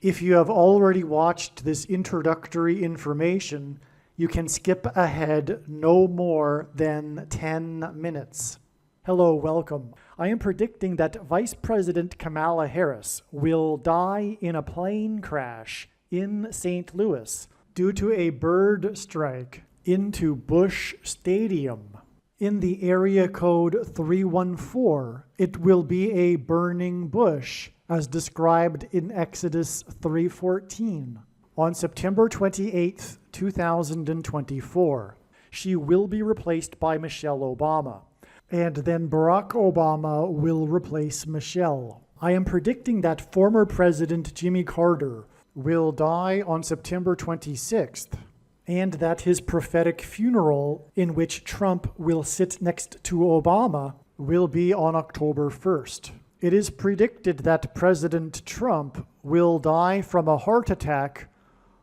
If you have already watched this introductory information, you can skip ahead no more than 10 minutes. Hello, welcome. I am predicting that Vice President Kamala Harris will die in a plane crash in St. Louis due to a bird strike into Busch Stadium. In the area code 314, it will be a burning bush, as described in Exodus 3:14. On September 28, 2024, she will be replaced by Michelle Obama, and then Barack Obama will replace Michelle. I am predicting that former President Jimmy Carter will die on September 26th, and that his prophetic funeral, in which Trump will sit next to Obama, will be on October 1st. It is predicted that President Trump will die from a heart attack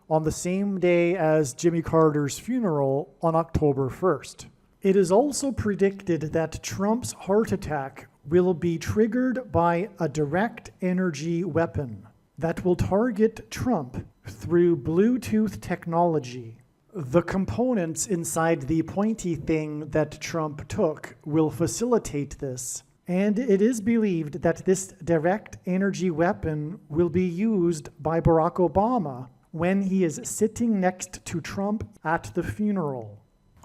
on the same day as Jimmy Carter's funeral on October 1st. It is also predicted that Trump's heart attack will be triggered by a direct energy weapon that will target Trump through Bluetooth technology. The components inside the pointy thing that Trump took will facilitate this, and it is believed that this direct energy weapon will be used by Barack Obama when he is sitting next to Trump at the funeral.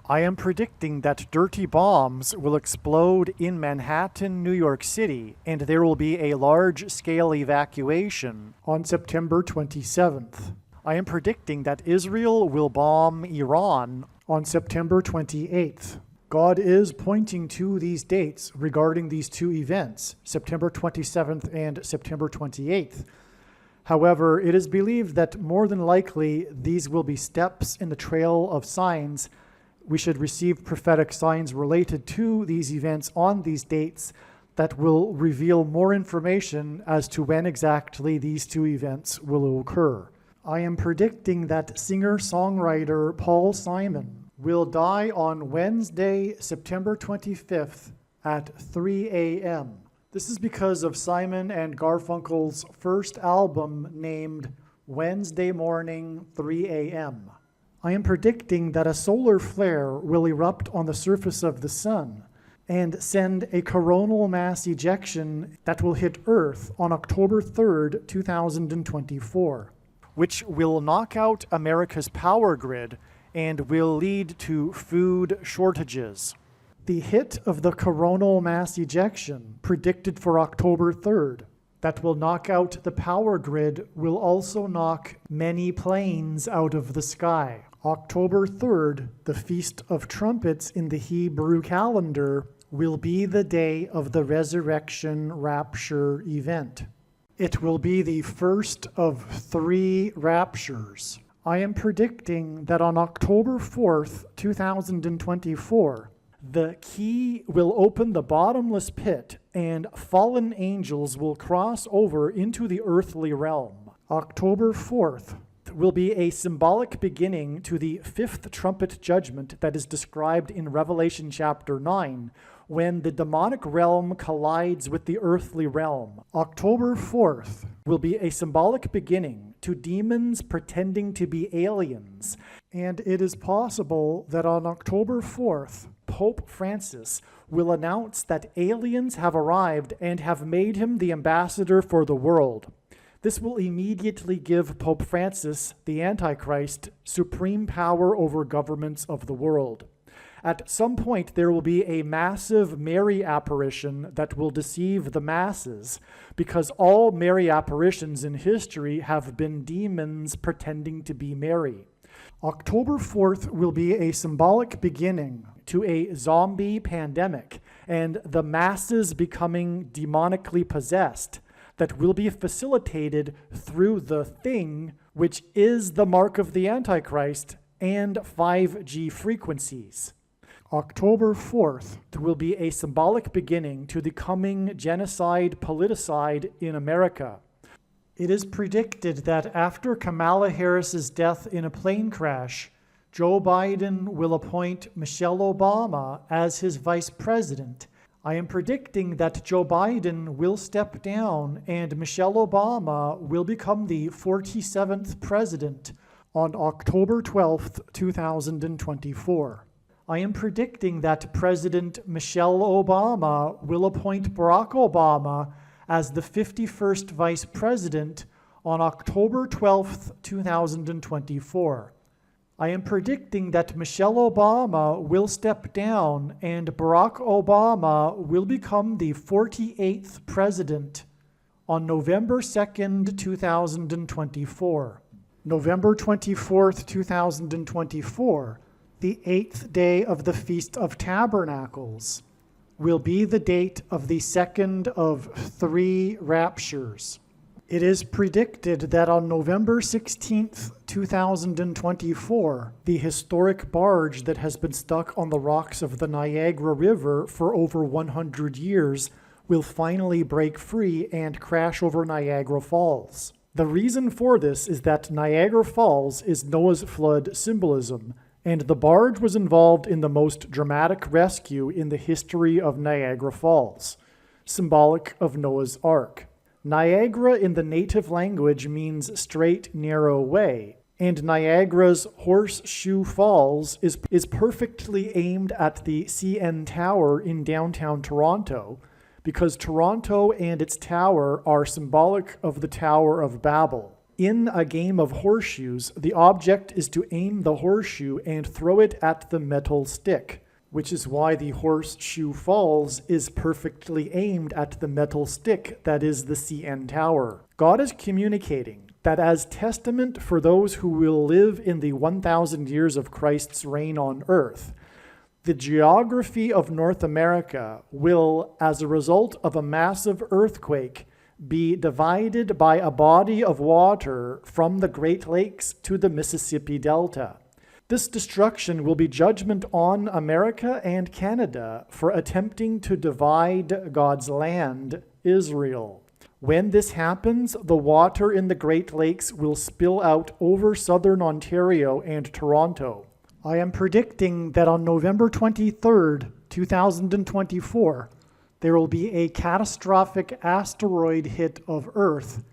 I am predicting that dirty bombs will explode in Manhattan, New York City, and there will be a large-scale evacuation on September 27th. I am predicting that Israel will bomb Iran on September 28th. God is pointing to these dates regarding these two events, September 27th and September 28th. However, it is believed that more than likely these will be steps in the trail of signs. We should receive prophetic signs related to these events on these dates that will reveal more information as to when exactly these two events will occur. I am predicting that singer-songwriter Paul Simon will die on Wednesday, September 25th at 3 a.m. This is because of Simon and Garfunkel's first album named Wednesday Morning 3 a.m. I am predicting that a solar flare will erupt on the surface of the sun and send a coronal mass ejection that will hit Earth on October 3rd, 2024. Which will knock out America's power grid and will lead to food shortages. The hit of the coronal mass ejection, predicted for October 3rd, that will knock out the power grid, will also knock many planes out of the sky. October 3rd, the Feast of Trumpets in the Hebrew calendar, will be the day of the resurrection rapture event. It will be the first of 3 raptures. I am predicting that on October 4th, 2024, the key will open the bottomless pit and fallen angels will cross over into the earthly realm. October 4th will be a symbolic beginning to the 5th trumpet judgment that is described in Revelation chapter 9, when the demonic realm collides with the earthly realm. October 4th will be a symbolic beginning to demons pretending to be aliens, and it is possible that on October 4th, Pope Francis will announce that aliens have arrived and have made him the ambassador for the world. This will immediately give Pope Francis, the Antichrist, supreme power over governments of the world. At some point, there will be a massive Mary apparition that will deceive the masses, because all Mary apparitions in history have been demons pretending to be Mary. October 4th will be a symbolic beginning to a zombie pandemic and the masses becoming demonically possessed that will be facilitated through the thing, which is the mark of the Antichrist and 5G frequencies. October 4th will be a symbolic beginning to the coming genocide politicide in America. It is predicted that after Kamala Harris's death in a plane crash, Joe Biden will appoint Michelle Obama as his vice president. I am predicting that Joe Biden will step down and Michelle Obama will become the 47th president on October 12th, 2024. I am predicting that President Michelle Obama will appoint Barack Obama as the 51st vice president on October 12th, 2024. I am predicting that Michelle Obama will step down and Barack Obama will become the 48th president on November 2nd, 2024. November 24th, 2024, the 8th day of the Feast of Tabernacles, will be the date of the second of 3 raptures. It is predicted that on November 16th, 2024, the historic barge that has been stuck on the rocks of the Niagara River for over 100 years will finally break free and crash over Niagara Falls. The reason for this is that Niagara Falls is Noah's flood symbolism, and the barge was involved in the most dramatic rescue in the history of Niagara Falls, symbolic of Noah's Ark. Niagara in the native language means straight, narrow way, and Niagara's Horseshoe Falls is perfectly aimed at the CN Tower in downtown Toronto, because Toronto and its tower are symbolic of the Tower of Babel. In a game of horseshoes, the object is to aim the horseshoe and throw it at the metal stick, which is why the Horseshoe Falls is perfectly aimed at the metal stick that is the CN Tower. God is communicating that as testament for those who will live in the 1,000 years of Christ's reign on earth, the geography of North America will, as a result of a massive earthquake, be divided by a body of water from the Great Lakes to the Mississippi Delta. This destruction will be judgment on America and Canada for attempting to divide God's land, Israel. When this happens, the water in the Great Lakes will spill out over southern Ontario and Toronto. I am predicting that on November 23rd, 2024, there will be a catastrophic asteroid hit of Earth,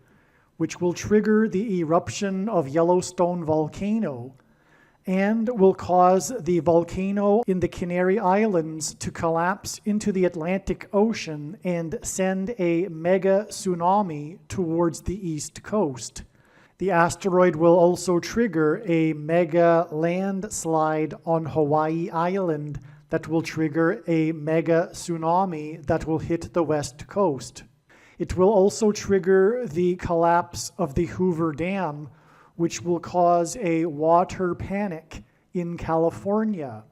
which will trigger the eruption of Yellowstone volcano and will cause the volcano in the Canary Islands to collapse into the Atlantic Ocean and send a mega tsunami towards the east coast. The asteroid will also trigger a mega landslide on Hawaii Island that will trigger a mega tsunami that will hit the west coast. It will also trigger the collapse of the Hoover Dam, which will cause a water panic in California,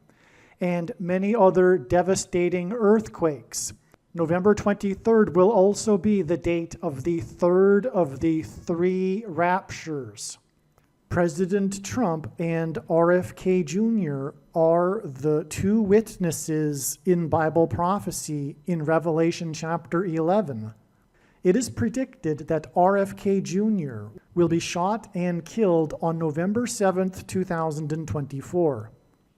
and many other devastating earthquakes. November 23rd will also be the date of the third of the 3 raptures. President Trump and RFK Jr. are the 2 witnesses in Bible prophecy in Revelation chapter 11. It is predicted that RFK Jr. will be shot and killed on November 7th, 2024.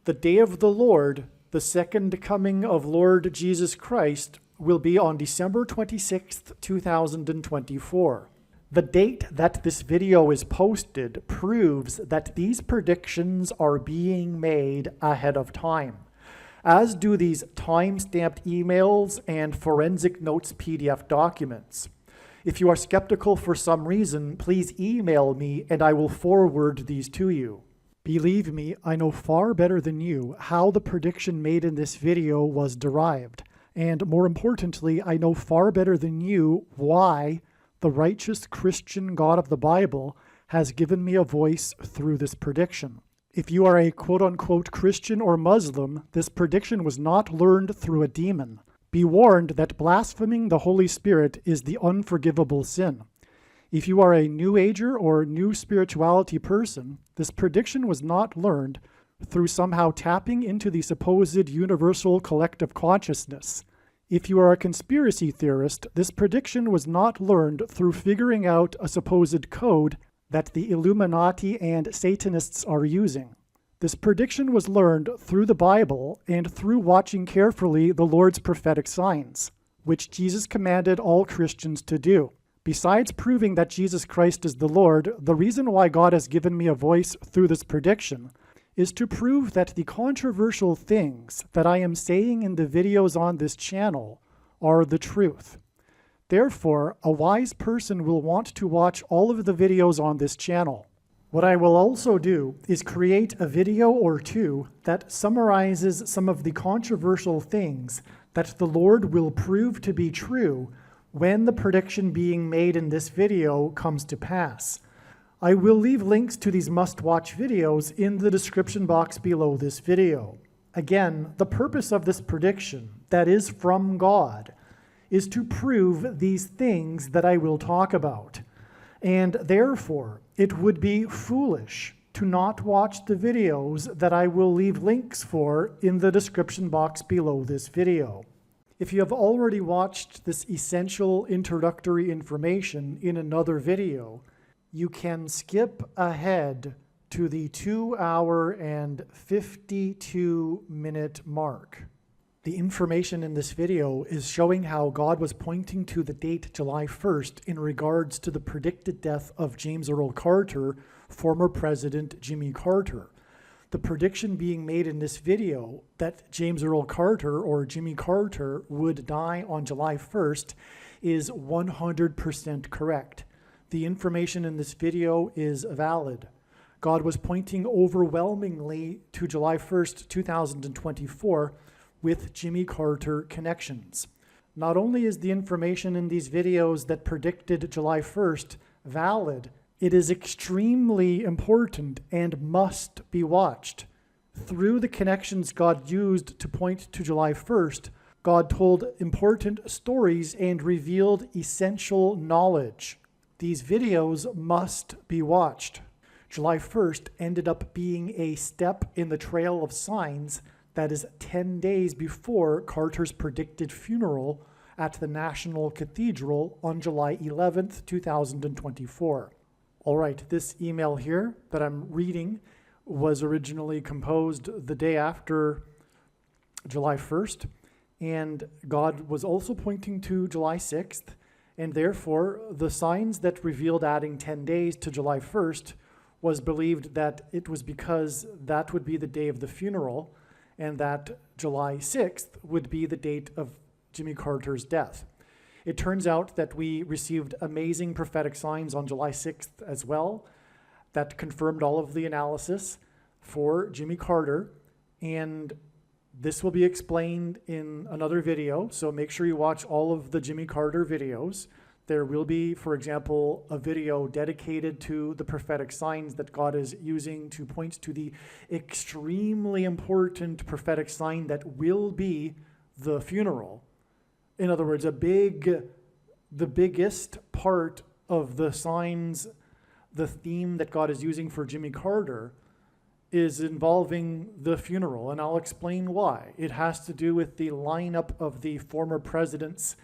The day of the Lord, the second coming of Lord Jesus Christ, will be on December 26th, 2024. The date that this video is posted proves that these predictions are being made ahead of time, as do these time-stamped emails and forensic notes PDF documents. If you are skeptical for some reason, please email me and I will forward these to you. Believe me, I know far better than you how the prediction made in this video was derived. And more importantly, I know far better than you why the righteous Christian God of the Bible has given me a voice through this prediction. If you are a quote-unquote Christian or Muslim, this prediction was not learned through a demon. Be warned that blaspheming the Holy Spirit is the unforgivable sin. If you are a New Ager or New Spirituality person, this prediction was not learned through somehow tapping into the supposed universal collective consciousness. If you are a conspiracy theorist, this prediction was not learned through figuring out a supposed code that the Illuminati and Satanists are using. This prediction was learned through the Bible and through watching carefully the Lord's prophetic signs, which Jesus commanded all Christians to do. Besides proving that Jesus Christ is the Lord, the reason why God has given me a voice through this prediction is to prove that the controversial things that I am saying in the videos on this channel are the truth. Therefore, a wise person will want to watch all of the videos on this channel. What I will also do is create a video or two that summarizes some of the controversial things that the Lord will prove to be true when the prediction being made in this video comes to pass. I will leave links to these must-watch videos in the description box below this video. Again, the purpose of this prediction, that is from God, is to prove these things that I will talk about. And therefore, it would be foolish to not watch the videos that I will leave links for in the description box below this video. If you have already watched this essential introductory information in another video, you can skip ahead to the 2-hour and 52-minute mark. The information in this video is showing how God was pointing to the date July 1st in regards to the predicted death of James Earl Carter, former President Jimmy Carter. The prediction being made in this video that James Earl Carter or Jimmy Carter would die on July 1st is 100% correct. The information in this video is valid. God was pointing overwhelmingly to July 1st, 2024 with Jimmy Carter connections. Not only is the information in these videos that predicted July 1st valid, it is extremely important and must be watched. Through the connections God used to point to July 1st, God told important stories and revealed essential knowledge. These videos must be watched. July 1st ended up being a step in the trail of signs that is 10 days before Carter's predicted funeral at the National Cathedral on July 11th, 2024. All right, this email here that I'm reading was originally composed the day after July 1st, and God was also pointing to July 6th, and therefore the signs that revealed adding 10 days to July 1st was believed that it was because that would be the day of the funeral, and that July 6th would be the date of Jimmy Carter's death. It turns out that we received amazing prophetic signs on July 6th as well that confirmed all of the analysis for Jimmy Carter, and this will be explained in another video, so make sure you watch all of the Jimmy Carter videos. There will be, for example, a video dedicated to the prophetic signs that God is using to point to the extremely important prophetic sign that will be the funeral. In other words, the biggest part of the signs, the theme that God is using for Jimmy Carter is involving the funeral, and I'll explain why. It has to do with the lineup of the former presidents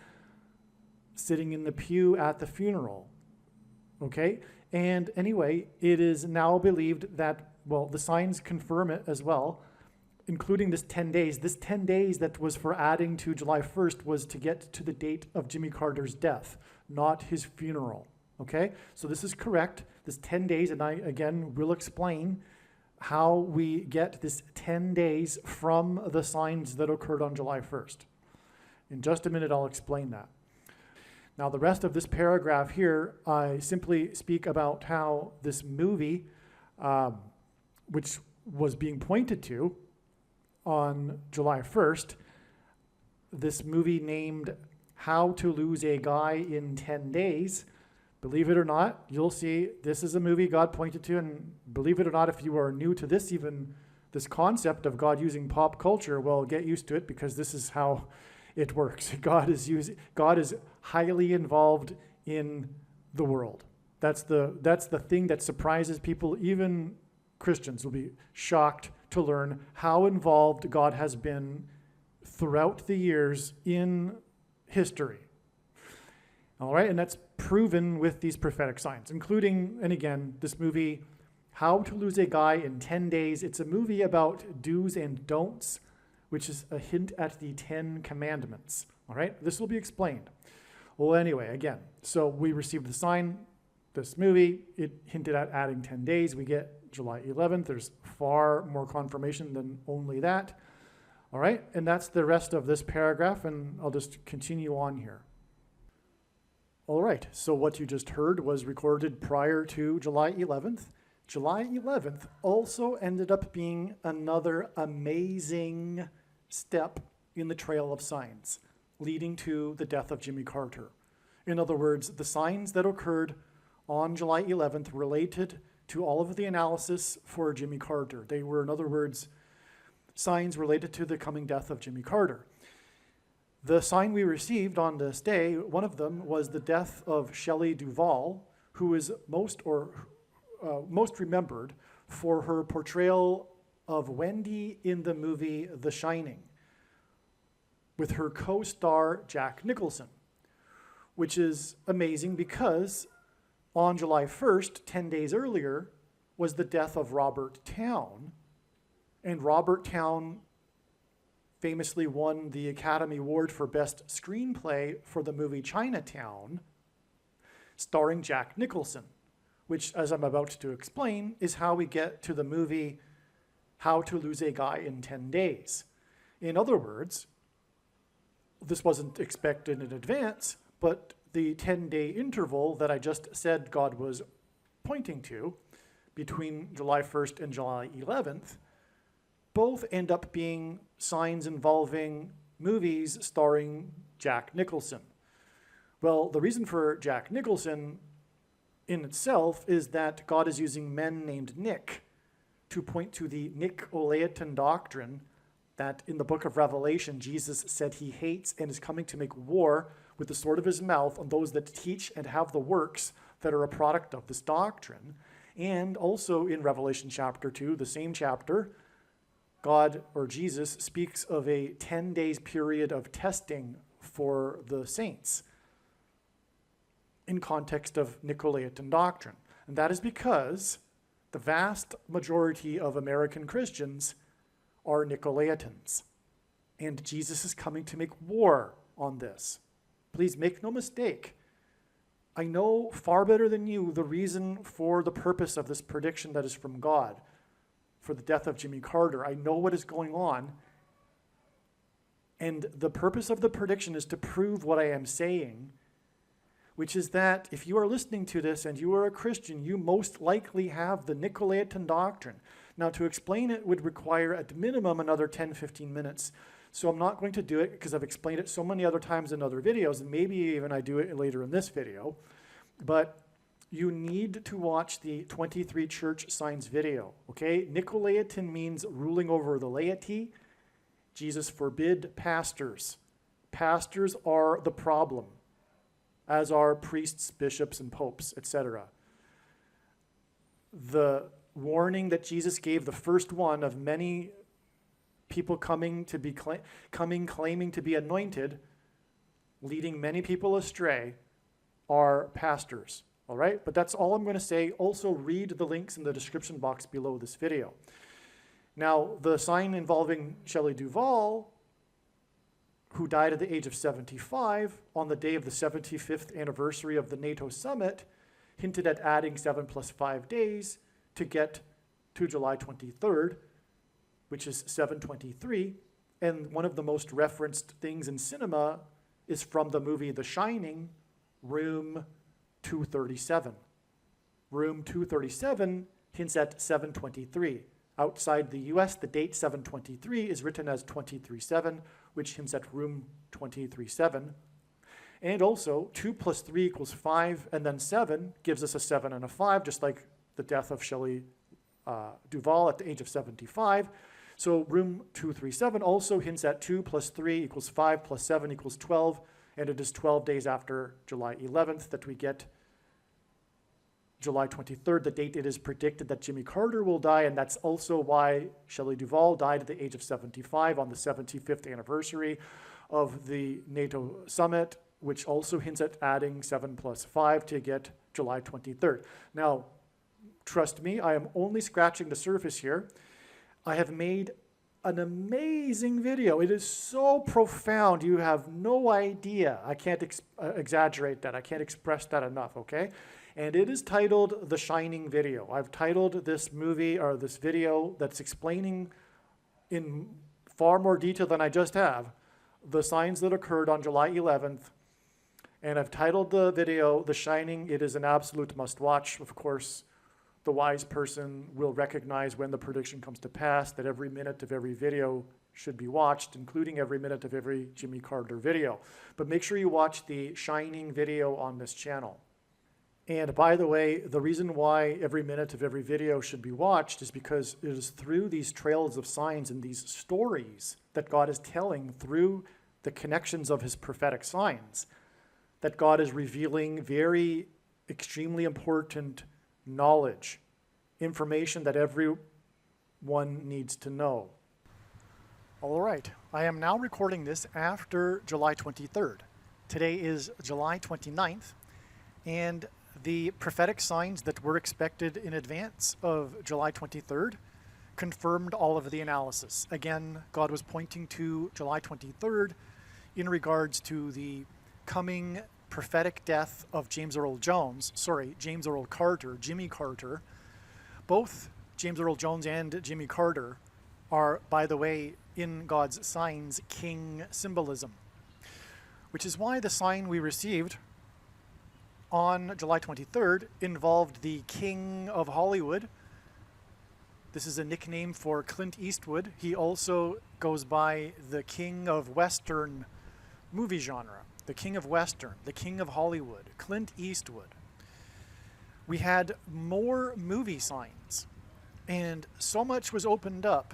sitting in the pew at the funeral, okay? And anyway, it is now believed that, well, the signs confirm it as well, including this 10 days. This 10 days that was for adding to July 1st was to get to the date of Jimmy Carter's death, not his funeral, okay? So this is correct, this 10 days, and I, again, will explain how we get this 10 days from the signs that occurred on July 1st. In just a minute, I'll explain that. Now, the rest of this paragraph here, I simply speak about how this movie, which was being pointed to on July 1st, this movie named How to Lose a Guy in 10 Days, believe it or not, you'll see this is a movie God pointed to, and believe it or not, if you are new to this, even this concept of God using pop culture, well, get used to it because this is how it works. God is highly involved in the world. That's the thing that surprises people. Even Christians will be shocked to learn how involved God has been throughout the years in history. All right, and that's proven with these prophetic signs, including, and again, this movie How to Lose a Guy in 10 Days. It's a movie about do's and don'ts, which is a hint at the 10 Commandments. All right, this will be explained. Well, anyway, again, so we received the sign, this movie, it hinted at adding 10 days. We get July 11th. There's far more confirmation than only that. All right, and that's the rest of this paragraph, and I'll just continue on here. All right, so what you just heard was recorded prior to July 11th. July 11th also ended up being another amazing step in the trail of signs leading to the death of Jimmy Carter. In other words, the signs that occurred on July 11th related to all of the analysis for Jimmy Carter. They were, in other words, signs related to the coming death of Jimmy Carter. The sign we received on this day, one of them was the death of Shelley Duvall, who is most remembered for her portrayal of Wendy in the movie The Shining, with her co-star Jack Nicholson, which is amazing because on July 1st, 10 days earlier, was the death of Robert Towne, and Robert Towne famously won the Academy Award for Best Screenplay for the movie Chinatown, starring Jack Nicholson, which, as I'm about to explain, is how we get to the movie How to Lose a Guy in 10 Days. In other words, this wasn't expected in advance, but the 10-day interval that I just said God was pointing to between July 1st and July 11th both end up being signs involving movies starring Jack Nicholson. Well, the reason for Jack Nicholson in itself is that God is using men named Nick to point to the Nicolaitan doctrine that in the book of Revelation, Jesus said he hates and is coming to make war with the sword of his mouth on those that teach and have the works that are a product of this doctrine. And also in Revelation chapter 2, the same chapter, God, or Jesus, speaks of a 10 days period of testing for the saints in context of Nicolaitan doctrine. And that is because the vast majority of American Christians are Nicolaitans. And Jesus is coming to make war on this. Please make no mistake. I know far better than you the reason for the purpose of this prediction that is from God for the death of Jimmy Carter. I know what is going on. And the purpose of the prediction is to prove what I am saying, which is that if you are listening to this and you are a Christian, you most likely have the Nicolaitan doctrine. Now, to explain it would require at minimum another 10-15 minutes. So I'm not going to do it because I've explained it so many other times in other videos, and maybe even I do it later in this video. But you need to watch the 23 church signs video, okay? Nicolaitan means ruling over the laity. Jesus forbid pastors. Pastors are the problem, as are priests, bishops, and popes, etc. The warning that Jesus gave, the first one of many people coming claiming to be anointed, leading many people astray, are pastors. All right, but that's all I'm going to say. Also read the links in the description box below this video. Now, the sign involving Shelley Duvall, who died at the age of 75 on the day of the 75th anniversary of the NATO summit, hinted at adding 7 + 5 days to get to July 23rd, which is 7/23. And one of the most referenced things in cinema is from the movie The Shining, room 237. Room 237 hints at 7/23. Outside the US, the date 7/23 is written as 23/7, which hints at room 237. And also, 2 + 3 = 5, and then 7 gives us a 7 and a 5, just like the death of Shelley Duvall at the age of 75. So room 237 also hints at 2 + 3 = 5 + 7 = 12, and it is 12 days after July 11th that we get July 23rd, the date it is predicted that Jimmy Carter will die, and that's also why Shelley Duvall died at the age of 75 on the 75th anniversary of the NATO summit, which also hints at adding 7 + 5 to get July 23rd. Now, trust me, I am only scratching the surface here. I have made an amazing video. It is so profound, you have no idea. I can't exaggerate that. I can't express that enough, okay? And it is titled The Shining Video. I've titled this movie, or this video that's explaining in far more detail than I just have, the signs that occurred on July 11th. And I've titled the video The Shining. It is an absolute must-watch. Of course, the wise person will recognize when the prediction comes to pass that every minute of every video should be watched, including every minute of every Jimmy Carter video. But make sure you watch the Shining video on this channel. And by the way, the reason why every minute of every video should be watched is because it is through these trails of signs and these stories that God is telling through the connections of his prophetic signs that God is revealing very extremely important knowledge, information that everyone needs to know. All right, I am now recording this after July 23rd. Today is July 29th, and the prophetic signs that were expected in advance of July 23rd confirmed all of the analysis. Again, God was pointing to July 23rd in regards to the coming prophetic death of James Earl Carter, Jimmy Carter. Both James Earl Jones and Jimmy Carter are, by the way, in God's signs, king symbolism, which is why the sign we received on July 23rd involved the King of Hollywood. This is a nickname for Clint Eastwood. He also goes by the King of Western movie genre, the King of Western, the King of Hollywood, Clint Eastwood. We had more movie signs, and so much was opened up.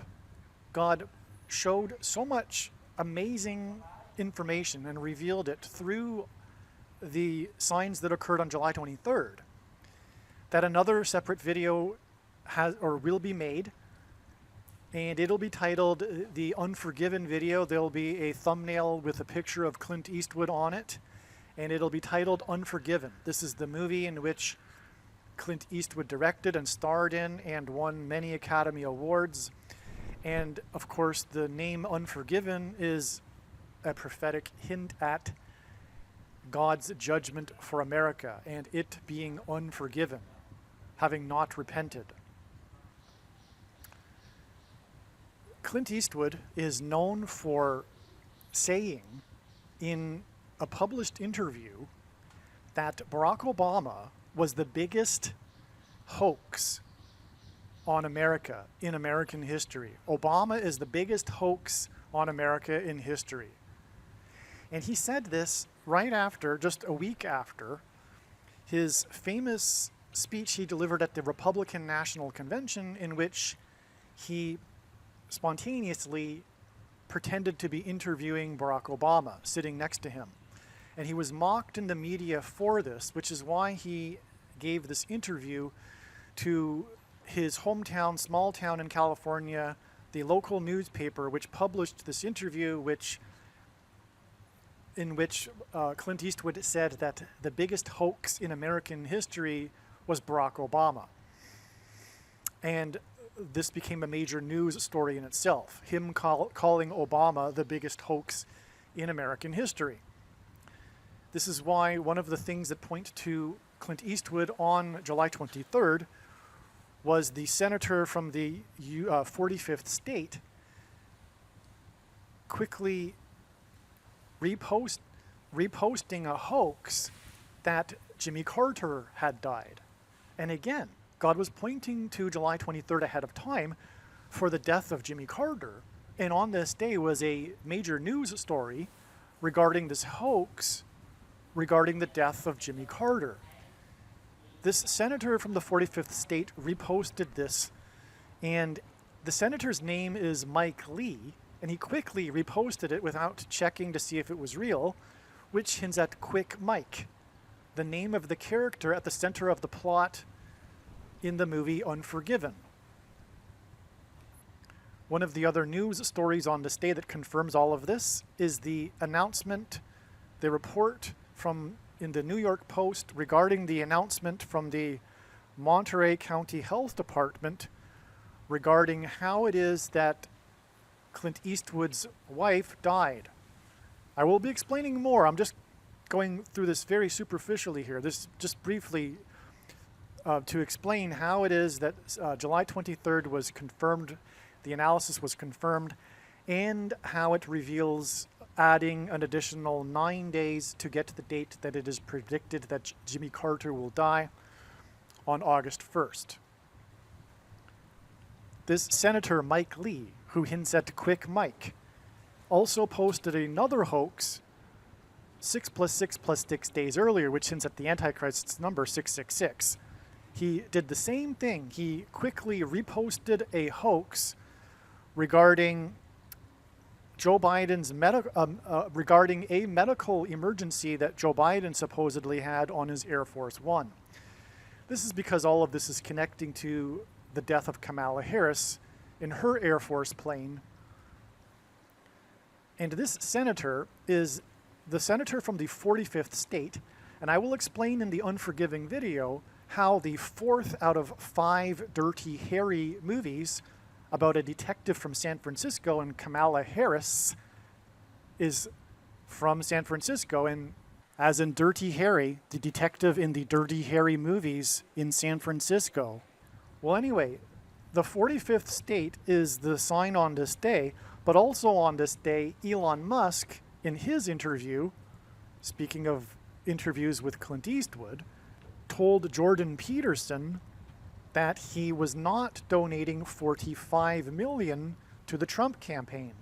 God showed so much amazing information and revealed it through the signs that occurred on July 23rd that another separate video will be made, and it'll be titled The Unforgiven Video. There'll be a thumbnail with a picture of Clint Eastwood on it, and it'll be titled Unforgiven. This is the movie in which Clint Eastwood directed and starred in and won many Academy Awards. And of course, the name Unforgiven is a prophetic hint at God's judgment for America and it being unforgiven, having not repented. Clint Eastwood is known for saying in a published interview that Barack Obama was the biggest hoax on America in American history. Obama is the biggest hoax on America in history. And he said this right after, just a week after, his famous speech he delivered at the Republican National Convention, in which he spontaneously pretended to be interviewing Barack Obama, sitting next to him. And he was mocked in the media for this, which is why he gave this interview to his hometown, small town in California, the local newspaper, which published this interview, in which Clint Eastwood said that the biggest hoax in American history was Barack Obama. And this became a major news story in itself, him calling Obama the biggest hoax in American history. This is why one of the things that point to Clint Eastwood on July 23rd was the senator from the 45th state quickly reposting a hoax that Jimmy Carter had died. And again, God was pointing to July 23rd ahead of time for the death of Jimmy Carter. And on this day was a major news story regarding this hoax regarding the death of Jimmy Carter. This senator from the 45th state reposted this, and the senator's name is Mike Lee, and he quickly reposted it without checking to see if it was real, which hints at Quick Mike, the name of the character at the center of the plot in the movie Unforgiven. One of the other news stories on this day that confirms all of this is the announcement, the report in the New York Post regarding the announcement from the Monterey County Health Department regarding how it is that Clint Eastwood's wife died. I will be explaining more. I'm just going through this very superficially here. This just briefly to explain how it is that July 23rd was confirmed, the analysis was confirmed, and how it reveals adding an additional 9 days to get to the date that it is predicted that Jimmy Carter will die on August 1st. This Senator Mike Lee, who hints at Quick Mike, also posted another hoax 6 + 6 + 6 days earlier, which hints at the Antichrist's number 666. He did the same thing. He quickly reposted a hoax regarding Joe Biden's regarding a medical emergency that Joe Biden supposedly had on his Air Force One. This is because all of this is connecting to the death of Kamala Harris in her Air Force plane. And this senator is the senator from the 45th state, and I will explain in the Unforgiving video how the 4th out of 5 Dirty Harry movies about a detective from San Francisco and Kamala Harris is from San Francisco, and as in Dirty Harry, the detective in the Dirty Harry movies in San Francisco. Well, anyway, the 45th state is the sign on this day, but also on this day, Elon Musk, in his interview, speaking of interviews with Clint Eastwood, told Jordan Peterson that he was not donating $45 million to the Trump campaign.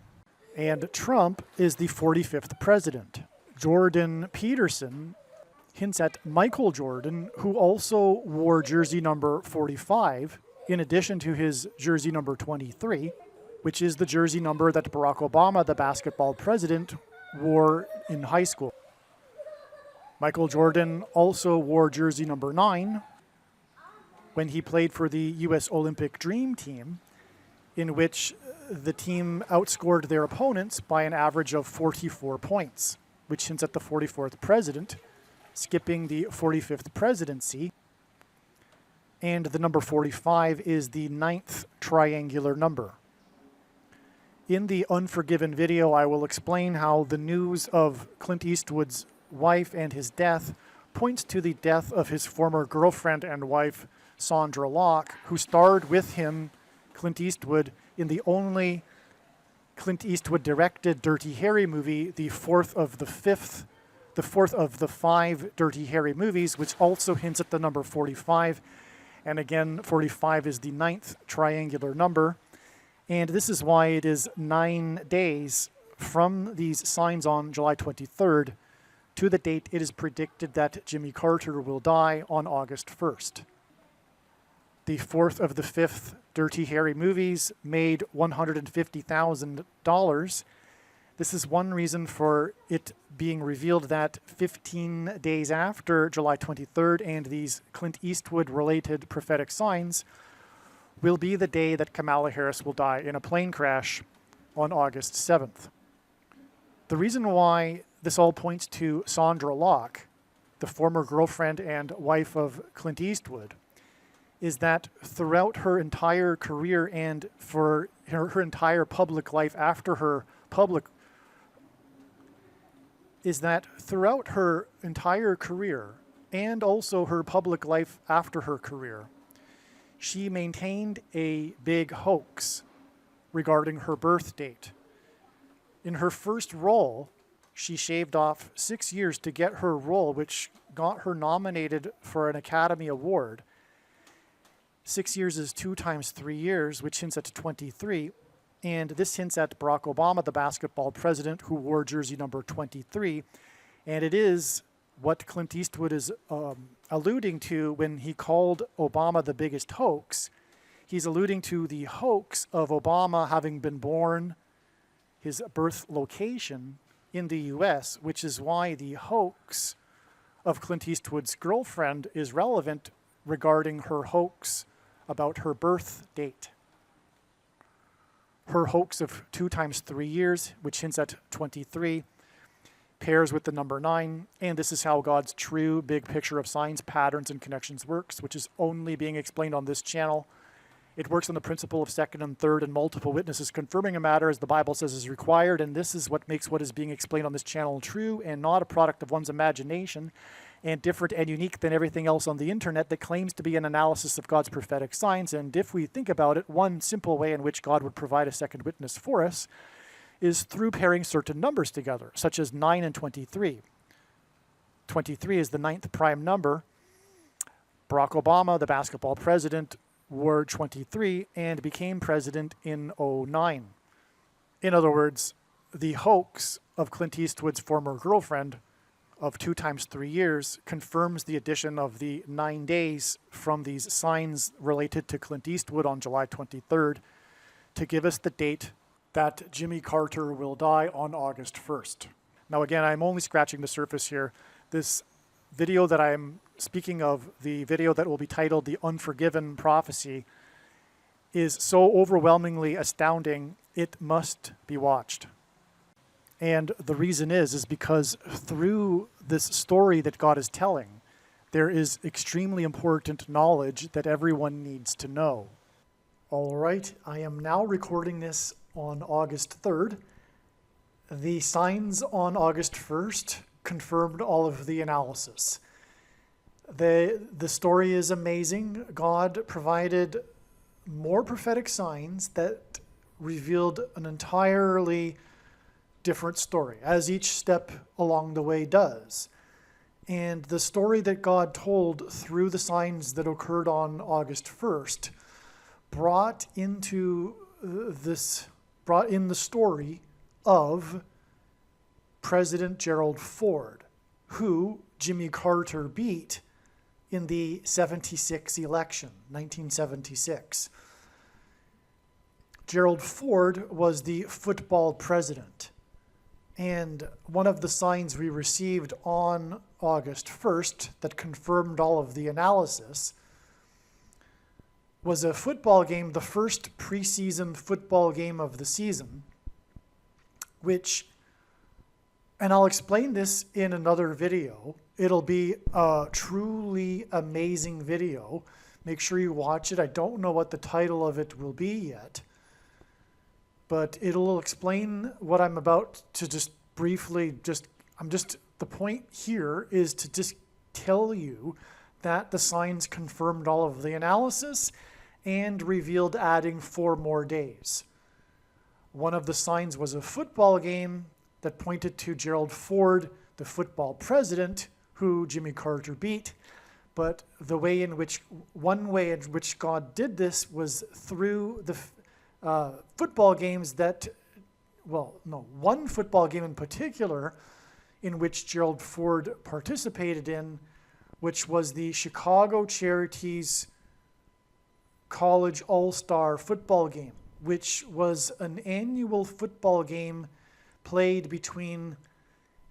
And Trump is the 45th president. Jordan Peterson hints at Michael Jordan, who also wore jersey number 45, in addition to his jersey number 23, which is the jersey number that Barack Obama, the basketball president, wore in high school. Michael Jordan also wore jersey number 9 when he played for the U.S. Olympic Dream Team, in which the team outscored their opponents by an average of 44 points, which hints at the 44th president, skipping the 45th presidency. And the number 45 is the 9th triangular number. In the Unforgiven video, I will explain how the news of Clint Eastwood's wife and his death points to the death of his former girlfriend and wife, Sandra Locke, who starred with him, Clint Eastwood, in the only Clint Eastwood directed Dirty Harry movie, the fourth of the 5 Dirty Harry movies, which also hints at the number 45. And again, 45 is the 9th triangular number. And this is why it is 9 days from these signs on July 23rd to the date it is predicted that Jimmy Carter will die on August 1st. The 4th of the 5th Dirty Harry movies made $150,000. This is one reason for it being revealed that 15 days after July 23rd and these Clint Eastwood-related prophetic signs will be the day that Kamala Harris will die in a plane crash on August 7th. The reason why this all points to Sandra Locke, the former girlfriend and wife of Clint Eastwood, is that throughout her entire career and for her entire public life after her public, is that throughout her entire career and also her public life after her career, she maintained a big hoax regarding her birth date. In her first role, she shaved off 6 years to get her role, which got her nominated for an Academy Award. 6 years is 2 times 3 years, which hints at 23. And this hints at Barack Obama, the basketball president, who wore jersey number 23. And it is what Clint Eastwood is alluding to when he called Obama the biggest hoax. He's alluding to the hoax of Obama having been born, his birth location, in the U.S., which is why the hoax of Clint Eastwood's girlfriend is relevant regarding her hoax about her birth date. Her hoax of 2 times 3 years, which hints at 23, pairs with the number 9, and this is how God's true big picture of signs, patterns, and connections works, which is only being explained on this channel. It works on the principle of second and third and multiple witnesses confirming a matter as the Bible says is required, and this is what makes what is being explained on this channel true and not a product of one's imagination, and different and unique than everything else on the internet that claims to be an analysis of God's prophetic signs. And if we think about it, one simple way in which God would provide a second witness for us is through pairing certain numbers together, such as 9 and 23. 23 is the 9th prime number. Barack Obama, the basketball president, wore 23 and became president in 2009. In other words, the hoax of Clint Eastwood's former girlfriend of 2 times 3 years confirms the addition of the 9 days from these signs related to Clint Eastwood on July 23rd to give us the date that Jimmy Carter will die on August 1st. Now again, I'm only scratching the surface here. This video that I'm speaking of, the video that will be titled The Unforgiven Prophecy, is so overwhelmingly astounding, it must be watched. And the reason is because through this story that God is telling, there is extremely important knowledge that everyone needs to know. All right, I am now recording this on August 3rd. The signs on August 1st confirmed all of the analysis. The story is amazing. God provided more prophetic signs that revealed an entirely different story, as each step along the way does. And the story that God told through the signs that occurred on August 1st brought in the story of President Gerald Ford, who Jimmy Carter beat in the 76 election, 1976. Gerald Ford was the football president. And one of the signs we received on August 1st that confirmed all of the analysis was a football game, the first preseason football game of the season, which, and I'll explain this in another video. It'll be a truly amazing video. Make sure you watch it. I don't know what the title of it will be yet, but it'll explain what I'm about to just briefly, the point here is to just tell you that the signs confirmed all of the analysis and revealed adding 4 more days. One of the signs was a football game that pointed to Gerald Ford, the football president, who Jimmy Carter beat. But one way in which God did this was through the football games one football game in particular in which Gerald Ford participated in, which was the Chicago Charities College All-Star football game, which was an annual football game played between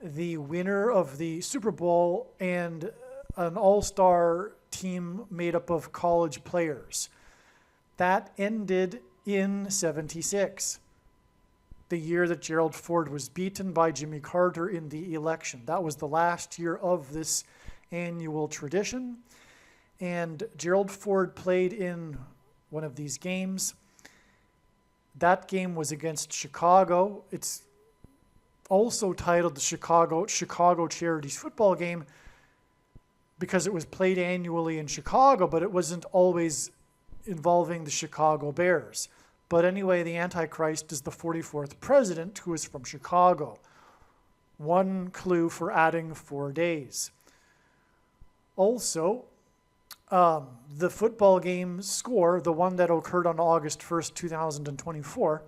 the winner of the Super Bowl and an all-star team made up of college players. That ended in 76, the year that Gerald Ford was beaten by Jimmy Carter in the election. That was the last year of this annual tradition. And Gerald Ford played in one of these games. That game was against Chicago. It's also titled the Chicago Charities football game because it was played annually in Chicago, but it wasn't always involving the Chicago Bears. But anyway, the Antichrist is the 44th president who is from Chicago. One clue for adding 4 days. Also, the football game score, the one that occurred on August 1st, 2024,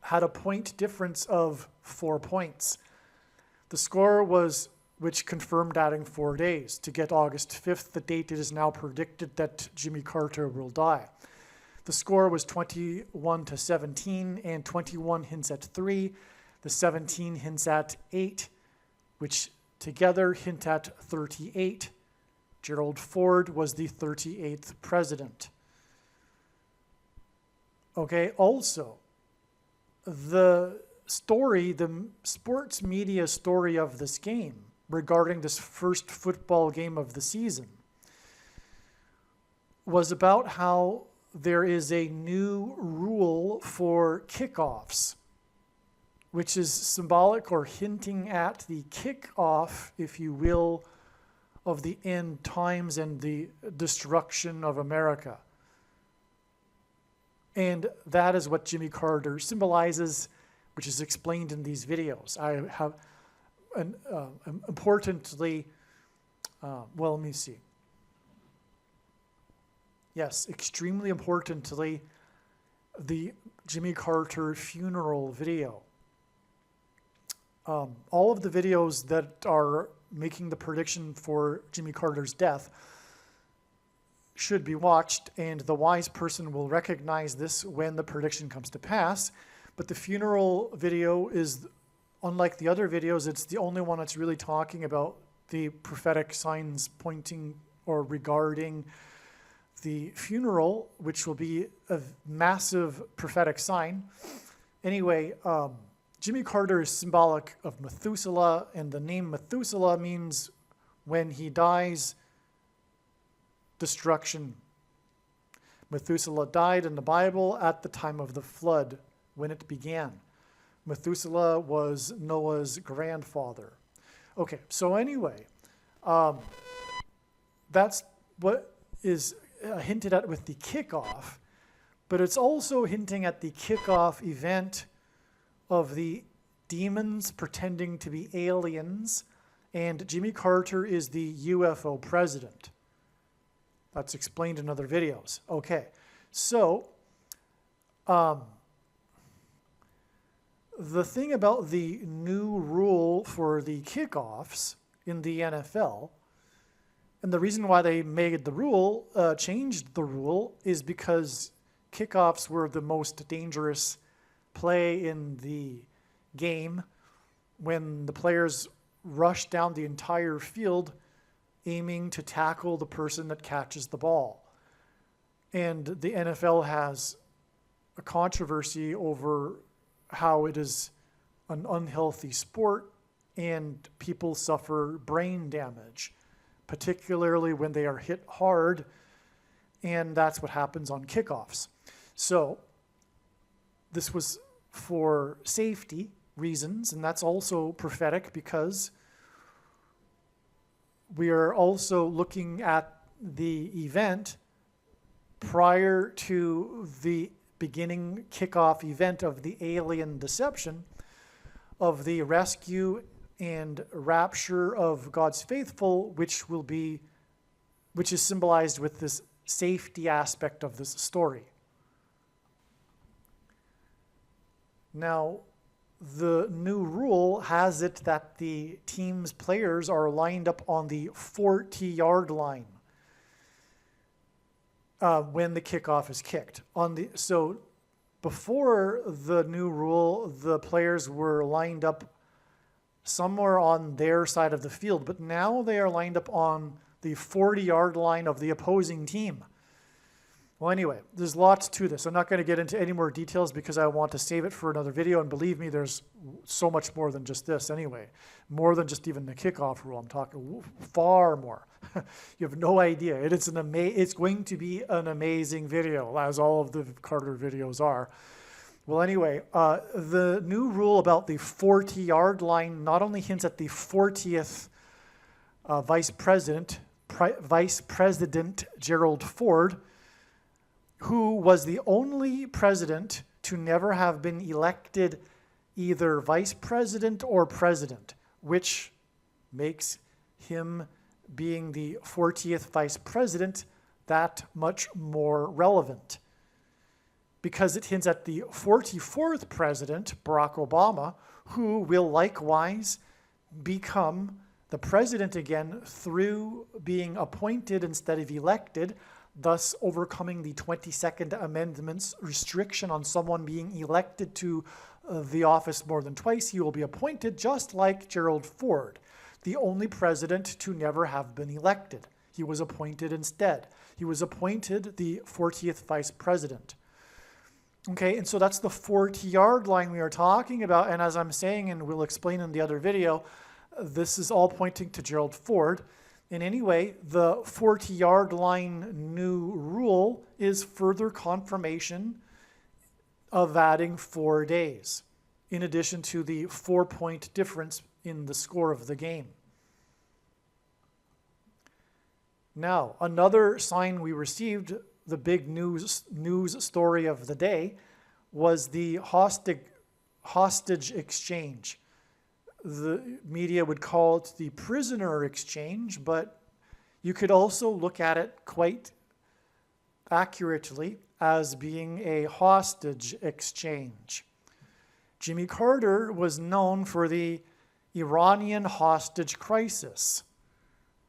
had a point difference of 4 points. The score was, which confirmed adding 4 days to get August 5th, the date it is now predicted that Jimmy Carter will die. The score was 21-17, and 21 hints at 3. The 17 hints at 8, which together hint at 38. Gerald Ford was the 38th president. Okay, also, the story, the sports media story of this game regarding this first football game of the season was about how there is a new rule for kickoffs, which is symbolic or hinting at the kickoff, if you will, of the end times and the destruction of America. And that is what Jimmy Carter symbolizes, which is explained in these videos. I have, importantly, well, let me see. Yes, extremely importantly, the Jimmy Carter funeral video. All of the videos that are making the prediction for Jimmy Carter's death should be watched, and the wise person will recognize this when the prediction comes to pass. But the funeral video is, unlike the other videos, it's the only one that's really talking about the prophetic signs pointing or regarding the funeral, which will be a massive prophetic sign. Anyway, Jimmy Carter is symbolic of Methuselah, and the name Methuselah means when he dies, destruction. Methuselah died in the Bible at the time of the flood, when it began. Methuselah was Noah's grandfather. Okay, so anyway, that's what is hinted at with the kickoff, but it's also hinting at the kickoff event of the demons pretending to be aliens, and Jimmy Carter is the UFO president. That's explained in other videos. Okay, so the thing about the new rule for the kickoffs in the NFL, and the reason why they made the rule, changed the rule, is because kickoffs were the most dangerous play in the game when the players rush down the entire field aiming to tackle the person that catches the ball. And the NFL has a controversy over how it is an unhealthy sport and people suffer brain damage, particularly when they are hit hard, and that's what happens on kickoffs. So this was for safety reasons, and that's also prophetic because we are also looking at the event prior to the beginning kickoff event of the alien deception, of the rescue and rapture of God's faithful, which is symbolized with this safety aspect of this story. Now, the new rule has it that the team's players are lined up on the 40-yard line when the kickoff is kicked. So before the new rule, the players were lined up somewhere on their side of the field, but now they are lined up on the 40-yard line of the opposing team. Well, anyway, there's lots to this. I'm not going to get into any more details because I want to save it for another video, and believe me, there's so much more than just this anyway. More than just even the kickoff rule. I'm talking far more. You have no idea. It's going to be an amazing video, as all of the Carter videos are. Well, anyway, the new rule about the 40-yard line not only hints at the 40th Vice President Gerald Ford, who was the only president to never have been elected either vice president or president, which makes him being the 40th vice president that much more relevant, because it hints at the 44th president, Barack Obama, who will likewise become the president again through being appointed instead of elected, thus overcoming the 22nd Amendment's restriction on someone being elected to the office more than twice. He will be appointed just like Gerald Ford, the only president to never have been elected. He was appointed instead. He was appointed the 40th vice president. Okay, and so that's the 40-yard line we are talking about. And as I'm saying, and we'll explain in the other video, this is all pointing to Gerald Ford. And anyway, the 40-yard line new rule is further confirmation of adding 4 days, in addition to the 4-point difference in the score of the game. Now, another sign we received, the big news story of the day, was the hostage exchange. The media would call it the prisoner exchange, but you could also look at it quite accurately as being a hostage exchange. Jimmy Carter was known for the Iranian hostage crisis.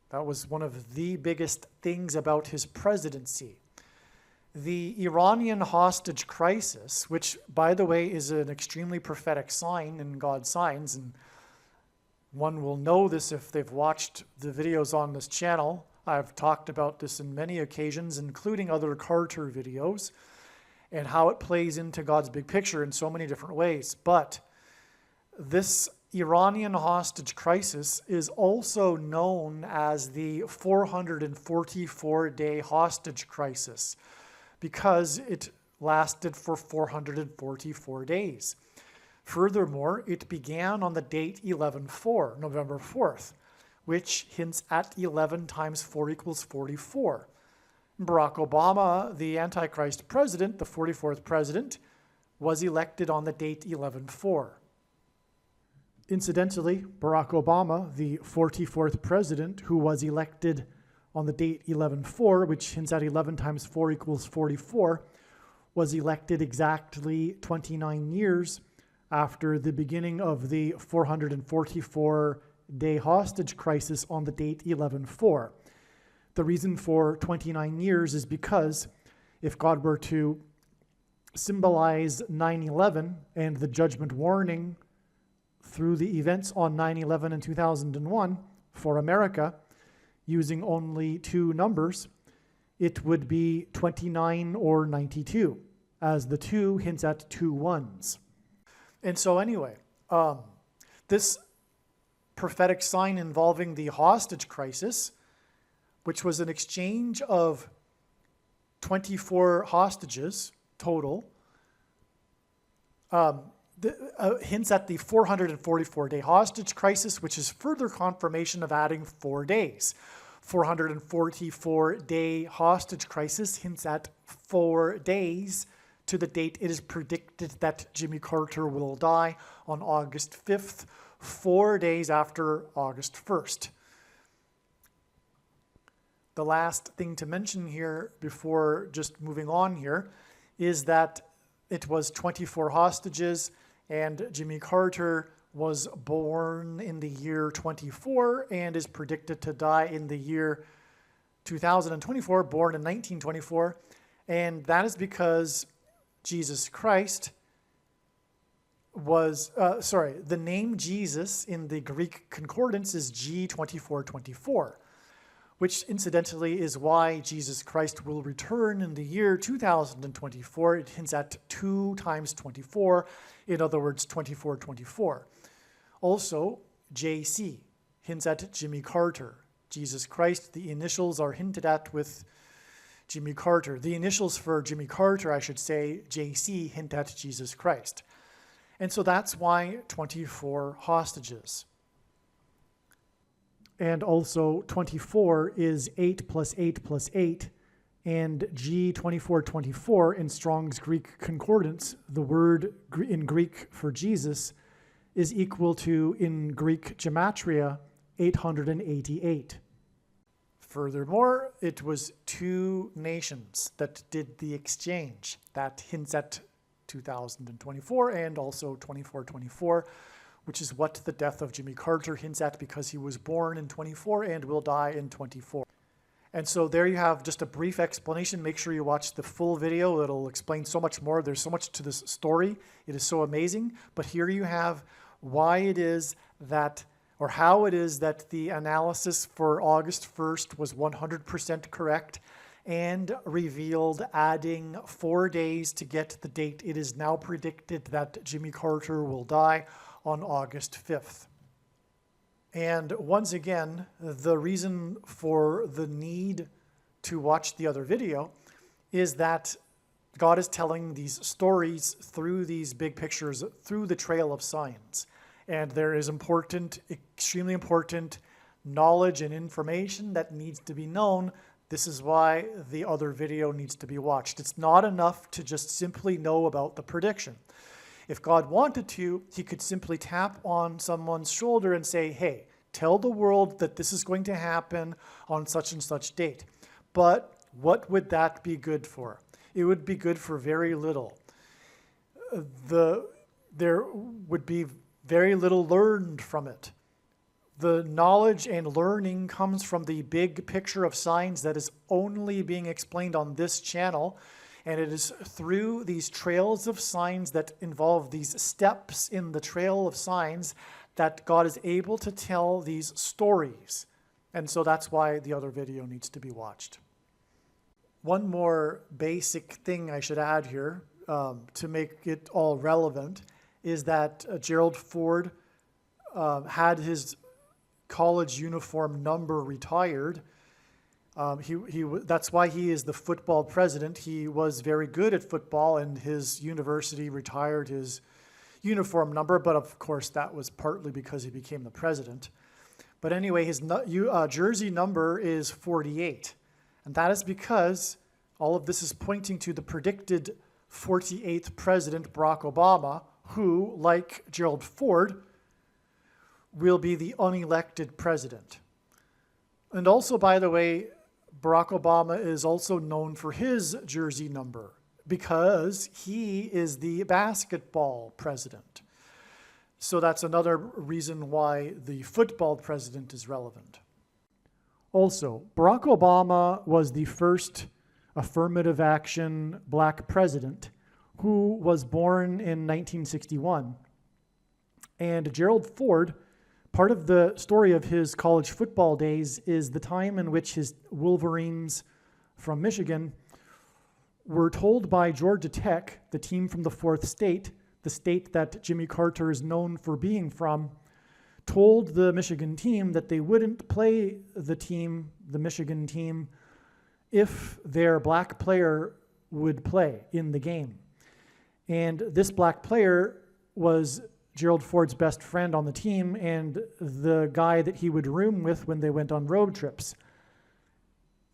That was one of the biggest things about his presidency. The Iranian hostage crisis, which, by the way, is an extremely prophetic sign in God's signs, and one will know this if they've watched the videos on this channel. I've talked about this in many occasions, including other Carter videos, and how it plays into God's big picture in so many different ways. But this Iranian hostage crisis is also known as the 444-day hostage crisis, because it lasted for 444 days. Furthermore, it began on the date 11/4, November 4th, which hints at 11 times 4 equals 44. Barack Obama, the Antichrist president, the 44th president, was elected on the date 11/4. Incidentally, Barack Obama, the 44th president, who was elected on the date 11/4, which hints at 11 times 4 equals 44, was elected exactly 29 years after the beginning of the 444-day hostage crisis on the date 11/4. The reason for 29 years is because if God were to symbolize 9/11 and the judgment warning through the events on 9/11 and 2001 for America, using only 2 numbers, it would be 29 or 92, as the 2 hints at 2 ones. And so anyway, this prophetic sign involving the hostage crisis, which was an exchange of 24 hostages total, hints at the 444-day hostage crisis, which is further confirmation of adding 4 days. 444-day hostage crisis hints at 4 days to the date it is predicted that Jimmy Carter will die on August 5th, 4 days after August 1st. The last thing to mention here before just moving on here is that it was 24 hostages, and Jimmy Carter was born in the year 24 and is predicted to die in the year 2024, born in 1924. And that is because Jesus Christ was, the name Jesus in the Greek concordance is G2424, which incidentally is why Jesus Christ will return in the year 2024. It hints at 2 times 24, in other words, 2424. Also, JC hints at Jimmy Carter. Jesus Christ, the initials are hinted at with Jimmy Carter. The initials for Jimmy Carter, I should say, JC, hint at Jesus Christ. And so that's why 24 hostages. And also 24 is 8 plus 8 plus 8, and G2424 in Strong's Greek Concordance, the word in Greek for Jesus, is equal to, in Greek gematria, 888. Furthermore, it was 2 nations that did the exchange. That hints at 2024 and also 2424, which is what the death of Jimmy Carter hints at, because he was born in 24 and will die in 24. And so there you have just a brief explanation. Make sure you watch the full video. It'll explain so much more. There's so much to this story. It is so amazing. But here you have why it is that, or how it is that the analysis for August 1st was 100% correct, and revealed adding 4 days to get the date. It is now predicted that Jimmy Carter will die on August 5th. And once again, the reason for the need to watch the other video is that God is telling these stories through these big pictures, through the trail of signs. And there is important, extremely important knowledge and information that needs to be known. This is why the other video needs to be watched. It's not enough to just simply know about the prediction. If God wanted to, he could simply tap on someone's shoulder and say, hey, tell the world that this is going to happen on such and such date. But what would that be good for? It would be good for very little. There would be very little learned from it. The knowledge and learning comes from the big picture of signs that is only being explained on this channel. And it is through these trails of signs that involve these steps in the trail of signs that God is able to tell these stories. And so that's why the other video needs to be watched. One more basic thing I should add here to make it all relevant is that Gerald Ford had his college uniform number retired. That's why he is the football president. He was very good at football, and his university retired his uniform number, but of course that was partly because he became the president. But anyway, his jersey number is 48. And that is because all of this is pointing to the predicted 48th president, Barack Obama, who, like Gerald Ford, will be the unelected president. And also, by the way, Barack Obama is also known for his jersey number because he is the basketball president. So that's another reason why the football president is relevant. Also, Barack Obama was the first affirmative action black president who was born in 1961. And Gerald Ford, part of the story of his college football days is the time in which his Wolverines from Michigan were told by Georgia Tech, the team from the fourth state, the state that Jimmy Carter is known for being from, told the Michigan team that they wouldn't play the Michigan team, if their black player would play in the game. And this black player was Gerald Ford's best friend on the team and the guy that he would room with when they went on road trips.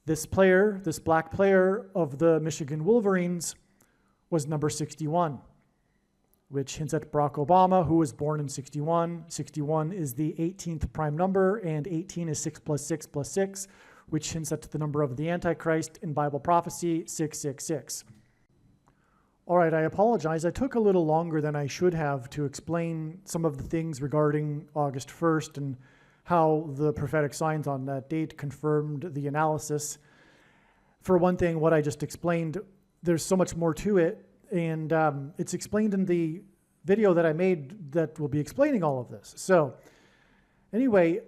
This black player of the Michigan Wolverines was number 61, which hints at Barack Obama, who was born in 61. 61 is the 18th prime number, and 18 is 6 plus 6 plus 6, which hints at the number of the Antichrist in Bible prophecy, 666. All right, I apologize. I took a little longer than I should have to explain some of the things regarding August 1st and how the prophetic signs on that date confirmed the analysis. For one thing, what I just explained, there's so much more to it, and it's explained in the video that I made that will be explaining all of this. So anyway,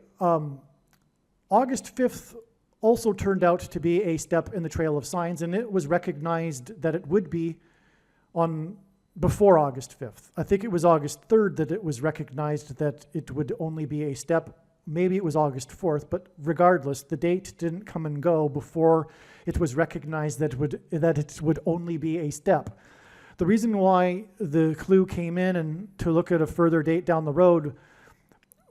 August 5th also turned out to be a step in the trail of signs, and it was recognized that it would be before August 5th. I think it was August 3rd that it was recognized that it would only be a step. Maybe it was August 4th, but regardless, the date didn't come and go before it was recognized that it would only be a step. The reason why the clue came in and to look at a further date down the road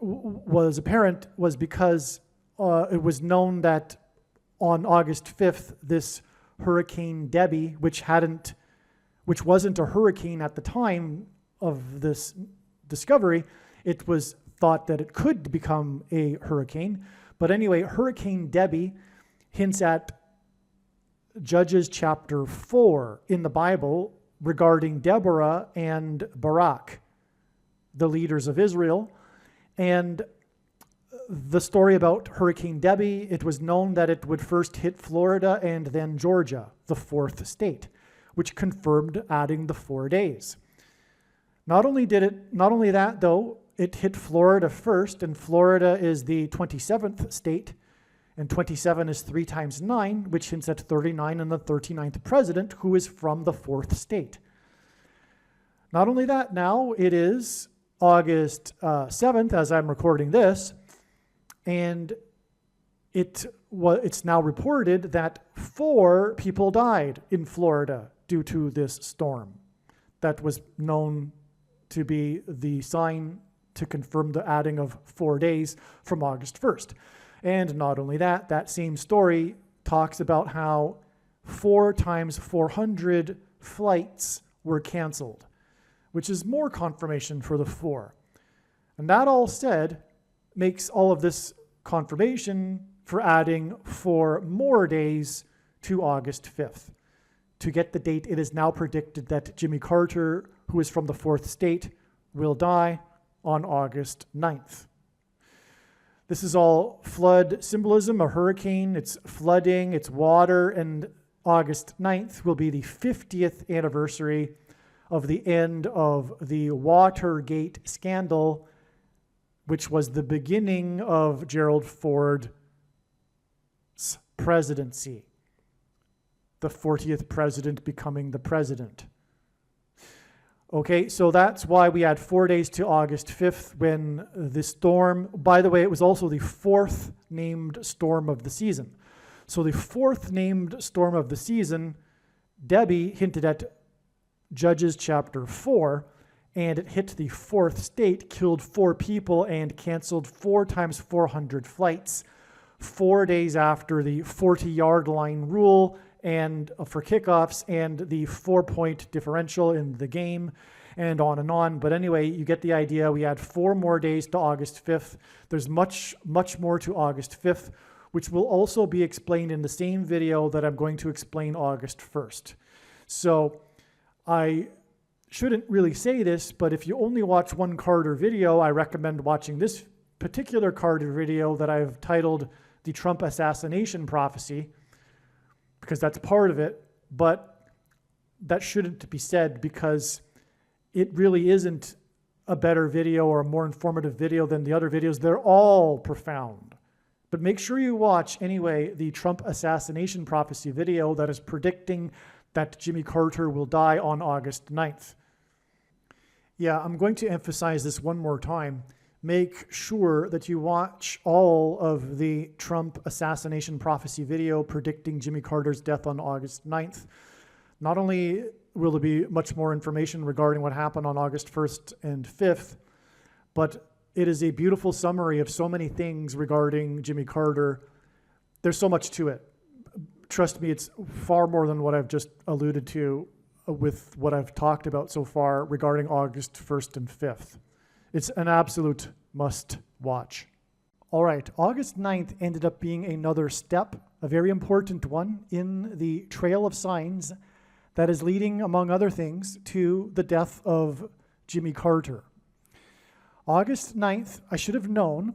was because it was known that on August 5th, this Hurricane Debbie, which wasn't a hurricane at the time of this discovery, it was thought that it could become a hurricane. But anyway, Hurricane Debbie hints at Judges chapter 4 in the Bible regarding Deborah and Barak, the leaders of Israel. And the story about Hurricane Debbie, it was known that it would first hit Florida and then Georgia, the fourth state, which confirmed adding the 4 days. Not only that though, it hit Florida first, and Florida is the 27th state, And 27 is 3 times 9, which hints at 39 and the 39th president, who is from the 4th state. Not only that, now it is August 7th, as I'm recording this, and it's now reported that 4 people died in Florida due to this storm. That was known to be the sign to confirm the adding of 4 days from August 1st. And not only that, that same story talks about how 4 times 400 flights were canceled, which is more confirmation for the 4. And that all said makes all of this confirmation for adding 4 more days to August 5th. To get the date, it is now predicted that Jimmy Carter, who is from the 4th state, will die on August 9th. This is all flood symbolism, a hurricane, it's flooding, it's water, and August 9th will be the 50th anniversary of the end of the Watergate scandal, which was the beginning of Gerald Ford's presidency. The 40th president becoming the president. Okay, so that's why we had 4 days to August 5th when the storm, by the way, it was also the 4th named storm of the season. So the 4th named storm of the season, Debbie hinted at Judges chapter 4, and it hit the 4th state, killed 4 people, and canceled 4 times 400 flights 4 days after the 40-yard line rule and for kickoffs and the 4-point differential in the game, and on and on. But anyway, you get the idea. We had 4 more days to August 5th. There's much more to August 5th, which will also be explained in the same video that I'm going to explain August 1st. So I shouldn't really say this, but if you only watch one Carter video, I recommend watching this particular Carter video that I've titled The Trump Assassination Prophecy, because that's part of it, but that shouldn't be said because it really isn't a better video or a more informative video than the other videos. They're all profound. But make sure you watch, anyway, the Trump Assassination Prophecy video that is predicting that Jimmy Carter will die on August 9th. Yeah, I'm going to emphasize this one more time. Make sure that you watch all of the Trump Assassination Prophecy video predicting Jimmy Carter's death on August 9th. Not only will there be much more information regarding what happened on August 1st and 5th, but it is a beautiful summary of so many things regarding Jimmy Carter. There's so much to it. Trust me, it's far more than what I've just alluded to with what I've talked about so far regarding August 1st and 5th. It's an absolute must watch. All right, August 9th ended up being another step, a very important one, in the trail of signs that is leading, among other things, to the death of Jimmy Carter. August 9th, I should have known,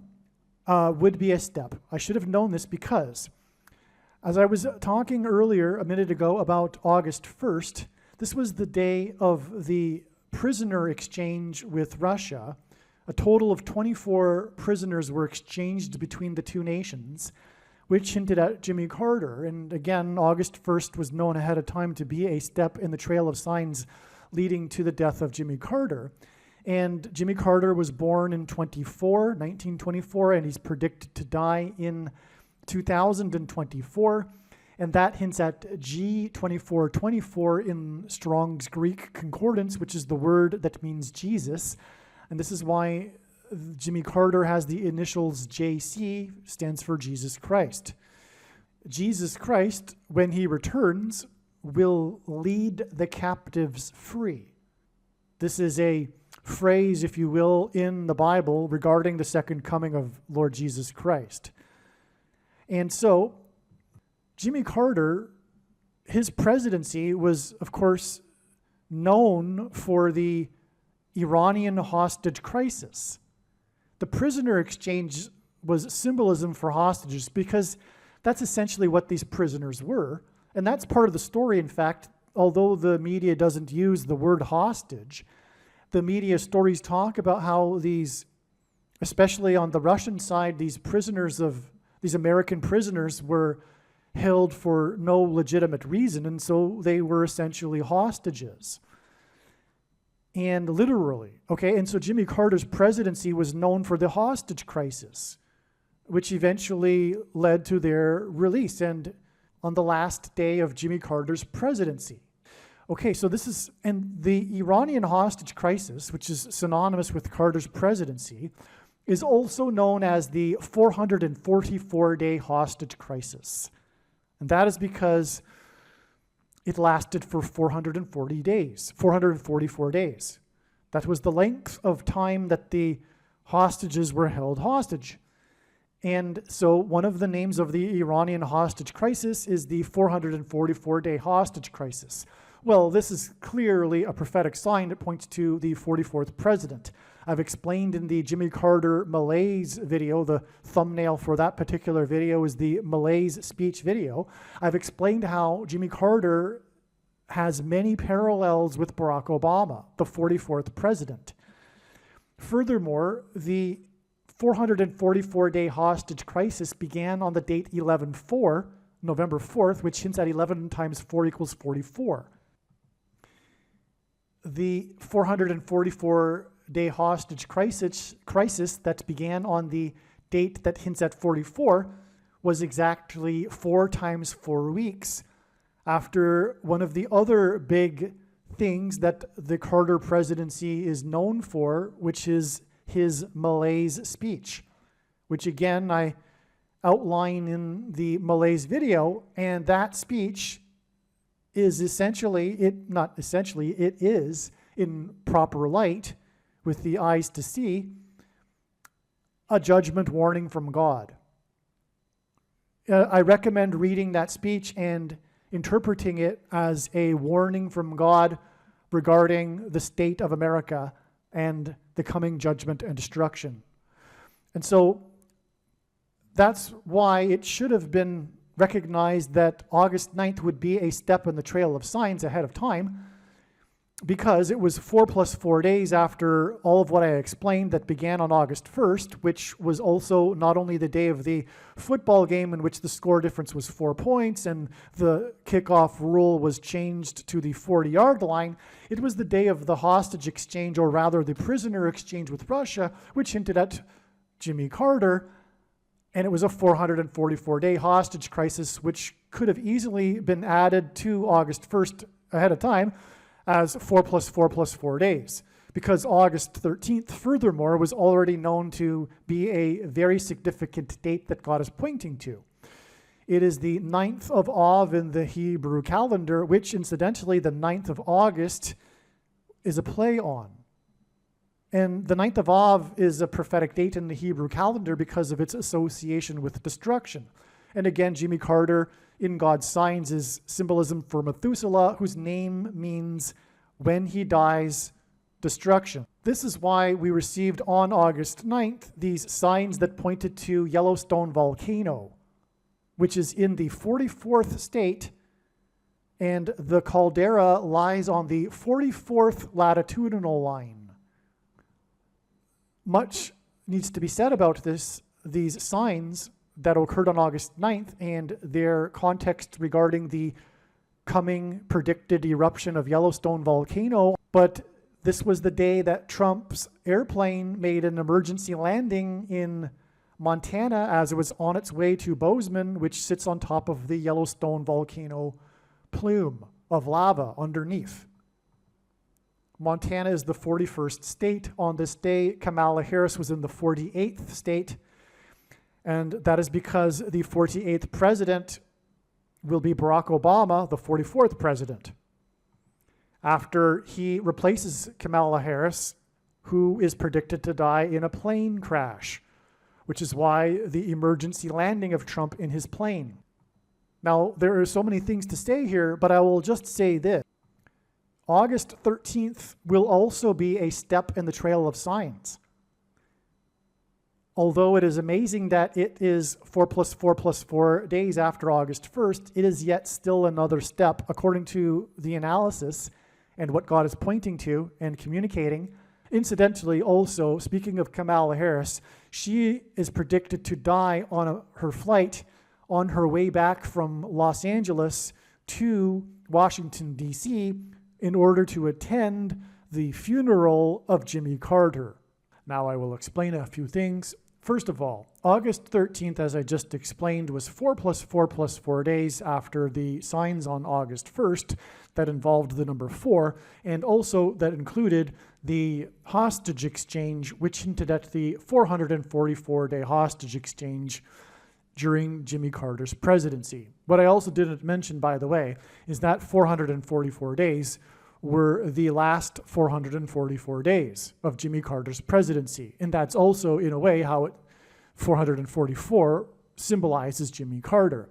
would be a step. I should have known this because, as I was talking earlier a minute ago about August 1st, this was the day of the prisoner exchange with Russia. A total of 24 prisoners were exchanged between the two nations, which hinted at Jimmy Carter. And again, August 1st was known ahead of time to be a step in the trail of signs leading to the death of Jimmy Carter. And Jimmy Carter was born in 1924, and he's predicted to die in 2024. And that hints at G2424 in Strong's Greek Concordance, which is the word that means Jesus. And this is why Jimmy Carter has the initials JC, stands for Jesus Christ. Jesus Christ, when he returns, will lead the captives free. This is a phrase, if you will, in the Bible regarding the second coming of Lord Jesus Christ. And so, Jimmy Carter, his presidency was, of course, known for the Iranian hostage crisis. The prisoner exchange was symbolism for hostages because that's essentially what these prisoners were. And that's part of the story, in fact, although the media doesn't use the word hostage. The media stories talk about how these, especially on the Russian side, these These American prisoners were held for no legitimate reason, and so they were essentially hostages. And literally, okay, and so Jimmy Carter's presidency was known for the hostage crisis, which eventually led to their release, and on the last day of Jimmy Carter's presidency. Okay, so this is, and the Iranian hostage crisis, which is synonymous with Carter's presidency, is also known as the 444-day hostage crisis. And that is because it lasted for 440 days, 444 days. That was the length of time that the hostages were held hostage. And so one of the names of the Iranian hostage crisis is the 444-day hostage crisis. Well, this is clearly a prophetic sign that points to the 44th president. I've explained in the Jimmy Carter malaise video, the thumbnail for that particular video is the malaise speech video. I've explained how Jimmy Carter has many parallels with Barack Obama, the 44th president. Furthermore, the 444-day hostage crisis began on the date 11/4, November 4th, which hints at 11 times 4 equals 44. The 444-day hostage crisis that began on the date that hints at 44 was exactly 4 times 4 weeks after one of the other big things that the Carter presidency is known for, which is his malaise speech, which again I outline in the malaise video, and that speech is essentially, it is in proper light with the eyes to see, a judgment warning from God. I recommend reading that speech and interpreting it as a warning from God regarding the state of America and the coming judgment and destruction. And so that's why it should have been recognized that August 9th would be a step in the trail of signs ahead of time, because it was 4 + 4 days after all of what I explained that began on August 1st, which was also not only the day of the football game in which the score difference was 4 points and the kickoff rule was changed to the 40-yard line, it was the day of the hostage exchange, or rather the prisoner exchange with Russia, which hinted at Jimmy Carter. And it was a 444-day hostage crisis, which could have easily been added to August 1st ahead of time as 4 + 4 + 4 days, because August 13th, furthermore, was already known to be a very significant date that God is pointing to. It is the 9th of Av in the Hebrew calendar, which incidentally, the 9th of August is a play on. And the 9th of Av is a prophetic date in the Hebrew calendar because of its association with destruction. And again, Jimmy Carter in God's signs is symbolism for Methuselah, whose name means when he dies, destruction. This is why we received on August 9th these signs that pointed to Yellowstone volcano, which is in the 44th state, and the caldera lies on the 44th latitudinal line. Much needs to be said about these signs that occurred on August 9th and their context regarding the coming predicted eruption of Yellowstone volcano. But this was the day that Trump's airplane made an emergency landing in Montana as it was on its way to Bozeman, which sits on top of the Yellowstone volcano plume of lava underneath. Montana is the 41st state. On this day, Kamala Harris was in the 48th state, and that is because the 48th president will be Barack Obama, the 44th president, after he replaces Kamala Harris, who is predicted to die in a plane crash, which is why the emergency landing of Trump in his plane. Now, there are so many things to say here, but I will just say this. August 13th will also be a step in the trail of signs. Although it is amazing that it is 4 + 4 + 4 days after August 1st, it is yet still another step, according to the analysis and what God is pointing to and communicating. Incidentally, also, speaking of Kamala Harris, she is predicted to die on her flight on her way back from Los Angeles to Washington, D.C., in order to attend the funeral of Jimmy Carter. Now I will explain a few things. First of all, August 13th, as I just explained, was 4 plus 4 plus 4 days after the signs on August 1st that involved the number 4, and also that included the hostage exchange, which hinted at the 444-day hostage exchange during Jimmy Carter's presidency. What I also didn't mention, by the way, is that 444 days were the last 444 days of Jimmy Carter's presidency. And that's also, in a way, how 444 symbolizes Jimmy Carter.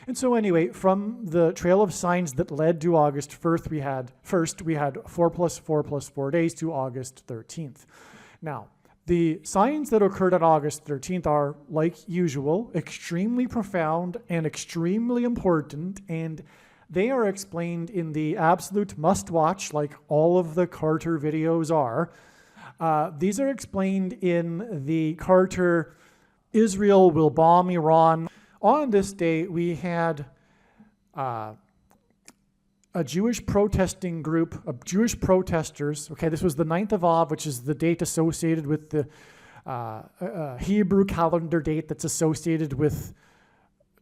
And so anyway, from the trail of signs that led to August 1st, we had 4 plus 4 plus 4 days to August 13th. Now, the signs that occurred on August 13th are, like usual, extremely profound and extremely important, and they are explained in the absolute must-watch, like all of the Carter videos are. These are explained in the Carter, Israel will bomb Iran. On this day, we had a Jewish protesting group of Jewish protesters. Okay, this was the 9th of Av, which is the date associated with the Hebrew calendar date that's associated with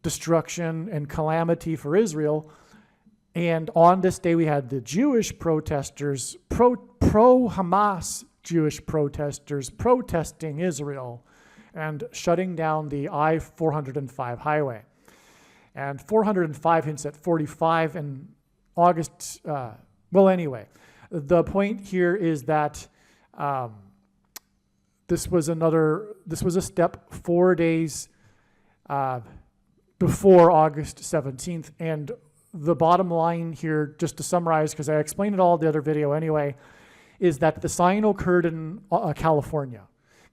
destruction and calamity for Israel. And on this day, we had the Jewish protesters, pro-Hamas Jewish protesters protesting Israel and shutting down the I-405 highway. And 405 hints at 45 in August. Well, anyway, the point here is that this was a step 4 days before August 17th. And the bottom line here, just to summarize, because I explained it all in the other video anyway, is that the sign occurred in California.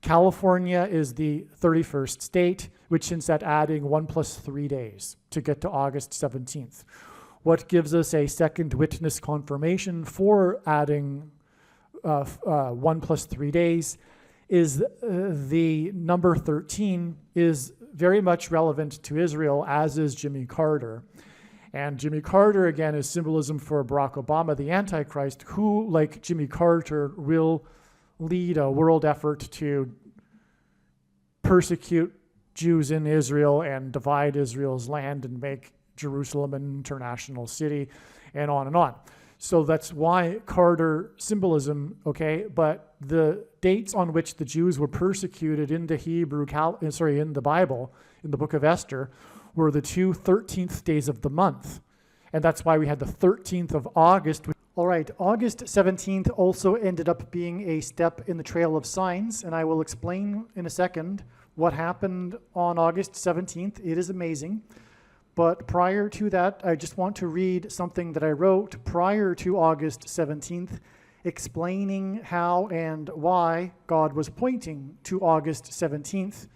California is the 31st state, which hints at adding 1 plus 3 days to get to August 17th. What gives us a second witness confirmation for adding 1 plus 3 days is the number 13 is very much relevant to Israel, as is Jimmy Carter. And Jimmy Carter, again, is symbolism for Barack Obama, the Antichrist, who, like Jimmy Carter, will lead a world effort to persecute Jews in Israel and divide Israel's land and make Jerusalem an international city, and on and on. So that's why Carter symbolism, okay? But the dates on which the Jews were persecuted in the in the Bible, in the book of Esther, were the 2 13th days of the month. And that's why we had the 13th of August. All right, August 17th also ended up being a step in the trail of signs, and I will explain in a second what happened on August 17th. It is amazing. But prior to that, I just want to read something that I wrote prior to August 17th, explaining how and why God was pointing to August 17th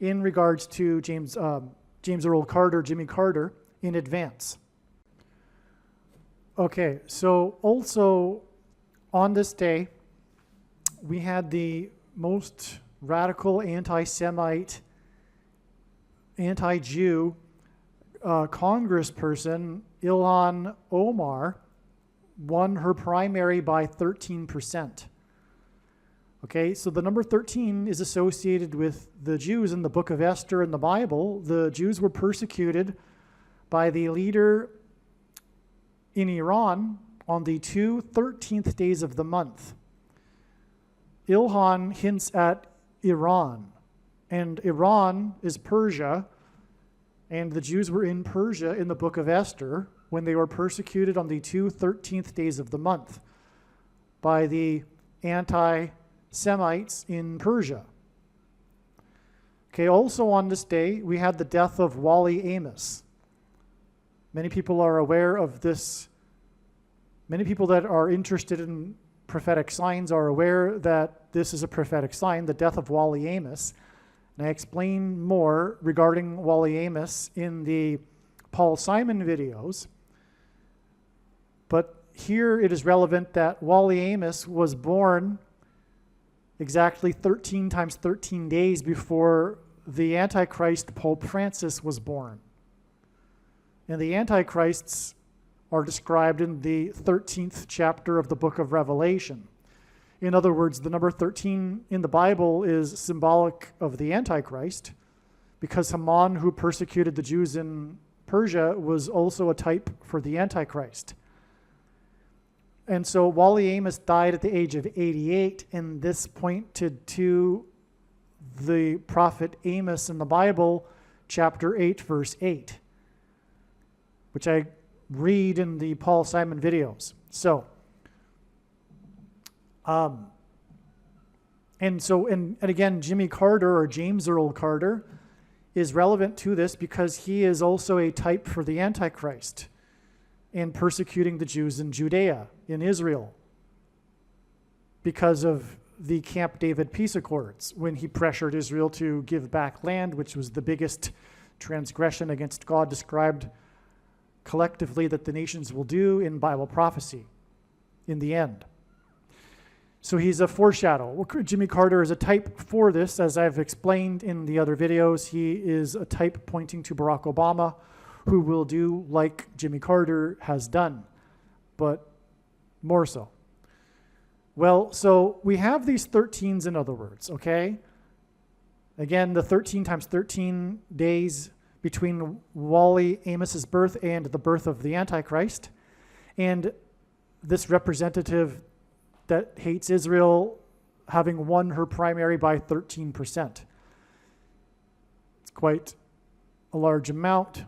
in regards to James Earl Carter, Jimmy Carter, in advance. Okay, so also on this day, we had the most radical anti-Semite, anti-Jew congressperson, Ilhan Omar, won her primary by 13%. Okay, so the number 13 is associated with the Jews in the book of Esther in the Bible. The Jews were persecuted by the leader in Iran on the 2 13th days of the month. Ilhan hints at Iran, and Iran is Persia, and the Jews were in Persia in the book of Esther when they were persecuted on the 2 13th days of the month by the anti-Semites in Persia. Okay, also on this day, we had the death of Wally Amos. Many people are aware of this. Many people that are interested in prophetic signs are aware that this is a prophetic sign, the death of Wally Amos. And I explain more regarding Wally Amos in the Paul Simon videos. But here it is relevant that Wally Amos was born exactly 13 times 13 days before the Antichrist, Pope Francis, was born. And the Antichrists are described in the 13th chapter of the book of Revelation. In other words, the number 13 in the Bible is symbolic of the Antichrist, because Haman, who persecuted the Jews in Persia, was also a type for the Antichrist. And so Wally Amos died at the age of 88, and this pointed to the prophet Amos in the Bible, chapter 8, verse 8, which I read in the Paul Simon videos. So, and again, Jimmy Carter, or James Earl Carter, is relevant to this because he is also a type for the Antichrist in persecuting the Jews in Judea, in Israel, because of the Camp David peace accords, when he pressured Israel to give back land, which was the biggest transgression against God described collectively that the nations will do in Bible prophecy in the end. So he's a foreshadow. Jimmy Carter is a type for this, as I've explained in the other videos. He is a type pointing to Barack Obama, who will do like Jimmy Carter has done, but more so. Well, so we have these 13s, in other words, okay? Again, the 13 times 13 days between Wally Amos's birth and the birth of the Antichrist. And this representative that hates Israel having won her primary by 13%. It's quite a large amount.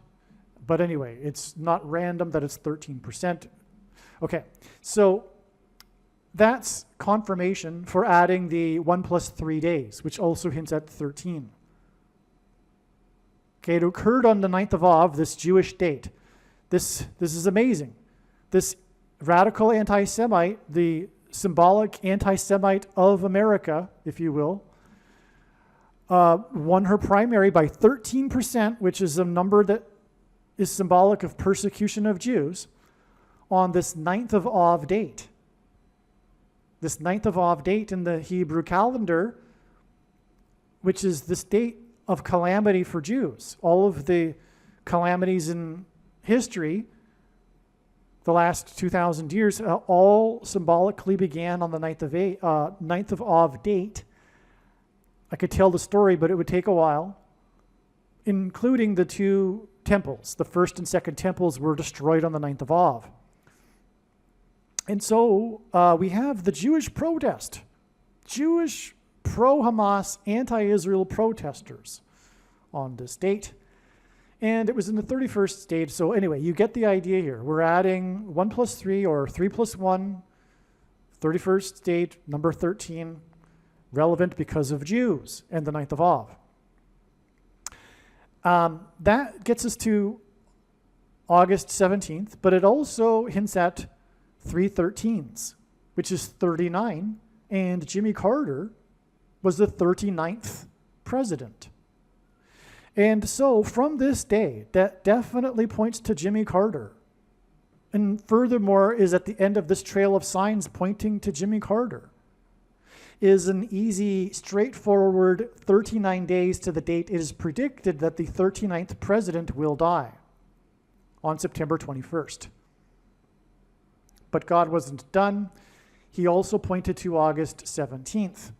But anyway, it's not random that it's 13%. Okay, so that's confirmation for adding the 1 plus 3 days, which also hints at 13. Okay, it occurred on the 9th of Av, this Jewish date. This is amazing. This radical anti-Semite, the symbolic anti-Semite of America, if you will, won her primary by 13%, which is a number that is symbolic of persecution of Jews, on this 9th of Av date. This 9th of Av date in the Hebrew calendar, which is this date of calamity for Jews. All of the calamities in history, the last 2,000 years, all symbolically began on the 9th of Av date. I could tell the story, but it would take a while, including the two temples. The first and second temples were destroyed on the 9th of Av. And so we have the Jewish protest, Jewish pro-Hamas, anti-Israel protesters on this date. And it was in the 31st stage. So anyway, you get the idea here. We're adding 1 plus 3 or 3 plus 1, 31st stage, number 13, relevant because of Jews and the 9th of Av. That gets us to August 17th, but it also hints at 313s, which is 39, and Jimmy Carter was the 39th president. And so from this day, that definitely points to Jimmy Carter. And furthermore, is at the end of this trail of signs pointing to Jimmy Carter, is an easy, straightforward 39 days to the date it is predicted that the 39th president will die on September 21st. But God wasn't done. He also pointed to August 17th.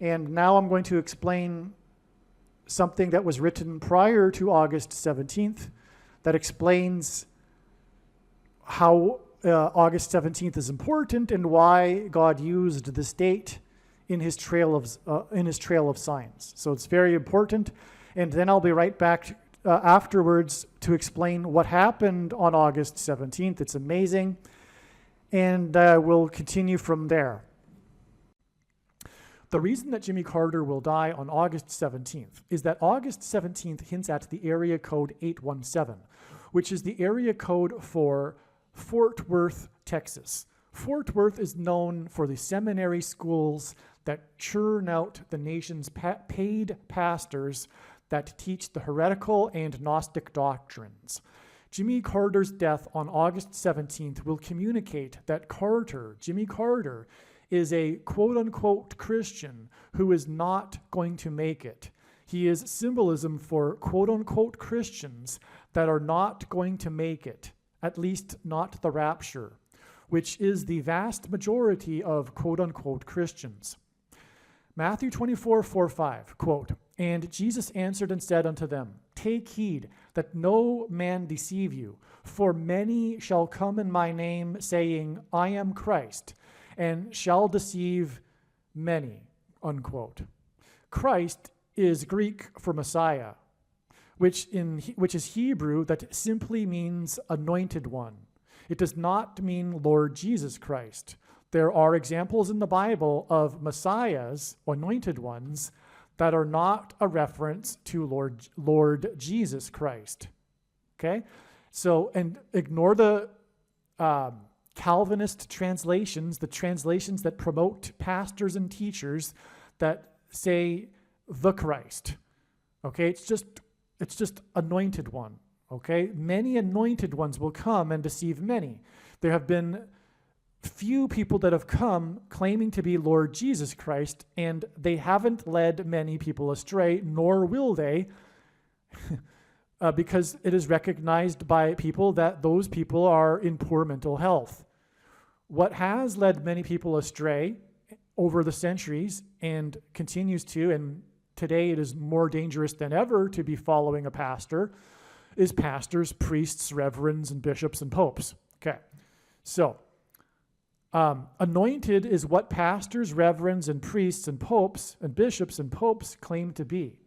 And now I'm going to explain something that was written prior to August 17th that explains how August 17th is important and why God used this date in his trail of signs. So it's very important. And then I'll be right back afterwards to explain what happened on August 17th. It's amazing. And we'll continue from there. The reason that Jimmy Carter will die on August 17th is that August 17th hints at the area code 817, which is the area code for Fort Worth, Texas. Fort Worth is known for the seminary schools that churn out the nation's paid pastors that teach the heretical and Gnostic doctrines. Jimmy Carter's death on August 17th will communicate that Jimmy Carter, is a quote-unquote Christian who is not going to make it. He is symbolism for quote-unquote Christians that are not going to make it, at least not the rapture, which is the vast majority of quote-unquote Christians. Matthew 24:4-5, quote, "And Jesus answered and said unto them, Take heed that no man deceive you, for many shall come in my name, saying, I am Christ, and shall deceive many," unquote. Christ is Greek for Messiah, which is Hebrew that simply means anointed one. It does not mean Lord Jesus Christ. There are examples in the Bible of Messiahs, anointed ones, that are not a reference to Lord Jesus Christ. Okay? So, and ignore the Calvinist translations, the translations that promote pastors and teachers that say the Christ. Okay? It's just anointed one. Okay? Many anointed ones will come and deceive many. There have been few people that have come claiming to be Lord Jesus Christ, and they haven't led many people astray, nor will they, because it is recognized by people that those people are in poor mental health. What has led many people astray over the centuries and continues to, and today it is more dangerous than ever to be following a pastor, is pastors, priests, reverends, and bishops and popes. Okay, so anointed is what pastors, reverends, and priests, and popes, and bishops, and popes claim to be.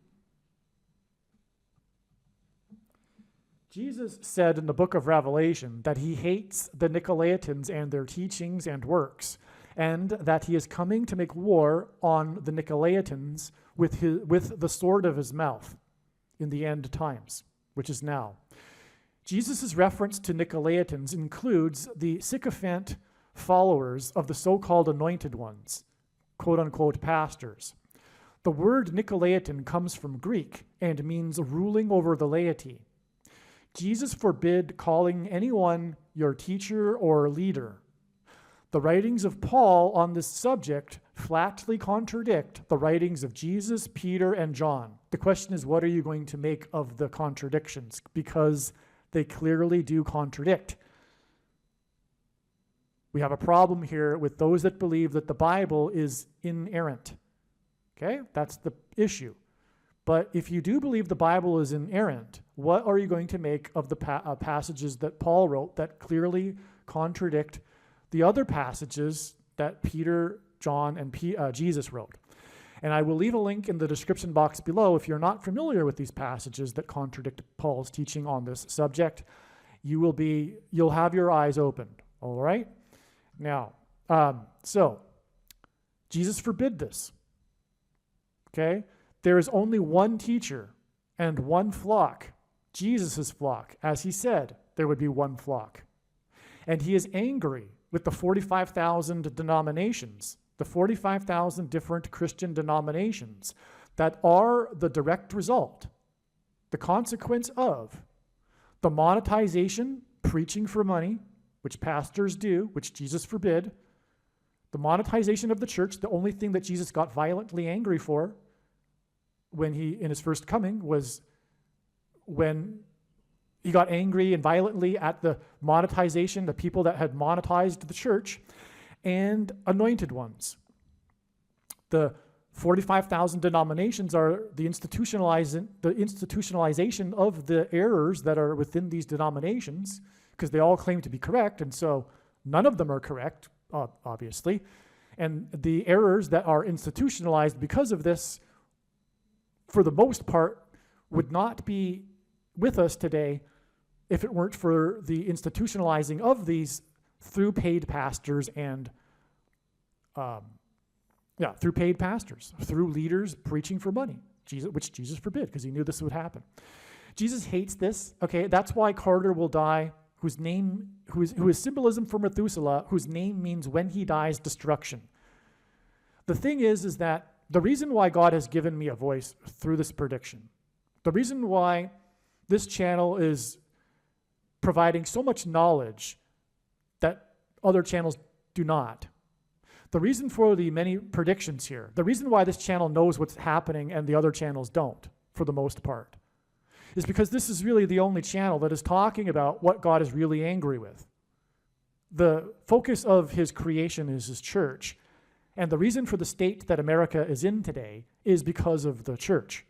Jesus said in the book of Revelation that he hates the Nicolaitans and their teachings and works, and that he is coming to make war on the Nicolaitans with the sword of his mouth in the end times, which is now. Jesus' reference to Nicolaitans includes the sycophant followers of the so-called anointed ones, quote-unquote pastors. The word Nicolaitan comes from Greek and means ruling over the laity. Jesus forbid calling anyone your teacher or leader. The writings of Paul on this subject flatly contradict the writings of Jesus, Peter, and John. The question is, what are you going to make of the contradictions? Because they clearly do contradict. We have a problem here with those that believe that the Bible is inerrant. Okay? That's the issue. But if you do believe the Bible is inerrant, what are you going to make of the passages that Paul wrote that clearly contradict the other passages that Peter, John, and Jesus wrote? And I will leave a link in the description box below. If you're not familiar with these passages that contradict Paul's teaching on this subject, you'll have your eyes opened. All right? Now, so Jesus forbid this. Okay? There is only one teacher and one flock, Jesus' flock. As he said, there would be one flock. And he is angry with the 45,000 denominations, the 45,000 different Christian denominations that are the direct result, the consequence of the monetization, preaching for money, which pastors do, which Jesus forbid, the monetization of the church. The only thing that Jesus got violently angry for when in his first coming was when he got angry and violently at the monetization, the people that had monetized the church, and anointed ones. The 45,000 denominations are the institutionalization of the errors that are within these denominations, because they all claim to be correct, and so none of them are correct, obviously. And the errors that are institutionalized because of this, for the most part, would not be with us today if it weren't for the institutionalizing of these through paid pastors and through paid pastors, through leaders preaching for money, which Jesus forbid because he knew this would happen. Jesus hates this. Okay, that's why Carter will die, who is symbolism for Methuselah, whose name means when he dies, destruction. The thing is that the reason why God has given me a voice through this prediction, the reason why this channel is providing so much knowledge that other channels do not, The reason for the many predictions here, the reason why this channel knows what's happening and the other channels don't, for the most part, is because this is really the only channel that is talking about what God is really angry with. The focus of his creation is his church. And the reason for the state that America is in today is because of the church.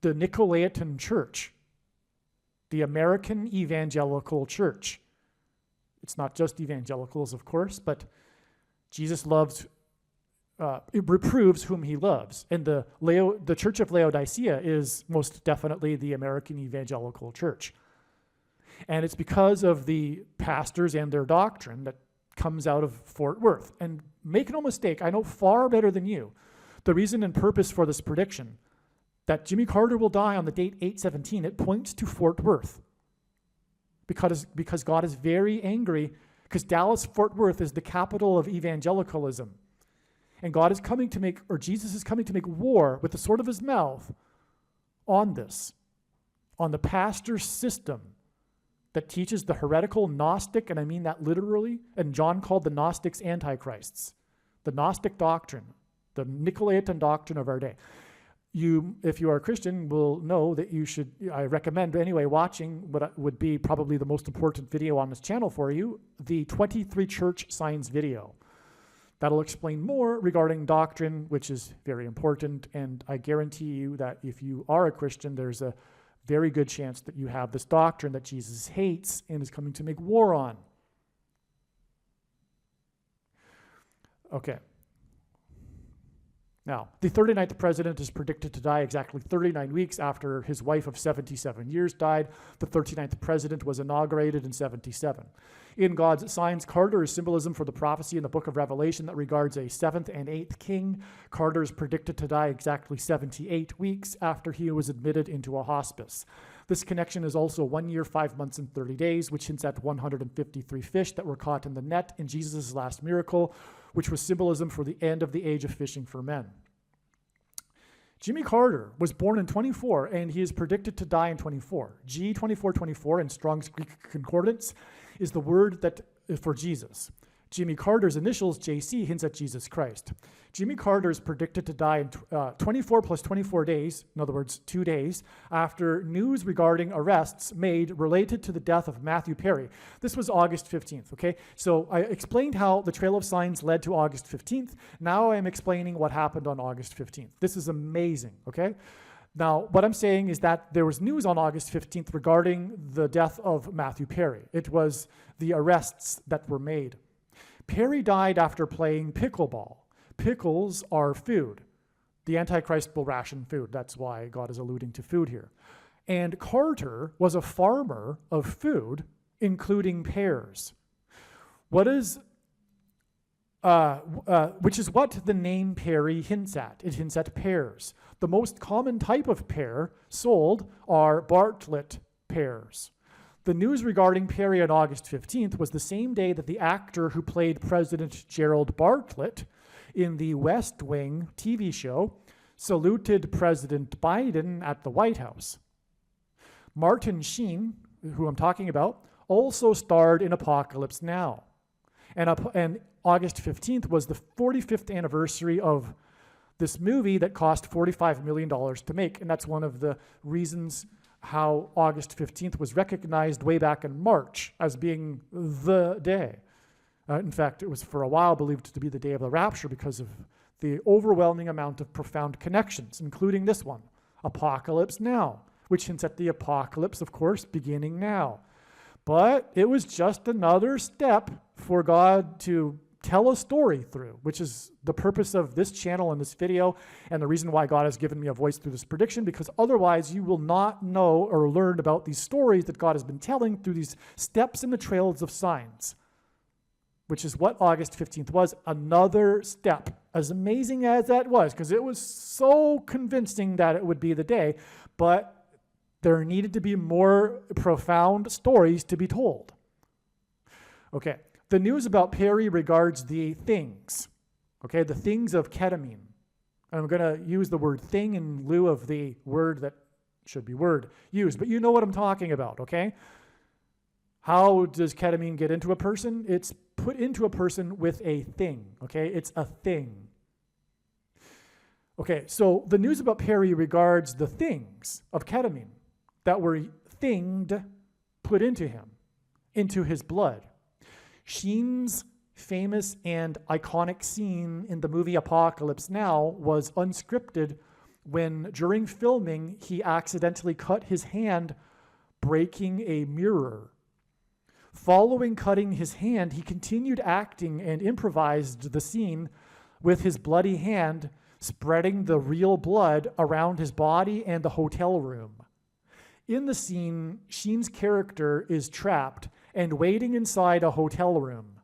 The Nicolaitan Church. The American Evangelical Church. It's not just evangelicals, of course, but Jesus loves, it reproves whom he loves. And the Church of Laodicea is most definitely the American Evangelical Church. And it's because of the pastors and their doctrine that comes out of Fort Worth. And make no mistake, I know far better than you the reason and purpose for this prediction that Jimmy Carter will die on the date 8/17. It points to Fort Worth because God is very angry, because Dallas-Fort Worth is the capital of evangelicalism. And God is coming to make, or Jesus is coming to make war with the sword of his mouth on this, on the pastor system that teaches the heretical Gnostic, and I mean that literally, and John called the Gnostics antichrists, the Gnostic doctrine, the Nicolaitan doctrine of our day. You, if you are a Christian, will know that you should, I recommend anyway, watching what would be probably the most important video on this channel for you, the 23 church signs video. That'll explain more regarding doctrine, which is very important, and I guarantee you that if you are a Christian, there's a very good chance that you have this doctrine that Jesus hates and is coming to make war on. Okay. Now, the 39th president is predicted to die exactly 39 weeks after his wife of 77 years died. The 39th president was inaugurated in 77. In God's signs, Carter is symbolism for the prophecy in the book of Revelation that regards a 7th and 8th king. Carter is predicted to die exactly 78 weeks after he was admitted into a hospice. This connection is also 1 year, 5 months, and 30 days, which hints at 153 fish that were caught in the net in Jesus' last miracle, which was symbolism for the end of the age of fishing for men. Jimmy Carter was born in 24, and he is predicted to die in 24. G2424 in Strong's Greek Concordance is the word that for Jesus. Jimmy Carter's initials, JC, hints at Jesus Christ. Jimmy Carter is predicted to die in 24 plus 24 days, in other words, 2 days, after news regarding arrests made related to the death of Matthew Perry. This was August 15th, okay? So I explained how the Trail of Signs led to August 15th. Now I'm explaining what happened on August 15th. This is amazing, okay? Now, what I'm saying is that there was news on August 15th regarding the death of Matthew Perry. It was the arrests that were made. Perry died after playing pickleball. Pickles are food. The Antichrist will ration food. That's why God is alluding to food here. And Carter was a farmer of food, including pears. Which is what the name Perry hints at. It hints at pears. The most common type of pear sold are Bartlett pears. The news regarding Perry on August 15th was the same day that the actor who played President Gerald Bartlett in the West Wing TV show saluted President Biden at the White House. Martin Sheen, who I'm talking about, also starred in Apocalypse Now. And August 15th was the 45th anniversary of this movie that cost $45 million to make, and that's one of the reasons how August 15th was recognized way back in March as being the day. In fact, it was for a while believed to be the day of the rapture because of the overwhelming amount of profound connections, including this one, Apocalypse Now, which hints at the apocalypse, of course, beginning now. But it was just another step for God to tell a story through, which is the purpose of this channel and this video, and the reason why God has given me a voice through this prediction, because otherwise you will not know or learn about these stories that God has been telling through these steps in the trails of signs, which is what August 15th was, another step. As amazing as that was, because it was so convincing that it would be the day, but there needed to be more profound stories to be told. Okay. The news about Perry regards the things, okay, the things of ketamine. And I'm going to use the word thing in lieu of the word that should be word used, but you know what I'm talking about, okay? How does ketamine get into a person? It's put into a person with a thing, okay? It's a thing. Okay, so the news about Perry regards the things of ketamine that were thinged, put into him, into his blood. Sheen's famous and iconic scene in the movie Apocalypse Now was unscripted when, during filming, he accidentally cut his hand breaking a mirror. Following cutting his hand, he continued acting and improvised the scene with his bloody hand spreading the real blood around his body and the hotel room. In the scene, Sheen's character is trapped and waiting inside a hotel room.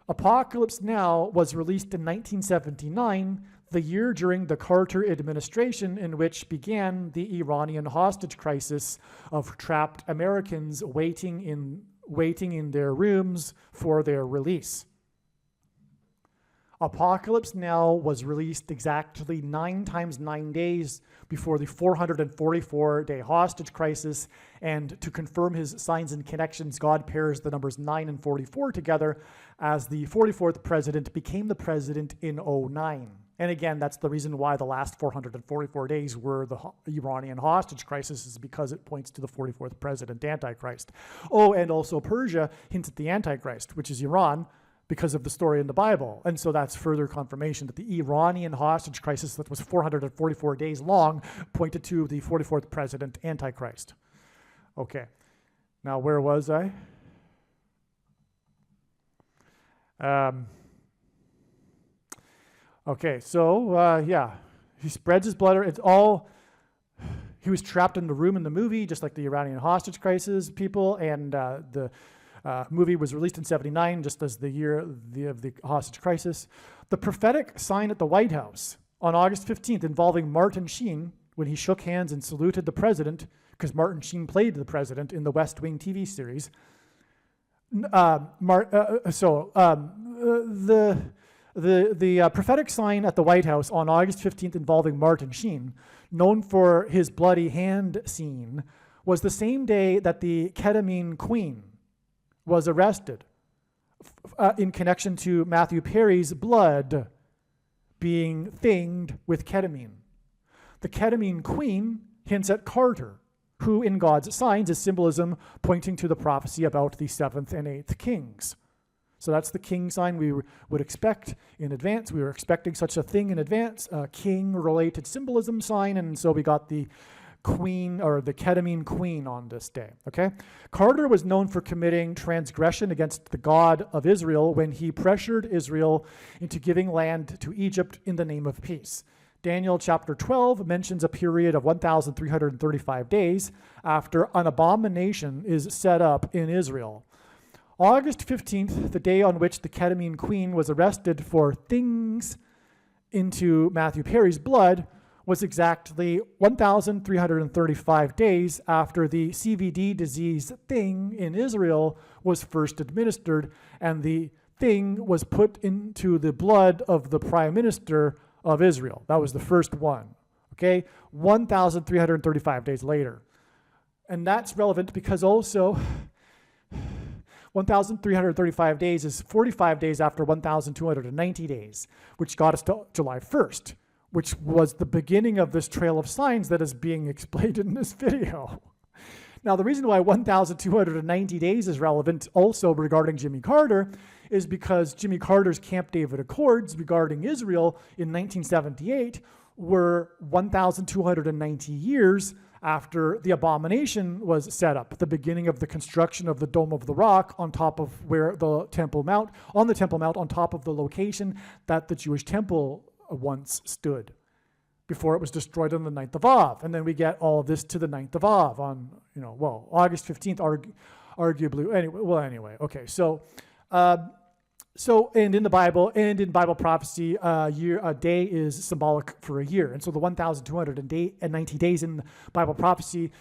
Apocalypse Now was released in 1979, the year during the Carter administration, in which began the Iranian hostage crisis of trapped Americans waiting in their rooms for their release. Apocalypse Now was released exactly 9 times 9 days before the 444-day hostage crisis, and to confirm his signs and connections, God pairs the numbers 9 and 44 together, as the 44th president became the president in 2009. And again, that's the reason why the last 444 days were the Iranian hostage crisis, is because it points to the 44th president, Antichrist. Oh, and also Persia hints at the Antichrist, which is Iran, because of the story in the Bible. And so that's further confirmation that the Iranian hostage crisis that was 444 days long pointed to the 44th president, Antichrist. Okay, now where was I? Okay, so yeah, he spreads his blood. It's all, he was trapped in the room in the movie, just like the Iranian hostage crisis people, and the movie was released in 79, just as the year of the hostage crisis. The prophetic sign at the White House on August 15th involving Martin Sheen, when he shook hands and saluted the president, because Martin Sheen played the president in the West Wing TV series. The prophetic sign at the White House on August 15th involving Martin Sheen, known for his bloody hand scene, was the same day that the ketamine queen was arrested in connection to Matthew Perry's blood being thinged with ketamine. The ketamine queen hints at Carter, who in God's signs is symbolism pointing to the prophecy about the 7th and 8th kings. So that's the king sign we would expect in advance. We were expecting such a thing in advance, a king-related symbolism sign, and so we got the queen, or the ketamine queen, on this day, okay? Carter was known for committing transgression against the God of Israel when he pressured Israel into giving land to Egypt in the name of peace. Daniel chapter 12 mentions a period of 1,335 days after an abomination is set up in Israel. August 15th, the day on which the ketamine queen was arrested for things into Matthew Perry's blood, was exactly 1,335 days after the CVD disease thing in Israel was first administered, and the thing was put into the blood of the prime minister of Israel. That was the first one, okay? 1,335 days later. And that's relevant because also 1,335 days is 45 days after 1,290 days, which got us to July 1st. Which was the beginning of this trail of signs that is being explained in this video. Now, the reason why 1,290 days is relevant also regarding Jimmy Carter is because Jimmy Carter's Camp David Accords regarding Israel in 1978 were 1,290 years after the abomination was set up, the beginning of the construction of the Dome of the Rock on top of where the Temple Mount, on top of the location that the Jewish temple once stood before it was destroyed on the 9th of Av. And then we get all of this to the 9th of Av on, August 15th, arguably. Anyway, okay. So and in the Bible and in Bible prophecy, a day is symbolic for a year. And so the 1,290 days in Bible prophecy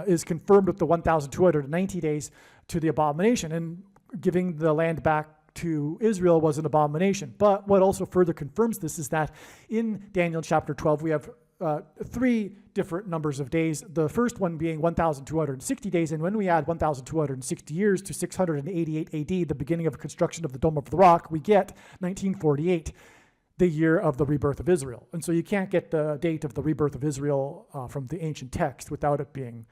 is confirmed with the 1,290 days to the abomination, and giving the land back to Israel was an abomination. But what also further confirms this is that in Daniel chapter 12, we have three different numbers of days, the first one being 1,260 days, and when we add 1,260 years to 688 AD, the beginning of construction of the Dome of the Rock, we get 1948, the year of the rebirth of Israel. And so you can't get the date of the rebirth of Israel from the ancient text without it being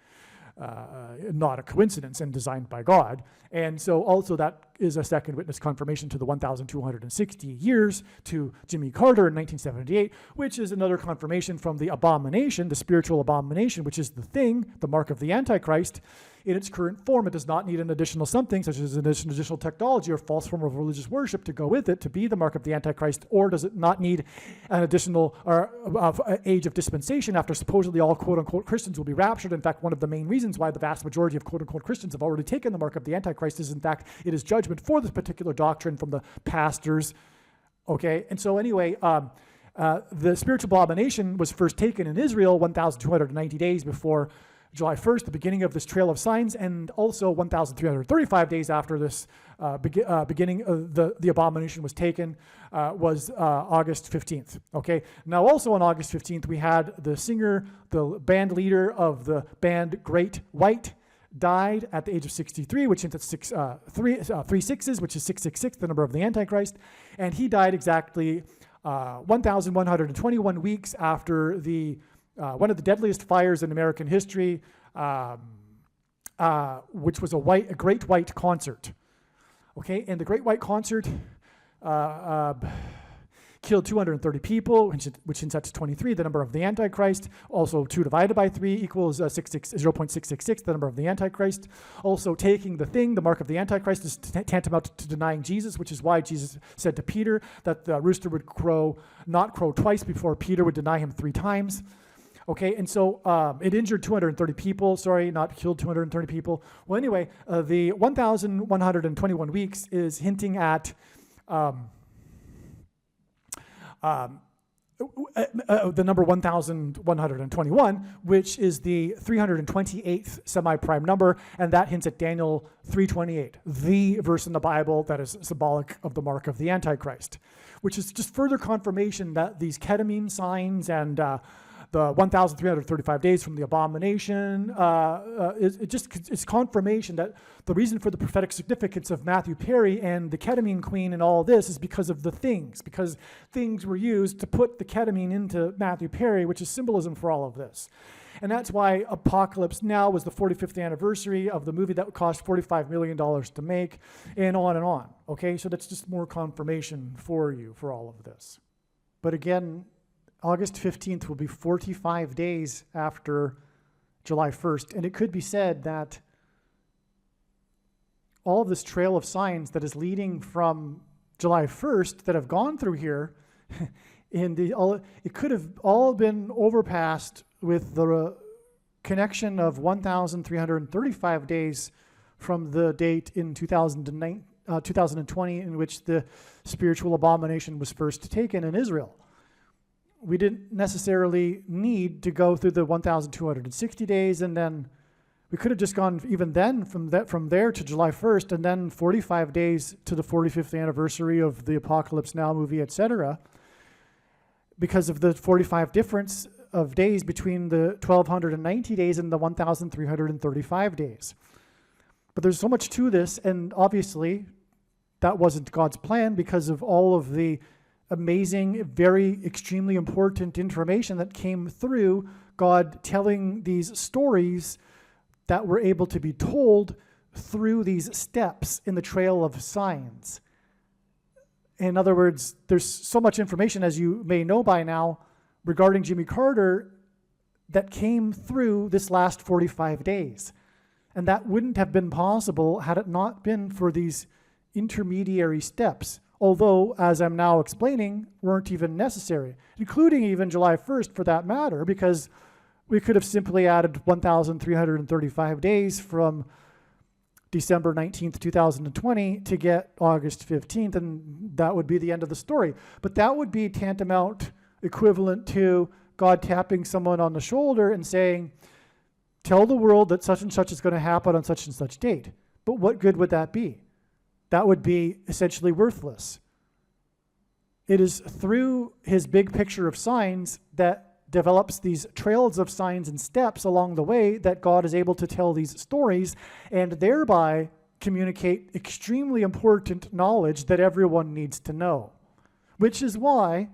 not a coincidence and designed by God. And so also that is a second witness confirmation to the 1,260 years to Jimmy Carter in 1978, which is another confirmation from the abomination, the spiritual abomination, which is the thing, the mark of the Antichrist. In its current form, it does not need an additional something, such as an additional technology or false form of religious worship to go with it to be the mark of the Antichrist, or does it not need an additional age of dispensation after supposedly all quote-unquote Christians will be raptured. In fact, one of the main reasons why the vast majority of quote-unquote Christians have already taken the mark of the Antichrist is, in fact, it is judgment for this particular doctrine from the pastors. Okay, and so anyway, the spiritual abomination was first taken in Israel 1,290 days before July 1st, the beginning of this trail of signs, and also 1,335 days after this beginning of the abomination was taken was August 15th. Okay. Now, also on August 15th, we had the singer, the band leader of the band Great White, died at the age of 63, which hints at three sixes, which is 666, the number of the Antichrist, and he died exactly 1,121 weeks after the one of the deadliest fires in American history, which was a Great White Concert. Okay, and the Great White Concert killed 230 people, which hints at 23, the number of the Antichrist. Also, 2 divided by 3 equals 0.666, the number of the Antichrist. Also, taking the thing, the mark of the Antichrist, is tantamount to denying Jesus, which is why Jesus said to Peter that the rooster would not crow twice before Peter would deny him 3 times. Okay, and so it injured 230 people, not killed 230 people. Well, anyway, the 1,121 weeks is hinting at the number 1,121, which is the 328th semi-prime number, and that hints at Daniel 3:28, the verse in the Bible that is symbolic of the mark of the Antichrist, which is just further confirmation that these ketamine signs and the 1,335 days from the abomination, it's confirmation that the reason for the prophetic significance of Matthew Perry and the ketamine queen and all this is because of the things, because things were used to put the ketamine into Matthew Perry, which is symbolism for all of this. And that's why Apocalypse Now was the 45th anniversary of the movie that cost $45 million to make, and on and on. Okay, so that's just more confirmation for you for all of this. But again, August 15th will be 45 days after July 1st, and it could be said that all of this trail of signs that is leading from July 1st that have gone through here, it could have all been overpassed with the connection of 1,335 days from the date in 2020 in which the spiritual abomination was first taken in Israel. We didn't necessarily need to go through the 1,260 days, and then we could have just gone even then from there to July 1st, and then 45 days to the 45th anniversary of the Apocalypse Now movie, etc., because of the 45 difference of days between the 1,290 days and the 1,335 days. But there's so much to this, and obviously that wasn't God's plan because of all of the amazing, very extremely important information that came through God telling these stories that were able to be told through these steps in the trail of signs. In other words, there's so much information, as you may know by now, regarding Jimmy Carter that came through this last 45 days. And that wouldn't have been possible had it not been for these intermediary steps, although, as I'm now explaining, weren't even necessary, including even July 1st for that matter, because we could have simply added 1,335 days from December 19th, 2020 to get August 15th, and that would be the end of the story. But that would be tantamount equivalent to God tapping someone on the shoulder and saying, tell the world that such and such is going to happen on such and such date. But what good would that be? That would be essentially worthless. It is through his big picture of signs that develops these trails of signs and steps along the way that God is able to tell these stories and thereby communicate extremely important knowledge that everyone needs to know. Which is why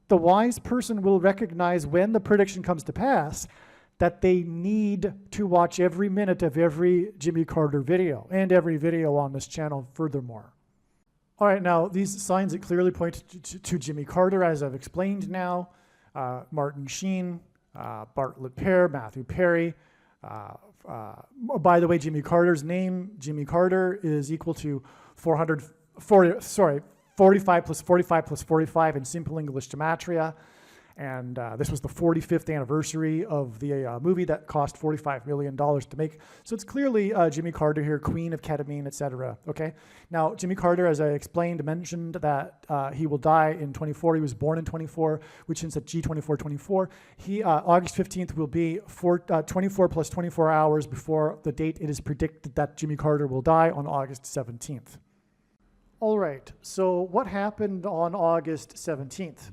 the wise person will recognize when the prediction comes to pass that they need to watch every minute of every Jimmy Carter video and every video on this channel furthermore. All right, now these signs that clearly point to Jimmy Carter, as I've explained now, Martin Sheen, Bartlett Pear, Matthew Perry. By the way, Jimmy Carter's name, Jimmy Carter, is equal to 45 plus 45 plus 45 in simple English gematria. And this was the 45th anniversary of the movie that cost $45 million to make. So it's clearly Jimmy Carter here, queen of ketamine, etc. Okay. Now, Jimmy Carter, as I explained, mentioned that he will die in 24. He was born in 24, which means that G2424. August 15th will be 24 plus 24 hours before the date it is predicted that Jimmy Carter will die on August 17th. All right. So what happened on August 17th?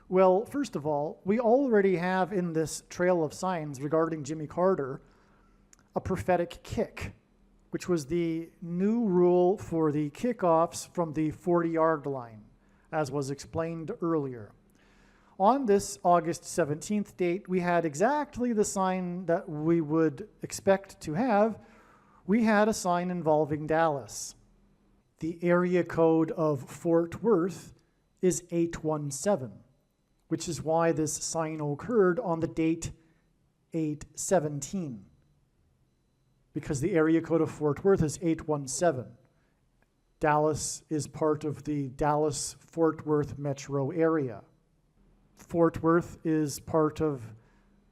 Well, first of all, we already have in this trail of signs regarding Jimmy Carter a prophetic kick, which was the new rule for the kickoffs from the 40-yard line, as was explained earlier. On this August 17th date, we had exactly the sign that we would expect to have. We had a sign involving Dallas. The area code of Fort Worth is 817. Which is why this sign occurred on the date 8/17, because the area code of Fort Worth is 817. Dallas is part of the Dallas-Fort Worth metro area. Fort Worth is part of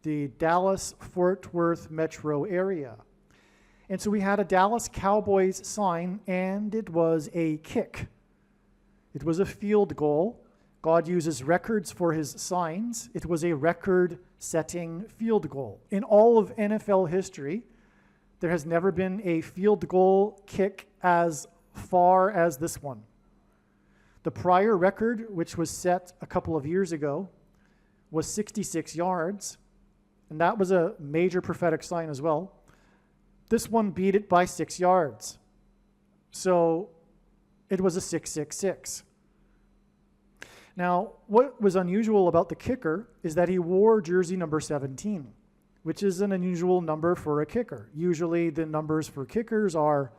the Dallas-Fort Worth metro area. And so we had a Dallas Cowboys sign, and it was a kick. It was a field goal. God uses records for his signs. It was a record-setting field goal. In all of NFL history, there has never been a field goal kick as far as this one. The prior record, which was set a couple of years ago, was 66 yards, and that was a major prophetic sign as well. This one beat it by 6 yards. So it was a 666. Now, what was unusual about the kicker is that he wore jersey number 17, which is an unusual number for a kicker. Usually the numbers for kickers are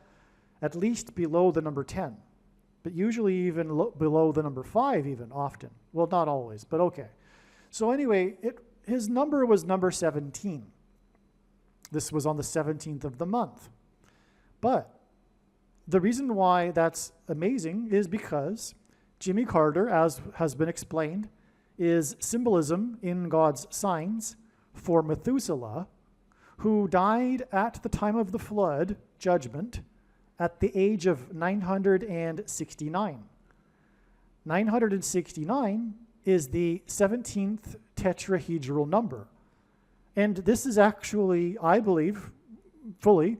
at least below the number 10, but usually even below the number 5 even often. Well, not always, but okay. So anyway, his number was number 17. This was on the 17th of the month. But the reason why that's amazing is because Jimmy Carter, as has been explained, is symbolism in God's signs for Methuselah, who died at the time of the flood judgment at the age of 969. 969 is the 17th tetrahedral number. And this is actually, I believe, fully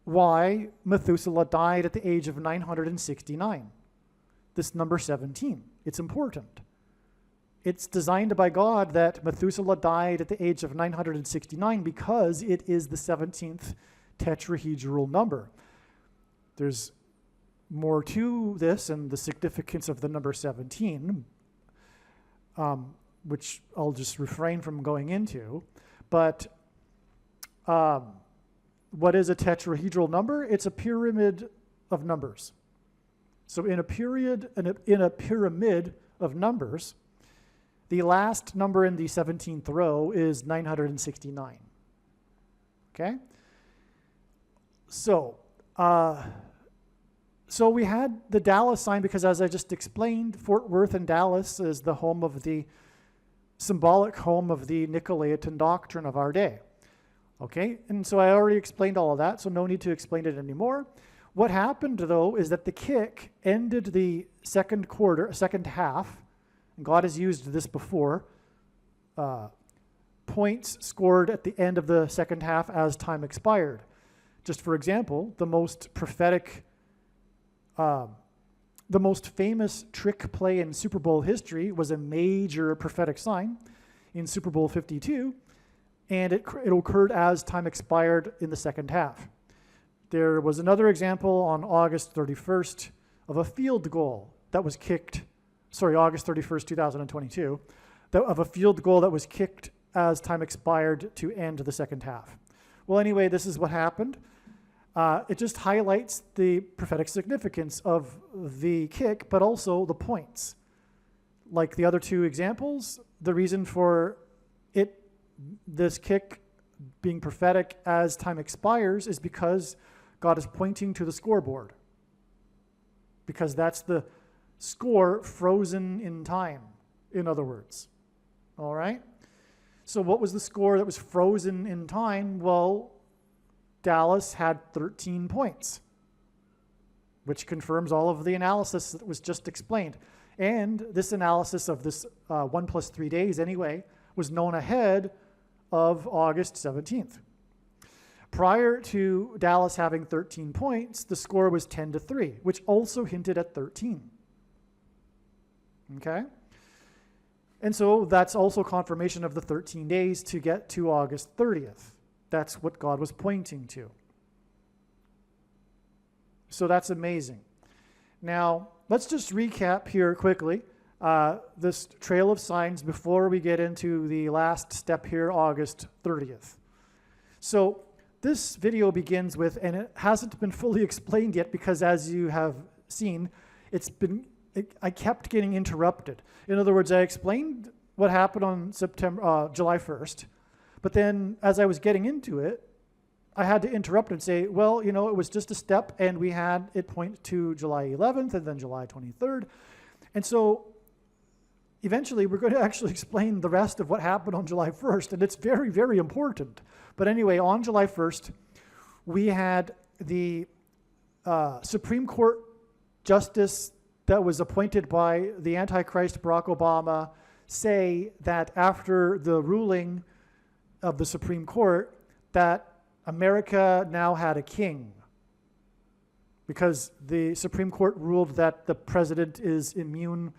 why Methuselah died at the age of 969. This number 17. It's important. It's designed by God that Methuselah died at the age of 969 because it is the 17th tetrahedral number. There's more to this and the significance of the number 17, which I'll just refrain from going into. But what is a tetrahedral number? It's a pyramid of numbers. So in a pyramid of numbers, the last number in the 17th row is 969. Okay? So we had the Dallas sign because, as I just explained, Fort Worth and Dallas is the home of the symbolic home of the Nicolaitan doctrine of our day. Okay? And so I already explained all of that, so no need to explain it anymore. What happened, though, is that the kick ended the second half, and God has used this before, points scored at the end of the second half as time expired. Just for example, the most prophetic, the most famous trick play in Super Bowl history was a major prophetic sign. in Super Bowl 52, and it occurred as time expired in the second half. There was another example on August 31st of a field goal that was kicked, August 31st, 2022, of a field goal that was kicked as time expired to end the second half. Well, anyway, this is what happened. It just highlights the prophetic significance of the kick, but also the points. Like the other two examples, the reason for this kick being prophetic as time expires is because God is pointing to the scoreboard. Because that's the score frozen in time, in other words. All right? So what was the score that was frozen in time? Well, Dallas had 13 points, which confirms all of the analysis that was just explained. And this analysis of this 1 plus 3 days anyway was known ahead of August 17th. Prior to Dallas having 13 points, the score was 10-3, which also hinted at 13. Okay? And so that's also confirmation of the 13 days to get to August 30th. That's what God was pointing to. So that's amazing. Now, let's just recap here quickly this trail of signs before we get into the last step here, August 30th. So this video begins with, and it hasn't been fully explained yet because as you have seen, I kept getting interrupted. In other words, I explained what happened on July 1st, but then as I was getting into it, I had to interrupt and say, well, it was just a step, and we had it point to July 11th and then July 23rd. And so eventually we're going to actually explain the rest of what happened on July 1st, and it's very, very important. But anyway, on July 1st, we had the Supreme Court justice that was appointed by the Antichrist Barack Obama say that after the ruling of the Supreme Court that America now had a king, because the Supreme Court ruled that the president is immune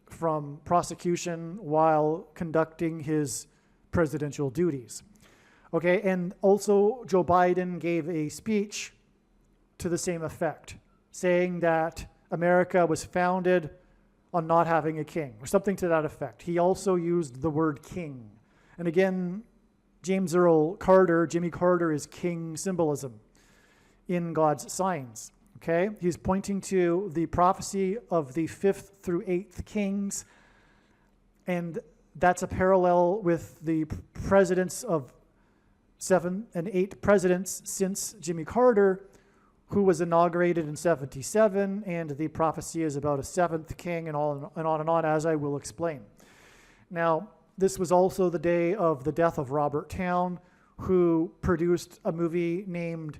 from prosecution while conducting his presidential duties. Okay, and also Joe Biden gave a speech to the same effect, saying that America was founded on not having a king, or something to that effect. He also used the word king. And again, James Earl Carter, Jimmy Carter, is king symbolism in God's signs. Okay? He's pointing to the prophecy of the 5th through 8th kings, and that's a parallel with the presidents of 7 and 8 presidents since Jimmy Carter, who was inaugurated in 77, and the prophecy is about a 7th king, and on and on, as I will explain. Now, this was also the day of the death of Robert Towne, who produced a movie named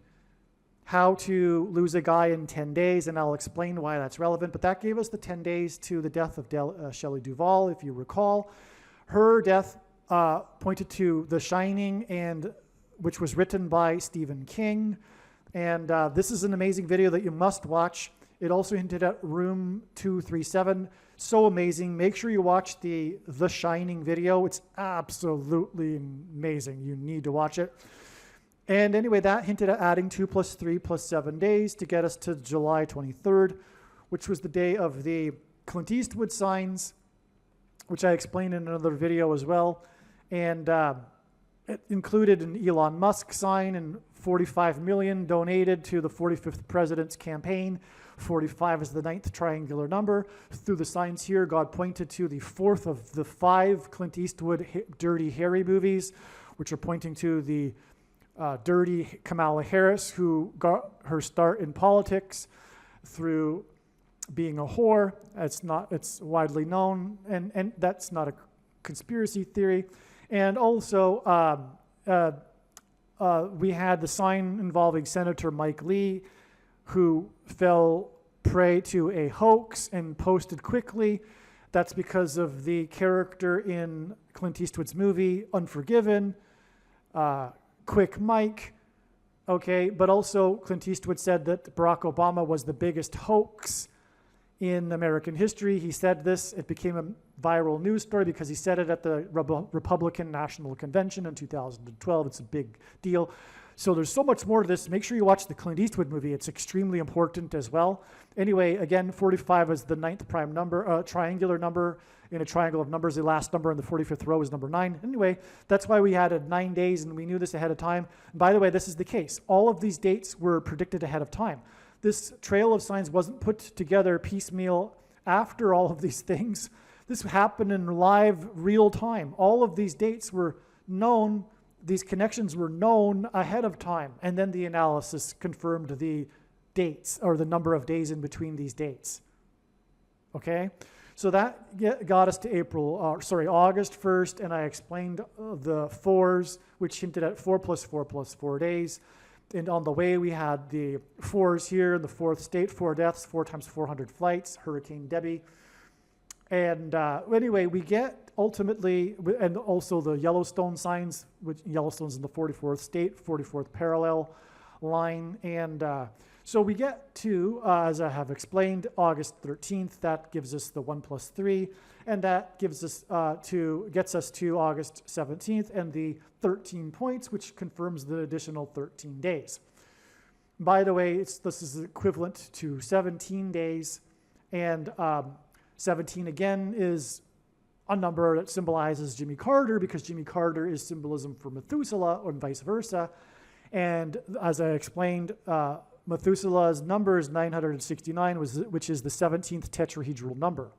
How to Lose a Guy in 10 Days, and I'll explain why that's relevant, but that gave us the 10 days to the death of Shelley Duvall, if you recall. Her death pointed to The Shining, which was written by Stephen King, and this is an amazing video that you must watch. It also hinted at Room 237. So amazing. Make sure you watch the Shining video. It's absolutely amazing. You need to watch it. And anyway, that hinted at adding 2 plus 3 plus 7 days to get us to July 23rd, which was the day of the Clint Eastwood signs, which I explained in another video as well. And it included an Elon Musk sign and 45 million donated to the 45th president's campaign. 45 is the 9th triangular number. Through the signs here, God pointed to the 4th of the 5 Clint Eastwood Dirty Harry movies, which are pointing to the dirty Kamala Harris, who got her start in politics through being a whore. It's widely known, and that's not a conspiracy theory. And also, we had the sign involving Senator Mike Lee, who fell prey to a hoax and posted quickly. That's because of the character in Clint Eastwood's movie, Unforgiven, Quick Mike. Okay, but also Clint Eastwood said that Barack Obama was the biggest hoax in American history. He said this. It became a viral news story because he said it at the Republican National Convention in 2012. It's a big deal. So there's so much more to this. Make sure you watch the Clint Eastwood movie. It's extremely important as well. Anyway, again, 45 is the 9th prime number, triangular number in a triangle of numbers. The last number in the 45th row is number 9. Anyway, that's why we had 9 days, and we knew this ahead of time. And by the way, this is the case. All of these dates were predicted ahead of time. This trail of signs wasn't put together piecemeal after all of these things. This happened in live, real time. All of these dates were known, these connections were known ahead of time, and then the analysis confirmed the dates, or the number of days in between these dates. Okay? So that got us to August 1st, and I explained the 4s, which hinted at 4 plus 4 plus 4 days. And on the way, we had the 4s here in the 4th state, 4 deaths, 4 times 400 flights, Hurricane Debbie. And anyway, we get ultimately, and also the Yellowstone signs, which Yellowstone's in the 44th state, 44th parallel line. And so we get to, as I have explained, August 13th. That gives us the 1 plus 3. And that gives us gets us to August 17th and the 13 points, which confirms the additional 13 days. By the way, this is equivalent to 17 days, and 17 again is a number that symbolizes Jimmy Carter, because Jimmy Carter is symbolism for Methuselah, or vice versa. And as I explained, Methuselah's number is 969, which is the 17th tetrahedral number.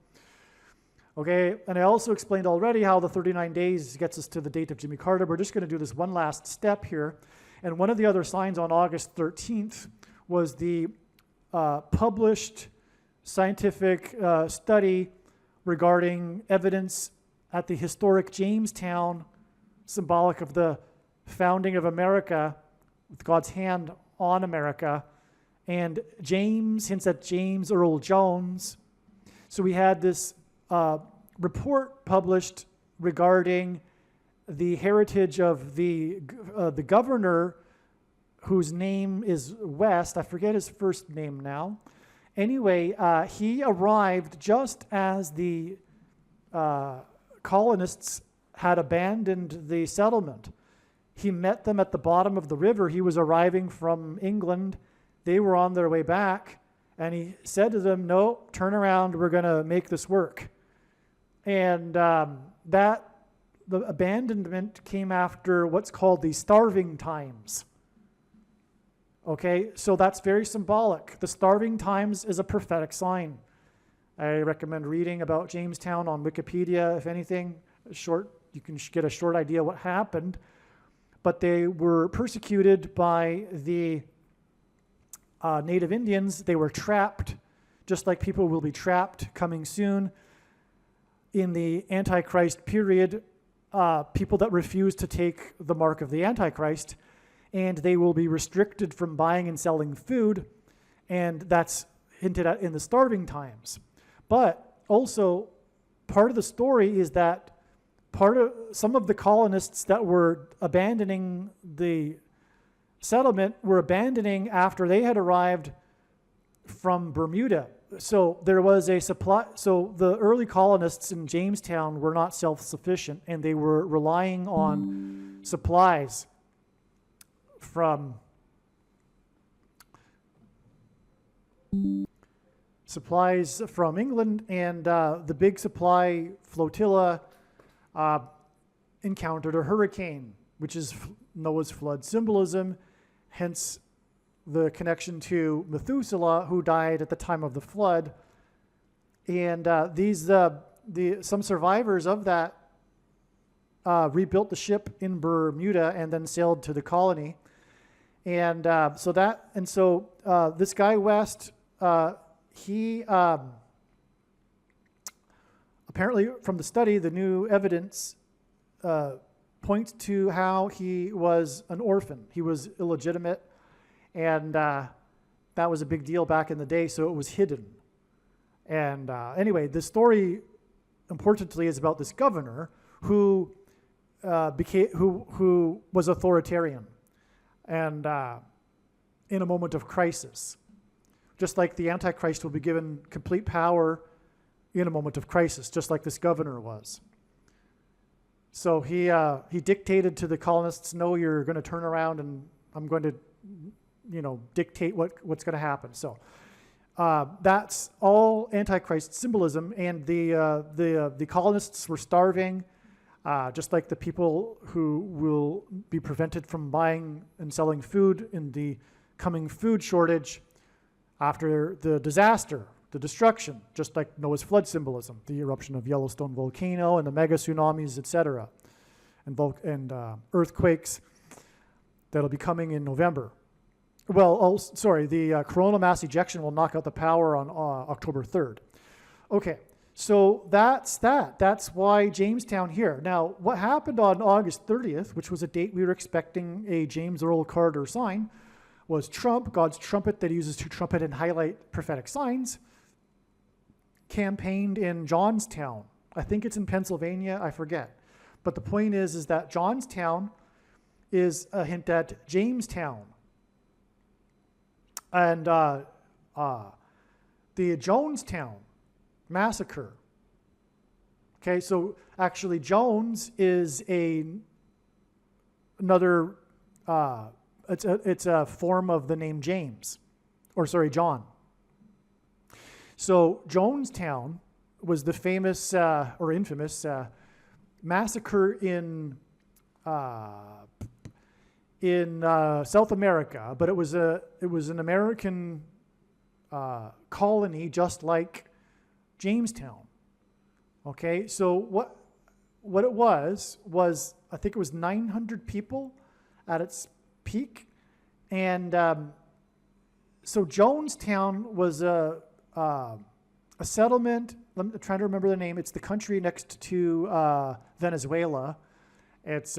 Okay, and I also explained already how the 39 days gets us to the date of Jimmy Carter. We're just going to do this one last step here. And one of the other signs on August 13th was the published scientific study regarding evidence at the historic Jamestown, symbolic of the founding of America, with God's hand on America. And James hints at James Earl Jones. So we had this report published regarding the heritage of the governor, whose name is West. I forget his first name now. Anyway, he arrived just as the colonists had abandoned the settlement. He met them at the bottom of the river. He was arriving from England. They were on their way back, and he said to them, "No, turn around. We're going to make this work." And the abandonment came after what's called the starving times. Okay, so that's very symbolic. The starving times is a prophetic sign. I recommend reading about Jamestown on Wikipedia, if anything. You can get a short idea what happened. But they were persecuted by the Native Indians. They were trapped, just like people will be trapped coming soon. In the Antichrist period, people that refuse to take the mark of the Antichrist, and they will be restricted from buying and selling food, and that's hinted at in the starving times. But also, part of the story is that some of the colonists that were abandoning the settlement were abandoning after they had arrived from Bermuda. So there was a supply. So the early colonists in Jamestown were not self-sufficient, and they were relying on supplies from England, and the big supply flotilla encountered a hurricane, which is Noah's flood symbolism, hence the connection to Methuselah, who died at the time of the flood. And some survivors of that rebuilt the ship in Bermuda and then sailed to the colony. And so this guy West, he apparently, from the study, the new evidence points to how he was an orphan. He was illegitimate, and that was a big deal back in the day, so it was hidden. And anyway, the story, importantly, is about this governor who was authoritarian, and in a moment of crisis. just like the Antichrist will be given complete power in a moment of crisis, just like this governor was. So he dictated to the colonists, no, you're going to turn around and I'm going to, dictate what's going to happen. So that's all Antichrist symbolism, and the colonists were starving, just like the people who will be prevented from buying and selling food in the coming food shortage after the disaster, the destruction, just like Noah's flood symbolism, the eruption of Yellowstone volcano and the mega tsunamis, etc., and earthquakes that'll be coming in November. Well, the coronal mass ejection will knock out the power on October 3rd. Okay, so that's that. That's why Jamestown here. Now, what happened on August 30th, which was a date we were expecting a James Earl Carter sign, was Trump, God's trumpet that he uses to trumpet and highlight prophetic signs, campaigned in Johnstown. I think it's in Pennsylvania, I forget. But the point is that Johnstown is a hint at Jamestown. And the Jonestown massacre. Okay, so actually Jones is another, it's a form of the name James, John. So Jonestown was the famous or infamous massacre in South America, but it was an American colony, just like Jamestown. Okay, so what it was I think it was 900 people at its peak, and so Jonestown was a settlement. I'm trying to remember the name. It's the country next to Venezuela. It's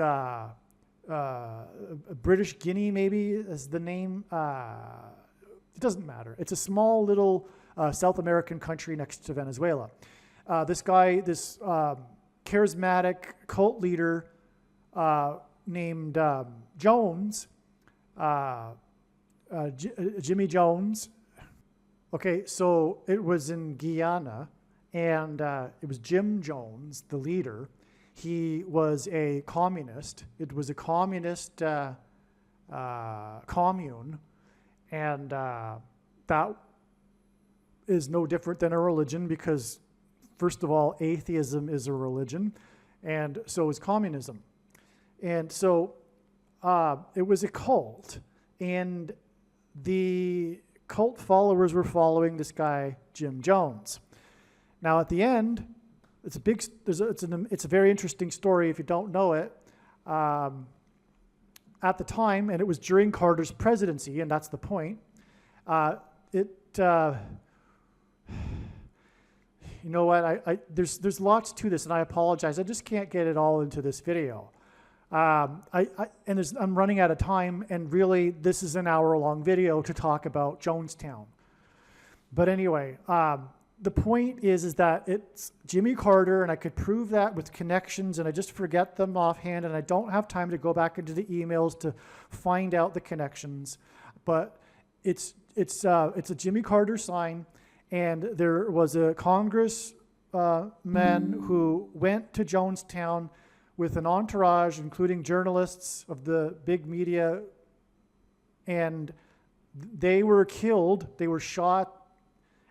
British Guinea, maybe, is the name. It doesn't matter. It's a small little South American country next to Venezuela. This charismatic cult leader named Jones, Jimmy Jones. Okay, so it was in Guyana, and it was Jim Jones, the leader. He was a communist. It was a communist commune, and that is no different than a religion because, first of all, atheism is a religion, and so is communism. And so it was a cult, and the cult followers were following this guy, Jim Jones. Now, at the end, it's a very interesting story if you don't know it. At the time, and it was during Carter's presidency, and that's the point. You know what? There's lots to this, and I apologize. I just can't get it all into this video. I'm running out of time, and really, this is an hour-long video to talk about Jonestown. But anyway, the point is that it's Jimmy Carter, and I could prove that with connections, and I just forget them offhand, and I don't have time to go back into the emails to find out the connections. But it's a Jimmy Carter sign, and there was a congressman who went to Jonestown with an entourage, including journalists of the big media, and they were killed. They were shot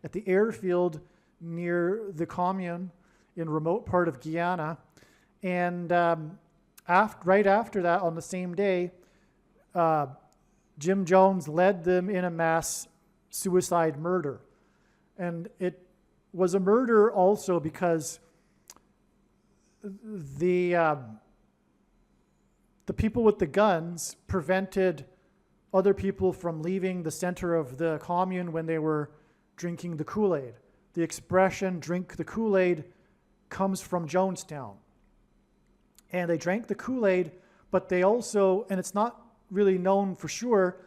at the airfield near the commune in a remote part of Guyana. And right after that, on the same day, Jim Jones led them in a mass suicide murder. And it was a murder also because the people with the guns prevented other people from leaving the center of the commune when they were drinking the Kool-Aid. The expression "drink the Kool-Aid" comes from Jonestown. And they drank the Kool-Aid, but they also, and it's not really known for sure,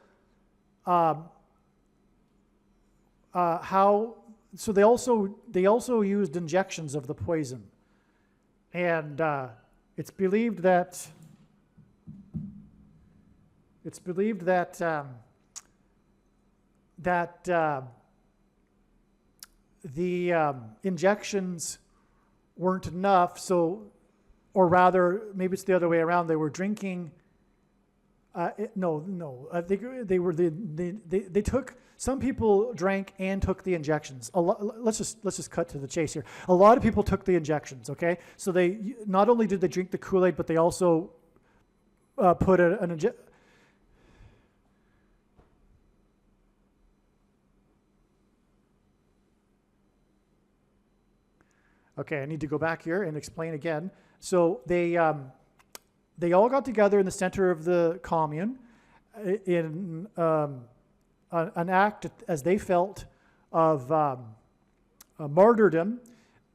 so they also used injections of the poison. And it's believed that the injections weren't enough, so, or rather, maybe it's the other way around, they were drinking. I think they took, some people drank and took the injections. Let's just cut to the chase here. A lot of people took the injections, okay? So they, not only did they drink the Kool-Aid, but they also put an injection. Okay, I need to go back here and explain again. So they all got together in the center of the commune in an act, as they felt, of martyrdom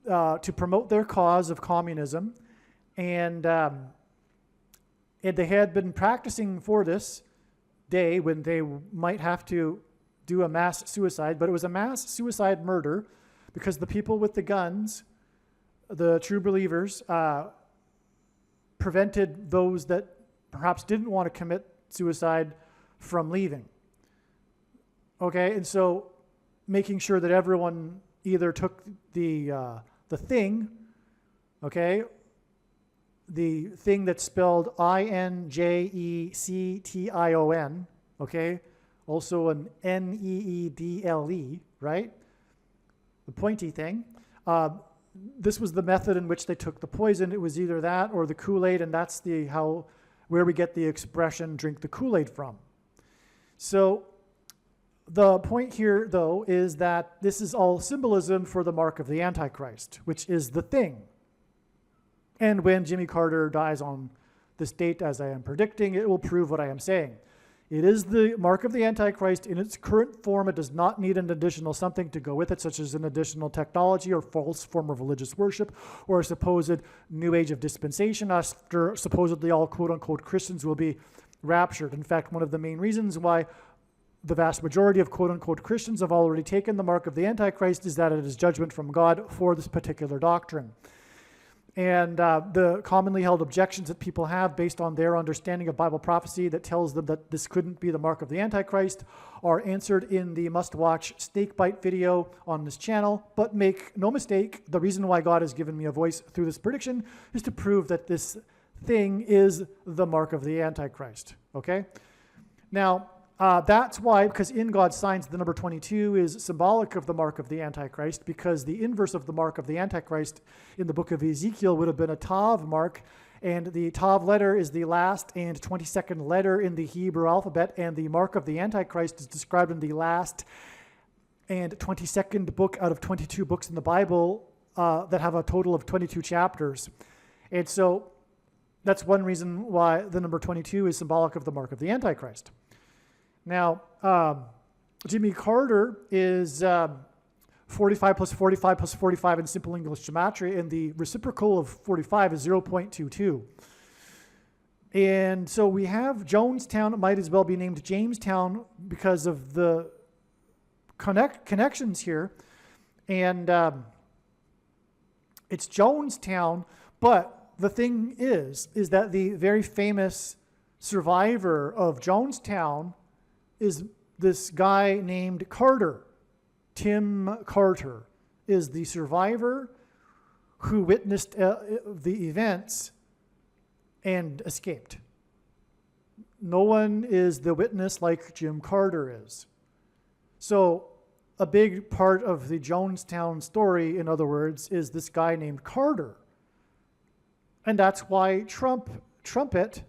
to promote their cause of communism. And they had been practicing for this day when they might have to do a mass suicide, but it was a mass suicide murder because the people with the guns, the true believers, prevented those that perhaps didn't want to commit suicide from leaving. Okay, and so making sure that everyone either took the thing, okay, the thing that's spelled INJECTION, okay, also an NEEDLE, right? The pointy thing. This was the method in which they took the poison. It was either that or the Kool-Aid, and that's where we get the expression "drink the Kool-Aid" from. So the point here, though, is that this is all symbolism for the mark of the Antichrist, which is the thing. And when Jimmy Carter dies on this date, as I am predicting, it will prove what I am saying. It is the mark of the Antichrist in its current form. It does not need an additional something to go with it, such as an additional technology or false form of religious worship or a supposed new age of dispensation after supposedly all quote-unquote Christians will be raptured. In fact, one of the main reasons why the vast majority of quote-unquote Christians have already taken the mark of the Antichrist is that it is judgment from God for this particular doctrine. And the commonly held objections that people have based on their understanding of Bible prophecy that tells them that this couldn't be the mark of the Antichrist are answered in the must-watch snakebite video on this channel. But make no mistake, the reason why God has given me a voice through this prediction is to prove that this thing is the mark of the Antichrist, okay? Now, that's why, because in God's signs, the number 22 is symbolic of the mark of the Antichrist, because the inverse of the mark of the Antichrist in the book of Ezekiel would have been a Tav mark, and the Tav letter is the last and 22nd letter in the Hebrew alphabet, and the mark of the Antichrist is described in the last and 22nd book out of 22 books in the Bible that have a total of 22 chapters. And so that's one reason why the number 22 is symbolic of the mark of the Antichrist. Now, Jimmy Carter is 45 plus 45 plus 45 in simple English gematria, and the reciprocal of 45 is 0.22. And so we have Jonestown. It might as well be named Jamestown because of the connections here. And it's Jonestown, but the thing is that the very famous survivor of Jonestown is this guy named Carter. Tim Carter is the survivor who witnessed the events and escaped. No one is the witness like Jim Carter is. So a big part of the Jonestown story, in other words, is this guy named Carter. And that's why Trumpet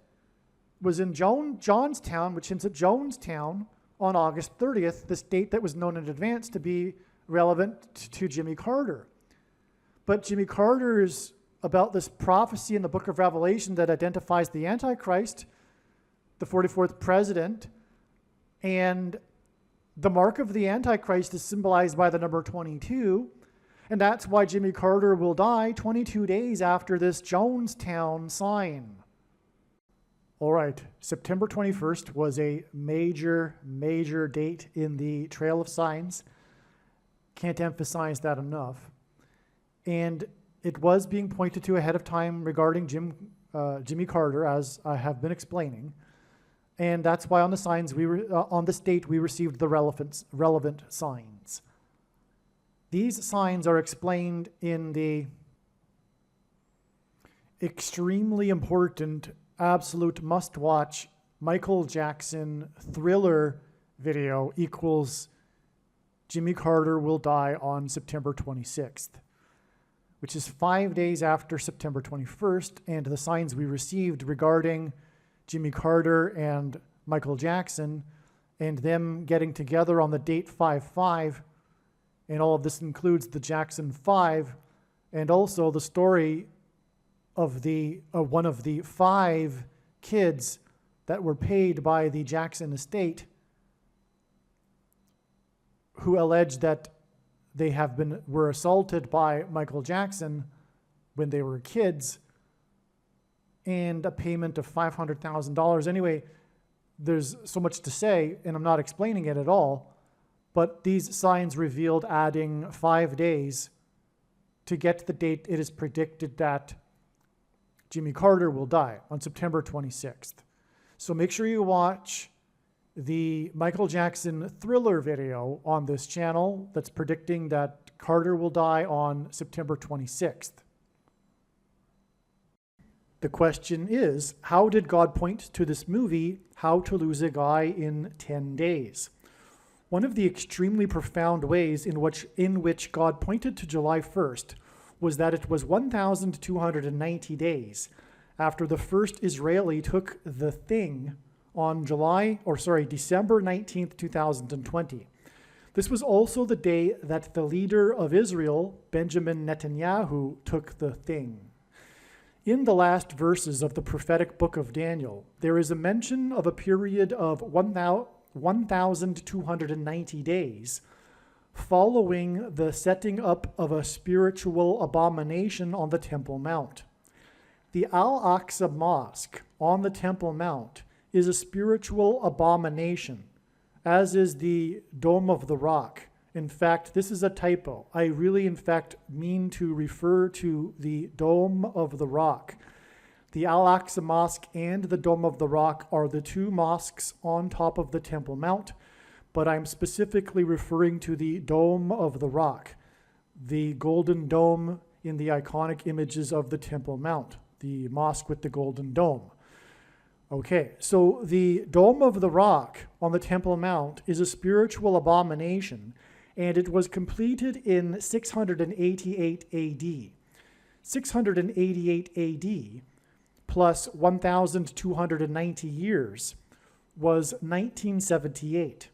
was in Johnstown, which hints at Jonestown, on August 30th, this date that was known in advance to be relevant to Jimmy Carter. But Jimmy Carter's about this prophecy in the book of Revelation that identifies the Antichrist, the 44th president, and the mark of the Antichrist is symbolized by the number 22, and that's why Jimmy Carter will die 22 days after this Jonestown sign. All right, September 21st was a major, major date in the Trail of Signs. Can't emphasize that enough. And it was being pointed to ahead of time regarding Jimmy Carter, as I have been explaining. And that's why on the signs on this date we received the relevant signs. These signs are explained in the extremely important, absolute must-watch Michael Jackson Thriller video equals Jimmy Carter will die on September 26th, which is 5 days after September 21st, and the signs we received regarding Jimmy Carter and Michael Jackson and them getting together on the date 5/5, and all of this includes the Jackson 5, and also the story of one of the 5 kids that were paid by the Jackson estate who alleged that they were assaulted by Michael Jackson when they were kids, and a payment of $500,000. Anyway, there's so much to say, and I'm not explaining it at all, but these signs revealed adding 5 days to get the date it is predicted that Jimmy Carter will die on September 26th. So make sure you watch the Michael Jackson Thriller video on this channel that's predicting that Carter will die on September 26th. The question is, how did God point to this movie, How to Lose a Guy in 10 Days? One of the extremely profound ways in which God pointed to July 1st was that it was 1,290 days after the first Israeli took the thing on December 19th, 2020. This was also the day that the leader of Israel, Benjamin Netanyahu, took the thing. In the last verses of the prophetic book of Daniel, there is a mention of a period of 1,290 days following the setting up of a spiritual abomination on the Temple Mount. The Al-Aqsa Mosque on the Temple Mount is a spiritual abomination, as is the Dome of the Rock. In fact, this is a typo. I really, in fact, mean to refer to the Dome of the Rock. The Al-Aqsa Mosque and the Dome of the Rock are the 2 mosques on top of the Temple Mount, but I'm specifically referring to the Dome of the Rock, the golden dome in the iconic images of the Temple Mount, the mosque with the golden dome. Okay, so the Dome of the Rock on the Temple Mount is a spiritual abomination, and it was completed in 688 AD. 688 AD plus 1,290 years was 1978,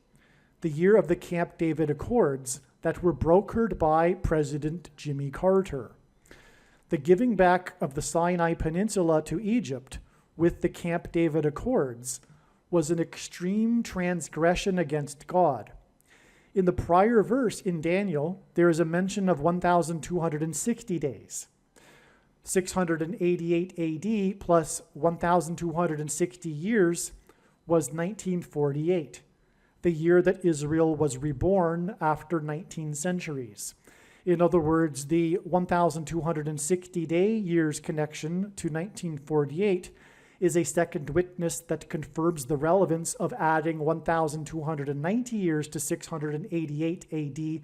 the year of the Camp David Accords that were brokered by President Jimmy Carter. The giving back of the Sinai Peninsula to Egypt with the Camp David Accords was an extreme transgression against God. In the prior verse in Daniel, there is a mention of 1,260 days. 688 AD plus 1,260 years was 1948, the year that Israel was reborn after 19 centuries. In other words, the 1,260-day years connection to 1948 is a second witness that confirms the relevance of adding 1,290 years to 688 AD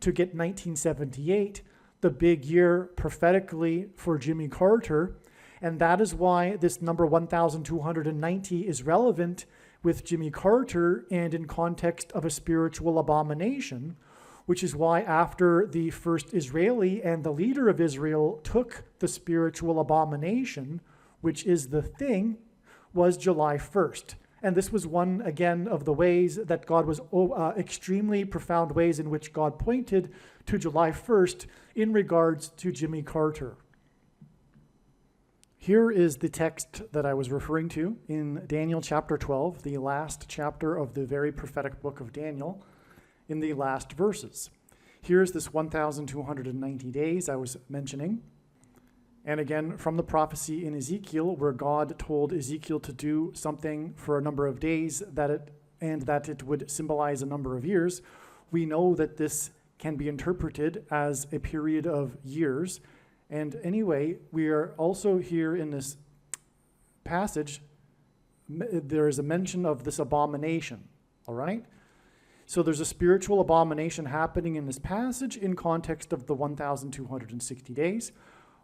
to get 1978, the big year prophetically for Jimmy Carter. And that is why this number 1,290 is relevant with Jimmy Carter and in context of a spiritual abomination, which is why after the first Israeli and the leader of Israel took the spiritual abomination, which is the thing, was July 1st. And this was one, again, of the ways that God was, extremely profound ways in which God pointed to July 1st in regards to Jimmy Carter. Here is the text that I was referring to in Daniel chapter 12, the last chapter of the very prophetic book of Daniel, in the last verses. Here's this 1,290 days I was mentioning. And again, from the prophecy in Ezekiel, where God told Ezekiel to do something for a number of days that it would symbolize a number of years, we know that this can be interpreted as a period of years. And anyway, we are also here in this passage, there is a mention of this abomination, all right? So there's a spiritual abomination happening in this passage in context of the 1,260 days.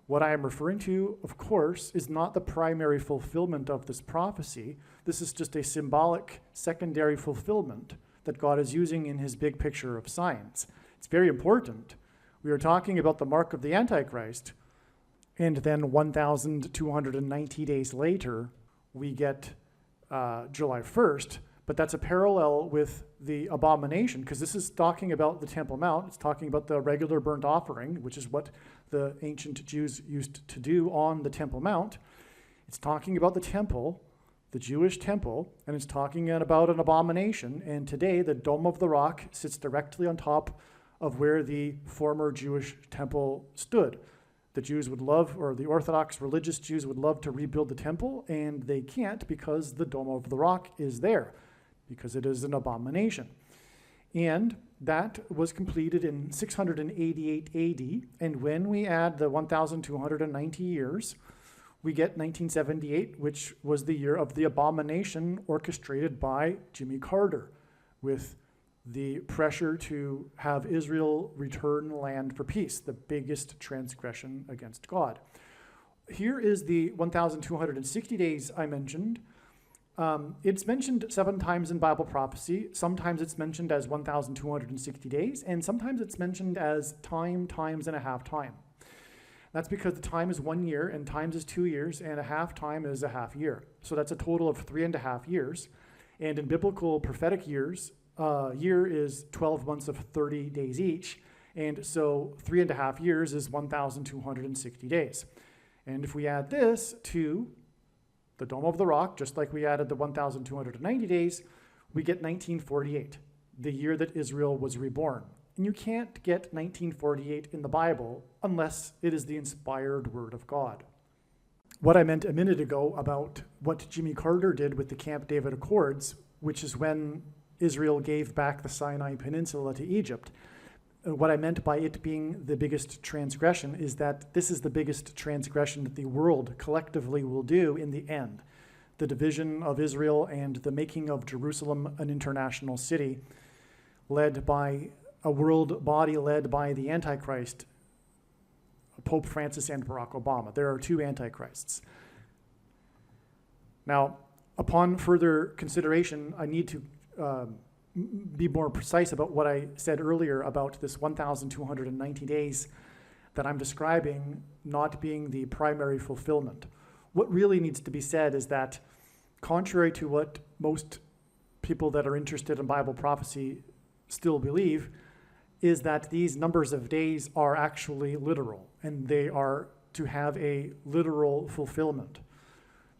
What I am referring to, of course, is not the primary fulfillment of this prophecy. This is just a symbolic secondary fulfillment that God is using in his big picture of signs. It's very important. We are talking about the mark of the Antichrist, and then 1,290 days later, we get July 1st, but that's a parallel with the abomination, because this is talking about the Temple Mount. It's talking about the regular burnt offering, which is what the ancient Jews used to do on the Temple Mount. It's talking about the temple, the Jewish temple, and it's talking about an abomination. And today, the Dome of the Rock sits directly on top of where the former Jewish temple stood. The Jews would love, or the Orthodox religious Jews would love to rebuild the temple, and they can't because the Dome of the Rock is there, because it is an abomination. And that was completed in 688 AD, and when we add the 1,290 years, we get 1978, which was the year of the abomination orchestrated by Jimmy Carter, with the pressure to have Israel return land for peace, the biggest transgression against God. Here is the 1,260 days I mentioned. It's mentioned 7 times in Bible prophecy. Sometimes it's mentioned as 1,260 days, and sometimes it's mentioned as time, times, and a half time. That's because the time is 1 year, and times is 2 years, and a half time is a half year. So that's a total of 3.5 years. And in biblical prophetic years, year is 12 months of 30 days each, and so 3.5 years is 1,260 days. And if we add this to the Dome of the Rock, just like we added the 1,290 days, we get 1948, the year that Israel was reborn. And you can't get 1948 in the Bible unless it is the inspired word of God. What I meant a minute ago about what Jimmy Carter did with the Camp David Accords, which is when Israel gave back the Sinai Peninsula to Egypt. What I meant by it being the biggest transgression is that this is the biggest transgression that the world collectively will do in the end. The division of Israel and the making of Jerusalem an international city, led by a world body led by the Antichrist, Pope Francis and Barack Obama. There are 2 Antichrists. Now, upon further consideration, I need to be more precise about what I said earlier about this 1,290 days that I'm describing not being the primary fulfillment. What really needs to be said is that, contrary to what most people that are interested in Bible prophecy still believe, is that these numbers of days are actually literal, and they are to have a literal fulfillment.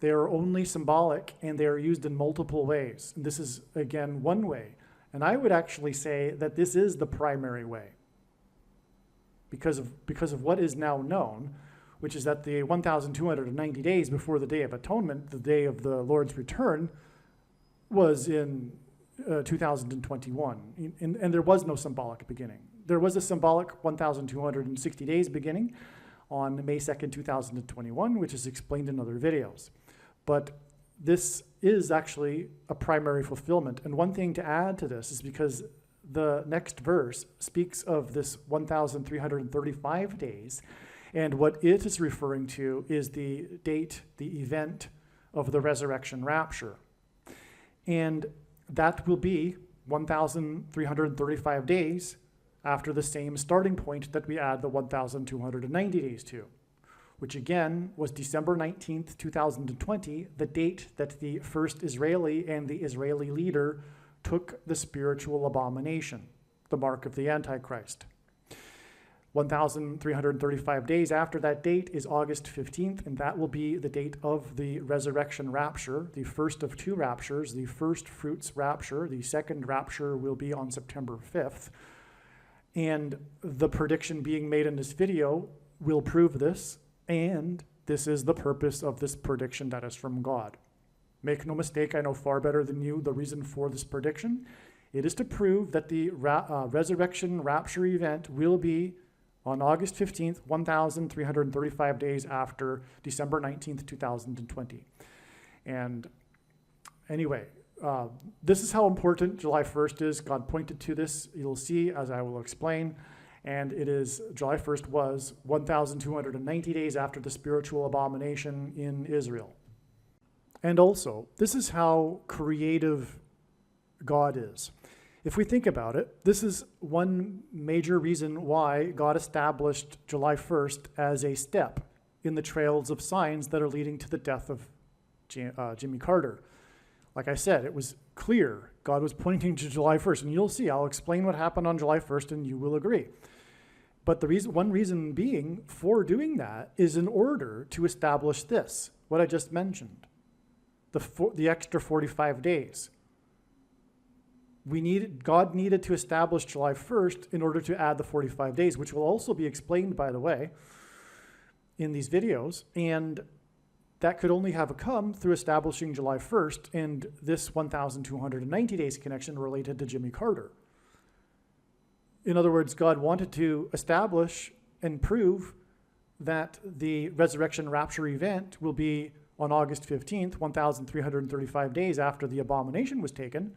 They are only symbolic, and they are used in multiple ways. And this is, again, one way. And I would actually say that this is the primary way, because of what is now known, which is that the 1,290 days before the Day of Atonement, the day of the Lord's return, was in 2021. And there was no symbolic beginning. There was a symbolic 1,260 days beginning on May 2nd, 2021, which is explained in other videos. But this is actually a primary fulfillment. And one thing to add to this is because the next verse speaks of this 1,335 days, and what it is referring to is the date, the event of the resurrection rapture. And that will be 1,335 days after the same starting point that we add the 1,290 days to, which again was December 19th, 2020, the date that the first Israeli and the Israeli leader took the spiritual abomination, the mark of the Antichrist. 1,335 days after that date is August 15th, and that will be the date of the resurrection rapture, the first of 2 raptures, the first fruits rapture. The second rapture will be on September 5th. And the prediction being made in this video will prove this, and this is the purpose of this prediction that is from God. Make no mistake, I know far better than you the reason for this prediction. It is to prove that the resurrection rapture event will be on August 15th, 1,335 days after December 19th, 2020. And anyway, this is how important July 1st is. God pointed to this, you'll see, as I will explain. And it is, July 1st was 1,290 days after the spiritual abomination in Israel. And also, this is how creative God is. If we think about it, this is one major reason why God established July 1st as a step in the trails of signs that are leading to the death of Jimmy Carter. Like I said, it was clear God was pointing to July 1st, and you'll see, I'll explain what happened on July 1st, and you will agree. But one reason being for doing that is in order to establish this, what I just mentioned, the extra 45 days. God needed to establish July 1st in order to add the 45 days, which will also be explained, by the way, in these videos. And that could only have come through establishing July 1st and this 1,290 days connection related to Jimmy Carter. In other words, God wanted to establish and prove that the resurrection rapture event will be on August 15th, 1,335 days after the abomination was taken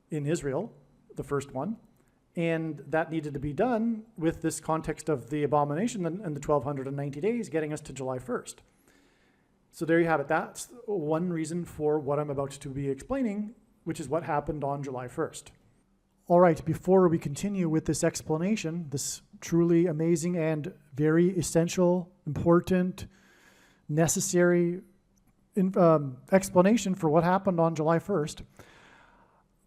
in Israel, the first one. And that needed to be done with this context of the abomination and the 1,290 days getting us to July 1st. So there you have it. That's one reason for what I'm about to be explaining, which is what happened on July 1st. All right, before we continue with this explanation, this truly amazing and very essential, important, necessary explanation for what happened on July 1st,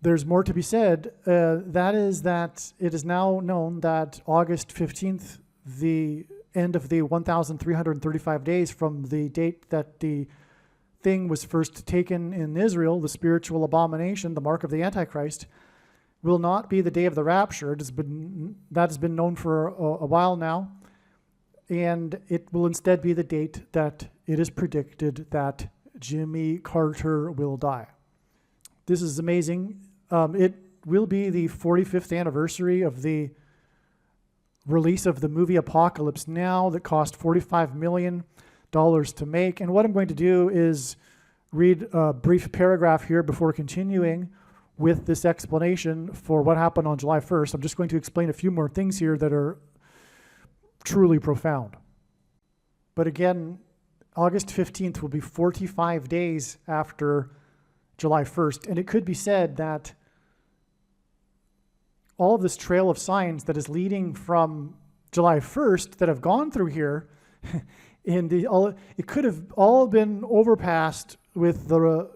there's more to be said. That is that it is now known that August 15th, the end of the 1,335 days from the date that the thing was first taken in Israel, the spiritual abomination, the mark of the Antichrist, will not be the day of the rapture. That has been known for a while now, and it will instead be the date that it is predicted that Jimmy Carter will die. This is amazing. It will be the 45th anniversary of the release of the movie Apocalypse Now that cost $45 million to make. And what I'm going to do is read a brief paragraph here before continuing with this explanation for what happened on July 1st. I'm just going to explain a few more things here that are truly profound. But again, August 15th will be 45 days after July 1st. And it could be said that all of this trail of signs that is leading from July 1st that have gone through here, it could have all been overpassed with the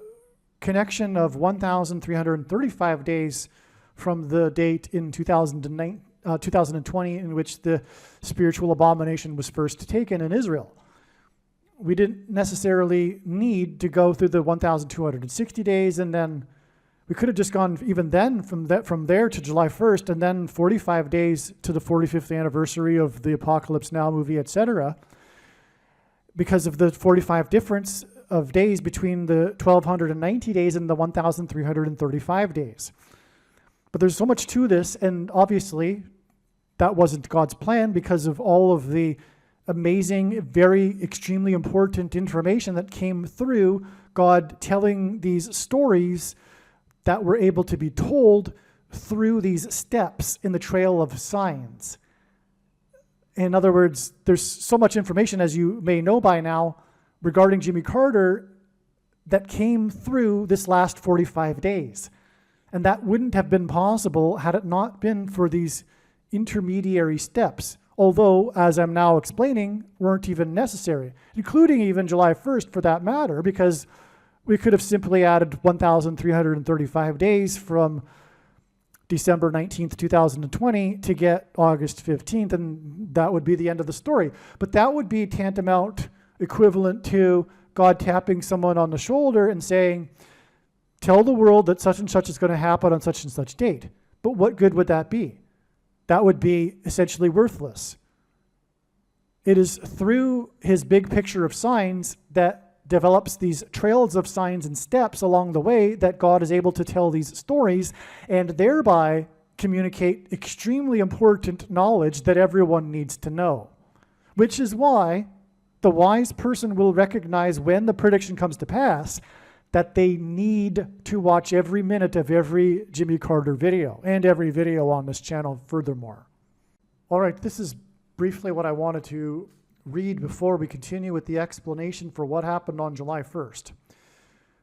connection of 1,335 days from the date in 2020 in which the spiritual abomination was first taken in Israel. We didn't necessarily need to go through the 1,260 days, and then we could have just gone even then from there to July 1st, and then 45 days to the 45th anniversary of the Apocalypse Now movie, etc., because of the 45 difference of days between the 1,290 days and the 1,335 days. But there's so much to this, and obviously that wasn't God's plan because of all of the amazing, very extremely important information that came through God telling these stories that were able to be told through these steps in the trail of signs. In other words, there's so much information, as you may know by now, regarding Jimmy Carter that came through this last 45 days. And that wouldn't have been possible had it not been for these intermediary steps, although, as I'm now explaining, weren't even necessary, including even July 1st for that matter, because we could have simply added 1,335 days from December 19th, 2020 to get August 15th, and that would be the end of the story. But that would be tantamount equivalent to God tapping someone on the shoulder and saying, tell the world that such and such is going to happen on such and such date. But what good would that be? That would be essentially worthless. It is through his big picture of signs that develops these trails of signs and steps along the way that God is able to tell these stories and thereby communicate extremely important knowledge that everyone needs to know. Which is why the wise person will recognize when the prediction comes to pass that they need to watch every minute of every Jimmy Carter video and every video on this channel furthermore. All right, this is briefly what I wanted to read before we continue with the explanation for what happened on July 1st.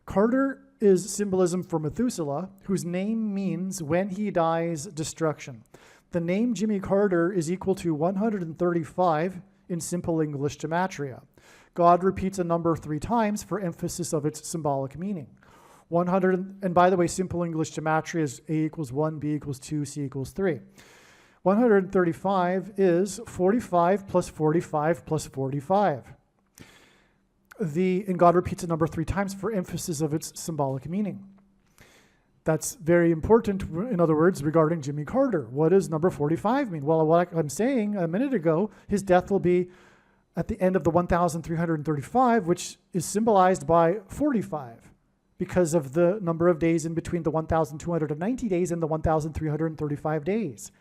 Carter is symbolism for Methuselah, whose name means when he dies, destruction. The name Jimmy Carter is equal to 135 in simple English gematria. God repeats a number 3 times for emphasis of its symbolic meaning. 100, and by the way, simple English gematria is A equals 1, B equals 2, C equals 3. 135 is 45 plus 45 plus 45. And God repeats a number 3 times for emphasis of its symbolic meaning. That's very important, in other words, regarding Jimmy Carter. What does number 45 mean? Well, what I'm saying a minute ago, his death will be at the end of the 1,335, which is symbolized by 45 because of the number of days in between the 1,290 days and the 1,335 days.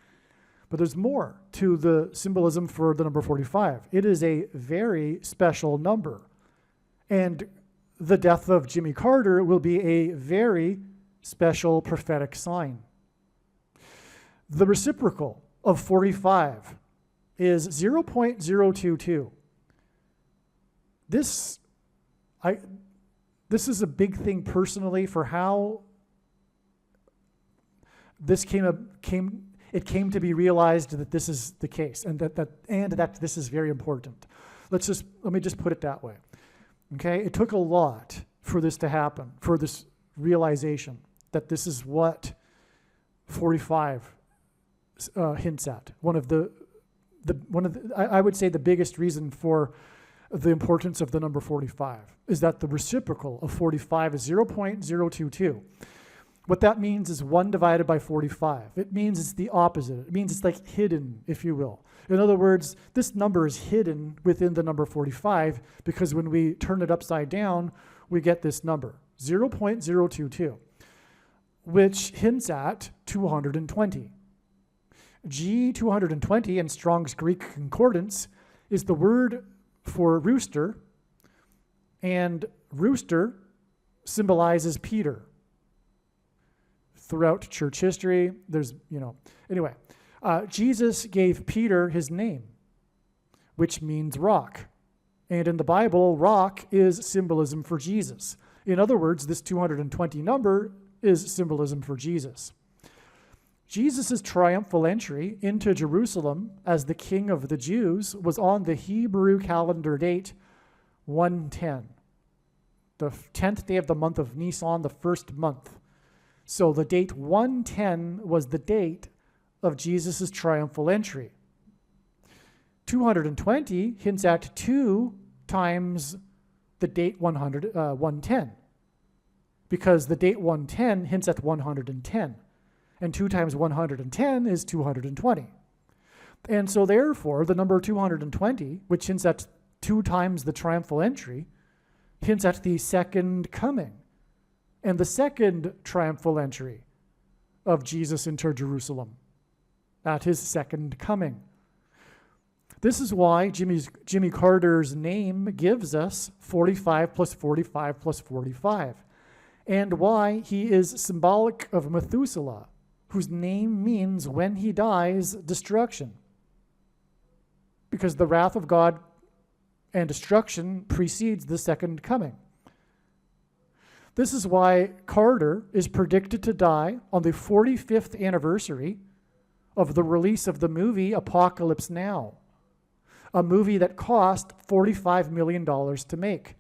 But there's more to the symbolism for the number 45. It is a very special number. And the death of Jimmy Carter will be a very special prophetic sign. The reciprocal of 45 is 0.022. This is a big thing personally for how this came to be realized that this is the case, and that this is very important. Let me just put it that way. Okay, it took a lot for this to happen, for this realization that this is what 45 hints at. I would say the biggest reason for the importance of the number 45 is that the reciprocal of 45 is 0.022. What that means is 1 divided by 45. It means it's the opposite. It means it's like hidden, if you will. In other words, this number is hidden within the number 45 because when we turn it upside down, we get this number, 0.022, which hints at 220. G220 in Strong's Greek Concordance is the word for rooster, and rooster symbolizes Peter. Throughout church history, anyway, Jesus gave Peter his name, which means rock. And in the Bible, rock is symbolism for Jesus. In other words, this 220 number is symbolism for Jesus. Jesus' triumphal entry into Jerusalem as the King of the Jews was on the Hebrew calendar date 110, the 10th day of the month of Nisan, the first month. So the date 110 was the date of Jesus' triumphal entry. 220 hints at 2 times the date 110, because the date 110 hints at 110. And 2 times 110 is 220. And so therefore, the number 220, which hints at 2 times the triumphal entry, hints at the second coming and the second triumphal entry of Jesus into Jerusalem, at his second coming. This is why Jimmy Carter's name gives us 45 plus 45 plus 45, and why he is symbolic of Methuselah, whose name means when he dies, destruction. Because the wrath of God and destruction precedes the second coming. This is why Carter is predicted to die on the 45th anniversary of the release of the movie Apocalypse Now, a movie that cost $45 million to make,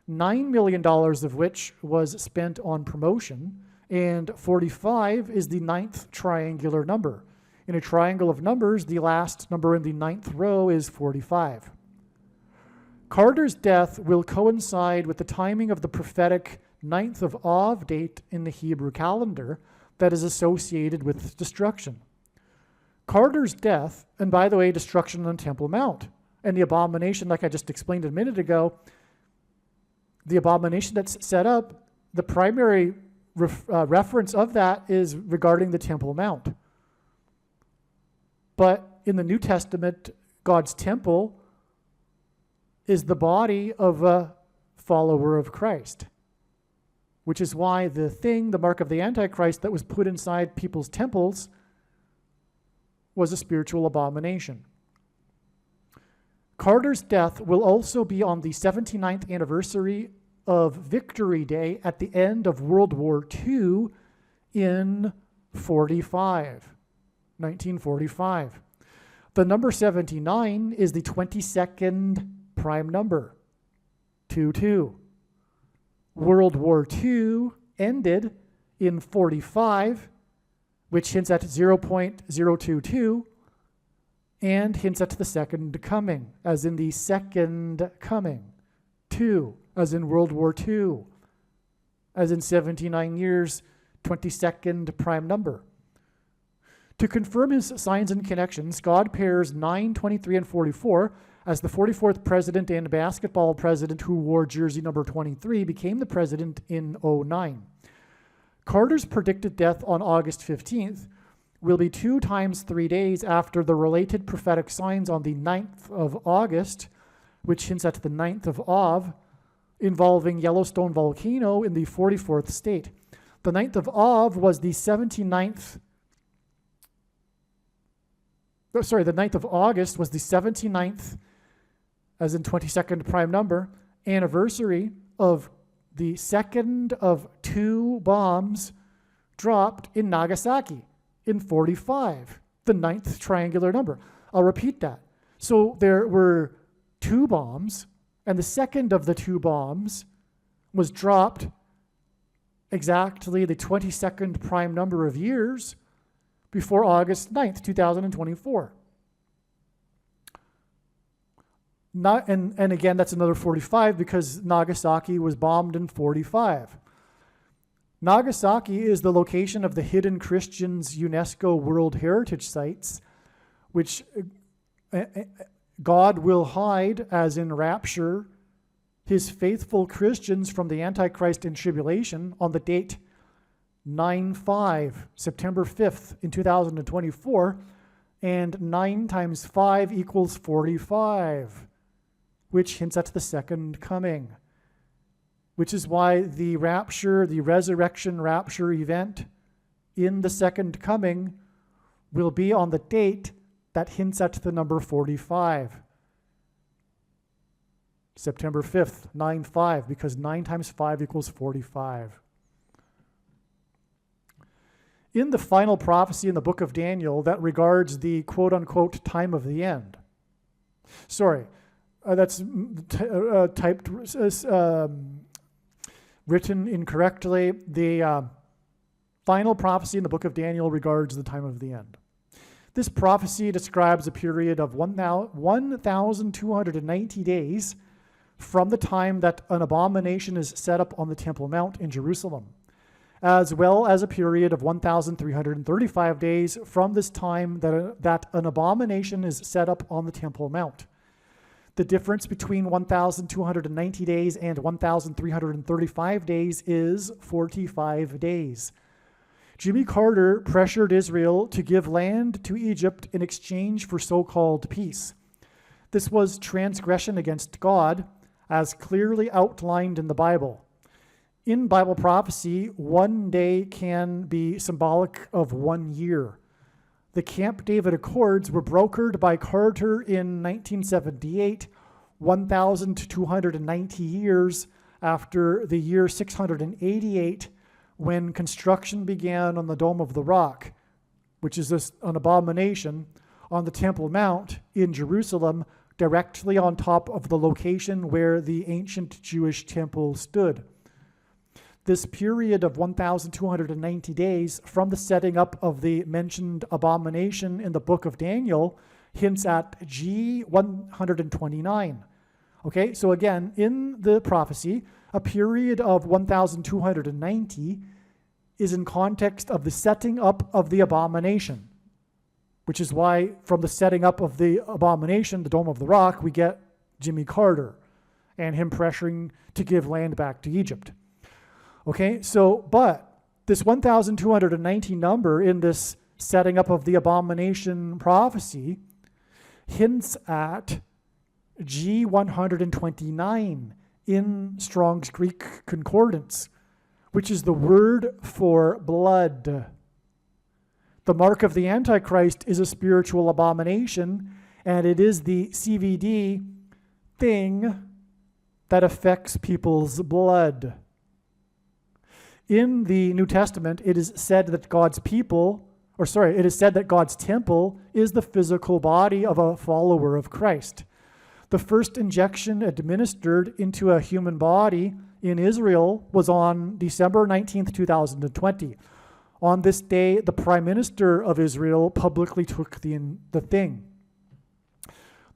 $9 million of which was spent on promotion, and 45 is the 9th triangular number. In a triangle of numbers, the last number in the 9th row is 45. Carter's death will coincide with the timing of the prophetic 9th of Av date in the Hebrew calendar that is associated with destruction. Carter's death, and by the way, destruction on Temple Mount, and the abomination, like I just explained a minute ago, the abomination that's set up, the primary reference of that is regarding the Temple Mount. But in the New Testament, God's temple is the body of a follower of Christ. which is why the mark of the Antichrist that was put inside people's temples was a spiritual abomination. Carter's death will also be on the 79th anniversary of Victory Day at the end of World War II in 1945. The number 79 is the 22nd prime number, 22. World War II ended in 45, which hints at 0.022, and hints at the second coming, as in the second coming. 2, as in World War II, as in 79 years, 22nd prime number. To confirm his signs and connections, God pairs 9, 23, and 44 as the 44th president and basketball president who wore jersey number 23 became the president in 2009. Carter's predicted death on August 15th will be 2 times 3 days after the related prophetic signs on the 9th of August, which hints at the 9th of Av, involving Yellowstone volcano in the 44th state. The 9th of Av was the 79th. The 9th of August was the 79th, as in 22nd prime number, anniversary of the second of 2 bombs dropped in Nagasaki in 45, the 9th triangular number. I'll repeat that. So there were 2 bombs, and the second of the 2 bombs was dropped exactly the 22nd prime number of years before August 9th, 2024. And again, that's another 45 because Nagasaki was bombed in 45. Nagasaki is the location of the Hidden Christians UNESCO World Heritage Sites, which God will hide, as in rapture, his faithful Christians from the Antichrist and tribulation on the date 9/5, September 5th in 2024, and 9 times 5 equals 45, which hints at the second coming, which is why the rapture, the resurrection rapture event in the second coming will be on the date that hints at the number 45. September 5th, 9/5, because 9 times 5 equals 45. In the final prophecy in the book of Daniel that regards the quote-unquote time of the end. That's typed, written incorrectly. The final prophecy in the book of Daniel regards the time of the end. This prophecy describes a period of 1,290 days from the time that an abomination is set up on the Temple Mount in Jerusalem, as well as a period of 1,335 days from this time that an abomination is set up on the Temple Mount. The difference between 1,290 days and 1,335 days is 45 days. Jimmy Carter pressured Israel to give land to Egypt in exchange for so-called peace. This was transgression against God, as clearly outlined in the Bible. In Bible prophecy, 1 day can be symbolic of 1 year. The Camp David Accords were brokered by Carter in 1978, 1,290 years after the year 688, when construction began on the Dome of the Rock, which is an abomination, on the Temple Mount in Jerusalem, directly on top of the location where the ancient Jewish temple stood. This period of 1,290 days from the setting up of the mentioned abomination in the book of Daniel hints at G129. Okay, so again, in the prophecy, a period of 1,290 is in context of the setting up of the abomination, which is why from the setting up of the abomination, the Dome of the Rock, we get Jimmy Carter and him pressuring to give land back to Egypt. Okay, but this 1,290 number in this setting up of the abomination prophecy hints at G129 in Strong's Greek Concordance, which is the word for blood. The mark of the Antichrist is a spiritual abomination, and it is the CVD thing that affects people's blood. In the New Testament, it is said that it is said that God's temple is the physical body of a follower of Christ. The first injection administered into a human body in Israel was on December 19th, 2020. On this day, the Prime Minister of Israel publicly took the thing.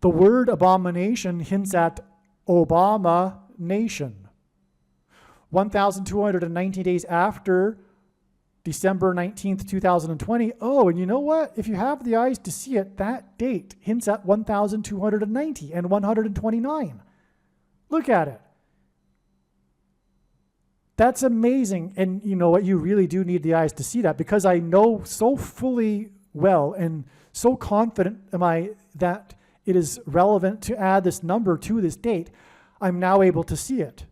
The word abomination hints at Obama nation. 1,290 days after December 19th, 2020. Oh, and you know what? If you have the eyes to see it, that date hints at 1,290 and 129. Look at it. That's amazing. And you know what? You really do need the eyes to see that, because I know so fully well and so confident am I that it is relevant to add this number to this date. I'm now able to see it.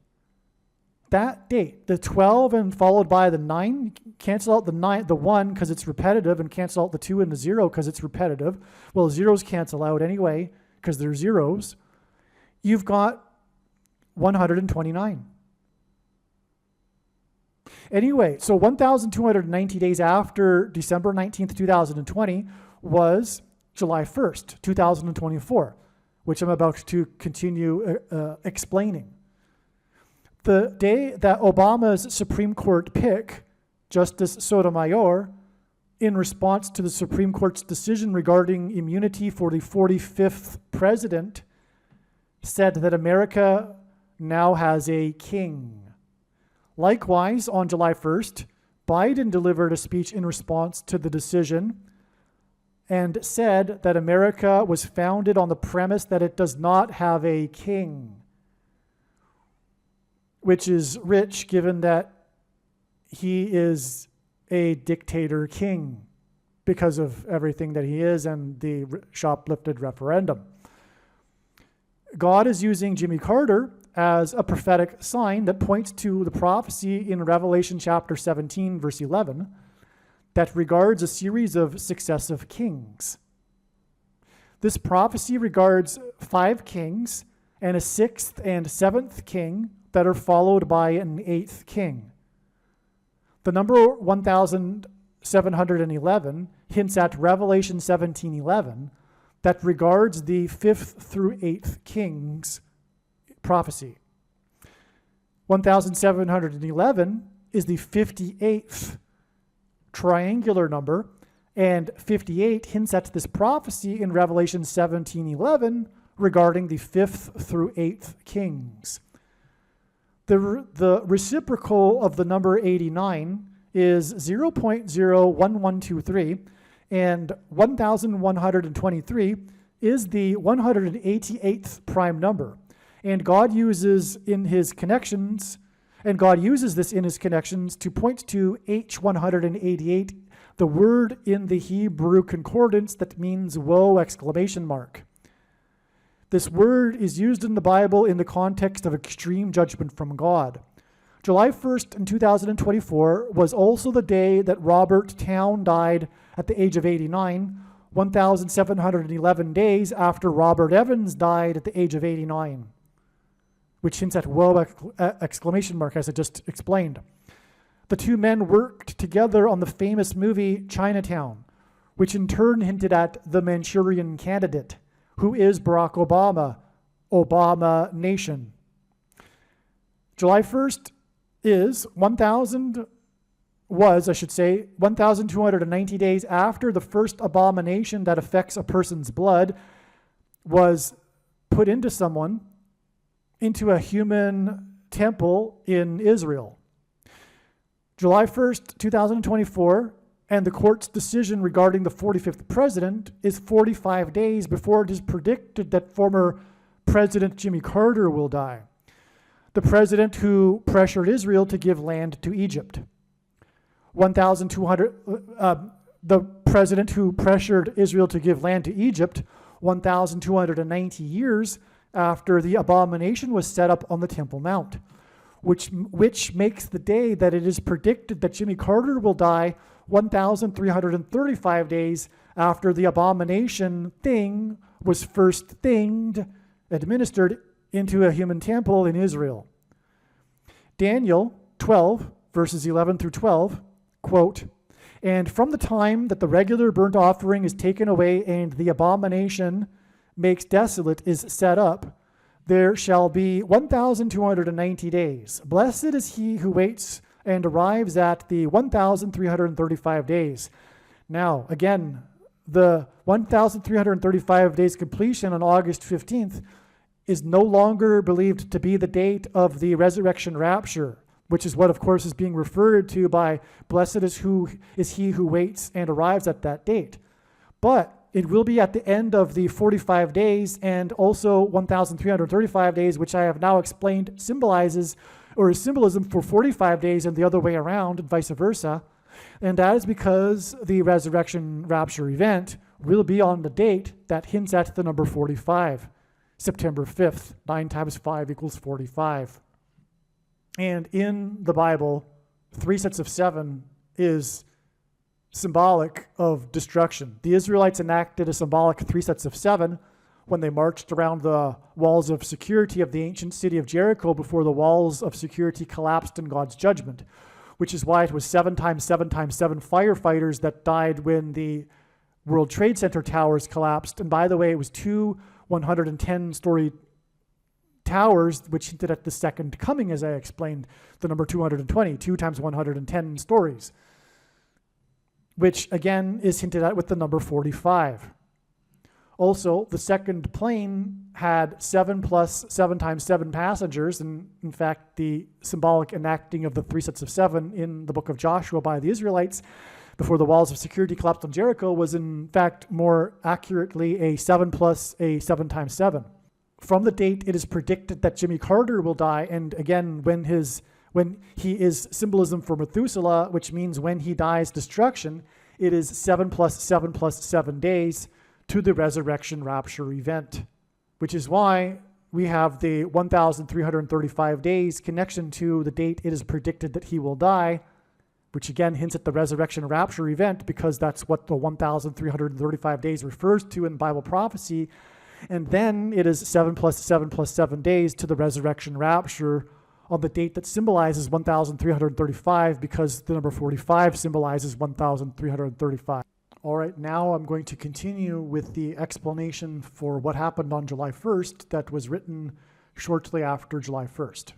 That date, the 12 and followed by the 9, cancel out the 1 because it's repetitive, and cancel out the 2 and the 0 because it's repetitive. Well, zeros cancel out anyway because they're zeros. You've got 129. Anyway, so 1,290 days after December 19th, 2020 was July 1st, 2024, which I'm about to continue explaining. The day that Obama's Supreme Court pick, Justice Sotomayor, in response to the Supreme Court's decision regarding immunity for the 45th president, said that America now has a king. Likewise, on July 1st, Biden delivered a speech in response to the decision and said that America was founded on the premise that it does not have a king, which is rich given that he is a dictator king because of everything that he is and the shoplifted referendum. God is using Jimmy Carter as a prophetic sign that points to the prophecy in Revelation chapter 17, verse 11, that regards a series of successive kings. This prophecy regards 5 kings and a 6th and 7th king that are followed by an 8th king. The number 1,711 hints at Revelation 17:11 that regards the 5th through 8th kings prophecy. 1,711 is the 58th triangular number, and 58 hints at this prophecy in Revelation 17:11 regarding the 5th through 8th kings. The reciprocal of the number 89 is 0.01123, and 1,123 is the 188th prime number. And God uses this in his connections to point to H188, the word in the Hebrew concordance that means woe! This word is used in the Bible in the context of extreme judgment from God. July 1st in 2024 was also the day that Robert Town died at the age of 89, 1,711 days after Robert Evans died at the age of 89, which hints at woe! As I just explained. The two men worked together on the famous movie Chinatown, which in turn hinted at the Manchurian Candidate, who is Barack Obama, Obama nation. July 1st is 1,290 days after the first abomination that affects a person's blood was put into a human temple in Israel. July 1st, 2024, and the court's decision regarding the 45th president is 45 days before it is predicted that former President Jimmy Carter will die, the president who pressured Israel to give land to Egypt. The president who pressured Israel to give land to Egypt 1,290 years after the abomination was set up on the Temple Mount. which makes the day that it is predicted that Jimmy Carter will die 1,335 days after the abomination thing was first administered into a human temple in Israel. Daniel 12, verses 11 through 12, quote, "And from the time that the regular burnt offering is taken away and the abomination makes desolate is set up, there shall be 1,290 days. Blessed is he who waits and arrives at the 1,335 days." Now, again, the 1,335 days completion on August 15th is no longer believed to be the date of the resurrection rapture, which is what, of course, is being referred to by blessed is he who waits and arrives at that date. But it will be at the end of the 45 days and also 1,335 days, which I have now explained symbolizes or is symbolism for 45 days and the other way around and vice versa. And that is because the resurrection rapture event will be on the date that hints at the number 45, September 5th. 9 times 5 equals 45. And in the Bible, 3 sets of 7 is symbolic of destruction. The Israelites enacted a symbolic 3 sets of 7 when they marched around the walls of security of the ancient city of Jericho before the walls of security collapsed in God's judgment, which is why it was 7 times 7 times 7 firefighters that died when the World Trade Center towers collapsed. And by the way, it was 2 110-story towers, which hinted at the second coming, as I explained, the number 220, 2 times 110 stories, which again is hinted at with the number 45. Also, the second plane had 7 plus 7 times 7 passengers, and in fact, the symbolic enacting of the 3 sets of 7 in the book of Joshua by the Israelites before the walls of security collapsed on Jericho was in fact more accurately a 7 plus a 7 times 7. From the date it is predicted that Jimmy Carter will die, and again, when he is symbolism for Methuselah, which means when he dies, destruction, it is 7 plus 7 plus 7 days to the resurrection rapture event, which is why we have the 1,335 days connection to the date it is predicted that he will die, which again hints at the resurrection rapture event because that's what the 1,335 days refers to in Bible prophecy. And then it is 7 plus 7 plus 7 days to the resurrection rapture on the date that symbolizes 1,335 because the number 45 symbolizes 1,335. All right, now I'm going to continue with the explanation for what happened on July 1st that was written shortly after July 1st.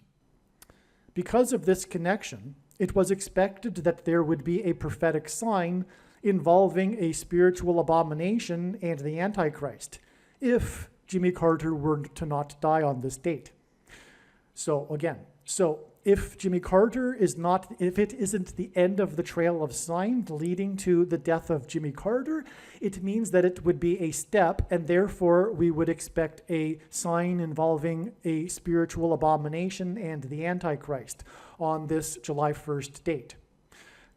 Because of this connection, it was expected that there would be a prophetic sign involving a spiritual abomination and the Antichrist if Jimmy Carter were to not die on this date. So if Jimmy Carter if it isn't the end of the trail of signs leading to the death of Jimmy Carter, it means that it would be a step, and therefore we would expect a sign involving a spiritual abomination and the Antichrist on this July 1st date.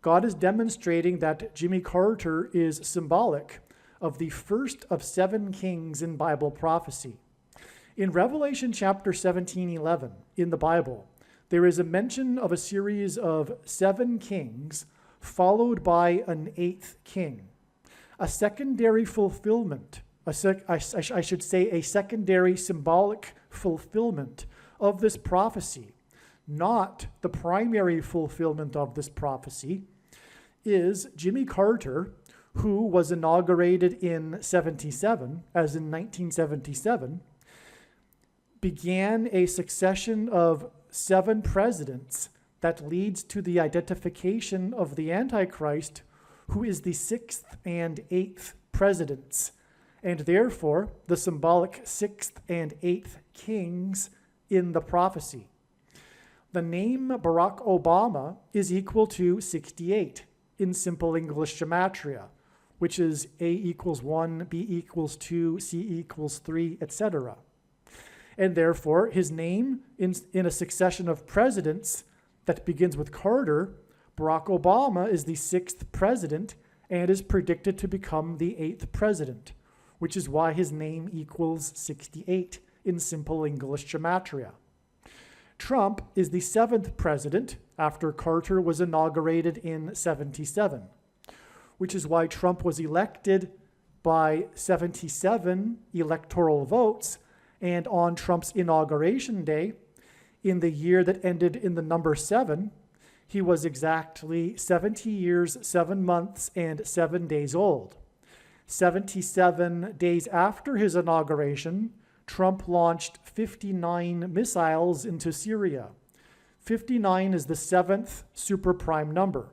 God is demonstrating that Jimmy Carter is symbolic of the first of 7 kings in Bible prophecy. In Revelation chapter 17:11 in the Bible, there is a mention of a series of 7 kings followed by an 8th king. A secondary fulfillment, a secondary symbolic fulfillment of this prophecy, not the primary fulfillment of this prophecy, is Jimmy Carter, who was inaugurated in 77, as in 1977, began a succession of 7 presidents that leads to the identification of the Antichrist, who is the 6th and 8th presidents, and therefore the symbolic 6th and 8th kings in the prophecy. The name Barack Obama is equal to 68 in simple English gematria, which is A equals 1, B equals 2, C equals 3, etc. And therefore, his name in a succession of presidents that begins with Carter, Barack Obama is the 6th president and is predicted to become the 8th president, which is why his name equals 68 in simple English gematria. Trump is the 7th president after Carter was inaugurated in 77, which is why Trump was elected by 77 electoral votes, and on Trump's inauguration day, in the year that ended in the number 7, he was exactly 70 years, 7 months, and 7 days old. 77 days after his inauguration, Trump launched 59 missiles into Syria. 59 is the 7th superprime number.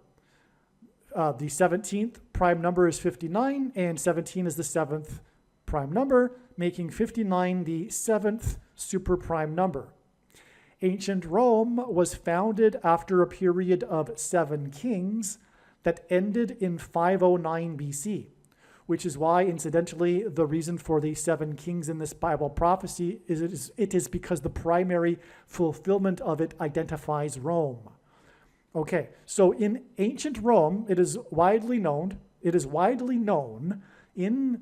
The 17th prime number is 59, and 17 is the 7th prime number, making 59 the 7th superprime number. Ancient Rome was founded after a period of 7 kings that ended in 509 BC, which is why, incidentally, the reason for the 7 kings in this Bible prophecy is it is because the primary fulfillment of it identifies Rome. Okay, so in ancient Rome, it is widely known in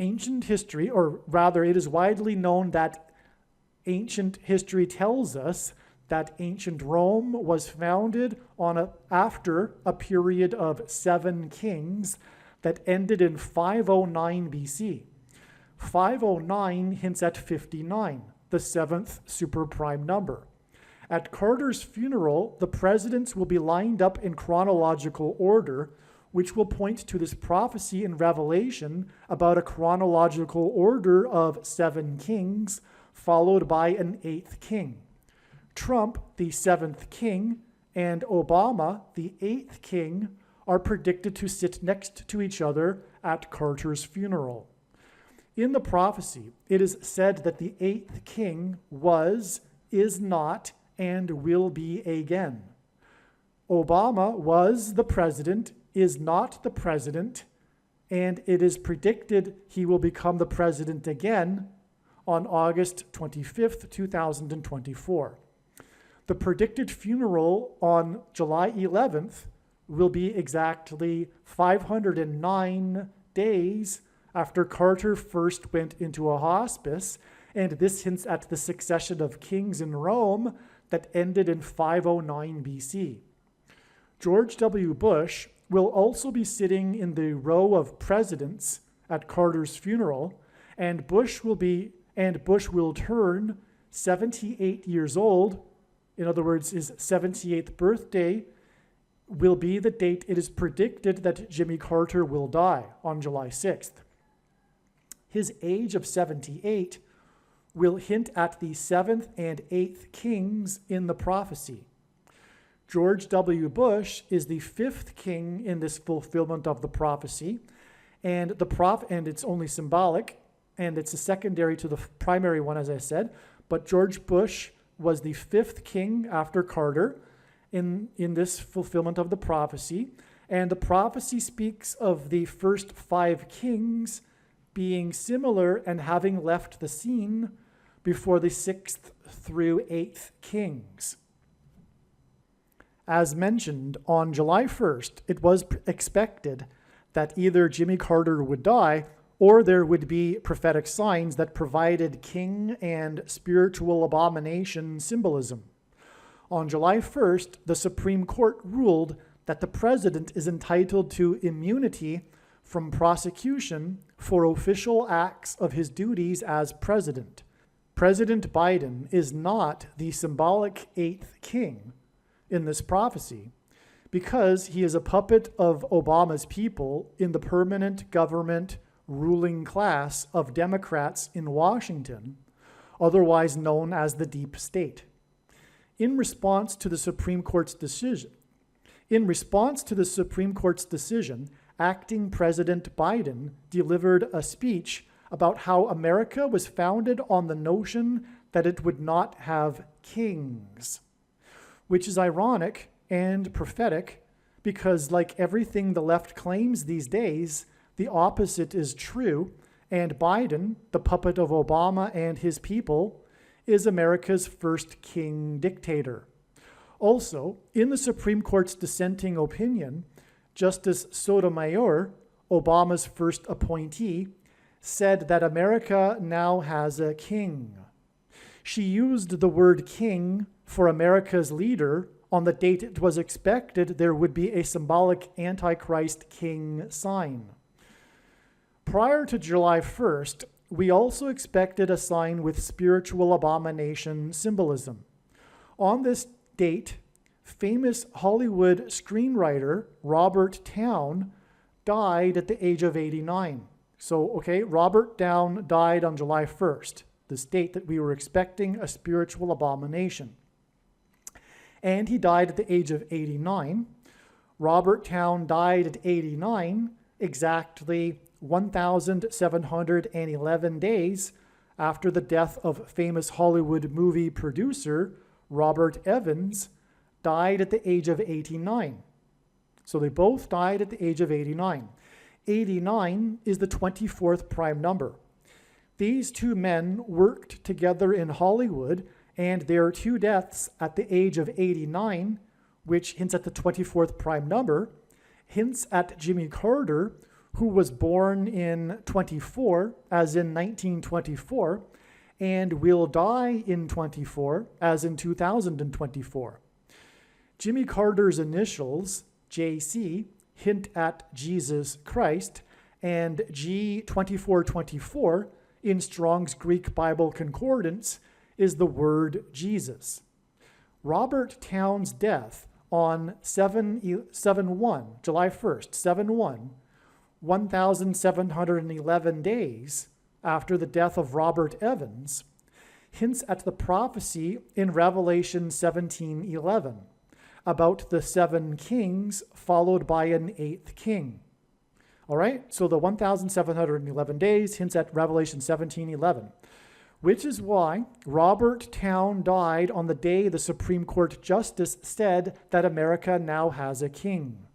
ancient history, or rather, it is widely known that ancient history tells us that ancient Rome was founded after a period of 7 kings that ended in 509 BC. 509 hints at 59, the 7th superprime number. At Carter's funeral, the presidents will be lined up in chronological order, which will point to this prophecy in Revelation about a chronological order of 7 kings, followed by an 8th king. Trump, the 7th king, and Obama, the 8th king, are predicted to sit next to each other at Carter's funeral. In the prophecy, it is said that the 8th king was, is not, and will be again. Obama was the president, is not the president, and it is predicted he will become the president again on August 25th, 2024. The predicted funeral on July 11th will be exactly 509 days after Carter first went into a hospice, and this hints at the succession of kings in Rome that ended in 509 BC. George W. Bush will also be sitting in the row of presidents at Carter's funeral, and Bush will turn 78 years old. In other words, his 78th birthday will be the date it is predicted that Jimmy Carter will die, on July 6th. His age of 78 will hint at the 7th and 8th kings in the prophecy. George W. Bush is the 5th king in this fulfillment of the prophecy, and it's only symbolic, and it's a secondary to the primary one, as I said, but George Bush was the 5th king after Carter in this fulfillment of the prophecy, and the prophecy speaks of the first 5 kings being similar and having left the scene before the 6th through 8th kings. As mentioned, on July 1st, it was expected that either Jimmy Carter would die or there would be prophetic signs that provided king and spiritual abomination symbolism. On July 1st, the Supreme Court ruled that the president is entitled to immunity from prosecution for official acts of his duties as president. President Biden is not the symbolic 8th king in this prophecy because he is a puppet of Obama's people in the permanent government ruling class of Democrats in Washington, otherwise known as the deep state. In response to the Supreme Court's decision, acting President Biden delivered a speech about how America was founded on the notion that it would not have kings, which is ironic and prophetic because, like everything the left claims these days, the opposite is true, and Biden, the puppet of Obama and his people, is America's first king dictator. Also, in the Supreme Court's dissenting opinion, Justice Sotomayor, Obama's first appointee, said that America now has a king. She used the word king for America's leader, on the date it was expected there would be a symbolic Antichrist king sign. Prior to July 1st, we also expected a sign with spiritual abomination symbolism. On this date, famous Hollywood screenwriter Robert Towne died at the age of 89. So, Robert Towne died on July 1st, this date that we were expecting a spiritual abomination. And he died at the age of 89. Robert Towne died at 89, exactly 1,711 days after the death of famous Hollywood movie producer Robert Evans died at the age of 89. So they both died at the age of 89. 89 is the 24th prime number. These two men worked together in Hollywood, and their two deaths at the age of 89, which hints at the 24th prime number, hints at Jimmy Carter, who was born in 24, as in 1924, and will die in 24, as in 2024. Jimmy Carter's initials, JC, hint at Jesus Christ, and G2424 in Strong's Greek Bible Concordance is the word Jesus. Robert Towne's death on 7/1, July 1st, 7/1, 1,711 days after the death of Robert Evans, hints at the prophecy in Revelation 17:11 about the 7 kings followed by an 8th king. All right, so the 1,711 days hints at Revelation 17:11. Which is why Robert Towne died on the day the Supreme Court Justice said that America now has a king.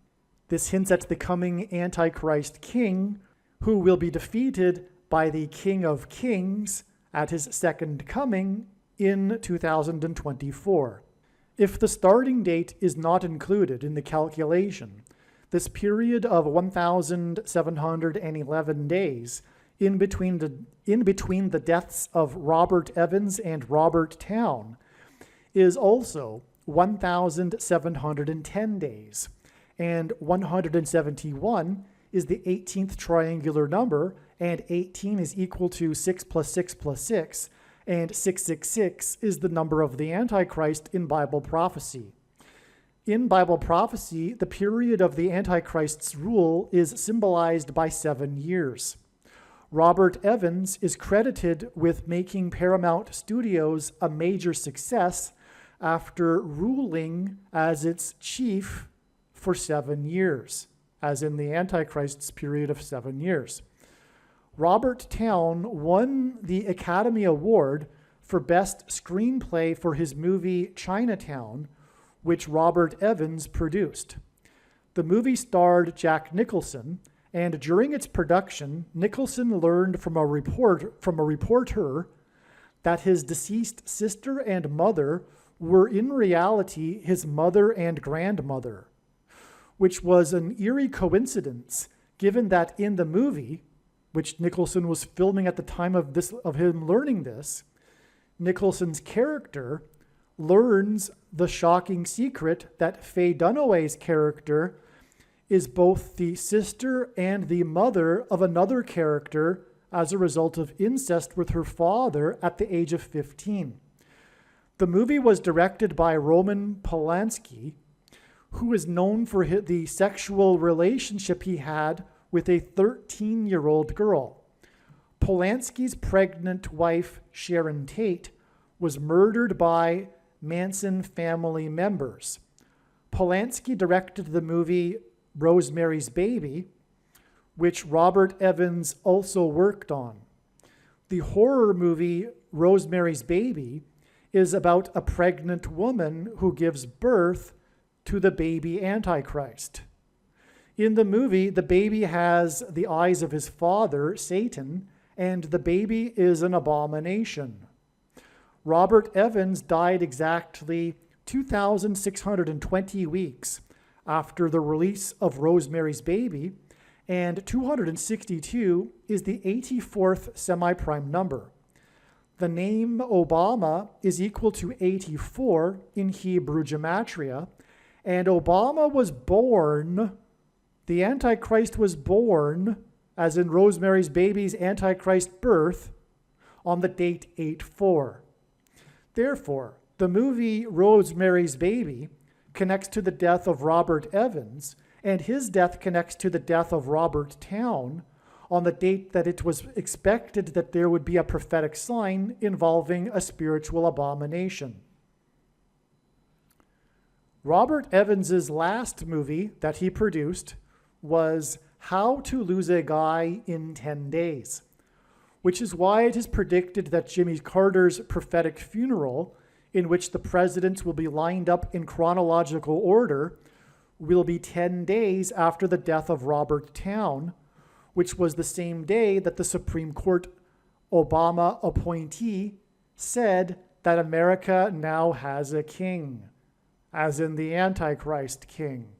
This hints at the coming Antichrist king, who will be defeated by the King of Kings at his second coming in 2024. If the starting date is not included in the calculation, this period of 1,711 days in between the deaths of Robert Evans and Robert Towne is also 1,710 days, and 171 is the 18th triangular number, and 18 is equal to 6 plus 6 plus 6, and 666 is the number of the Antichrist in Bible prophecy. In Bible prophecy, the period of the Antichrist's rule is symbolized by 7 years. Robert Evans is credited with making Paramount Studios a major success after ruling as its chief for 7 years, as in the Antichrist's period of 7 years. Robert Towne won the Academy Award for Best Screenplay for his movie Chinatown, which Robert Evans produced. The movie starred Jack Nicholson, and during its production, Nicholson learned from a reporter that his deceased sister and mother were in reality his mother and grandmother, which was an eerie coincidence, given that in the movie, which Nicholson was filming at the time of him learning this, Nicholson's character learns the shocking secret that Faye Dunaway's character is both the sister and the mother of another character as a result of incest with her father at the age of 15. The movie was directed by Roman Polanski, who is known for the sexual relationship he had with a 13-year-old girl. Polanski's pregnant wife, Sharon Tate, was murdered by Manson family members. Polanski directed the movie Rosemary's Baby, which Robert Evans also worked on. The horror movie Rosemary's Baby is about a pregnant woman who gives birth to the baby Antichrist. In the movie, the baby has the eyes of his father, Satan, and the baby is an abomination. Robert Evans died exactly 2,620 weeks after the release of Rosemary's Baby, and 262 is the 84th semi-prime number. The name Obama is equal to 84 in Hebrew gematria, and Obama was born, the Antichrist was born, as in Rosemary's Baby's Antichrist birth, on the date 8/4. Therefore, the movie Rosemary's Baby connects to the death of Robert Evans, and his death connects to the death of Robert Town on the date that it was expected that there would be a prophetic sign involving a spiritual abomination. Robert Evans's last movie that he produced was How to Lose a Guy in 10 Days, which is why it is predicted that Jimmy Carter's prophetic funeral, in which the presidents will be lined up in chronological order, will be 10 days after the death of Robert Town, which was the same day that the Supreme Court Obama appointee said that America now has a king, as in the Antichrist king,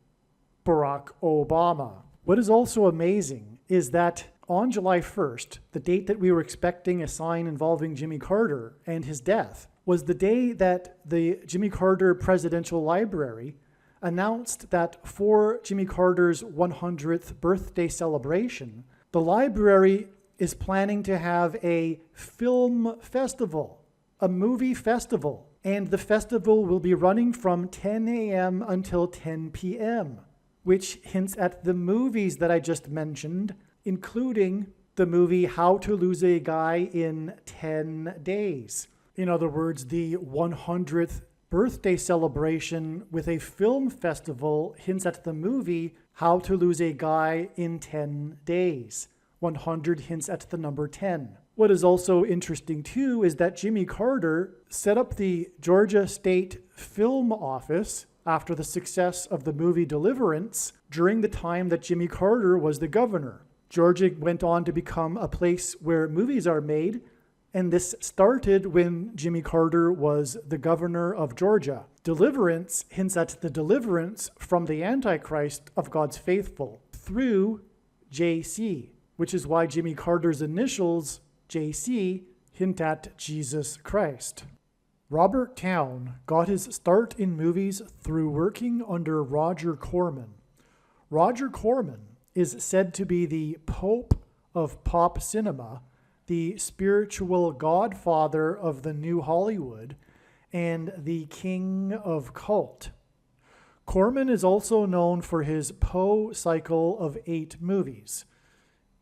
Barack Obama. What is also amazing is that on July 1st, the date that we were expecting a sign involving Jimmy Carter and his death, was the day that the Jimmy Carter Presidential Library announced that for Jimmy Carter's 100th birthday celebration, the library is planning to have a film festival, a movie festival, and the festival will be running from 10 a.m. until 10 p.m., which hints at the movies that I just mentioned, including the movie How to Lose a Guy in 10 Days. In other words, the 100th birthday celebration with a film festival hints at the movie How to Lose a Guy in 10 Days. 100 hints at the number 10. What is also interesting too is that Jimmy Carter set up the Georgia State Film Office after the success of the movie Deliverance during the time that Jimmy Carter was the governor. Georgia went on to become a place where movies are made, and this started when Jimmy Carter was the governor of Georgia. Deliverance hints at the deliverance from the Antichrist of God's faithful through JC, which is why Jimmy Carter's initials, JC, hint at Jesus Christ. Robert Town got his start in movies through working under Roger Corman. Roger Corman is said to be the Pope of pop cinema, the spiritual godfather of the new Hollywood, and the king of cult. Corman is also known for his Poe cycle of 8 movies.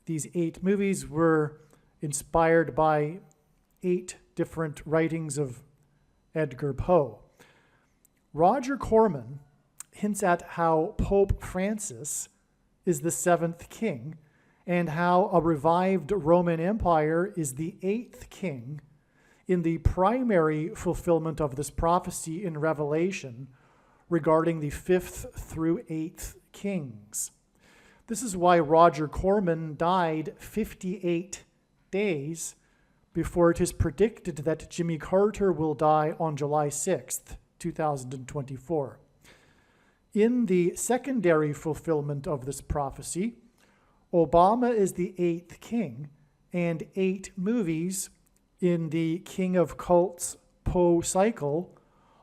These 8 movies were inspired by 8 different writings of Edgar Poe. Roger Corman hints at how Pope Francis is the 7th king, and how a revived Roman Empire is the 8th king in the primary fulfillment of this prophecy in Revelation regarding the 5th through 8th kings. This is why Roger Corman died 58 days before it is predicted that Jimmy Carter will die on July 6th, 2024. In the secondary fulfillment of this prophecy, Obama is the 8th king, and 8 movies in the King of Cults Poe cycle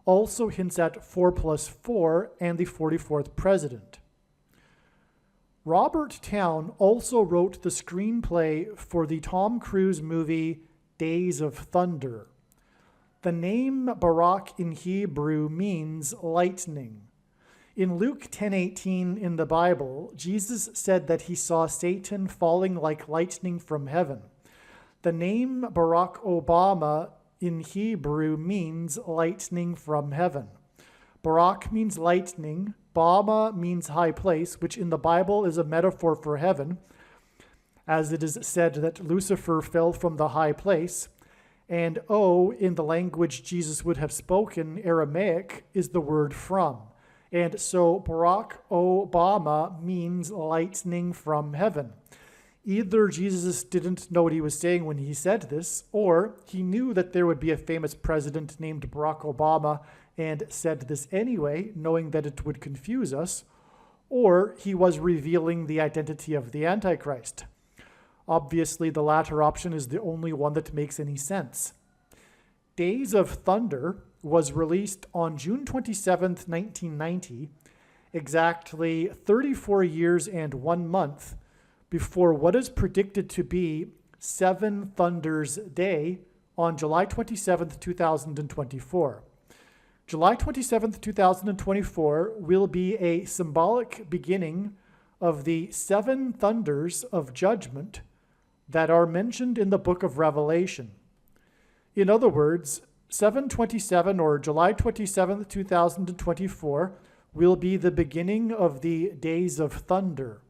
also hints at 4+4 and the 44th president. Robert Town also wrote the screenplay for the Tom Cruise movie Days of Thunder. The name Barak in Hebrew means lightning. In Luke 10:18 in the Bible, Jesus said that he saw Satan falling like lightning from heaven. The name Barack Obama in Hebrew means lightning from heaven. Barak means lightning, Bama means high place, which in the Bible is a metaphor for heaven, as it is said that Lucifer fell from the high place, and O, in the language Jesus would have spoken, Aramaic, is the word from. And so Barack Obama means lightning from heaven. Either Jesus didn't know what he was saying when he said this, or he knew that there would be a famous president named Barack Obama and said this anyway, knowing that it would confuse us, or he was revealing the identity of the Antichrist. Obviously, the latter option is the only one that makes any sense. Days of Thunder was released on June 27th, 1990, exactly 34 years and 1 month before what is predicted to be Seven Thunders Day on July 27th, 2024. July 27th, 2024 will be a symbolic beginning of the seven thunders of judgment that are mentioned in the book of Revelation. In other words, 7/27 or July 27th, 2024 will be the beginning of the Days of Thunder.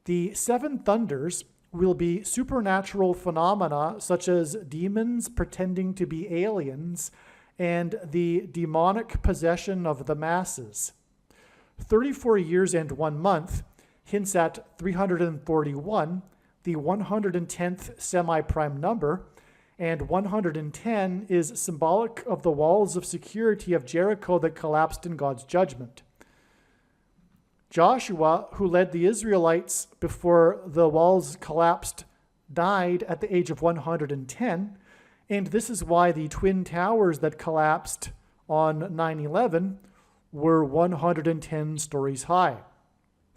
The seven thunders will be supernatural phenomena such as demons pretending to be aliens and the demonic possession of the masses. 34 years and 1 month hints at 341, the 110th semi-prime number, and 110 is symbolic of the walls of security of Jericho that collapsed in God's judgment. Joshua, who led the Israelites before the walls collapsed, died at the age of 110, and this is why the twin towers that collapsed on 9/11 were 110 stories high.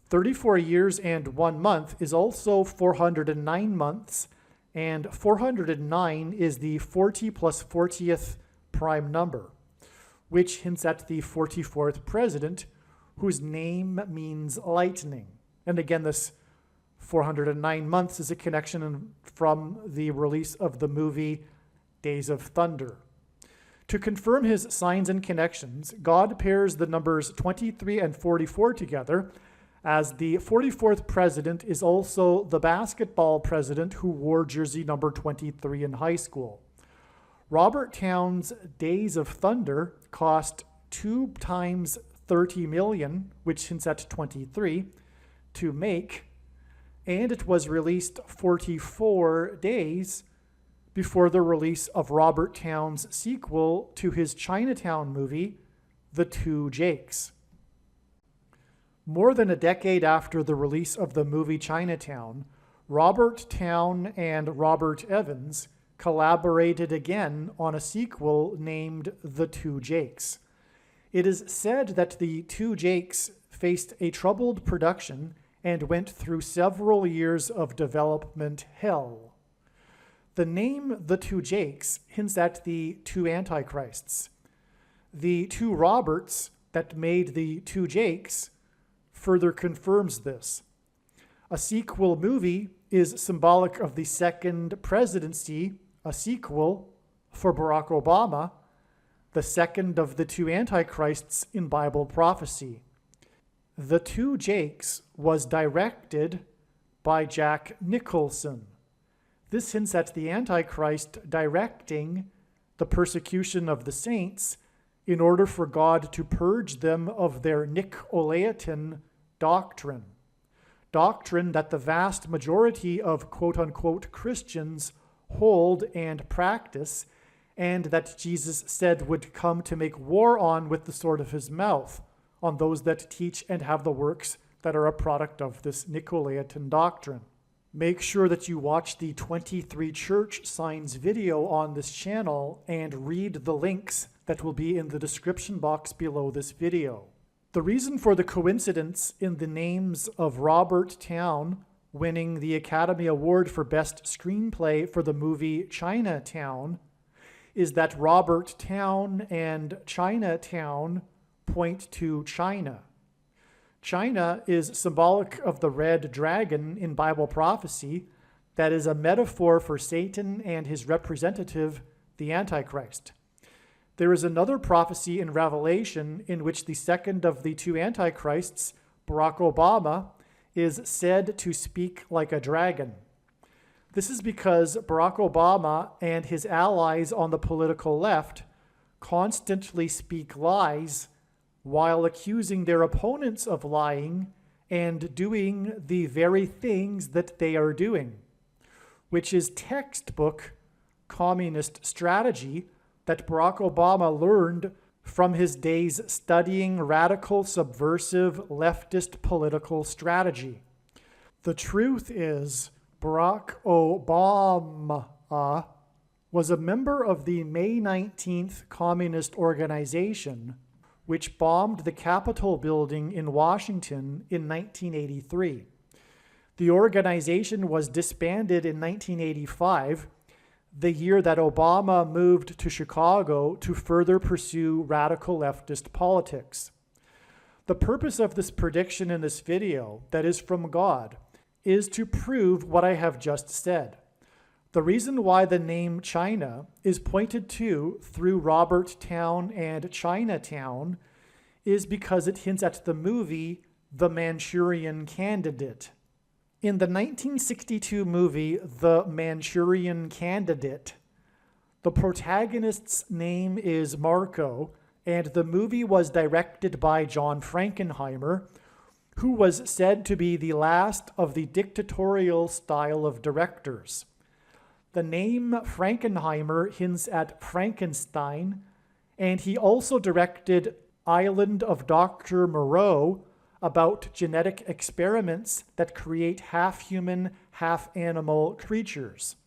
34 years and 1 month is also 409 months, and 409 is the 40 plus 40th prime number, which hints at the 44th president, whose name means lightning. And again, this 409 months is a connection from the release of the movie Days of Thunder. To confirm his signs and connections, God pairs the numbers 23 and 44 together, as the 44th president is also the basketball president who wore jersey number 23 in high school. Robert Town's Days of Thunder cost 2 times 30 million, which hints at 23, to make, and it was released 44 days before the release of Robert Town's sequel to his Chinatown movie, The Two Jakes. More than a decade after the release of the movie Chinatown, Robert Town and Robert Evans collaborated again on a sequel named The Two Jakes. It is said that The Two Jakes faced a troubled production and went through several years of development hell. The name The Two Jakes hints at the two Antichrists. The two Roberts that made The Two Jakes further confirms this. A sequel movie is symbolic of the second presidency, a sequel for Barack Obama, the second of the two Antichrists in Bible prophecy. The Two Jakes was directed by Jack Nicholson. This hints at the Antichrist directing the persecution of the saints in order for God to purge them of their Nicolaitan doctrine that the vast majority of quote-unquote Christians hold and practice, and that Jesus said would come to make war on with the sword of his mouth on those that teach and have the works that are a product of this Nicolaitan doctrine. Make sure that you watch the 23 church signs video on this channel and read the links that will be in the description box below this video. The reason for the coincidence in the names of Robert Town winning the Academy Award for Best Screenplay for the movie Chinatown is that Robert Town and Chinatown point to China. China is symbolic of the red dragon in Bible prophecy that is a metaphor for Satan and his representative, the Antichrist. There is another prophecy in Revelation in which the second of the two Antichrists, Barack Obama, is said to speak like a dragon. This is because Barack Obama and his allies on the political left constantly speak lies while accusing their opponents of lying and doing the very things that they are doing, which is textbook communist strategy that Barack Obama learned from his days studying radical, subversive, leftist political strategy. The truth is, Barack Obama was a member of the May 19th Communist Organization, which bombed the Capitol building in Washington in 1983. The organization was disbanded in 1985, the year that Obama moved to Chicago to further pursue radical leftist politics. The purpose of this prediction in this video, that is from God, is to prove what I have just said. The reason why the name China is pointed to through Robert Town and Chinatown is because it hints at the movie The Manchurian Candidate. In the 1962 movie The Manchurian Candidate, the protagonist's name is Marco, and the movie was directed by John Frankenheimer, who was said to be the last of the dictatorial style of directors. The name Frankenheimer hints at Frankenstein, and he also directed Island of Dr. Moreau, about genetic experiments that create half-human, half-animal creatures.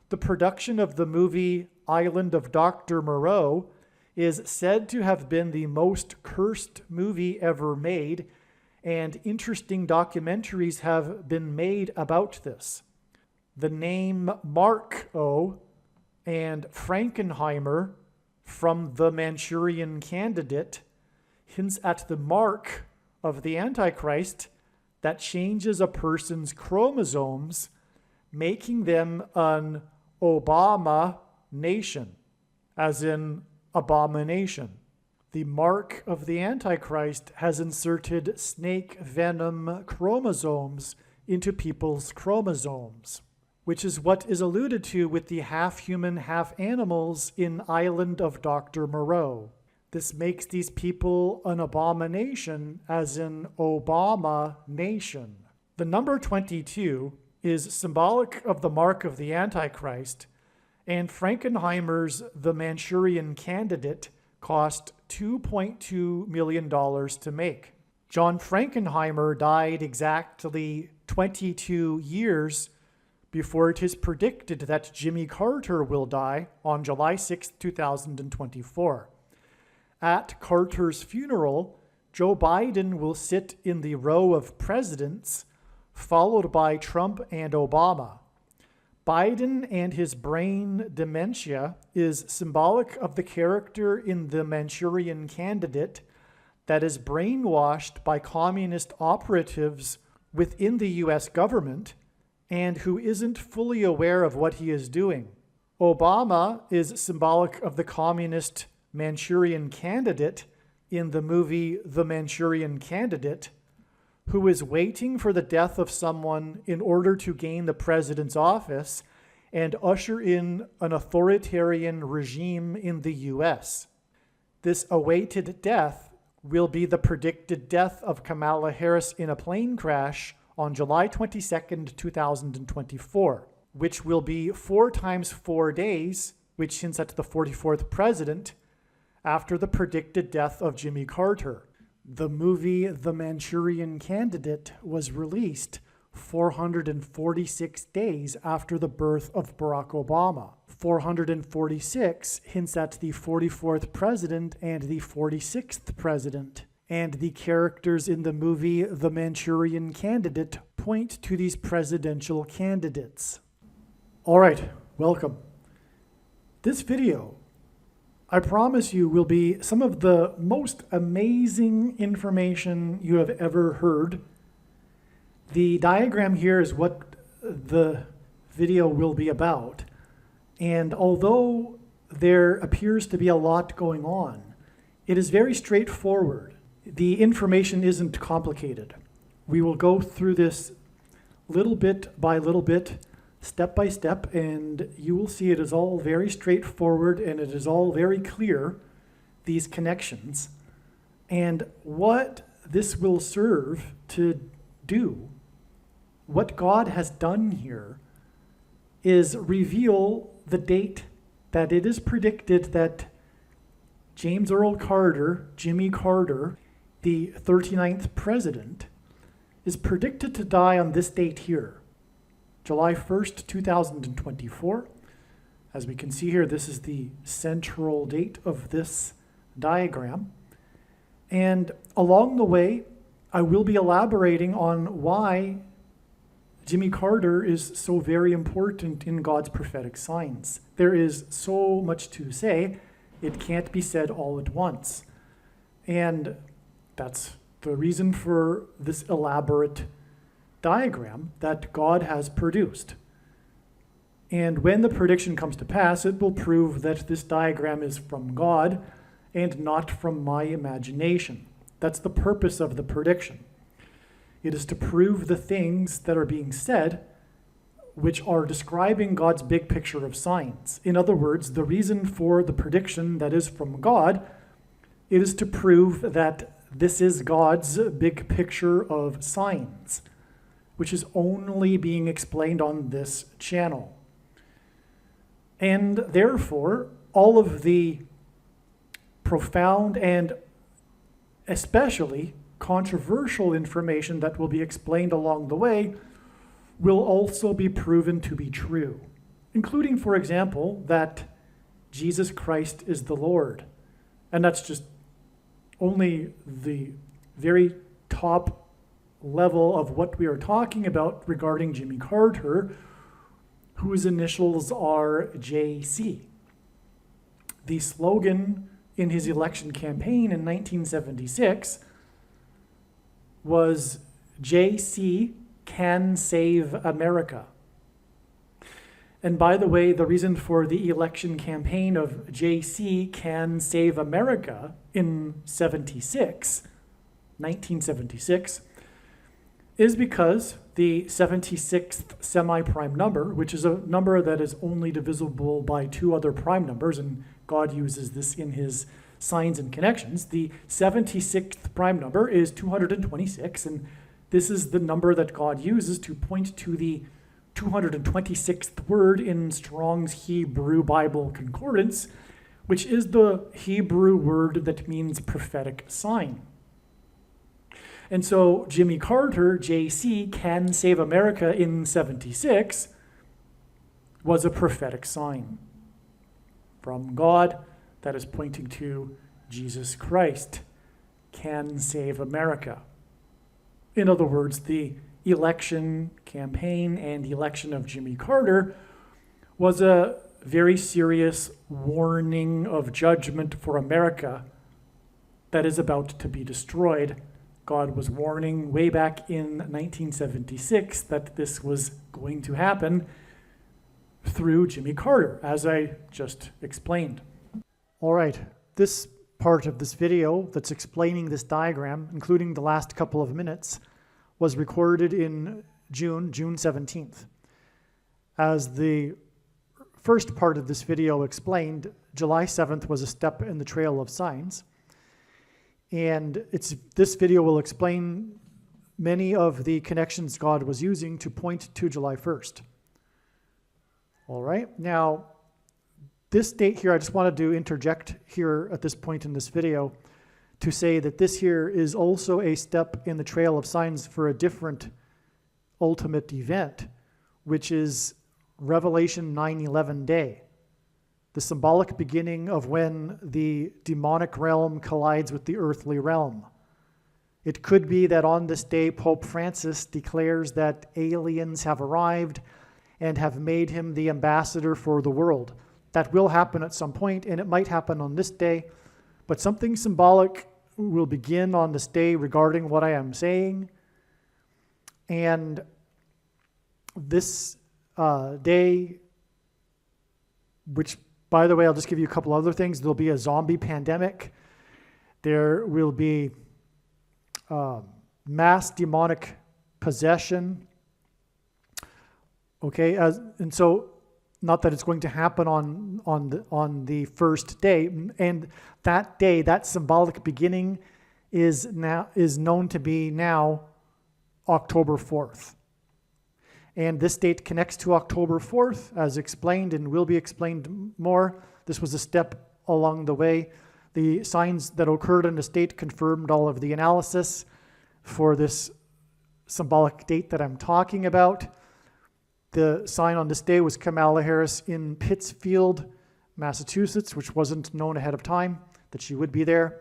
The production of the movie Island of Dr. Moreau is said to have been the most cursed movie ever made, and interesting documentaries have been made about this. The name Marco and Frankenheimer from The Manchurian Candidate hints at the mark of the Antichrist that changes a person's chromosomes, making them an Obama nation, as in abomination. The mark of the Antichrist has inserted snake venom chromosomes into people's chromosomes, which is what is alluded to with the half-human, half-animals in Island of Dr. Moreau. This makes these people an abomination, as in Obama nation. The number 22 is symbolic of the mark of the Antichrist, and Frankenheimer's The Manchurian Candidate cost $2.2 million to make. John Frankenheimer died exactly 22 years before it is predicted that Jimmy Carter will die on July 6, 2024. At Carter's funeral, Joe Biden will sit in the row of presidents, followed by Trump and Obama. Biden and his brain dementia is symbolic of the character in The Manchurian Candidate that is brainwashed by communist operatives within the US government and who isn't fully aware of what he is doing. Obama is symbolic of the communist Manchurian Candidate in the movie The Manchurian Candidate, who is waiting for the death of someone in order to gain the president's office and usher in an authoritarian regime in the US. This awaited death will be the predicted death of Kamala Harris in a plane crash on July 22nd, 2024, which will be 4 times 4 days, which hints at the 44th president, after the predicted death of Jimmy Carter. The movie The Manchurian Candidate was released 446 days after the birth of Barack Obama. 446 hints at the 44th president and the 46th president. And the characters in the movie The Manchurian Candidate point to these presidential candidates. All right, welcome. This video, I promise you, will be some of the most amazing information you have ever heard. The diagram here is what the video will be about. And although there appears to be a lot going on, it is very straightforward. The information isn't complicated. We will go through this little bit by little bit, step by step, and you will see it is all very straightforward and it is all very clear, these connections. And what this will serve to do, what God has done here, is reveal the date that it is predicted that James Earl Carter, Jimmy Carter, the 39th president, is predicted to die on this date here, July 1st, 2024, As we can see here, this is the central date of this diagram. And along the way, I will be elaborating on why Jimmy Carter is so very important in God's prophetic signs. There is so much to say, it can't be said all at once. And that's the reason for this elaborate diagram that God has produced. And when the prediction comes to pass, it will prove that this diagram is from God and not from my imagination. That's the purpose of the prediction. It is to prove the things that are being said, which are describing God's big picture of signs. In other words, the reason for the prediction that is from God, it is to prove that this is God's big picture of signs, which is only being explained on this channel. And therefore, all of the profound and especially controversial information that will be explained along the way will also be proven to be true, including, for example, that Jesus Christ is the Lord. And that's just only the very top level of what we are talking about regarding Jimmy Carter, whose initials are JC. The slogan in his election campaign in 1976 was JC can save America. And by the way, the reason for the election campaign of JC can save America in 1976, is because the 76th semi-prime number, which is a number that is only divisible by two other prime numbers, and God uses this in his signs and connections, the 76th prime number is 226, and this is the number that God uses to point to the 226th word in Strong's Hebrew Bible Concordance, which is the Hebrew word that means prophetic sign. And so Jimmy Carter, JC, can save America in 76 was a prophetic sign from God that is pointing to Jesus Christ can save America. In other words, the election campaign and election of Jimmy Carter was a very serious warning of judgment for America that is about to be destroyed. God was warning way back in 1976 that this was going to happen through Jimmy Carter, as I just explained. All right, this part of this video that's explaining this diagram, including the last couple of minutes, was recorded in June 17th. As the first part of this video explained, July 7th was a step in the trail of signs. And this video will explain many of the connections God was using to point to July 1st. All right, now this date here, I just wanted to interject here at this point in this video to say that this here is also a step in the trail of signs for a different ultimate event, which is Revelation 9/11 day. The symbolic beginning of when the demonic realm collides with the earthly realm. It could be that on this day, Pope Francis declares that aliens have arrived and have made him the ambassador for the world. That will happen at some point, and it might happen on this day, but something symbolic will begin on this day regarding what I am saying. And this day, which, by the way, I'll just give you a couple other things. There'll be a zombie pandemic. There will be mass demonic possession. Okay, and so not that it's going to happen on the first day, and that day, that symbolic beginning, is known to be now October 4th. And this date connects to October 4th, as explained and will be explained more. This was a step along the way. The signs that occurred in the date confirmed all of the analysis for this symbolic date that I'm talking about. The sign on this day was Kamala Harris in Pittsfield, Massachusetts, which wasn't known ahead of time that she would be there.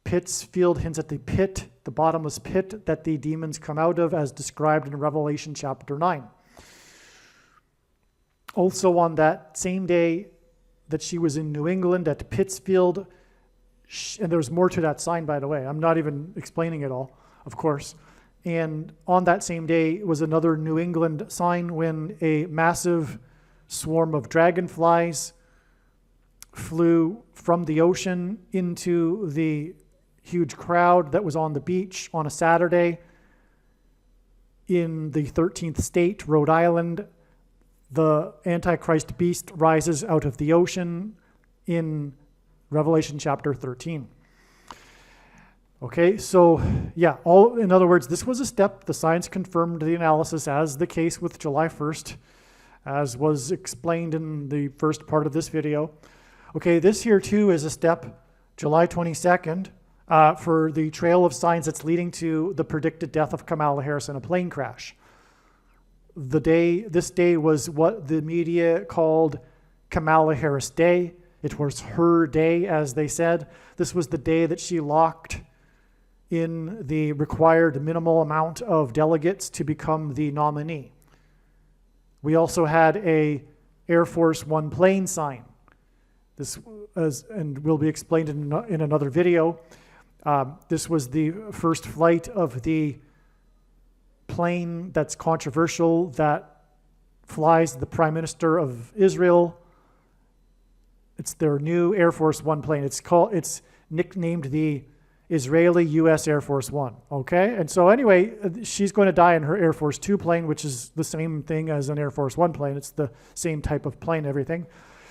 Pittsfield hints at the pit, the bottomless pit that the demons come out of, as described in Revelation chapter 9. Also on that same day that she was in New England at Pittsfield, and there's more to that sign, by the way. I'm not even explaining it all, of course. And on that same day was another New England sign when a massive swarm of dragonflies flew from the ocean into the huge crowd that was on the beach on a Saturday in the 13th state, Rhode Island. The Antichrist beast rises out of the ocean in Revelation chapter 13. Okay, so yeah, in other words, this was a step. The science confirmed the analysis, as the case with July 1st, as was explained in the first part of this video. Okay, this here too is a step, July 22nd, for the trail of signs that's leading to the predicted death of Kamala Harris in a plane crash. This day was what the media called Kamala Harris Day. It was her day, as they said. This was the day that she locked in the required minimal amount of delegates to become the nominee. We also had a Air Force One plane sign. This, and will be explained in another video. This was the first flight of the plane that's controversial that flies the Prime Minister of Israel. It's their new Air Force One plane. It's nicknamed the Israeli U.S. Air Force One. Okay, and so anyway, she's going to die in her Air Force Two plane, which is the same thing as an Air Force One plane. It's the same type of plane, everything.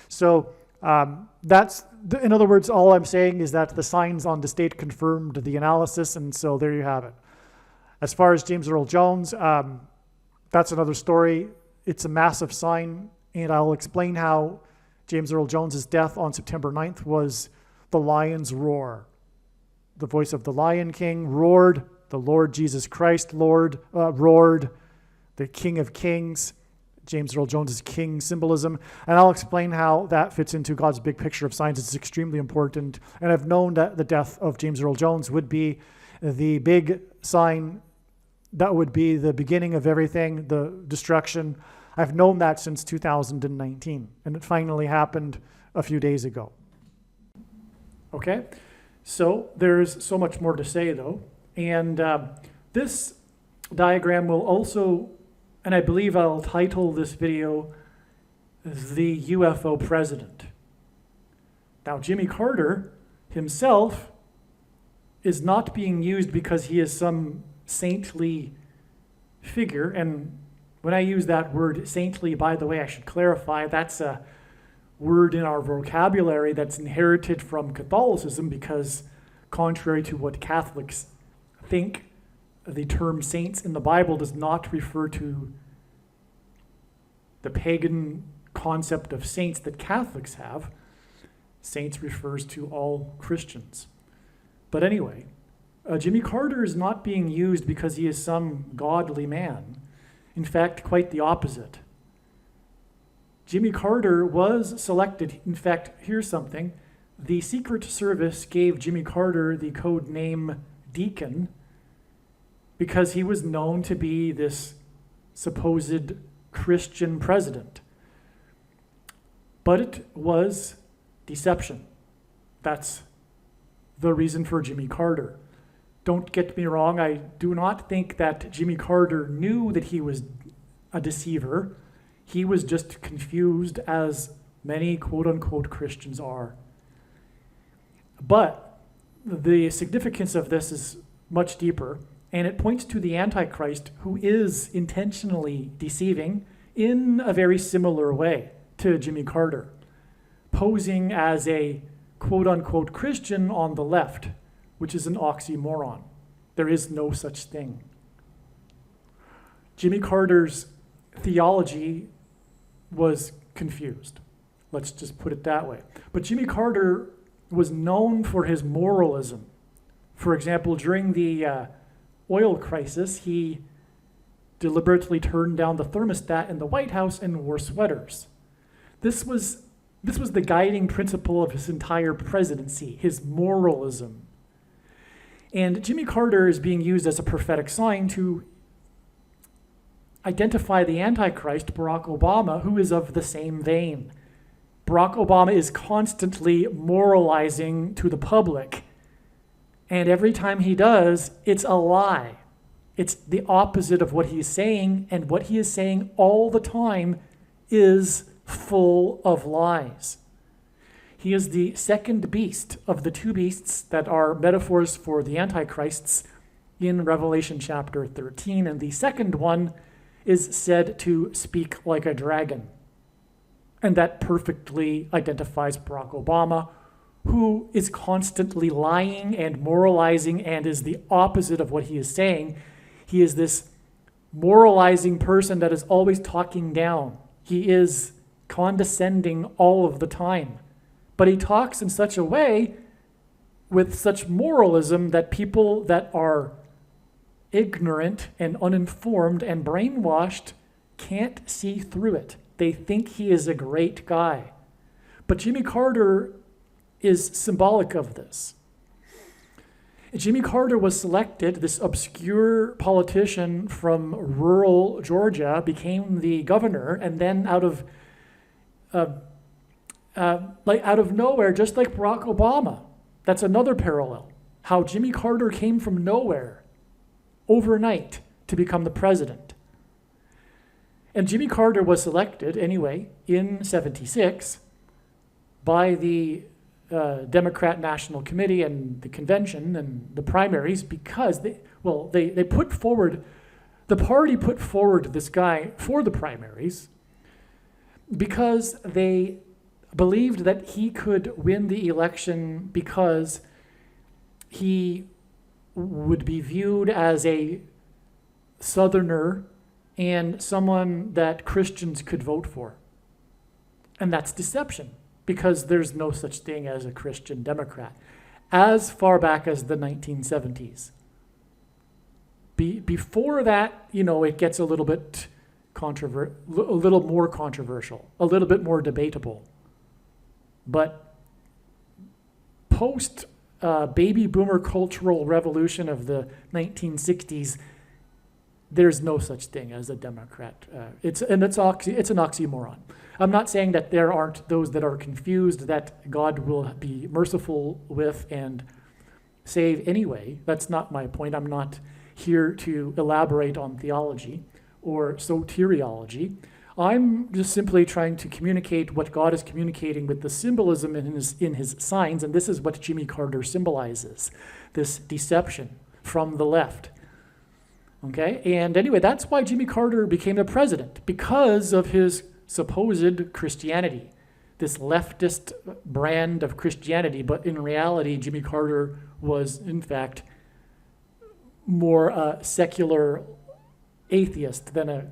So in other words, all I'm saying is that the signs on the state confirmed the analysis, and so there you have it. As far as James Earl Jones, that's another story. It's a massive sign, and I'll explain how James Earl Jones's death on September 9th was the lion's roar. The voice of the Lion King roared, the Lord Jesus Christ roared, the King of Kings, James Earl Jones's king symbolism, and I'll explain how that fits into God's big picture of science. It's extremely important, and I've known that the death of James Earl Jones would be the big sign that would be the beginning of everything, the destruction. I've known that since 2019, and it finally happened a few days ago. Okay, so there's so much more to say, though, and this diagram will also, and I believe I'll title this video, The UFO President. Now, Jimmy Carter himself is not being used because he is some saintly figure. And when I use that word saintly, by the way, I should clarify, that's a word in our vocabulary that's inherited from Catholicism, because contrary to what Catholics think, the term saints in the Bible does not refer to the pagan concept of saints that Catholics have. Saints refers to all Christians. But anyway, Jimmy Carter is not being used because he is some godly man. In fact, quite the opposite. Jimmy Carter was selected. In fact, here's something. The Secret Service gave Jimmy Carter the code name Deacon because he was known to be this supposed Christian president. But it was deception. That's the reason for Jimmy Carter. Don't get me wrong, I do not think that Jimmy Carter knew that he was a deceiver. He was just confused, as many quote-unquote Christians are. But the significance of this is much deeper, and it points to the Antichrist, who is intentionally deceiving in a very similar way to Jimmy Carter, posing as a quote-unquote Christian on the left, which is an oxymoron. There is no such thing. Jimmy Carter's theology was confused. Let's just put it that way. But Jimmy Carter was known for his moralism. For example, during the oil crisis, he deliberately turned down the thermostat in the White House and wore sweaters. This was the guiding principle of his entire presidency, his moralism. And Jimmy Carter is being used as a prophetic sign to identify the Antichrist, Barack Obama, who is of the same vein. Barack Obama is constantly moralizing to the public. And every time he does, it's a lie. It's the opposite of what he's saying, and what he is saying all the time is full of lies. He is the second beast of the two beasts that are metaphors for the Antichrists in Revelation chapter 13. And the second one is said to speak like a dragon. And that perfectly identifies Barack Obama, who is constantly lying and moralizing and is the opposite of what he is saying. He is this moralizing person that is always talking down. He is condescending all of the time. But he talks in such a way with such moralism that people that are ignorant and uninformed and brainwashed can't see through it. They think he is a great guy. But Jimmy Carter is symbolic of this. Jimmy Carter was selected, this obscure politician from rural Georgia became the governor, and then out of nowhere, just like Barack Obama. That's another parallel. How Jimmy Carter came from nowhere overnight to become the president. And Jimmy Carter was selected anyway in '76 by the Democrat National Committee and the convention and the primaries because the party put forward this guy for the primaries because they believed that he could win the election because he would be viewed as a Southerner and someone that Christians could vote for. And that's deception, because there's no such thing as a Christian Democrat, as far back as the 1970s. Before that, it gets a little bit a little more controversial, a little bit more debatable. But post baby boomer cultural revolution of the 1960s, there's no such thing as a Democrat. It's an oxymoron. I'm not saying that there aren't those that are confused that God will be merciful with and save anyway. That's not my point. I'm not here to elaborate on theology or soteriology. I'm just simply trying to communicate what God is communicating with the symbolism in his signs, and this is what Jimmy Carter symbolizes, this deception from the left. Okay, and anyway, that's why Jimmy Carter became the president, because of his supposed Christianity, this leftist brand of Christianity. But in reality, Jimmy Carter was, in fact, more a secular atheist than a.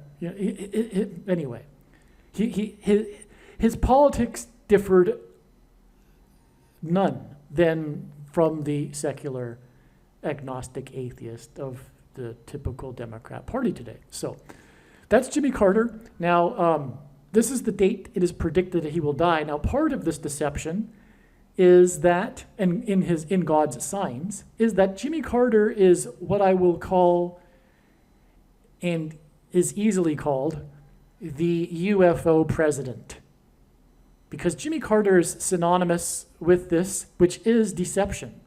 Anyway, his politics differed none then from the secular agnostic atheist of the typical Democrat Party today. So that's Jimmy Carter. Now, this is the date it is predicted that he will die. Now, part of this deception is that, and in God's signs, is that Jimmy Carter is what I will call, and is easily called, the UFO President. Because Jimmy Carter is synonymous with this, which is deception.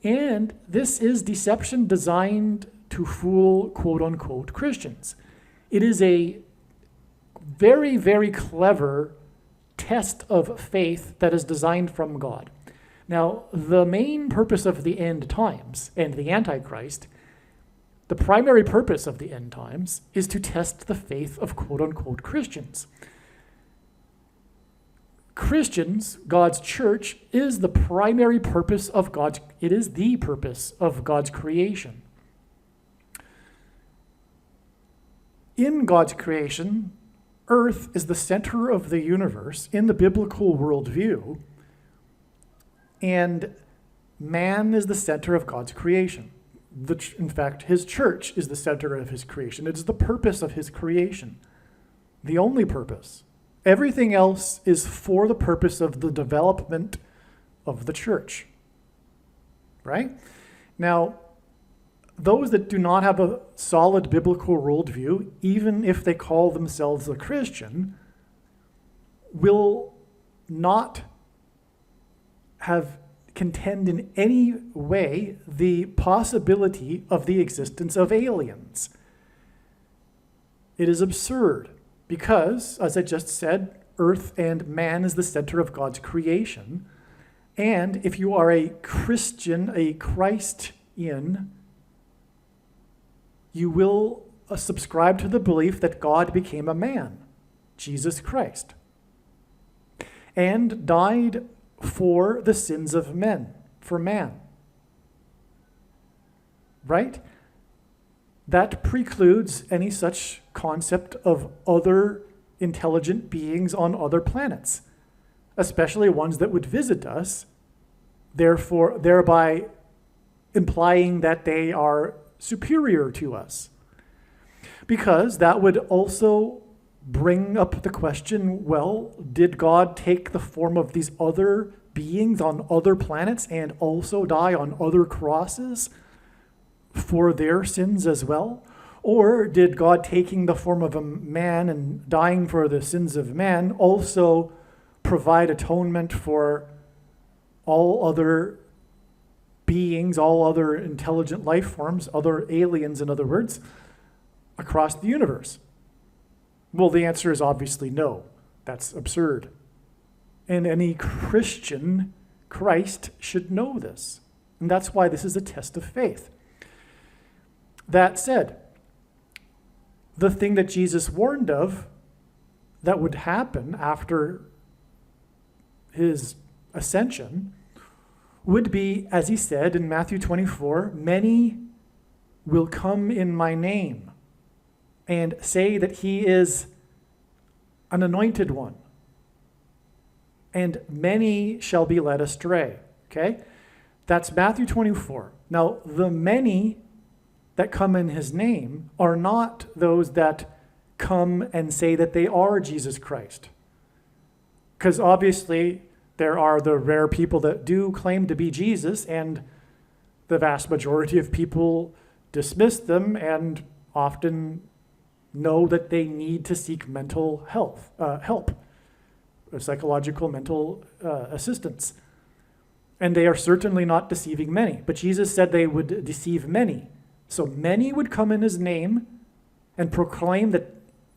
And this is deception designed to fool, quote-unquote, Christians. It is a very, very clever test of faith that is designed from God. Now, the main purpose of the end times and the Antichrist, the primary purpose of the end times, is to test the faith of quote-unquote Christians. Christians, God's church, is the primary purpose of it is the purpose of God's creation. In God's creation, Earth is the center of the universe in the biblical worldview, and man is the center of God's creation. In fact, his church is the center of his creation. It is the purpose of his creation, the only purpose. Everything else is for the purpose of the development of the church, right? Now, those that do not have a solid biblical worldview, even if they call themselves a Christian, will not contend in any way the possibility of the existence of aliens. It is absurd because, as I just said, earth and man is the center of God's creation. And if you are a Christian, a Christian, you will subscribe to the belief that God became a man, Jesus Christ, and died for the sins of men, for man. Right? That precludes any such concept of other intelligent beings on other planets, especially ones that would visit us, therefore thereby implying that they are superior to us. Because that would also bring up the question, well, did God take the form of these other beings on other planets and also die on other crosses for their sins as well? Or did God, taking the form of a man and dying for the sins of man, also provide atonement for all other beings, all other intelligent life forms, other aliens, in other words, across the universe? Well, the answer is obviously no. That's absurd. And any Christian, Christ, should know this. And that's why this is a test of faith. That said, the thing that Jesus warned of that would happen after his ascension would be, as he said in Matthew 24, many will come in my name and say that he is an anointed one, and many shall be led astray. Okay? That's Matthew 24. Now, the many that come in his name are not those that come and say that they are Jesus Christ. Because obviously, there are the rare people that do claim to be Jesus, and the vast majority of people dismiss them and often know that they need to seek mental help, or psychological mental assistance. And they are certainly not deceiving many. But Jesus said they would deceive many. So many would come in his name and proclaim that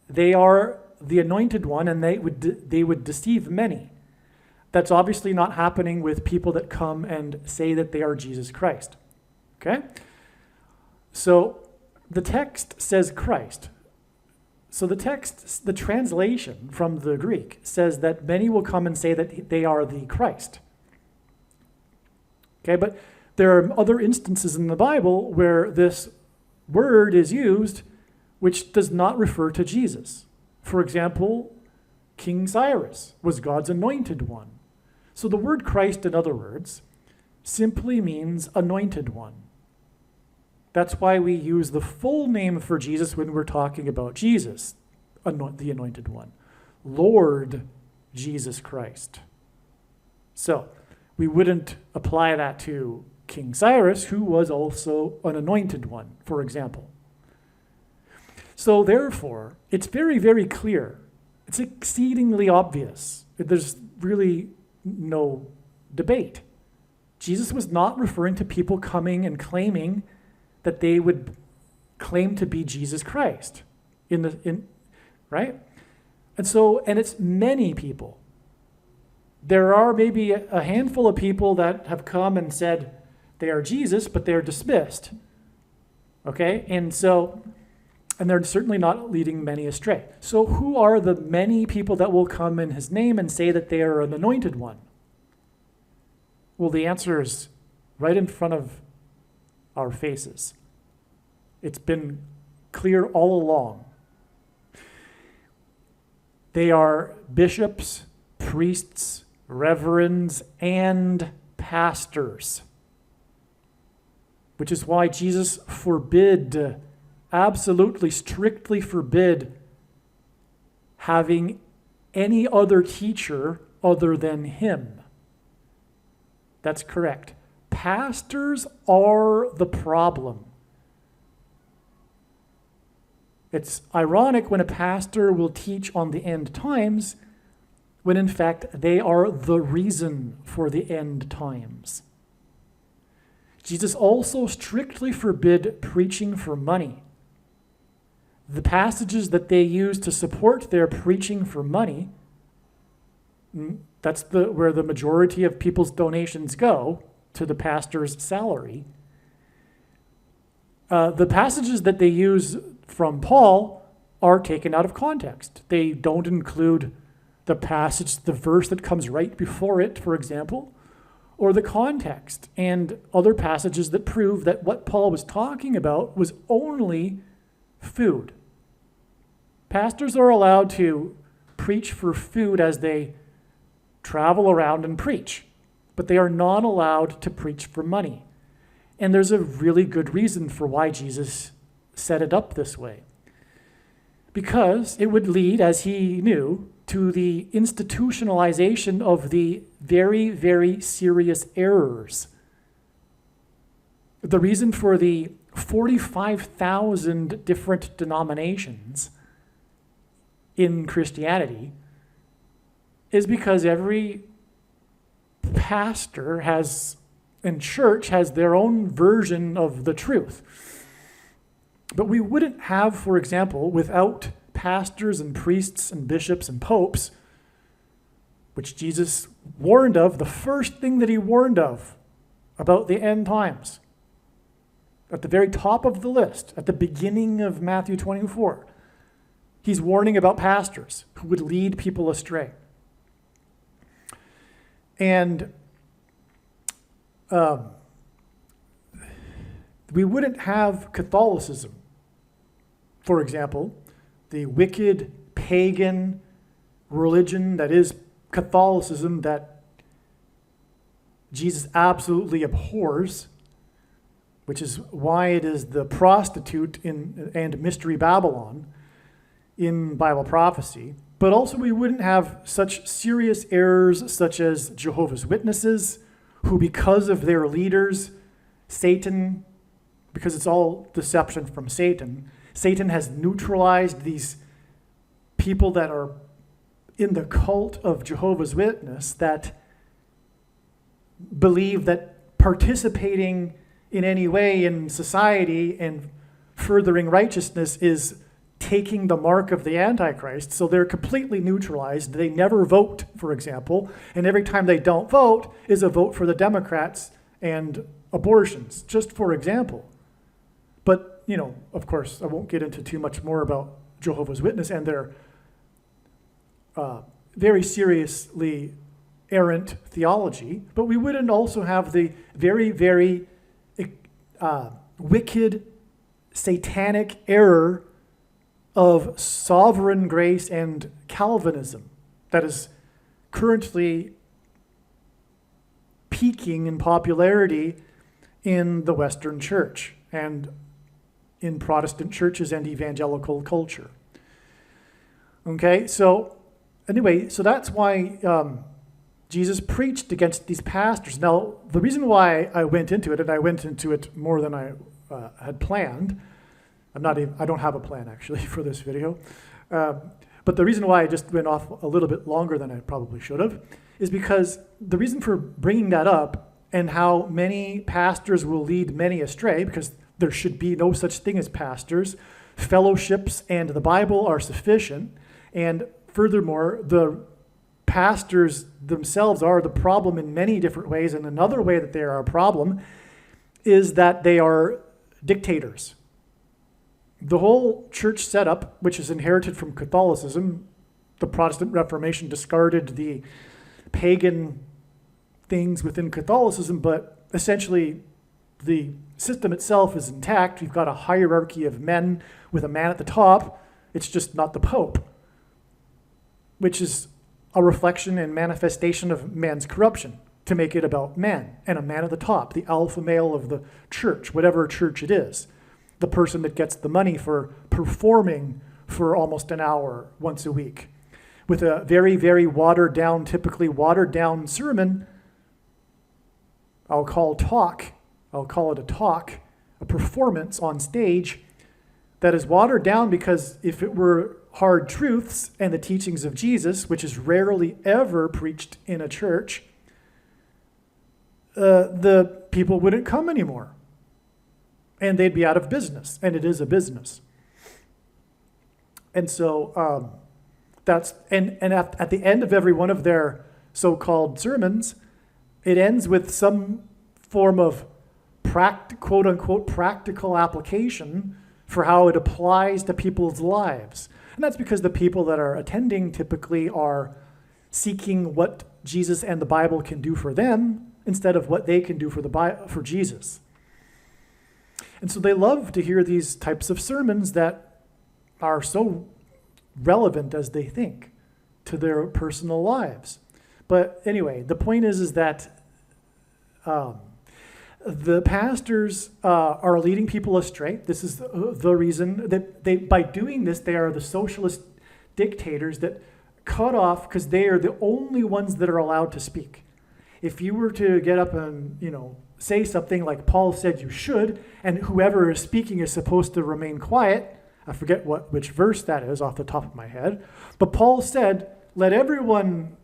they are the anointed one, and they would deceive many. That's obviously not happening with people that come and say that they are Jesus Christ. Okay? So the text says Christ. So the text, the translation from the Greek says that many will come and say that they are the Christ. Okay, but there are other instances in the Bible where this word is used which does not refer to Jesus. For example, King Cyrus was God's anointed one. So the word Christ, in other words, simply means anointed one. That's why we use the full name for Jesus when we're talking about Jesus, the anointed one, Lord Jesus Christ. So we wouldn't apply that to King Cyrus, who was also an anointed one, for example. So therefore, it's very, very clear. It's exceedingly obvious. There's really no debate. Jesus was not referring to people coming and claiming that they would claim to be Jesus Christ, right? And it's many people. There are maybe a handful of people that have come and said they are Jesus, but they're dismissed. Okay? And they're certainly not leading many astray. So who are the many people that will come in his name and say that they are an anointed one? Well, the answer is right in front of our faces. It's been clear all along. They are bishops, priests, reverends, and pastors. which is why Jesus forbid, absolutely strictly forbid, having any other teacher other than him. That's correct. Pastors are the problem. It's ironic when a pastor will teach on the end times when in fact they are the reason for the end times. Jesus also strictly forbid preaching for money. The passages that they use to support their preaching for money, that's where the majority of people's donations go, to the pastor's salary. The passages that they use from Paul are taken out of context. They don't include the passage, the verse that comes right before it, for example, or the context, and other passages that prove that what Paul was talking about was only food. Pastors are allowed to preach for food as they travel around and preach, but they are not allowed to preach for money. And there's a really good reason for why Jesus set it up this way. Because it would lead, as he knew, to the institutionalization of the very, very serious errors. The reason for the 45,000 different denominations in Christianity is because every pastor and church has their own version of the truth. But we wouldn't have, for example, without pastors and priests and bishops and popes, which Jesus warned of, the first thing that he warned of about the end times, at the very top of the list, at the beginning of Matthew 24, he's warning about pastors who would lead people astray. And we wouldn't have Catholicism, for example, the wicked pagan religion that is Catholicism that Jesus absolutely abhors, which is why it is the prostitute and Mystery Babylon in Bible prophecy. But also we wouldn't have such serious errors such as Jehovah's Witnesses, who because of their leaders, Satan, because it's all deception from Satan, Satan has neutralized these people that are in the cult of Jehovah's Witness that believe that participating in any way in society and furthering righteousness is taking the mark of the Antichrist. So they're completely neutralized. They never vote, for example, and every time they don't vote is a vote for the Democrats and abortions, just for example. But, of course, I won't get into too much more about Jehovah's Witness and their very seriously errant theology, but we wouldn't also have the very, very wicked, satanic error of sovereign grace and Calvinism that is currently peaking in popularity in the Western church and in Protestant churches and evangelical culture. Okay, so anyway, so that's why Jesus preached against these pastors. Now, the reason why I went into it, and I went into it more than I had planned, I don't have a plan actually for this video, but the reason why I just went off a little bit longer than I probably should have is because the reason for bringing that up and how many pastors will lead many astray, because there should be no such thing as pastors. Fellowships and the Bible are sufficient. And furthermore, the pastors themselves are the problem in many different ways. And another way that they are a problem is that they are dictators. The whole church setup, which is inherited from Catholicism, the Protestant Reformation discarded the pagan things within Catholicism, but essentially the system itself is intact. We've got a hierarchy of men with a man at the top. It's just not the Pope, which is a reflection and manifestation of man's corruption. to make it about men and a man at the top, the alpha male of the church, whatever church it is, the person that gets the money for performing for almost an hour once a week with a very, very watered down, typically watered down sermon. I'll call it a talk, a performance on stage that is watered down, because if it were hard truths and the teachings of Jesus, which is rarely ever preached in a church, the people wouldn't come anymore. And they'd be out of business, and it is a business. And so at the end of every one of their so-called sermons, it ends with some form of quote-unquote practical application for how it applies to people's lives. And that's because the people that are attending typically are seeking what Jesus and the Bible can do for them instead of what they can do for Jesus. And so they love to hear these types of sermons that are so relevant as they think to their personal lives. But anyway, the point is that the pastors are leading people astray. This is the reason that by doing this, they are the socialist dictators that cut off, because they are the only ones that are allowed to speak. If you were to get up and, say something like Paul said you should, and whoever is speaking is supposed to remain quiet, I forget which verse that is off the top of my head, but Paul said, let everyone,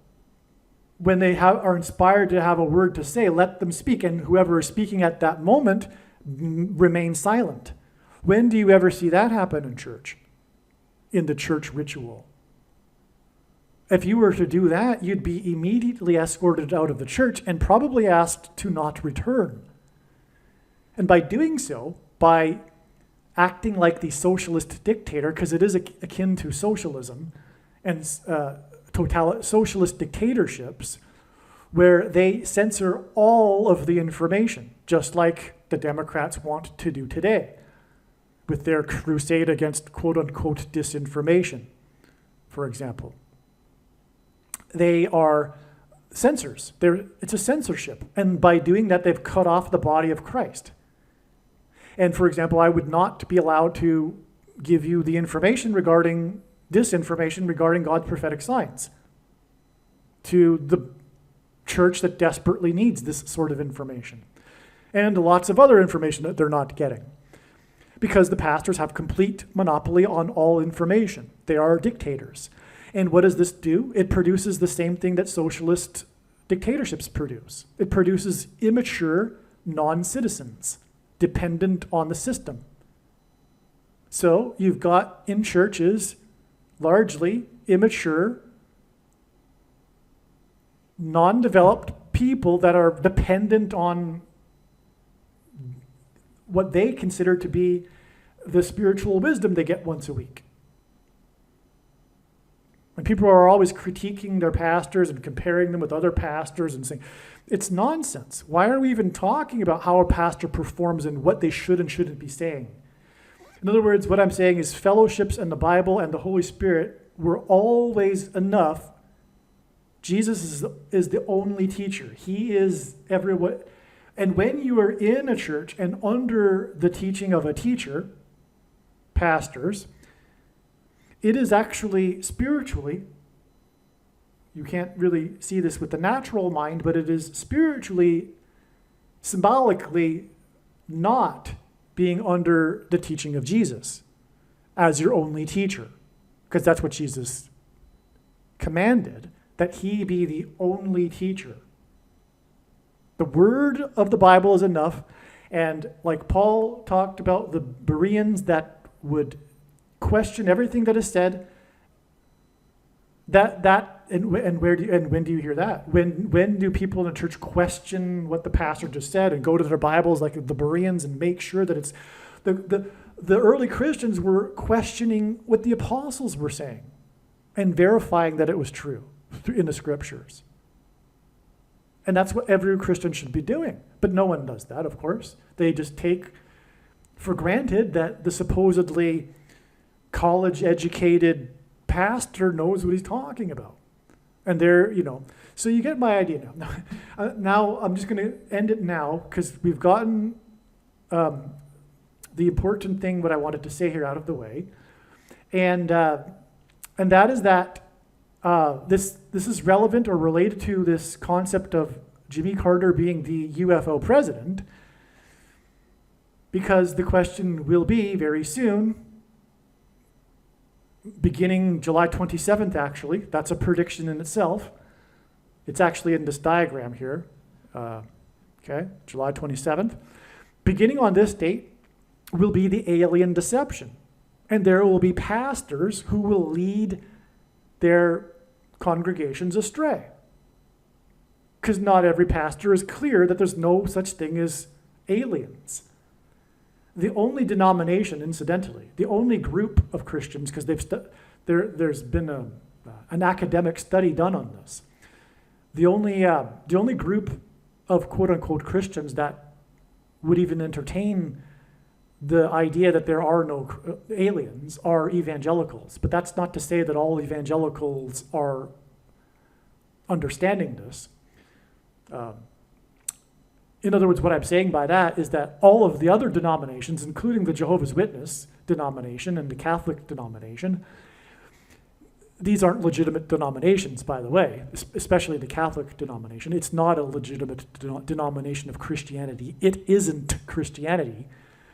when they are inspired to have a word to say, let them speak, and whoever is speaking at that moment, remain silent. When do you ever see that happen in church? In the church ritual. If you were to do that, you'd be immediately escorted out of the church and probably asked to not return. And by doing so, by acting like the socialist dictator, because it is akin to socialism and socialist dictatorships, where they censor all of the information, just like the Democrats want to do today with their crusade against quote-unquote disinformation, for example. They are censors. It's a censorship. And by doing that, they've cut off the body of Christ. And for example, I would not be allowed to give you the information regarding disinformation regarding God's prophetic signs to the church that desperately needs this sort of information. And lots of other information that they're not getting, because the pastors have complete monopoly on all information. They are dictators. And what does this do? It produces the same thing that socialist dictatorships produce. It produces immature non-citizens dependent on the system. So you've got in churches largely immature, non-developed people that are dependent on what they consider to be the spiritual wisdom they get once a week. And people are always critiquing their pastors and comparing them with other pastors and saying, it's nonsense. Why are we even talking about how a pastor performs and what they should and shouldn't be saying? In other words, what I'm saying is fellowships and the Bible and the Holy Spirit were always enough. Jesus is the only teacher. He is everyone. And when you are in a church and under the teaching of a teacher, pastors, it is actually spiritually, you can't really see this with the natural mind, but it is spiritually, symbolically not being under the teaching of Jesus as your only teacher, because that's what Jesus commanded, that he be the only teacher. The word of the Bible is enough, and like Paul talked about the Bereans that would question everything that is said, and when do you hear that? When do people in the church question what the pastor just said and go to their Bibles like the Bereans and make sure that it's the early Christians were questioning what the apostles were saying and verifying that it was true in the scriptures. And that's what every Christian should be doing. But no one does that, of course. They just take for granted that the supposedly college-educated pastor knows what he's talking about. And they're, so you get my idea now. Now I'm just going to end it now because we've gotten the important thing, what I wanted to say here, out of the way. And that is that this is relevant or related to this concept of Jimmy Carter being the UFO president, because the question will be very soon, beginning July 27th, actually. That's a prediction in itself. It's actually in this diagram here. Okay, July 27th. Beginning on this date will be the alien deception. And there will be pastors who will lead their congregations astray. Because not every pastor is clear that there's no such thing as aliens. The only denomination, incidentally, the only group of Christians, because there's been an academic study done on this. The only group of quote-unquote Christians that would even entertain the idea that there are no aliens are evangelicals. But that's not to say that all evangelicals are understanding this. In other words, what I'm saying by that is that all of the other denominations, including the Jehovah's Witness denomination and the Catholic denomination, these aren't legitimate denominations, by the way, especially the Catholic denomination. It's not a legitimate denomination of Christianity. It isn't Christianity.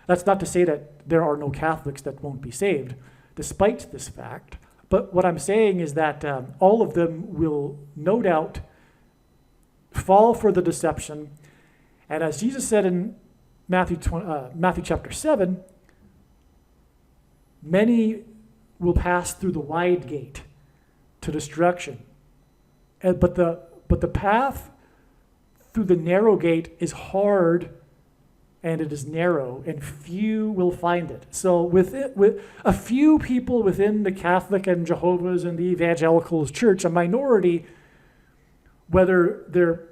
That's not to say that there are no Catholics that won't be saved, despite this fact. But what I'm saying is that all of them will no doubt fall for the deception. And as Jesus said in Matthew chapter 7, many will pass through the wide gate to destruction. But the path through the narrow gate is hard, and it is narrow, and few will find it. So with a few people within the Catholic and Jehovah's and the Evangelicals church, a minority, whether their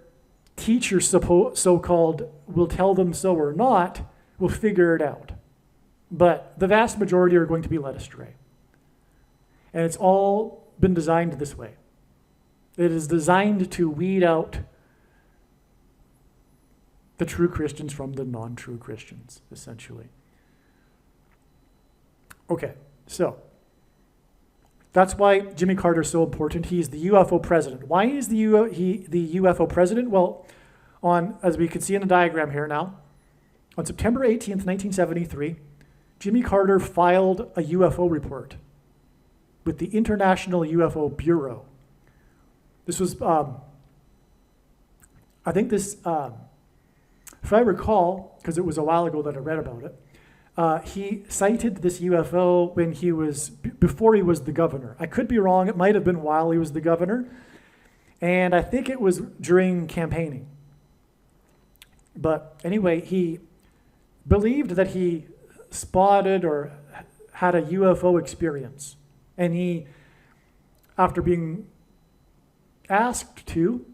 teachers so-called will tell them so or not, will figure it out. But the vast majority are going to be led astray. And it's all been designed this way. It is designed to weed out the true Christians from the non-true Christians, essentially. Okay, so that's why Jimmy Carter is so important. He's the UFO president. Why is the UFO president? Well, as we can see in the diagram here now, on September 18th, 1973, Jimmy Carter filed a UFO report with the International UFO Bureau. This was, I think this, if I recall, because it was a while ago that I read about it, he cited this UFO when before he was the governor. I could be wrong. It might have been while he was the governor. And I think it was during campaigning. But anyway, he believed that he spotted or had a UFO experience. And he, after being asked to,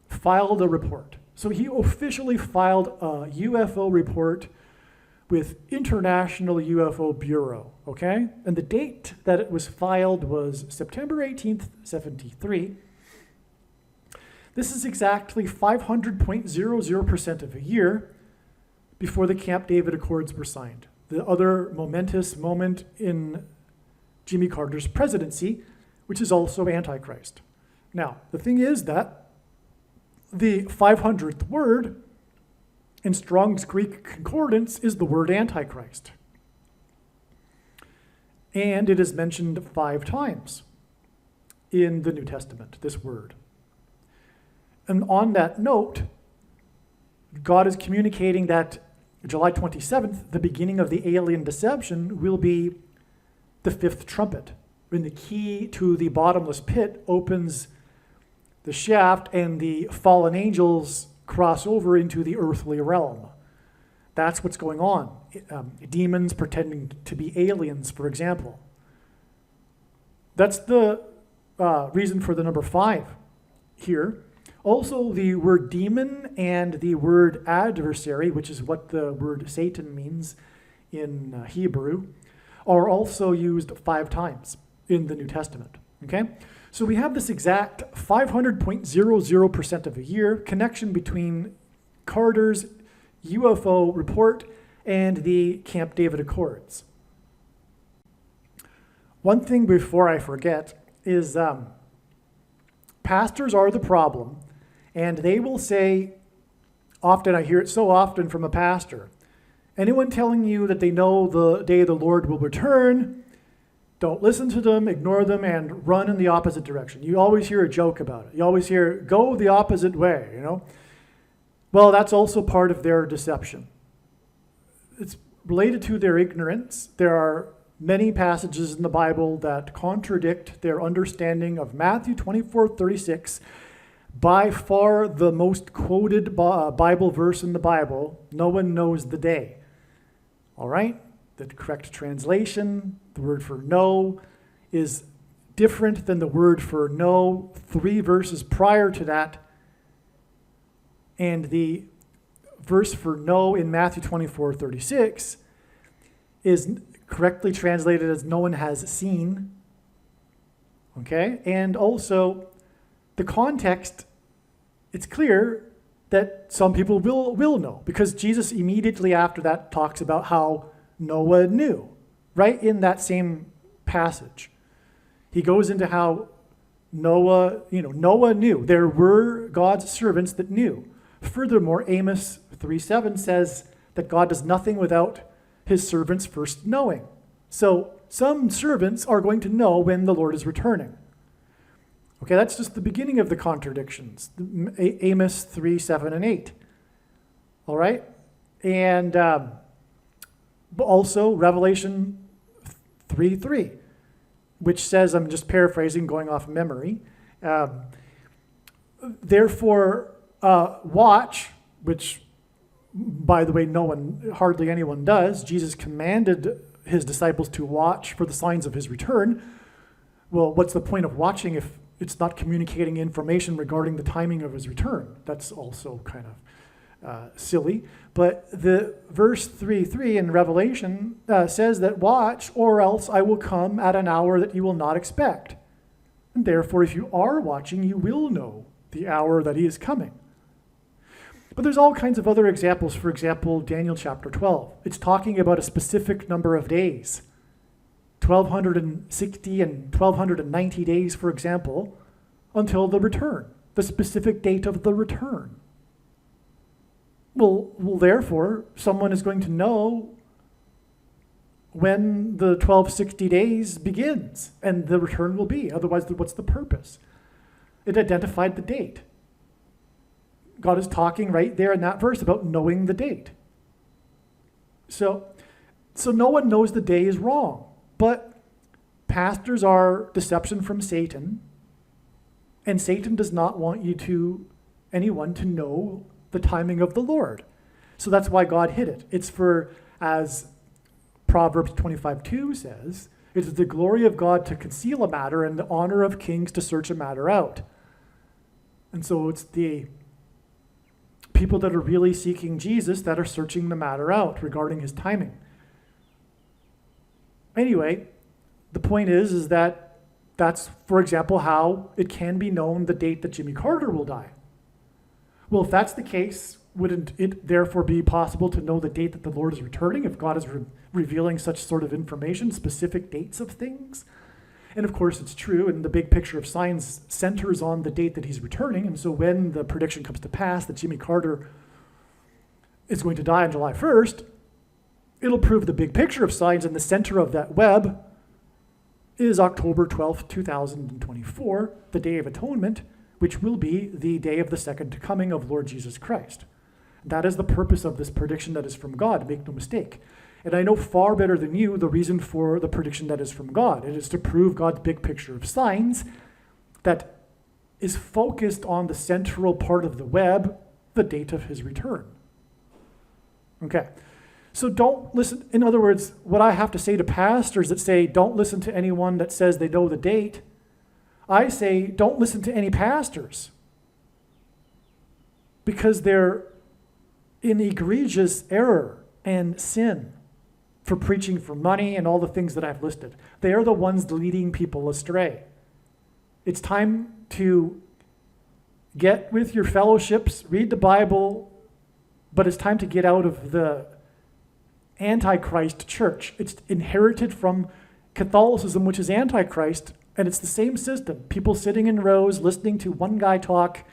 filed a report. So he officially filed a UFO report with International UFO Bureau, okay? And the date that it was filed was September 18th, 73. This is exactly 500.00% of a year before the Camp David Accords were signed. The other momentous moment in Jimmy Carter's presidency, which is also Antichrist. Now, the thing is that the 500th word in Strong's Greek Concordance is the word Antichrist. And it is mentioned 5 times in the New Testament, this word. And on that note, God is communicating that July 27th, the beginning of the alien deception, will be the 5th trumpet, when the key to the bottomless pit opens the shaft and the fallen angels cross over into the earthly realm. That's what's going on. Demons pretending to be aliens, for example. That's the reason for the number 5 here. Also, the word demon and the word adversary, which is what the word Satan means in Hebrew, are also used 5 times in the New Testament. Okay? So we have this exact 500.00% of a year connection between Carter's UFO report and the Camp David Accords. One thing before I forget is pastors are the problem, and they will say, often I hear it so often from a pastor, anyone telling you that they know the day the Lord will return, don't listen to them, ignore them, and run in the opposite direction. You always hear a joke about it. You always hear, go the opposite way, you know? Well, that's also part of their deception. It's related to their ignorance. There are many passages in the Bible that contradict their understanding of Matthew 24:36. By far the most quoted Bible verse in the Bible, no one knows the day. All right? The correct translation, the word for know, is different than the word for know 3 verses prior to that. And the verse for know in Matthew 24:36 is correctly translated as no one has seen. Okay? And also, the context, it's clear that some people will know, because Jesus immediately after that talks about how Noah knew, right in that same passage. He goes into how Noah knew. There were God's servants that knew. Furthermore, Amos 3:7 says that God does nothing without his servants first knowing. So some servants are going to know when the Lord is returning. Okay, that's just the beginning of the contradictions. Amos 3, 7, and 8. All right? And also Revelation 3:3, which says, I'm just paraphrasing, going off memory, therefore watch, which, by the way, hardly anyone does. Jesus commanded his disciples to watch for the signs of his return. Well, what's the point of watching if it's not communicating information regarding the timing of his return? That's also kind of silly. But the verse 3:3 in Revelation says that watch, or else I will come at an hour that you will not expect. And therefore, if you are watching, you will know the hour that he is coming. But there's all kinds of other examples. For example, Daniel chapter 12. It's talking about a specific number of days. 1,260 and 1,290 days, for example, until the return, the specific date of the return. Well, therefore, someone is going to know when the 1,260 days begins and the return will be. Otherwise, what's the purpose? It identified the date. God is talking right there in that verse about knowing the date. So no one knows the day is wrong, but pastors are deception from Satan, and Satan does not want anyone to know the timing of the Lord. So that's why God hid it. It's for, as Proverbs 25:2 says, it is the glory of God to conceal a matter and the honor of kings to search a matter out. And so it's the people that are really seeking Jesus that are searching the matter out regarding his timing. Anyway, the point is that that's, for example, how it can be known the date that Jimmy Carter will die. Well, if that's the case, wouldn't it therefore be possible to know the date that the Lord is returning if God is revealing such sort of information, specific dates of things? And of course it's true, and the big picture of signs centers on the date that he's returning. And so when the prediction comes to pass that Jimmy Carter is going to die on July 1st, it'll prove the big picture of signs, and the center of that web is October 12th, 2024, the Day of Atonement, which will be the day of the second coming of Lord Jesus Christ. That is the purpose of this prediction that is from God, make no mistake. And I know far better than you the reason for the prediction that is from God. It is to prove God's big picture of signs that is focused on the central part of the web, the date of his return. Okay, so don't listen. In other words, what I have to say to pastors that say, don't listen to anyone that says they know the date, I say, don't listen to any pastors, because they're in egregious error and sin for preaching for money and all the things that I've listed. They are the ones leading people astray. It's time to get with your fellowships, read the Bible, but it's time to get out of the Antichrist church. It's inherited from Catholicism, which is Antichrist, and it's the same system. People sitting in rows listening to one guy talk,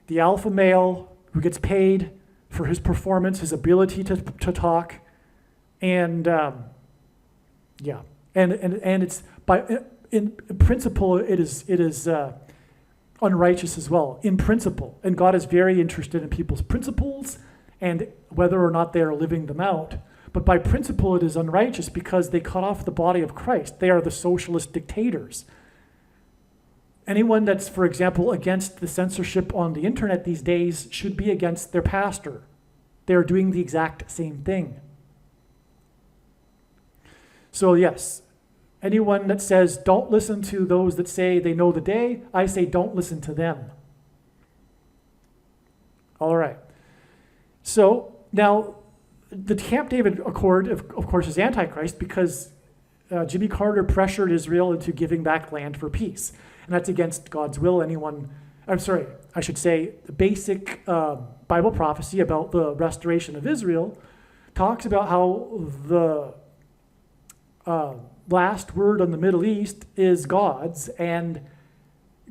the alpha male who gets paid for his performance, his ability to talk, and yeah, and it's in principle it is unrighteous as well, in principle, and God is very interested in people's principles and whether or not they are living them out. But by principle, it is unrighteous because they cut off the body of Christ. They are the socialist dictators. Anyone that's, for example, against the censorship on the internet these days should be against their pastor. They are doing the exact same thing. So yes, anyone that says don't listen to those that say they know the day, I say don't listen to them. All right. So now the Camp David Accord, of course, is Antichrist because Jimmy Carter pressured Israel into giving back land for peace. And that's against God's will. I should say the basic Bible prophecy about the restoration of Israel talks about how the last word on the Middle East is God's, and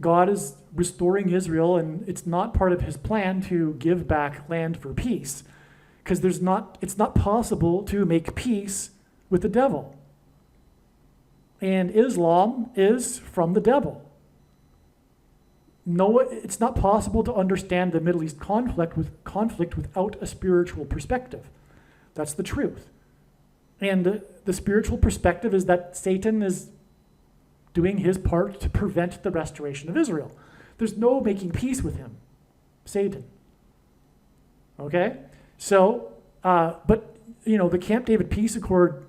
God is restoring Israel, and it's not part of his plan to give back land for peace, because it's not possible to make peace with the devil. And Islam is from the devil. No, it's not possible to understand the Middle East conflict without a spiritual perspective. That's the truth. And the spiritual perspective is that Satan is doing his part to prevent the restoration of Israel. There's no making peace with him, Satan. Okay? So, but, the Camp David Peace Accord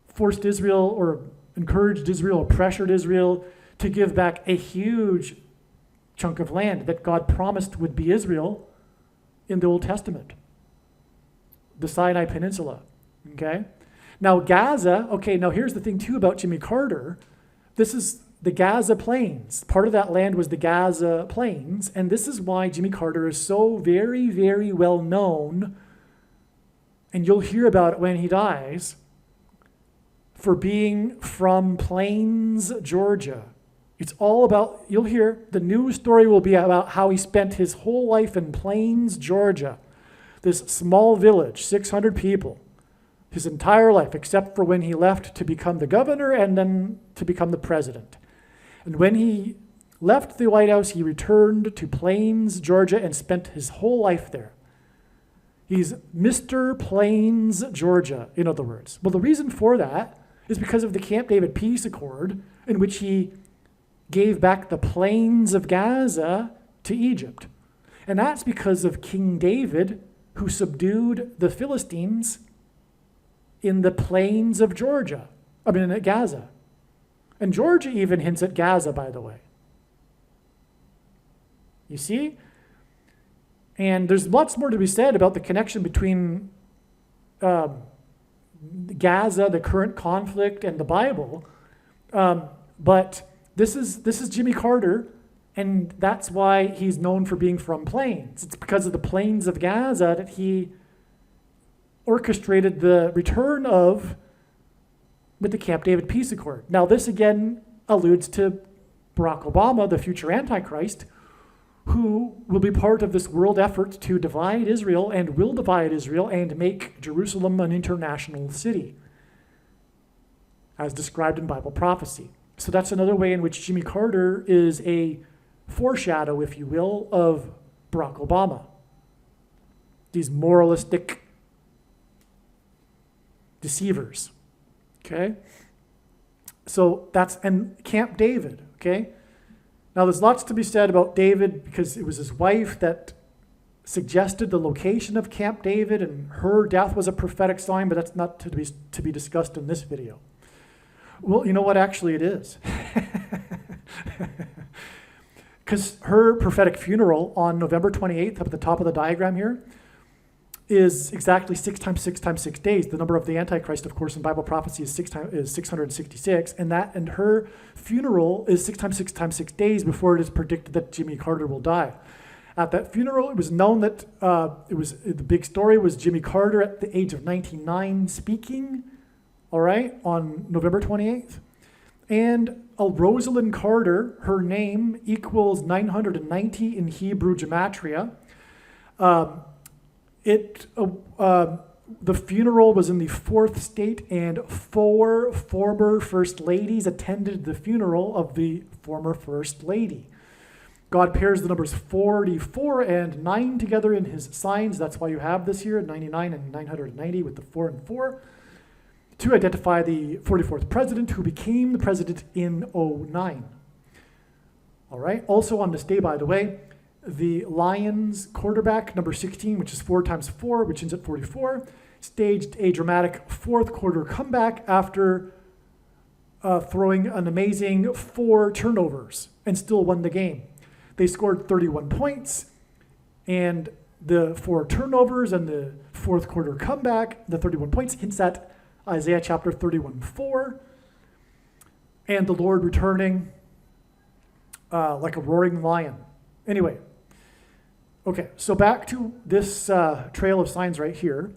forced Israel or encouraged Israel or pressured Israel to give back a huge chunk of land that God promised would be Israel in the Old Testament, the Sinai Peninsula. Okay? Now Gaza, now here's the thing too about Jimmy Carter. This is the Gaza Plains. Part of that land was the Gaza Plains, and this is why Jimmy Carter is so very, very well known, and you'll hear about it when he dies, for being from Plains, Georgia. It's all about, you'll hear, the news story will be about how he spent his whole life in Plains, Georgia, this small village, 600 people, his entire life, except for when he left to become the governor and then to become the president. And when he left the White House, he returned to Plains, Georgia, and spent his whole life there. He's Mr. Plains, Georgia, in other words. Well, the reason for that is because of the Camp David Peace Accord, in which he gave back the plains of Gaza to Egypt. And that's because of King David, who subdued the Philistines in the plains of Gaza. And Georgia even hints at Gaza, by the way. You see? And there's lots more to be said about the connection between Gaza, the current conflict, and the Bible. But this is Jimmy Carter, and that's why he's known for being from Plains. It's because of the plains of Gaza that he orchestrated the return of with the Camp David Peace Accord. Now, this again alludes to Barack Obama, the future Antichrist, who will be part of this world effort to divide Israel and will divide Israel and make Jerusalem an international city, as described in Bible prophecy. So that's another way in which Jimmy Carter is a foreshadow, if you will, of Barack Obama. These moralistic deceivers. Okay? So and Camp David, okay? Now there's lots to be said about David because it was his wife that suggested the location of Camp David, and her death was a prophetic sign, but that's not to be discussed in this video. Well, you know what? Actually, it is. Because her prophetic funeral on November 28th, up at the top of the diagram here, is exactly 6 times 6 times 6 days. The number of the Antichrist, of course, in Bible prophecy is 666, and her funeral is 6 times 6 times 6 days before it is predicted that Jimmy Carter will die. At that funeral, it was known that the big story was Jimmy Carter at the age of 99 speaking, all right, on November 28th. And Rosalind Carter, her name equals 990 in Hebrew gematria. The funeral was in the 4th state, and 4 former first ladies attended the funeral of the former first lady. God pairs the numbers 44 and 9 together in his signs. That's why you have this here, 99 and 990 with the 4 and 4, to identify the 44th president who became the president in 2009. All right, also on this day, by the way, the Lions quarterback, number 16, which is 4 times 4, which ends at 44, staged a dramatic 4th quarter comeback after throwing an amazing 4 turnovers and still won the game. They scored 31 points, and the 4 turnovers and the 4th quarter comeback, the 31 points, hints at Isaiah chapter 31:4, and the Lord returning like a roaring lion. Anyway, okay, so back to this trail of signs right here.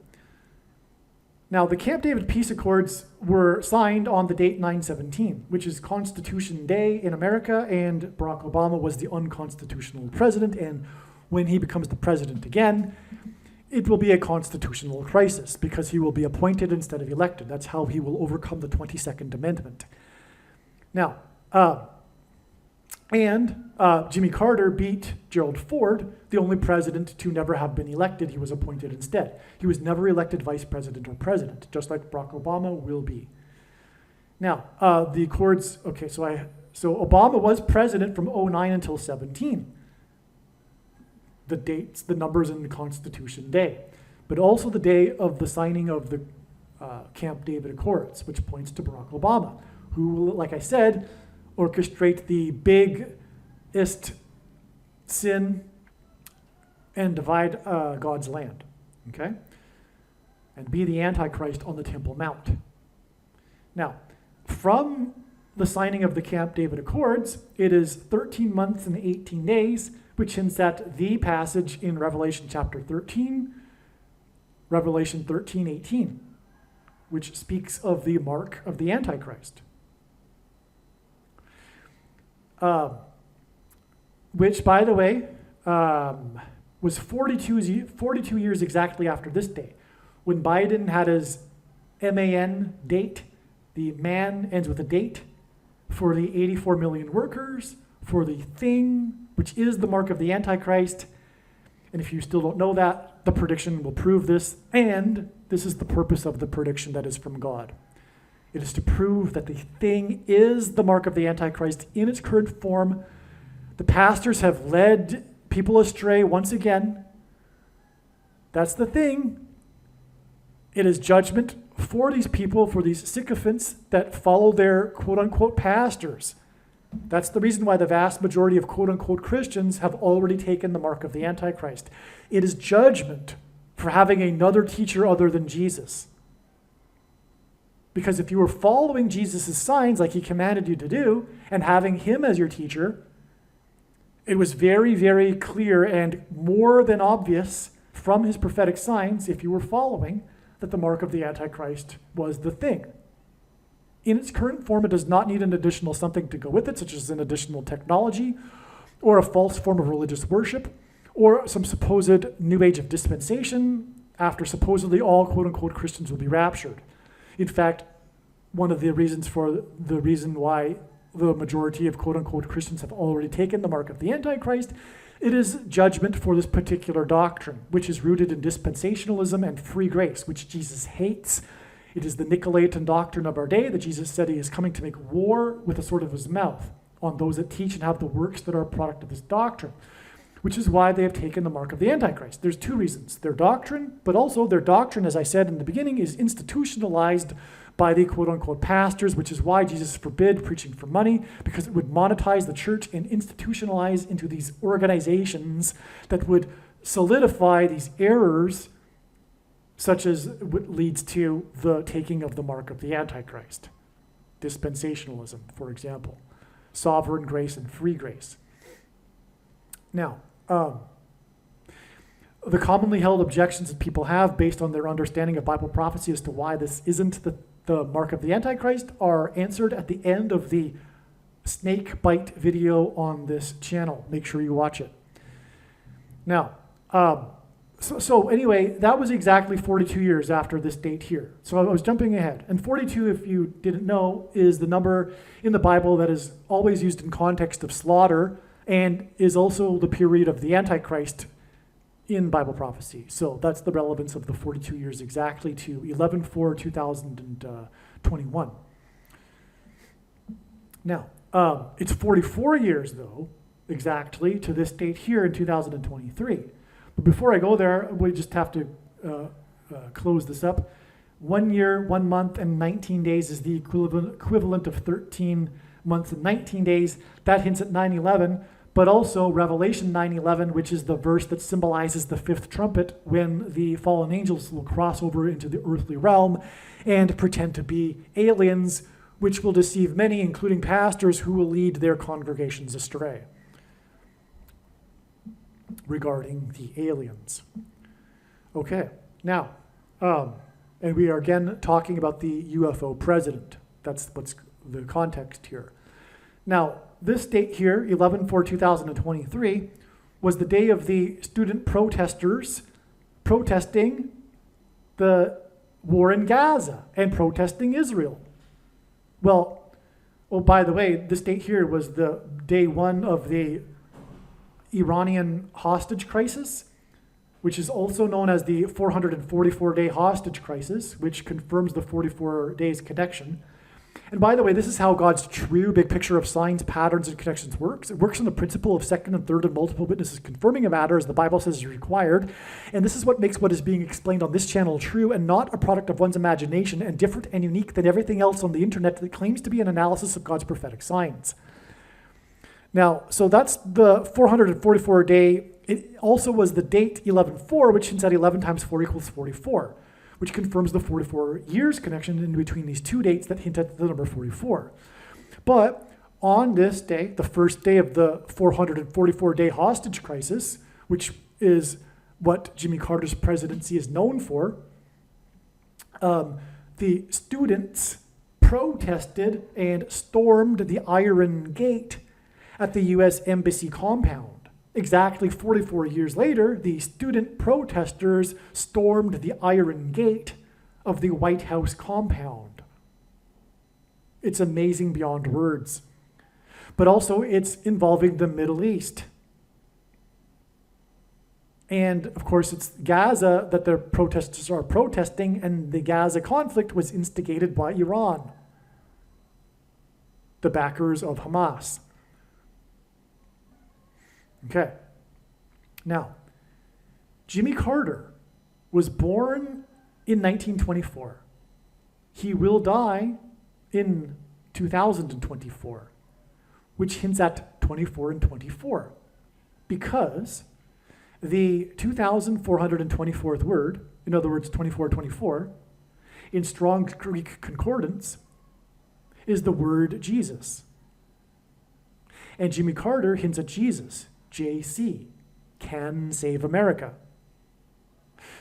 Now, the Camp David Peace Accords were signed on the date 9/17, which is Constitution Day in America, and Barack Obama was the unconstitutional president, and when he becomes the president again, it will be a constitutional crisis because he will be appointed instead of elected. That's how he will overcome the 22nd Amendment. Now, Jimmy Carter beat Gerald Ford, the only president to never have been elected. He was appointed instead. He was never elected vice president or president, just like Barack Obama will be. Now, the Accords, okay, so Obama was president from 2009 until 17. The dates, the numbers in the Constitution Day, but also the day of the signing of the Camp David Accords, which points to Barack Obama, who will, like I said, orchestrate the biggest sin and divide God's land, okay? And be the Antichrist on the Temple Mount. Now, from the signing of the Camp David Accords, it is 13 months and 18 days, which hints at the passage in Revelation chapter 13, Revelation 13:18, which speaks of the mark of the Antichrist. Which, by the way, was 42 years exactly after this day, when Biden had his MAN date. The man ends with a date for the 84 million workers, for the thing, which is the mark of the Antichrist. And if you still don't know that, the prediction will prove this, and this is the purpose of the prediction that is from God. It is to prove that the thing is the mark of the Antichrist in its current form. The pastors have led people astray once again. That's the thing. It is judgment for these people, for these sycophants that follow their quote-unquote pastors. That's the reason why the vast majority of quote-unquote Christians have already taken the mark of the Antichrist. It is judgment for having another teacher other than Jesus. Because if you were following Jesus' signs like he commanded you to do, and having him as your teacher, it was very, very clear and more than obvious from his prophetic signs, if you were following, that the mark of the Antichrist was the thing. In its current form, it does not need an additional something to go with it, such as an additional technology, or a false form of religious worship, or some supposed new age of dispensation after supposedly all quote-unquote Christians will be raptured. In fact, one of the reasons for the reason why the majority of quote-unquote Christians have already taken the mark of the Antichrist, it is judgment for this particular doctrine, which is rooted in dispensationalism and free grace, which Jesus hates. It is the Nicolaitan doctrine of our day that Jesus said he is coming to make war with the sword of his mouth on those that teach and have the works that are a product of this doctrine, which is why they have taken the mark of the Antichrist. There's two reasons: their doctrine, but also their doctrine, as I said in the beginning, is institutionalized by the quote-unquote pastors, which is why Jesus forbid preaching for money, because it would monetize the church and institutionalize into these organizations that would solidify these errors such as what leads to the taking of the mark of the Antichrist. Dispensationalism, for example. Sovereign grace and free grace. Now, the commonly held objections that people have based on their understanding of Bible prophecy as to why this isn't the mark of the Antichrist are answered at the end of the snake bite video on this channel. Make sure you watch it. Now, so anyway, that was exactly 42 years after this date here. So I was jumping ahead. And 42, if you didn't know, is the number in the Bible that is always used in context of slaughter and is also the period of the Antichrist in Bible prophecy. So that's the relevance of the 42 years exactly to 11/4/2021. Now, it's 44 years, though, exactly to this date here in 2023. But before I go there, we just have to close this up. 1 year, 1 month, and 19 days is the equivalent of 13 months and 19 days. That hints at 9/11. But also Revelation 9:11, which is the verse that symbolizes the fifth trumpet when the fallen angels will cross over into the earthly realm and pretend to be aliens, which will deceive many, including pastors, who will lead their congregations astray regarding the aliens. Okay, now, and we are again talking about the UFO president. That's what's the context here. Now, this date here, 11/4/2023, was the day of the student protesters protesting the war in Gaza and protesting Israel. Well, oh, by the way, this date here was the day one of the Iranian hostage crisis, which is also known as the 444-day hostage crisis, which confirms the 44 days connection. And by the way, this is how God's true big picture of signs, patterns, and connections works. It works on the principle of second and third and multiple witnesses confirming a matter as the Bible says is required. And this is what makes what is being explained on this channel true and not a product of one's imagination and different and unique than everything else on the internet that claims to be an analysis of God's prophetic signs. Now, so that's the 444-day. It also was the date 11/4, which hints at 11 times 4 equals 44. Which confirms the 44 years connection in between these two dates that hint at the number 44. But on this day, the first day of the 444-day hostage crisis, which is what Jimmy Carter's presidency is known for, the students protested and stormed the Iron Gate at the U.S. Embassy compound. Exactly 44 years later, the student protesters stormed the Iron Gate of the White House compound. It's amazing beyond words. But also, it's involving the Middle East. And of course, it's Gaza that the protesters are protesting, and the Gaza conflict was instigated by Iran, the backers of Hamas. Okay. Now, Jimmy Carter was born in 1924. He will die in 2024, which hints at 24 and 24, because the 2,424th word, in other words, 2424, in Strong's Greek Concordance, is the word Jesus. And Jimmy Carter hints at Jesus. JC, can save America.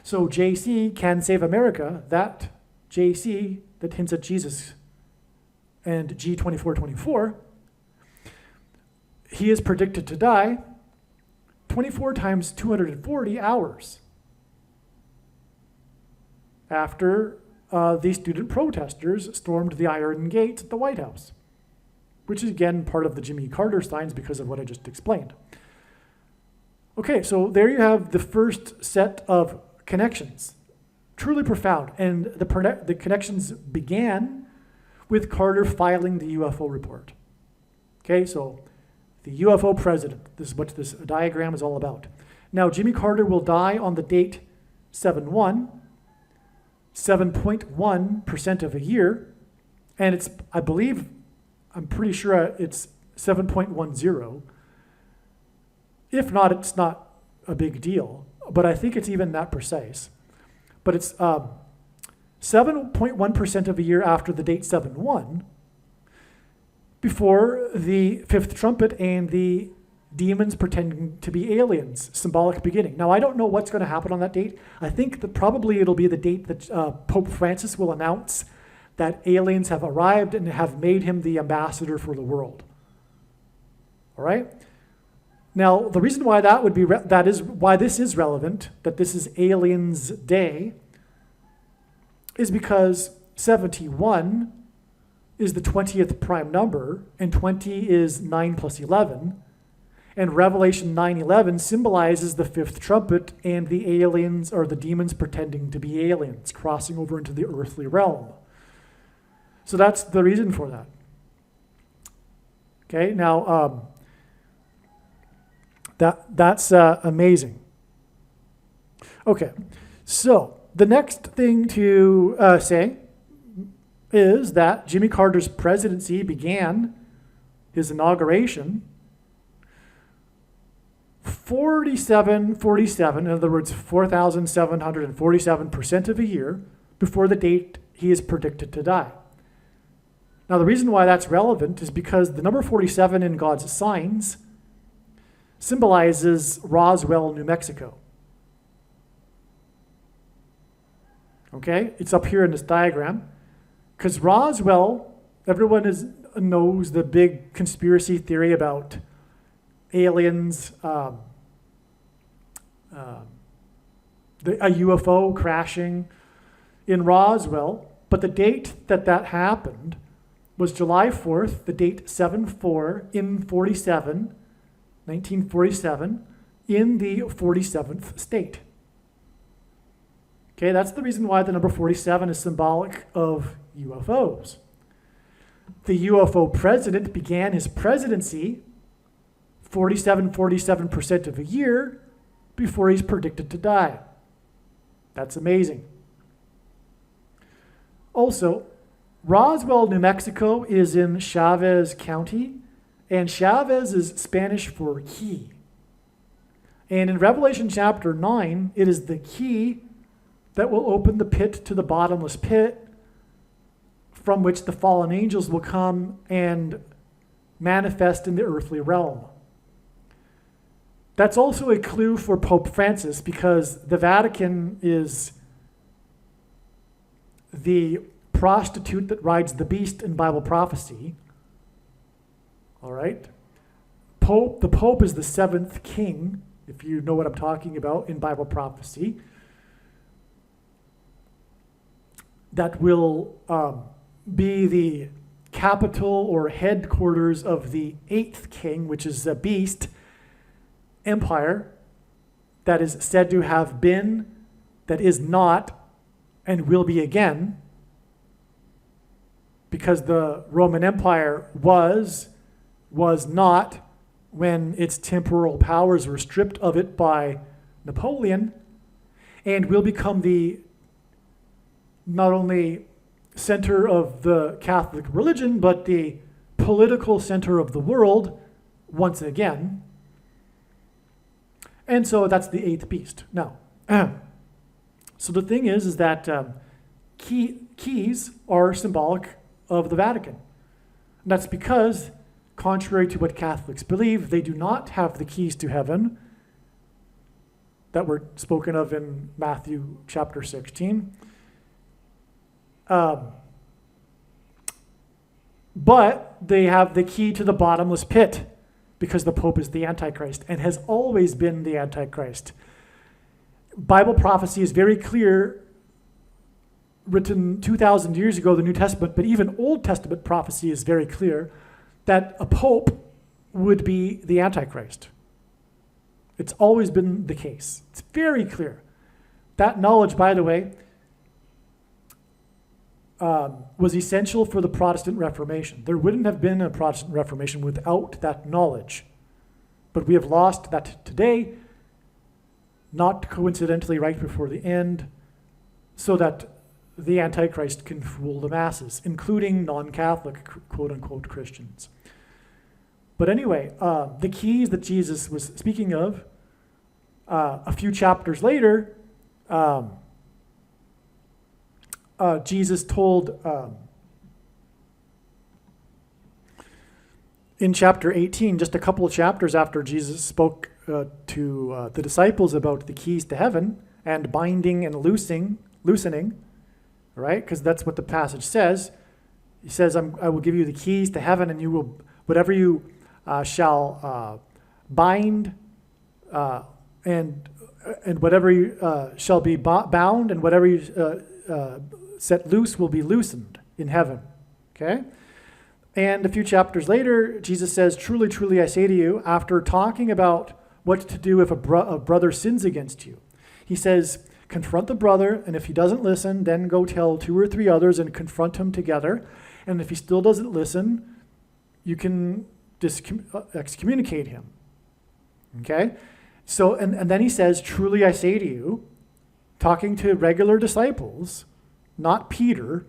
So JC, can save America, that JC that hints at Jesus, and G2424, he is predicted to die 24 times 240 hours after the student protesters stormed the Iron Gate at the White House, which is again part of the Jimmy Carter signs because of what I just explained. Okay, so there you have the first set of connections. Truly profound. And the connections began with Carter filing the UFO report. Okay, so the UFO president, this is what this diagram is all about. Now, Jimmy Carter will die on the date 7/1, 7.1% of a year, and it's, I believe, I'm pretty sure it's 7.10. If not, it's not a big deal, but I think it's even that precise. but it's 7.1% of a year after the date 7-1, before the fifth trumpet and the demons pretending to be aliens, symbolic beginning. Now, I don't know what's going to happen on that date. I think that probably it'll be the date that Pope Francis will announce that aliens have arrived and have made him the ambassador for the world. All right? Now, the reason why that would be that is why this is relevant, that this is Aliens Day, is because 71 is the 20th prime number, and 20 is 9 plus 11. And Revelation 9:11 symbolizes the fifth trumpet and the aliens, or the demons pretending to be aliens, crossing over into the earthly realm. So that's the reason for that. Okay, now that's amazing. Okay, so the next thing to say is that Jimmy Carter's presidency began, his inauguration, 47, in other words, 4,747% of a year before the date he is predicted to die. Now, the reason why that's relevant is because the number 47 in God's signs symbolizes Roswell, New Mexico. Okay, it's up here in this diagram. Because Roswell, everyone knows the big conspiracy theory about aliens, a UFO crashing in Roswell. But the date that happened was July 4th, the date 7-4 in 1947, in the 47th state. Okay, that's the reason why the number 47 is symbolic of UFOs. The UFO president began his presidency 47% of a year before he's predicted to die. That's amazing. Also, Roswell, New Mexico is in Chavez County, and Chavez is Spanish for key. And in Revelation chapter 9, it is the key that will open the pit to the bottomless pit, from which the fallen angels will come and manifest in the earthly realm. That's also a clue for Pope Francis, because the Vatican is the prostitute that rides the beast in Bible prophecy. All right? The Pope is the seventh king, if you know what I'm talking about, in Bible prophecy, that will be the capital or headquarters of the eighth king, which is a beast empire that is said to have been, that is not, and will be again, because the Roman Empire was not, when its temporal powers were stripped of it by Napoleon, and will become the not only center of the Catholic religion, but the political center of the world once again. And so that's the eighth beast. Now, so the thing is that keys are symbolic of the Vatican. And that's because, contrary to what Catholics believe, they do not have the keys to heaven that were spoken of in Matthew chapter 16. But they have the key to the bottomless pit, because the Pope is the Antichrist and has always been the Antichrist. Bible prophecy is very clear, written 2,000 years ago, the New Testament, but even Old Testament prophecy is very clear that a Pope would be the Antichrist. It's always been the case. It's very clear. That knowledge, by the way, was essential for the Protestant Reformation. There wouldn't have been a Protestant Reformation without that knowledge. But we have lost that today, not coincidentally right before the end, so that the Antichrist can fool the masses, including non-Catholic, quote-unquote, Christians. But anyway, the keys that Jesus was speaking of, a few chapters later, Jesus told in chapter 18, just a couple of chapters after Jesus spoke to the disciples about the keys to heaven and binding and loosening, right? Because that's what the passage says. He says, I will give you the keys to heaven, and you will, whatever you shall bind, and whatever you shall be bound, and whatever you set loose will be loosened in heaven. Okay? And a few chapters later, Jesus says, truly, truly, I say to you, after talking about what to do if a brother sins against you, he says, confront the brother, and if he doesn't listen, then go tell 2 or 3 others and confront him together. And if he still doesn't listen, you can excommunicate him. Okay? So, and then he says, truly I say to you, talking to regular disciples, not Peter,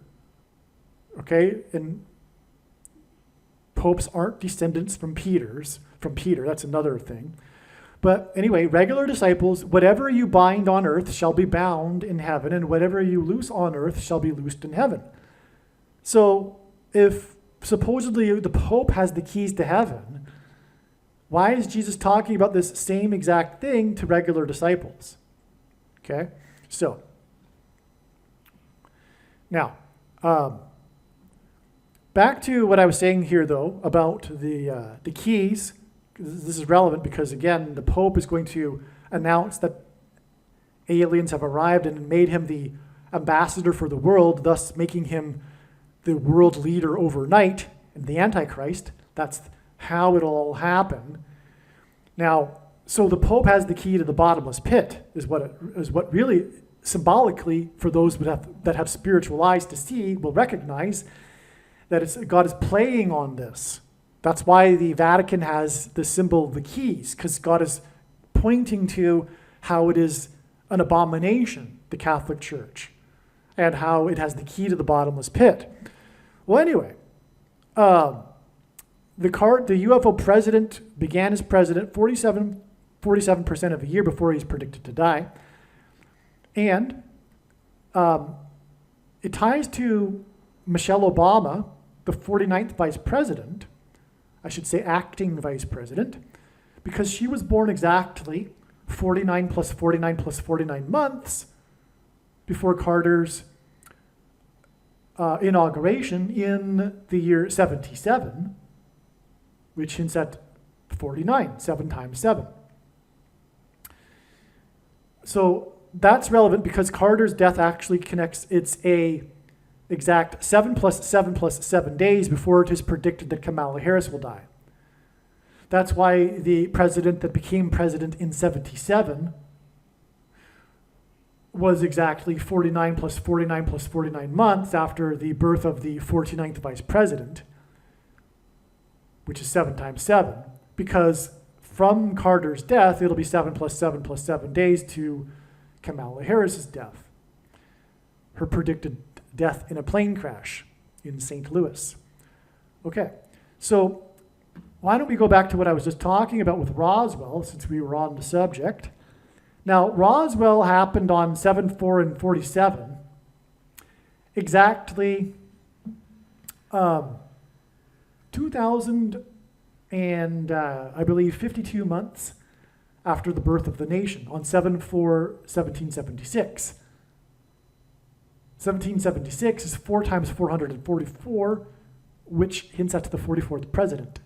okay? And popes aren't descendants from Peter, that's another thing. But anyway, regular disciples, whatever you bind on earth shall be bound in heaven, and whatever you loose on earth shall be loosed in heaven. So if supposedly the Pope has the keys to heaven, why is Jesus talking about this same exact thing to regular disciples? Okay, so now back to what I was saying here, though, about the keys. This is relevant because, again, the Pope is going to announce that aliens have arrived and made him the ambassador for the world, thus making him the world leader overnight and the Antichrist. That's how it'll all happen. Now, so the Pope has the key to the bottomless pit, is what really symbolically, for those that have spiritual eyes to see, will recognize that God is playing on this. That's why the Vatican has the symbol of the keys, because God is pointing to how it is an abomination, the Catholic Church, and how it has the key to the bottomless pit. Well, anyway, the UFO president began as president 47% of a year before he's predicted to die. And it ties to Michelle Obama, the 49th vice president, I should say acting vice president, because she was born exactly 49 plus 49 plus 49 months before Carter's inauguration in the year 77, which hints at 49, 7 times 7. So that's relevant because Carter's death actually connects, it's a exact 7 plus 7 plus 7 days before it is predicted that Kamala Harris will die. That's why the president that became president in 77 was exactly 49 plus 49 plus 49 months after the birth of the 49th vice president, which is 7 times 7, because from Carter's death, it'll be 7 plus 7 plus 7 days to Kamala Harris's death, her predicted death in a plane crash in St. Louis. Okay, so why don't we go back to what I was just talking about with Roswell, since we were on the subject. Now, Roswell happened on 7/4 and 47, exactly 2,000 and I believe 52 months after the birth of the nation, on 7/4/1776. 1776 is 4 times 444, which hints at the 44th president.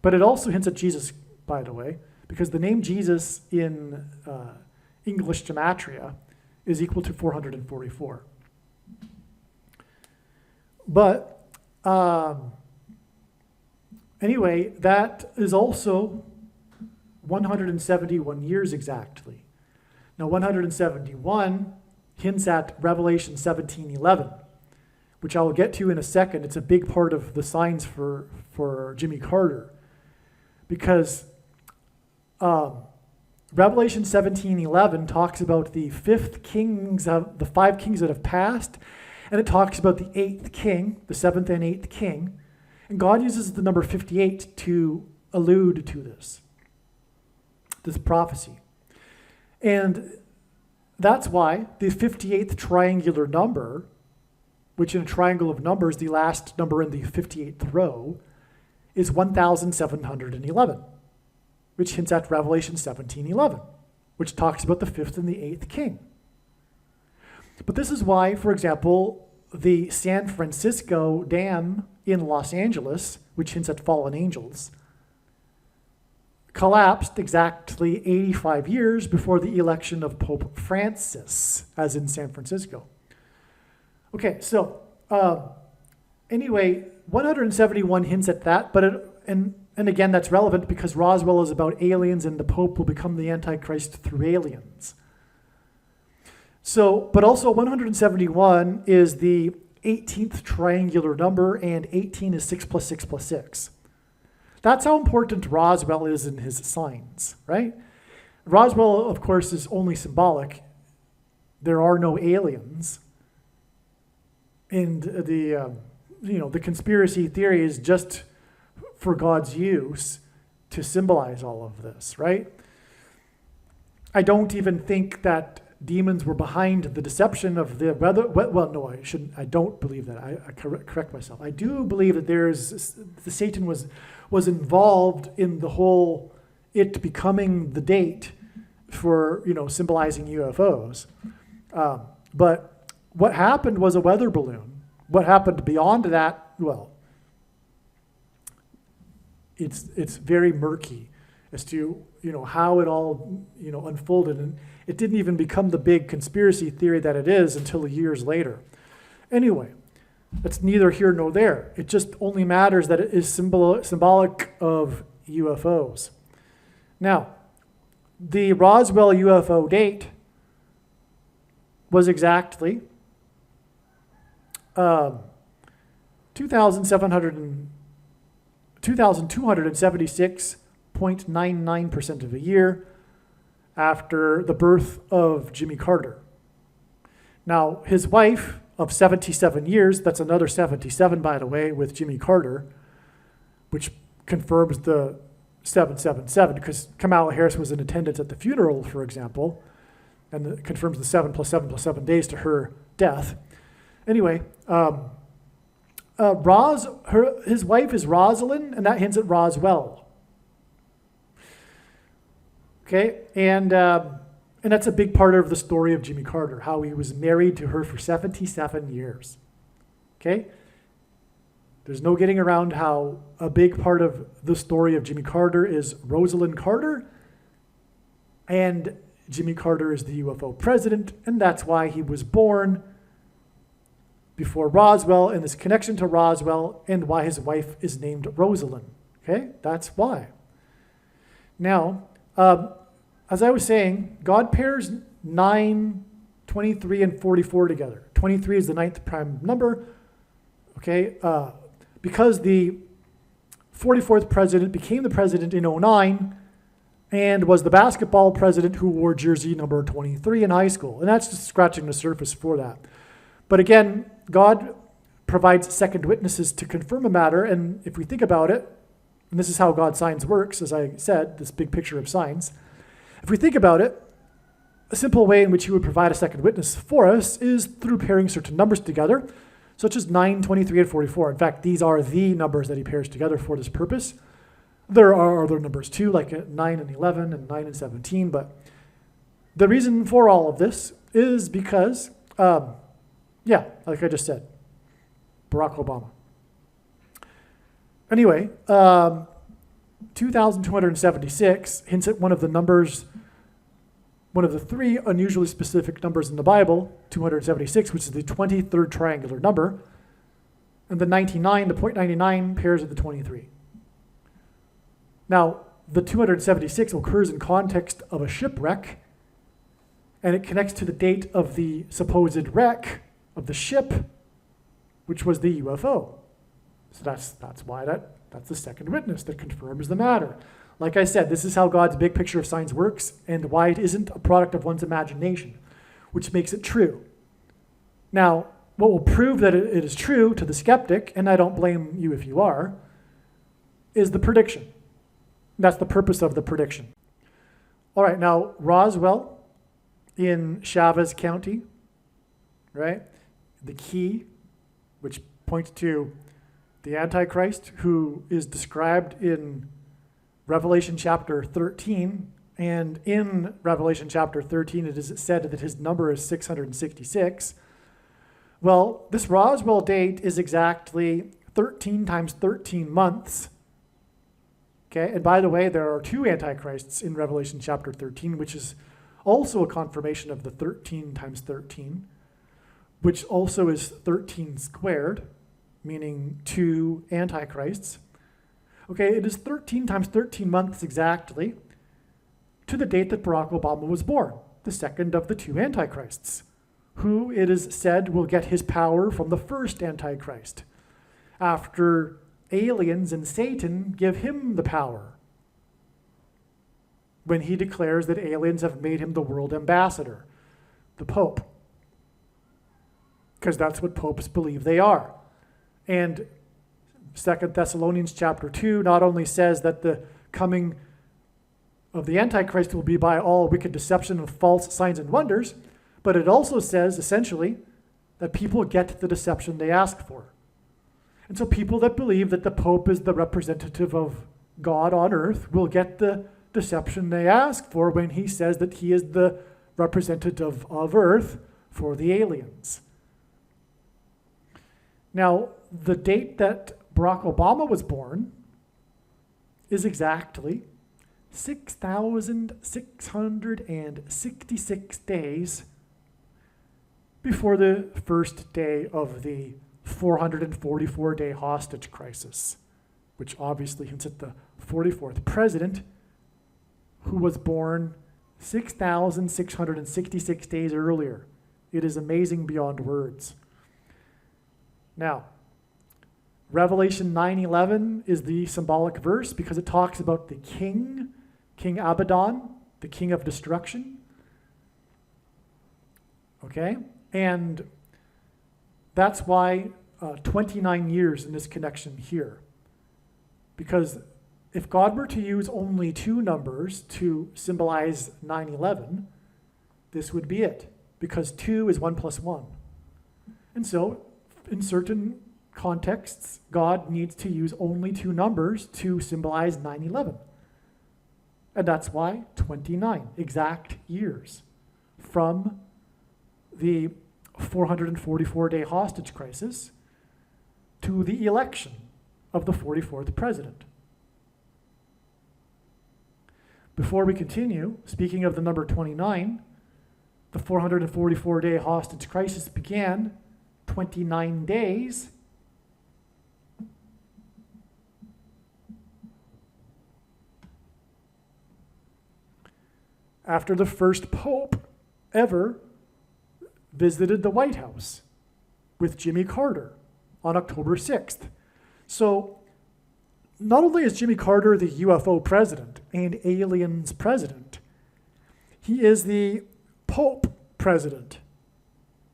But it also hints at Jesus, by the way, because the name Jesus in English gematria is equal to 444. But anyway, that is also 171 years exactly. Now, 171 hints at Revelation 17:11, which I'll get to in a second. It's a big part of the signs for Jimmy Carter, because Revelation 17:11 talks about the 5 kings that have passed, and it talks about the 8th king, the 7th and 8th king, and God uses the number 58 to allude to this prophecy. And That's why the 58th triangular number, which in a triangle of numbers, the last number in the 58th row, is 1,711, which hints at Revelation 17:11, which talks about the fifth and the eighth king. But this is why, for example, the San Francisco Dam in Los Angeles, which hints at fallen angels, collapsed exactly 85 years before the election of Pope Francis, as in San Francisco. Okay, so anyway, 171 hints at that, but and again, that's relevant because Roswell is about aliens and the Pope will become the Antichrist through aliens. So, but also 171 is the 18th triangular number, and 18 is 6 plus 6 plus 6. That's how important Roswell is in his signs, right? Roswell, of course, is only symbolic. There are no aliens. And the conspiracy theory is just for God's use to symbolize all of this, right? I don't even think that demons were behind the deception of the weather. Well, no, I shouldn't. I don't believe that. I correct myself. I do believe that the Satan was involved in the whole it becoming the date for symbolizing UFOs. But what happened was a weather balloon. What happened beyond that? Well, it's very murky as to how it all unfolded, and it didn't even become the big conspiracy theory that it is until years later. Anyway, that's neither here nor there. It just only matters that it is symbolic of UFOs. Now, the Roswell UFO date was exactly 2,276.99% of a year after the birth of Jimmy Carter. Now, his wife of 77 years, that's another 77, by the way, with Jimmy Carter, which confirms the 777, because Kamala Harris was in attendance at the funeral, for example, and it confirms the 7 plus 7 plus 7 days to her death. Anyway, his wife is Rosalind, and that hints at Roswell. Okay, and that's a big part of the story of Jimmy Carter, how he was married to her for 77 years. Okay? There's no getting around how a big part of the story of Jimmy Carter is Rosalind Carter, and Jimmy Carter is the UFO president, and that's why he was born before Roswell, and this connection to Roswell, and why his wife is named Rosalind. Okay? That's why. Now, as I was saying, God pairs 9, 23, and 44 together. 23 is the ninth prime number. Okay? Because the 44th president became the president in 2009 and was the basketball president who wore jersey number 23 in high school. And that's just scratching the surface for that. But again, God provides second witnesses to confirm a matter. And if we think about it, and this is how God's science works, as I said, this big picture of science. If we think about it, a simple way in which he would provide a second witness for us is through pairing certain numbers together, such as 9, 23, and 44. In fact, these are the numbers that he pairs together for this purpose. There are other numbers too, like 9 and 11 and 9 and 17, but the reason for all of this is because, like I just said, Barack Obama. Anyway, 2,276 hints at one of the numbers, one of the three unusually specific numbers in the Bible, 276, which is the 23rd triangular number, and the 99, the .99 pairs with the 23. Now, the 276 occurs in context of a shipwreck, and it connects to the date of the supposed wreck of the ship, which was the UFO. So that's why that's the second witness that confirms the matter. Like I said, this is how God's big picture of science works and why it isn't a product of one's imagination, which makes it true. Now, what will prove that it is true to the skeptic, and I don't blame you if you are, is the prediction. That's the purpose of the prediction. All right, now Roswell in Chavez County, right? The key, which points to the Antichrist, who is described in Revelation chapter 13. And in Revelation chapter 13, it is said that his number is 666. Well, this Roswell date is exactly 13 times 13 months. Okay, and by the way, there are two Antichrists in Revelation chapter 13, which is also a confirmation of the 13 times 13, which also is 13 squared, meaning two Antichrists. Okay, it is 13 times 13 months exactly to the date that Barack Obama was born, the second of the two Antichrists, who it is said will get his power from the first Antichrist, after aliens and Satan give him the power, when he declares that aliens have made him the world ambassador, the Pope, because that's what popes believe they are. And 2 Thessalonians chapter 2 not only says that the coming of the Antichrist will be by all wicked deception and false signs and wonders, but it also says, essentially, that people get the deception they ask for. And so people that believe that the Pope is the representative of God on earth will get the deception they ask for when he says that he is the representative of earth for the aliens. Now, the date that Barack Obama was born is exactly 6,666 days before the first day of the 444-day hostage crisis, which obviously hints at the 44th president, who was born 6,666 days earlier. It is amazing beyond words. Now, Revelation 9:11 is the symbolic verse because it talks about the king, King Abaddon, the king of destruction. Okay? And that's why 29 years in this connection here. Because if God were to use only two numbers to symbolize 9/11, this would be it. Because 2 is 1 plus 1. And so, in certain contexts, God needs to use only two numbers to symbolize 9/11. And that's why 29 exact years from the 444-day hostage crisis to the election of the 44th president. Before we continue, speaking of the number 29, the 444-day hostage crisis began 29 days after the first pope ever visited the White House with Jimmy Carter on October 6th. So not only is Jimmy Carter the UFO president and aliens president, he is the Pope president.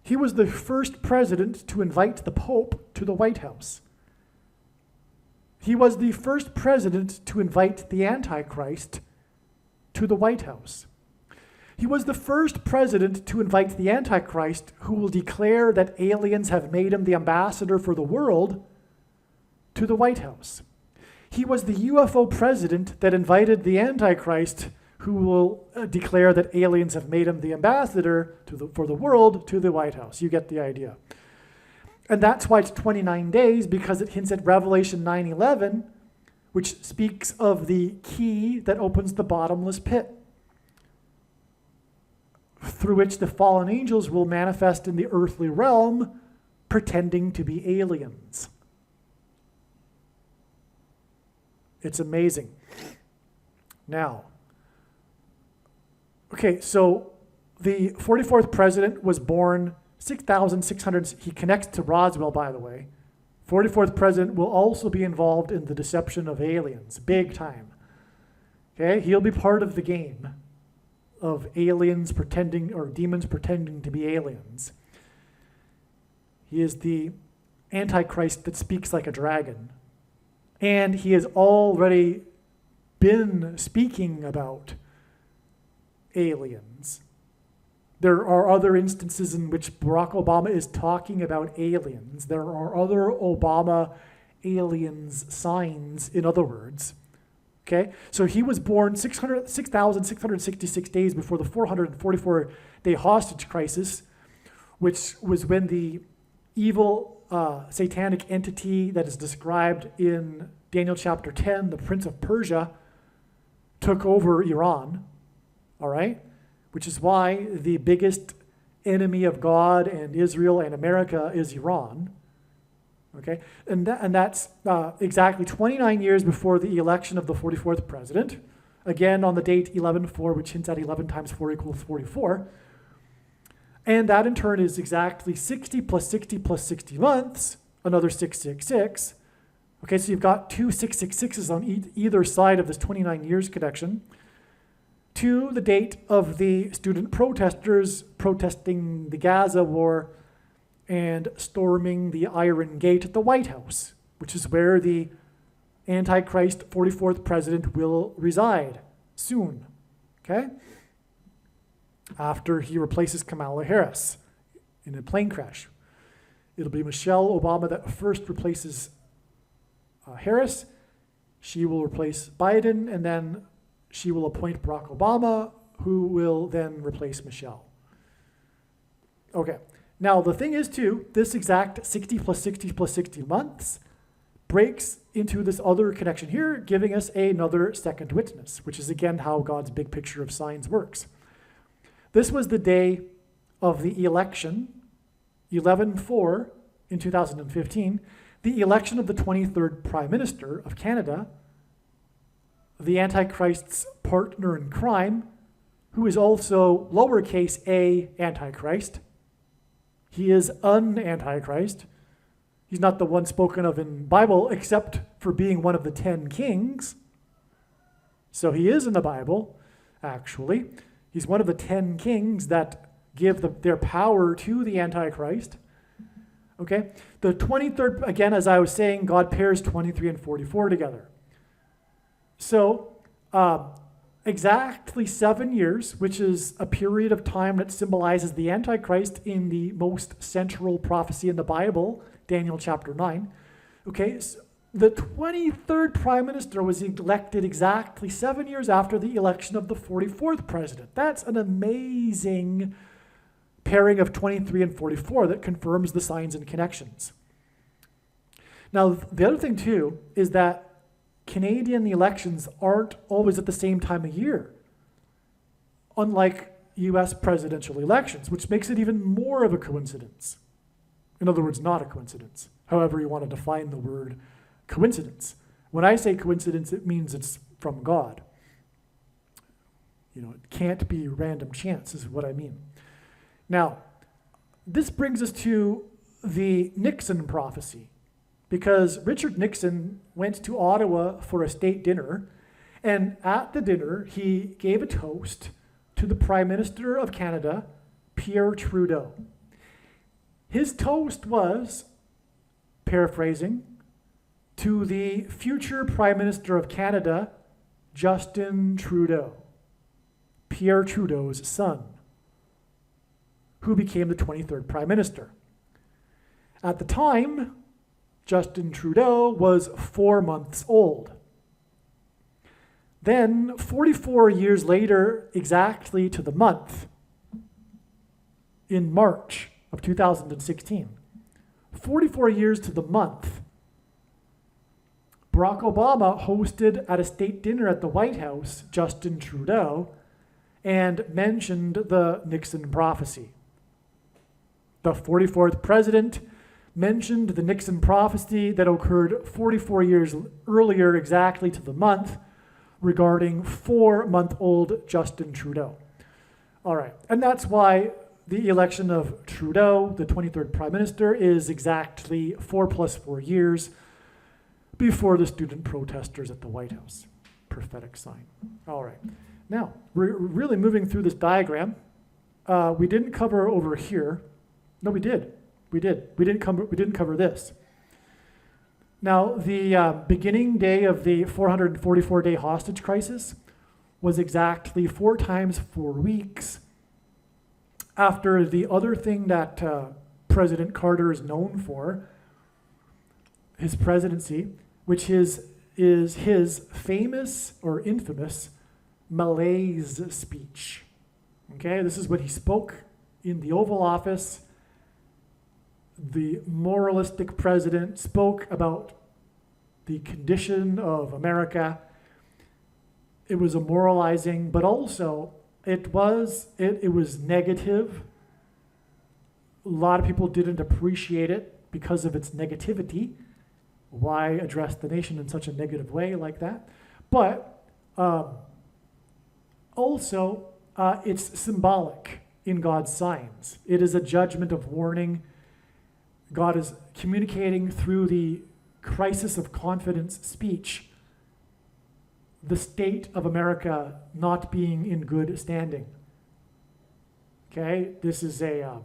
He was the first president to invite the Pope to the White House. He was the first president to invite the Antichrist to the White House. He was the first president to invite the Antichrist, who will declare that aliens have made him the ambassador for the world, to the White House. He was the UFO president that invited the Antichrist, who will declare that aliens have made him the ambassador for the world, to the White House. You get the idea. And that's why it's 29 days, because it hints at Revelation 9:11, which speaks of the key that opens the bottomless pit, through which the fallen angels will manifest in the earthly realm, pretending to be aliens. It's amazing. Now, okay, so the 44th president was born 6,600. He connects to Roswell, by the way. 44th president will also be involved in the deception of aliens, big time. Okay, he'll be part of the game of aliens pretending, or demons pretending to be aliens. He is the Antichrist that speaks like a dragon. And he has already been speaking about aliens There are other instances in which Barack Obama is talking about aliens. There are other Obama aliens signs, in other words. Okay, so he was born 6,666 days before the 444-day hostage crisis, which was when the evil satanic entity that is described in Daniel chapter 10, the Prince of Persia, took over Iran, all right? Which is why the biggest enemy of God and Israel and America is Iran. Okay, and that's exactly 29 years before the election of the 44th president, again on the date 11/4, which hints at 11 times 4 equals 44. And that in turn is exactly 60 plus 60 plus 60 months, another 666. Okay, so you've got two 666s on either side of this 29 years connection to the date of the student protesters protesting the Gaza war and storming the Iron Gate at the White House, which is where the Antichrist 44th president will reside soon, okay? After he replaces Kamala Harris in a plane crash. It'll be Michelle Obama that first replaces Harris. She will replace Biden, and then she will appoint Barack Obama, who will then replace Michelle. Okay. Now, the thing is, too, this exact 60 plus 60 plus 60 months breaks into this other connection here, giving us another second witness, which is, again, how God's big picture of signs works. This was the day of the election, 11/4 in 2015, the election of the 23rd Prime Minister of Canada, the Antichrist's partner in crime, who is also lowercase a Antichrist. He is an Antichrist. He's not the one spoken of in Bible, except for being one of the 10 kings. So he is in the Bible, actually. He's one of the 10 kings that give their power to the Antichrist. Okay? The 23rd, again, as I was saying, God pairs 23 and 44 together. So, exactly 7 years, which is a period of time that symbolizes the Antichrist in the most central prophecy in the Bible, Daniel chapter 9. Okay, so the 23rd Prime Minister was elected exactly 7 years after the election of the 44th president. That's an amazing pairing of 23 and 44 that confirms the signs and connections. Now, the other thing, too, is that Canadian elections aren't always at the same time of year, unlike US presidential elections, which makes it even more of a coincidence. In other words, not a coincidence, however you want to define the word coincidence. When I say coincidence, it means it's from God. You know, it can't be random chance is what I mean. Now, this brings us to the Nixon prophecy, because Richard Nixon went to Ottawa for a state dinner, and at the dinner, he gave a toast to the Prime Minister of Canada, Pierre Trudeau. His toast was, paraphrasing, to the future Prime Minister of Canada, Justin Trudeau, Pierre Trudeau's son, who became the 23rd Prime Minister. At the time, Justin Trudeau was 4 months old. Then, 44 years later, exactly to the month, in March of 2016, 44 years to the month, Barack Obama hosted at a state dinner at the White House Justin Trudeau and mentioned the Nixon prophecy. The 44th president mentioned the Nixon prophecy that occurred 44 years earlier, exactly to the month, regarding 4-month-old Justin Trudeau. All right, and that's why the election of Trudeau, the 23rd Prime Minister, is exactly 4 plus 4 years before the student protesters at the White House. Prophetic sign. All right, now, we're really moving through this diagram. We didn't cover over here. No, we did. We didn't cover this. Now, the beginning day of the 444-day hostage crisis was exactly 4 times 4 weeks after the other thing that President Carter is known for, his presidency, which is his famous or infamous malaise speech. Okay, this is what he spoke in the Oval Office. The moralistic president spoke about the condition of America. It was a moralizing, but also it was negative. A lot of people didn't appreciate it because of its negativity. Why address the nation in such a negative way like that? But also, it's symbolic in God's signs. It is a judgment of warning. God is communicating through the crisis of confidence speech the state of America not being in good standing. Okay, this is a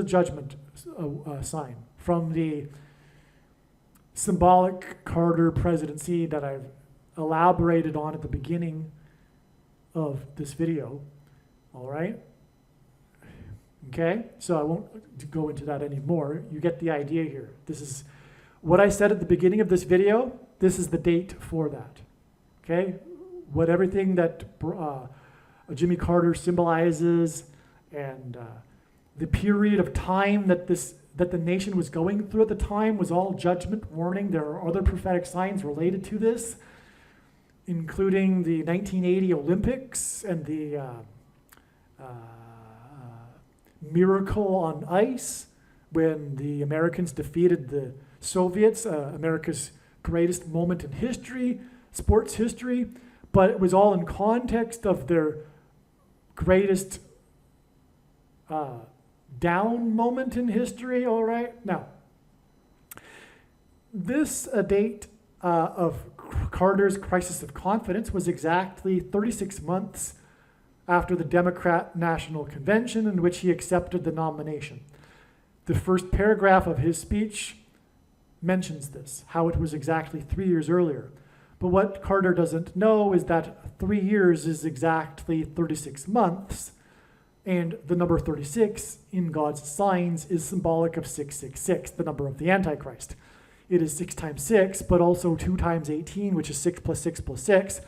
judgment sign from the symbolic Carter presidency that I've elaborated on at the beginning of this video. All right. Okay, so I won't go into that anymore. You get the idea here. This is what I said at the beginning of this video. This is the date for that. Okay, what everything that Jimmy Carter symbolizes, and the period of time that the nation was going through at the time was all judgment, warning. There are other prophetic signs related to this, including the 1980 Olympics and the miracle on ice when the Americans defeated the Soviets, America's greatest moment in history, sports history, but it was all in context of their greatest down moment in history, all right? Now, this date of Carter's crisis of confidence was exactly 36 months after the Democrat National Convention in which he accepted the nomination. The first paragraph of his speech mentions this, how it was exactly 3 years earlier. But what Carter doesn't know is that 3 years is exactly 36 months, and the number 36 in God's signs is symbolic of 666, the number of the Antichrist. It is 6 times 6, but also 2 times 18, which is 6 plus 6 plus 6.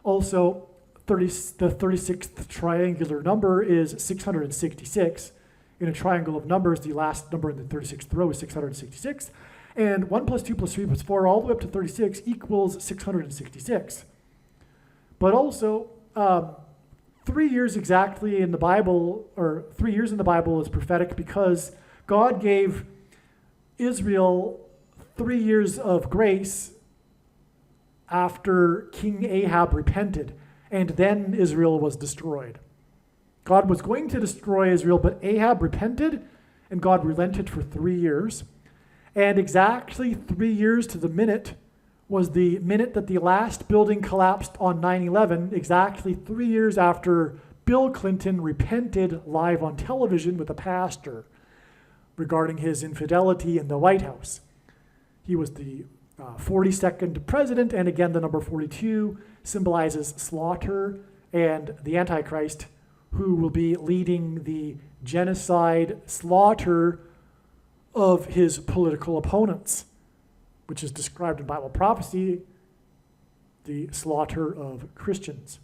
Also, the 36th triangular number is 666. In a triangle of numbers, the last number in the 36th row is 666. And 1 plus 2 plus 3 plus 4, all the way up to 36, equals 666. But also, 3 years exactly in the Bible, or 3 years in the Bible is prophetic because God gave Israel 3 years of grace after King Ahab repented, and then Israel was destroyed. God was going to destroy Israel, but Ahab repented, and God relented for 3 years. And exactly 3 years to the minute was the minute that the last building collapsed on 9/11, exactly 3 years after Bill Clinton repented live on television with a pastor regarding his infidelity in the White House. He was the 42nd president, and again, the number 42 symbolizes slaughter and the Antichrist, who will be leading the genocide slaughter of his political opponents, which is described in Bible prophecy, the slaughter of Christians.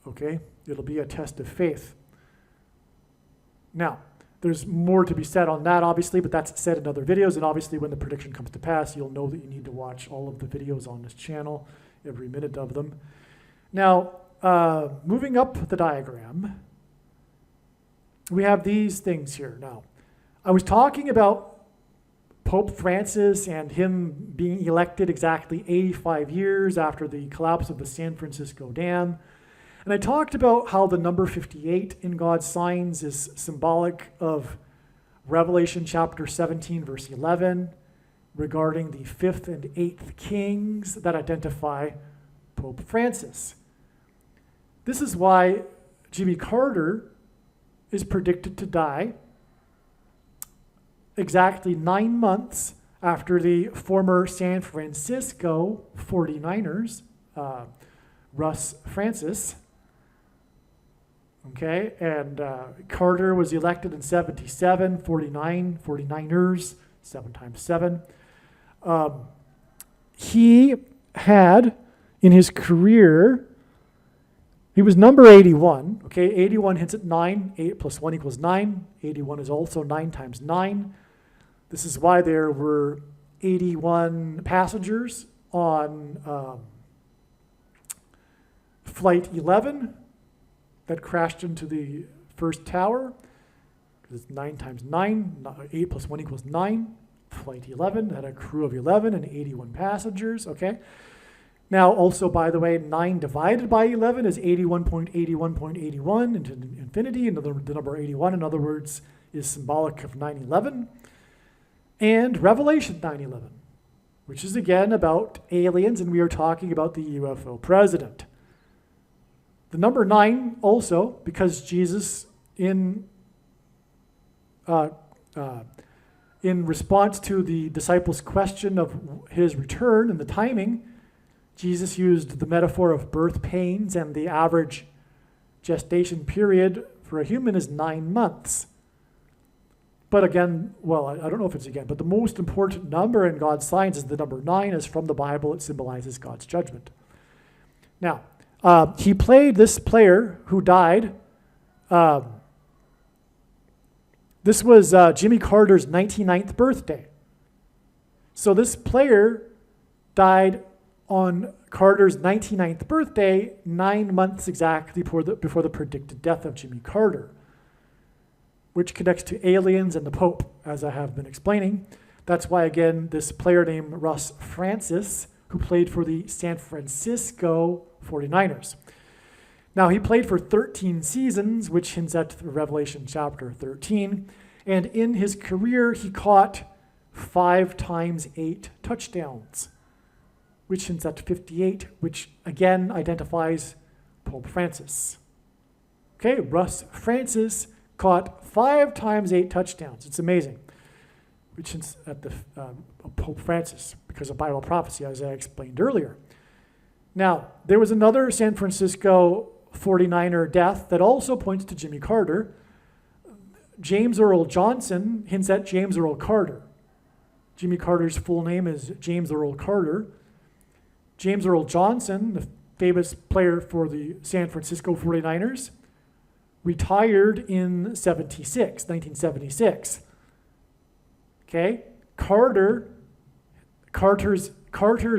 Okay, it'll be a test of faith. Now, there's more to be said on that, obviously, but that's said in other videos, and obviously when the prediction comes to pass, you'll know that you need to watch all of the videos on this channel, every minute of them. Now, moving up the diagram, we have these things here. Now, I was talking about Pope Francis and him being elected exactly 85 years after the collapse of the San Francisco Dam. And I talked about how the number 58 in God's signs is symbolic of Revelation chapter 17, verse 11, regarding the 5th and 8th kings that identify Pope Francis. This is why Jimmy Carter is predicted to die exactly 9 months after the former San Francisco 49ers, Russ Francis, Okay, and Carter was elected in 77, 49ers, 7 times 7. He had, in his career, he was number 81. Okay, 81 hits at 9. 8 plus 1 equals 9. 81 is also 9 times 9. This is why there were 81 passengers on Flight 11 that crashed into the first tower. It's 9 times 9. 8 plus 1 equals 9. Flight 11 had a crew of 11 and 81 passengers. Okay. Now, also, by the way, 9 divided by 11 is 81.81.81 into infinity. And the number 81, in other words, is symbolic of 9/11. And Revelation 9/11, which is again about aliens, and we are talking about the UFO president. The number 9 also, because Jesus, in response to the disciples' question of his return and the timing, Jesus used the metaphor of birth pains, and the average gestation period for a human is 9 months. But again, well, I don't know if it's again, but the most important number in God's science is the number 9, as from the Bible it symbolizes God's judgment. Now, he played this player who died. This was Jimmy Carter's 99th birthday. So this player died on Carter's 99th birthday, 9 months exactly before the predicted death of Jimmy Carter, which connects to aliens and the Pope, as I have been explaining. That's why, again, this player named Russ Francis, who played for the San Francisco 49ers. Now, he played for 13 seasons, which hints at Revelation chapter 13. And in his career, he caught 5 times 8 touchdowns, which hints at 58, which again identifies Pope Francis. Okay, Russ Francis caught 5 times 8 touchdowns. It's amazing, which hints at the Pope Francis because of Bible prophecy, as I explained earlier. Now, there was another San Francisco 49er death that also points to Jimmy Carter. James Earl Johnson hints at James Earl Carter. Jimmy Carter's full name is James Earl Carter. James Earl Johnson, the famous player for the San Francisco 49ers, retired in 1976. Okay? Carter's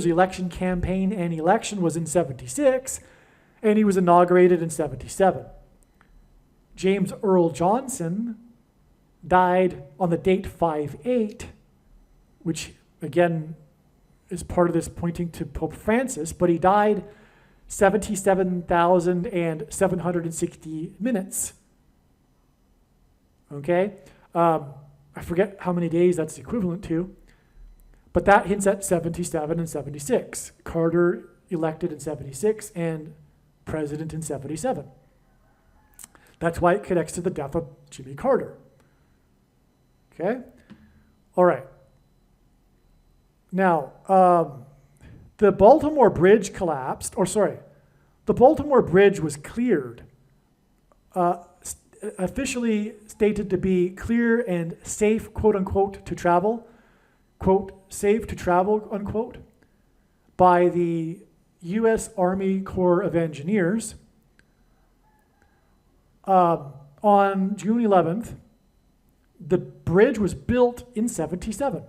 election campaign and election was in 76, and he was inaugurated in 77. James Earl Johnson died on the date 5/8, which again is part of this pointing to Pope Francis, but he died 77,760 minutes. Okay? I forget how many days that's equivalent to, but that hints at 77 and 76. Carter elected in 76 and president in 77. That's why it connects to the death of Jimmy Carter. Okay? All right. Now, the Baltimore Bridge collapsed, the Baltimore Bridge was cleared, officially stated to be clear and safe, quote unquote, to travel, quote, safe to travel, unquote, by the U.S. Army Corps of Engineers. On June 11th, the bridge was built in 77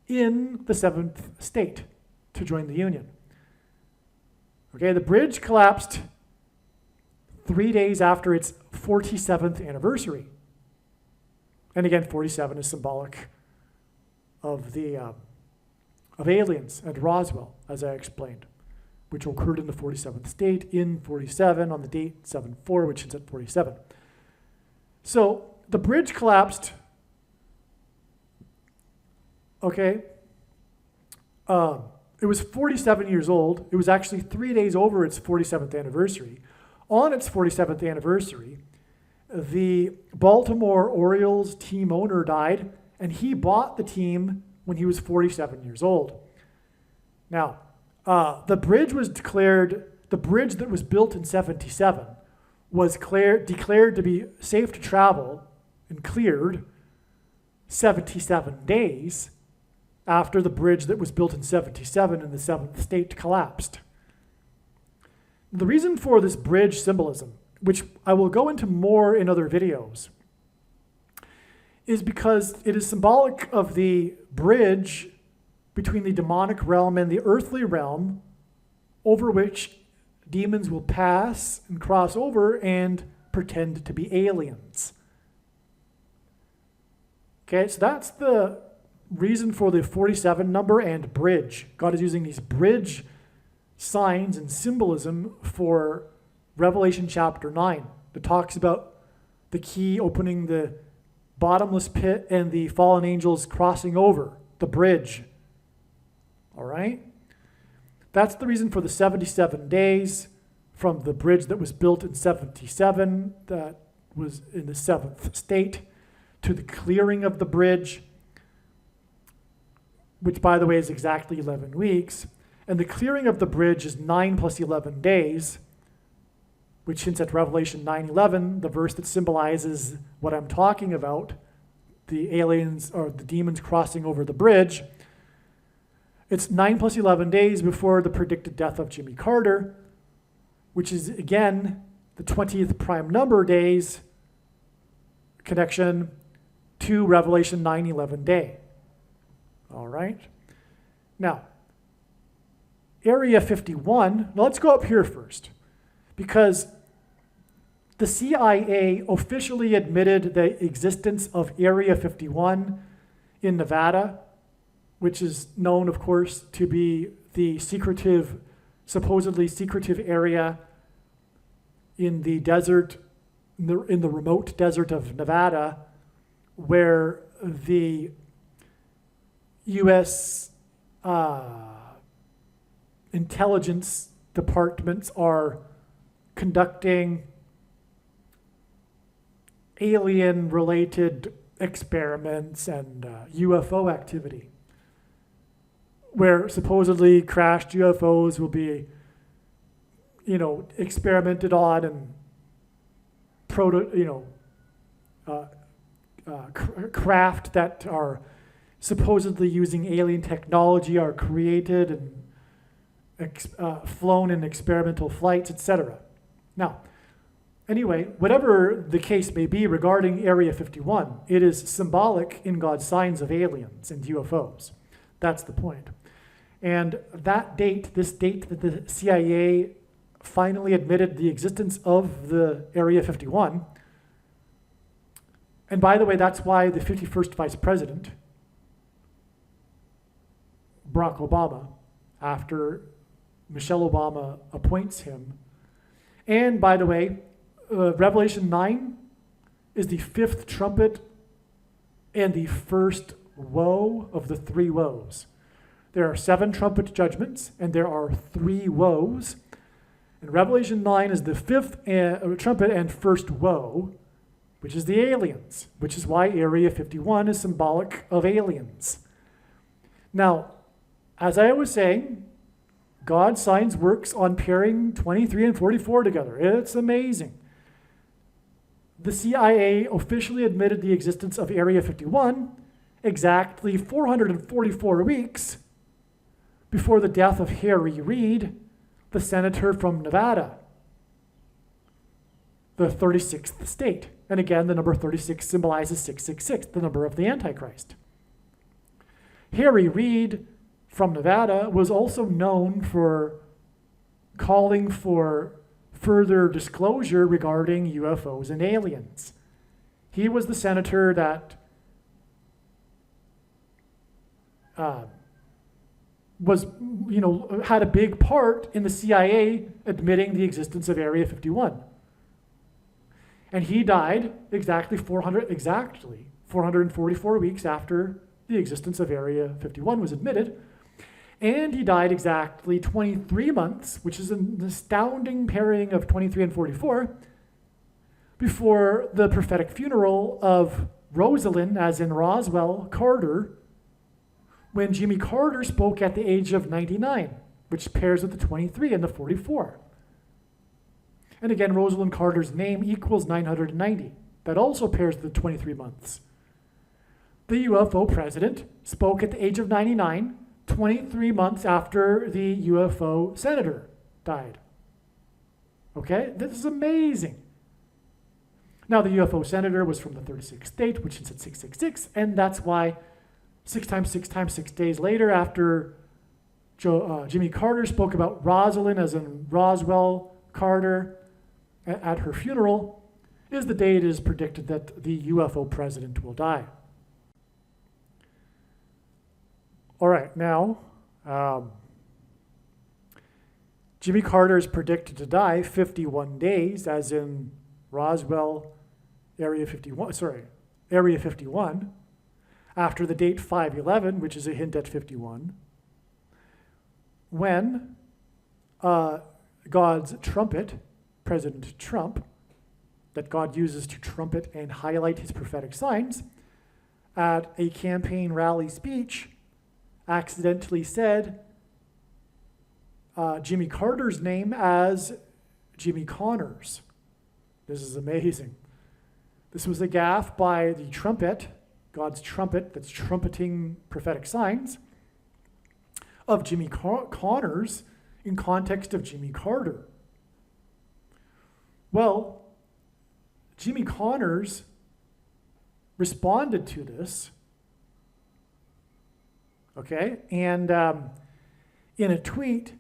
in the 7th state to join the Union. Okay, the bridge collapsed 3 days after its 47th anniversary. And again, 47 is symbolic of the of aliens at Roswell, as I explained, which occurred in the 47th state in 47 on the date 7/4, which is at 47. So the bridge collapsed. Okay. It was 47 years old. It was actually 3 days over its 47th anniversary. On its 47th anniversary, the Baltimore Orioles team owner died, and he bought the team when he was 47 years old. Now, the bridge that was built in 77 was declared to be safe to travel and cleared 77 days after the bridge that was built in 77 in the seventh state collapsed. The reason for this bridge symbolism, which I will go into more in other videos, is because it is symbolic of the bridge between the demonic realm and the earthly realm, over which demons will pass and cross over and pretend to be aliens. Okay, so that's the reason for the 47 number and bridge. God is using these bridge signs and symbolism for Revelation chapter 9 that talks about the key opening the bottomless pit and the fallen angels crossing over the bridge. All right? That's the reason for the 77 days from the bridge that was built in 77, that was in the seventh state, to the clearing of the bridge, which, by the way, is exactly 11 weeks. And the clearing of the bridge is 9 plus 11 days, which hints at Revelation 9:11, the verse that symbolizes what I'm talking about, the aliens or the demons crossing over the bridge. It's 9 plus 11 days before the predicted death of Jimmy Carter, which is, again, the 20th prime number days connection to Revelation 9:11 day. All right? Now, Area 51, now let's go up here first, because the CIA officially admitted the existence of Area 51 in Nevada, which is known, of course, to be the secretive, supposedly secretive area in the desert, in the remote desert of Nevada, where the U.S. Intelligence departments are conducting alien-related experiments and UFO activity, where supposedly crashed UFOs will be, experimented on and craft that are supposedly using alien technology are created and flown in experimental flights, etc. Now, anyway, whatever the case may be regarding Area 51, it is symbolic in God's signs of aliens and UFOs. That's the point. And that date, this date that the CIA finally admitted the existence of the Area 51, and by the way, that's why the 51st Vice President, Barack Obama, after Michelle Obama appoints him, and by the way, Revelation 9 is the fifth trumpet and the first woe of the three woes. There are 7 trumpet judgments, and there are 3 woes. And Revelation 9 is the fifth trumpet and first woe, which is the aliens, which is why Area 51 is symbolic of aliens. Now, as I was saying, God signs works on pairing 23 and 44 together. It's amazing. The CIA officially admitted the existence of Area 51 exactly 444 weeks before the death of Harry Reid, the senator from Nevada, the 36th state. And again, the number 36 symbolizes 666, the number of the Antichrist. Harry Reid from Nevada was also known for calling for further disclosure regarding UFOs and aliens. He was the senator that had a big part in the CIA admitting the existence of Area 51. And he died exactly 444 weeks after the existence of Area 51 was admitted. And he died exactly 23 months, which is an astounding pairing of 23 and 44, before the prophetic funeral of Rosalind, as in Roswell, Carter, when Jimmy Carter spoke at the age of 99, which pairs with the 23 and the 44. And again, Rosalind Carter's name equals 990. That also pairs to the 23 months. The UFO president spoke at the age of 99, 23 months after the UFO senator died. Okay, this is amazing. Now, the UFO senator was from the 36th state, which is at 666, and that's why 6 times 6 times 6 days later, after Jimmy Carter spoke about Rosalind, as in Roswell Carter, at her funeral, is the day it is predicted that the UFO president will die. All right, now, Jimmy Carter is predicted to die 51 days, as in Roswell, Area 51, after the date 5/11, which is a hint at 51, when God's trumpet, President Trump, that God uses to trumpet and highlight his prophetic signs, at a campaign rally speech, accidentally said Jimmy Carter's name as Jimmy Connors. This is amazing. This was a gaffe by the trumpet, God's trumpet that's trumpeting prophetic signs, of Jimmy Connors in context of Jimmy Carter. Well, Jimmy Connors responded to this, okay, and in a tweet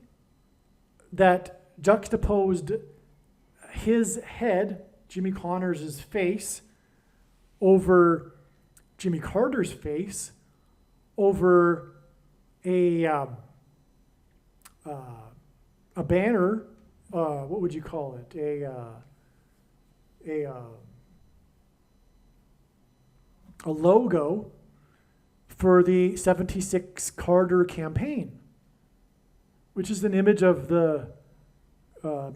that juxtaposed his head, Jimmy Connors' face, over Jimmy Carter's face, over a banner, what would you call it? A logo for the 76 Carter campaign, which is an image of the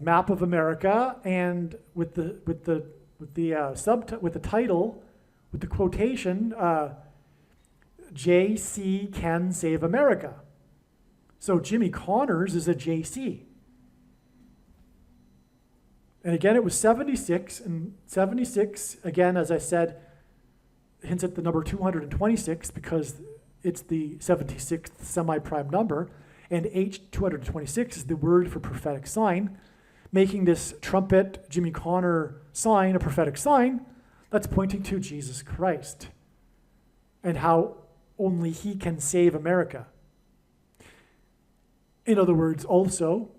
map of America, and with the title, with the quotation, JC can save America. So Jimmy Connors is a JC. And again, it was 76, and 76, again, as I said, hints at the number 226 because it's the 76th semi-prime number, and H226 is the word for prophetic sign, making this trumpet Jimmy Connor sign a prophetic sign that's pointing to Jesus Christ and how only he can save America. In other words, also,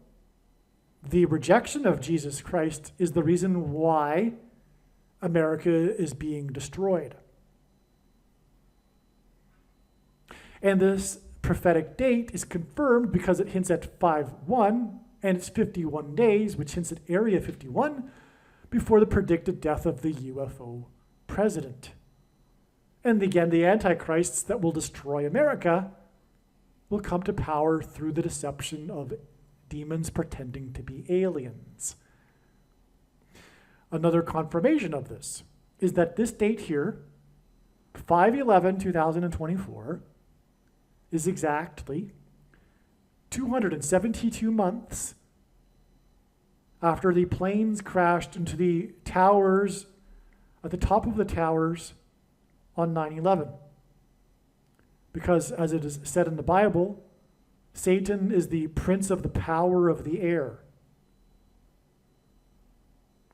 the rejection of Jesus Christ is the reason why America is being destroyed. And this prophetic date is confirmed because it hints at 5/1, and it's 51 days, which hints at Area 51, before the predicted death of the UFO president. And again, the antichrists that will destroy America will come to power through the deception of demons pretending to be aliens. Another confirmation of this is that this date here, 5/11/2024, is exactly 272 months after the planes crashed into the towers, at the top of the towers on 9/11. Because as it is said in the Bible, Satan is the prince of the power of the air.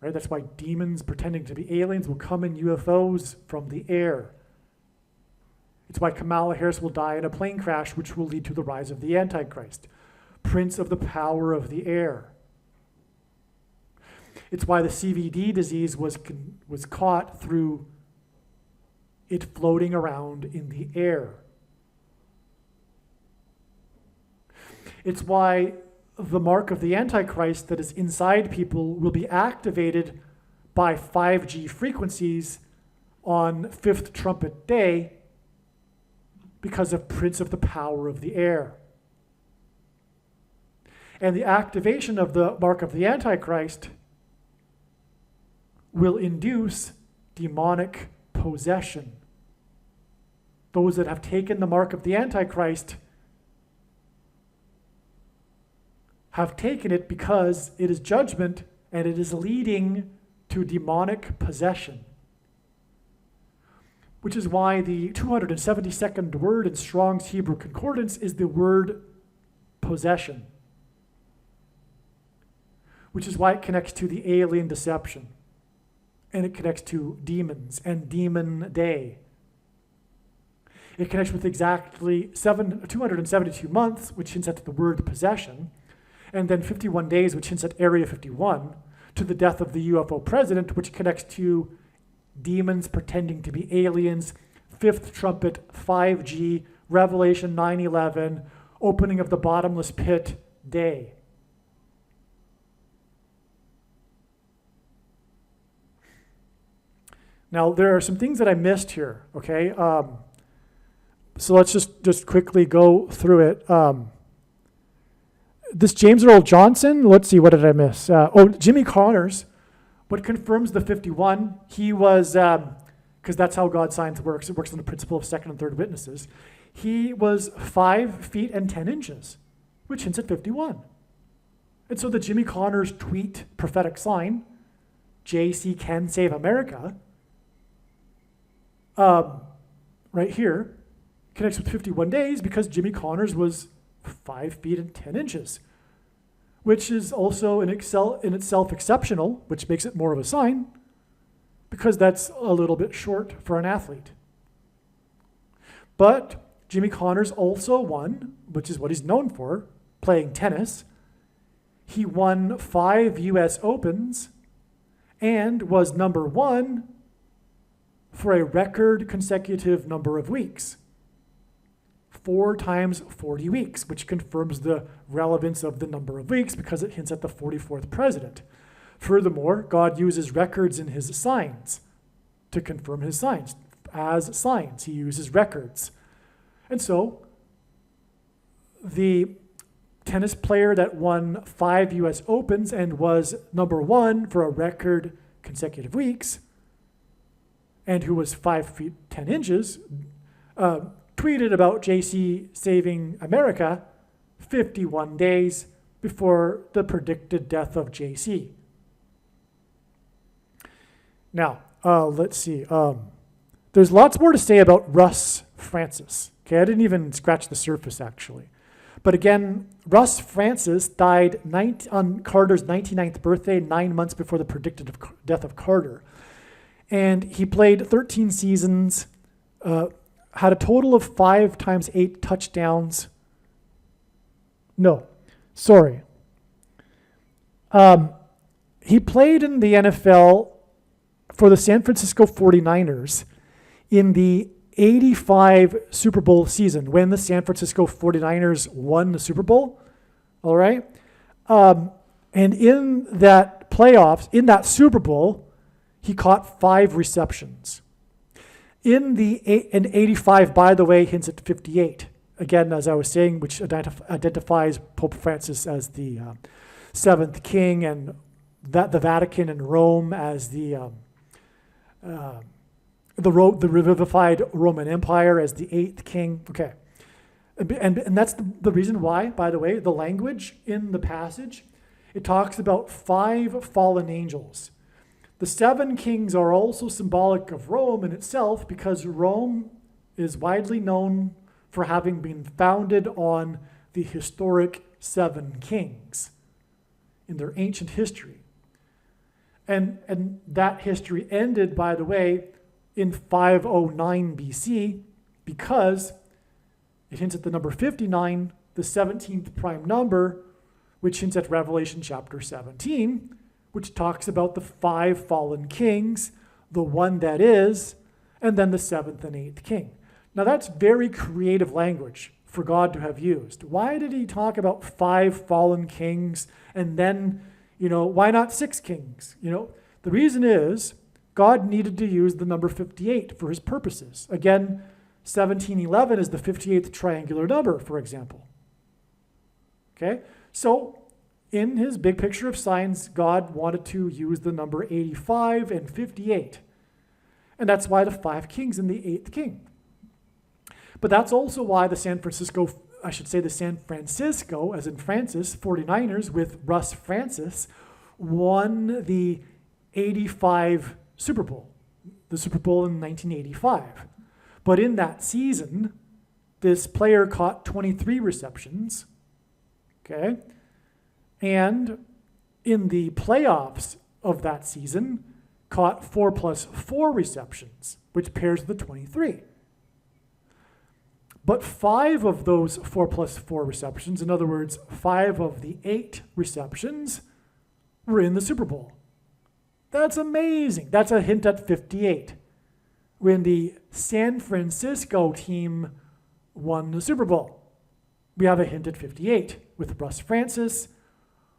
Right? That's why demons pretending to be aliens will come in UFOs from the air. It's why Kamala Harris will die in a plane crash, which will lead to the rise of the Antichrist, prince of the power of the air. It's why the CVD disease was caught through it floating around in the air. It's why the mark of the Antichrist that is inside people will be activated by 5G frequencies on Fifth Trumpet Day because of Prince of the Power of the Air. And the activation of the mark of the Antichrist will induce demonic possession. Those that have taken the mark of the Antichrist have taken it because it is judgment and it is leading to demonic possession, which is why the 272nd word in Strong's Hebrew Concordance is the word possession, which is why it connects to the alien deception, and it connects to demons and demon day. It connects with exactly 272 months, which hints at the word possession, and then 51 days, which hints at Area 51, to the death of the UFO president, which connects to demons pretending to be aliens, fifth trumpet, 5G, Revelation 9:11, opening of the bottomless pit day. Now, there are some things that I missed here, okay? So let's just quickly go through it. This James Earl Johnson, let's see, what did I miss? Jimmy Connors, what confirms the 51, he was, because that's how God's science works. It works on the principle of second and third witnesses. He was 5 feet and 10 inches, which hints at 51. And so the Jimmy Connors tweet prophetic sign, JC can save America, right here, connects with 51 days because Jimmy Connors was 5 feet and 10 inches, which is also in itself exceptional, which makes it more of a sign, because that's a little bit short for an athlete. But Jimmy Connors also won, which is what he's known for, playing tennis. He won 5 US Opens and was number 1 for a record consecutive number of weeks. 4 times 40 weeks, which confirms the relevance of the number of weeks because it hints at the 44th president. Furthermore, God uses records in his signs to confirm his signs. As signs, he uses records. And so, the tennis player that won 5 US Opens and was number 1 for a record consecutive weeks, and who was 5 feet 10 inches, tweeted about JC saving America 51 days before the predicted death of JC. Now, let's see. There's lots more to say about Russ Francis. Okay, I didn't even scratch the surface, actually. But again, Russ Francis died on Carter's 99th birthday, 9 months before the predicted death of Carter. And he played 13 seasons, had a total of 5 times 8 touchdowns. No, sorry. He played in the NFL for the San Francisco 49ers in the 85 Super Bowl season when the San Francisco 49ers won the Super Bowl. All right. And in that playoffs, in that Super Bowl, he caught 5 receptions. In 85, by the way, hints at 58. Again, as I was saying, which identifies Pope Francis as the 7th king, and that the Vatican and Rome as the revivified Roman Empire as the 8th king. Okay. And that's the reason why, by the way, the language in the passage, it talks about 5 fallen angels. The 7 kings are also symbolic of Rome in itself because Rome is widely known for having been founded on the historic 7 kings in their ancient history. And that history ended, by the way, in 509 BC because it hints at the number 59, the 17th prime number, which hints at Revelation chapter 17, which talks about the 5 fallen kings, the one that is, and then the 7th and 8th king. Now that's very creative language for God to have used. Why did he talk about 5 fallen kings and then, why not 6 kings? The reason is God needed to use the number 58 for his purposes. Again, 1711 is the 58th triangular number, for example. Okay, so in his big picture of science, God wanted to use the number 85 and 58. And that's why the 5 kings and the 8th king. But that's also why the San Francisco, as in Francis, 49ers with Russ Francis, won the 85 Super Bowl, the Super Bowl in 1985. But in that season, this player caught 23 receptions, okay? And in the playoffs of that season, caught 4 plus 4 receptions, which pairs with the 23. But 5 of those 4 plus 4 receptions, in other words, 5 of the 8 receptions, were in the Super Bowl. That's amazing. That's a hint at 58. When the San Francisco team won the Super Bowl, we have a hint at 58 with Russ Francis,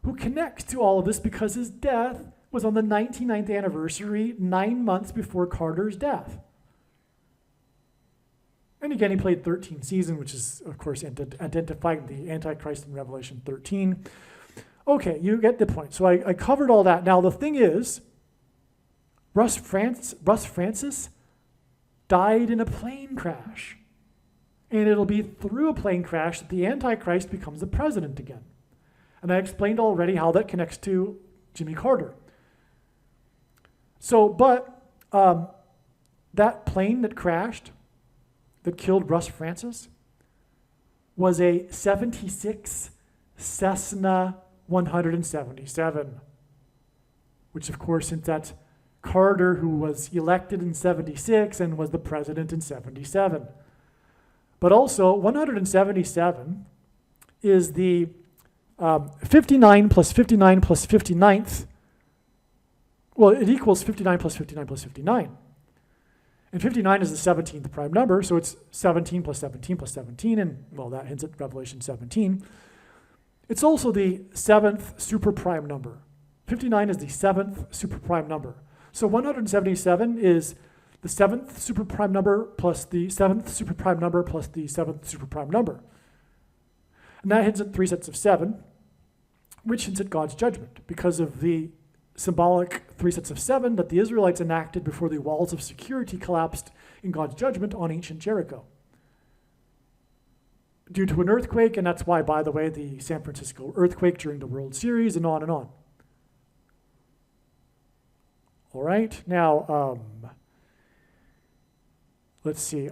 who connects to all of this because his death was on the 99th anniversary, 9 months before Carter's death. And again, he played 13 seasons, which is, of course, identifying the Antichrist in Revelation 13. Okay, you get the point. So I covered all that. Now, the thing is, Russ Francis died in a plane crash. And it'll be through a plane crash that the Antichrist becomes the president again. And I explained already how that connects to Jimmy Carter. So, but that plane that crashed, that killed Russ Francis, was a 76 Cessna 177, which of course, since that's Carter, who was elected in 76 and was the president in 77. But also, 177 is the 59 plus 59 plus 59th. Well, it equals 59 plus 59 plus 59. And 59 is the 17th prime number, so it's 17 plus 17 plus 17, and, well, that hints at Revelation 17. It's also the 7th super prime number. 59 is the 7th super prime number. So 177 is the 7th super prime number plus the 7th super prime number plus the 7th super prime number. And that hints at 3 sets of 7, which hints at God's judgment because of the symbolic 3 sets of 7 that the Israelites enacted before the walls of security collapsed in God's judgment on ancient Jericho due to an earthquake, and that's why, by the way, the San Francisco earthquake during the World Series, and on and on. All right, now, let's see.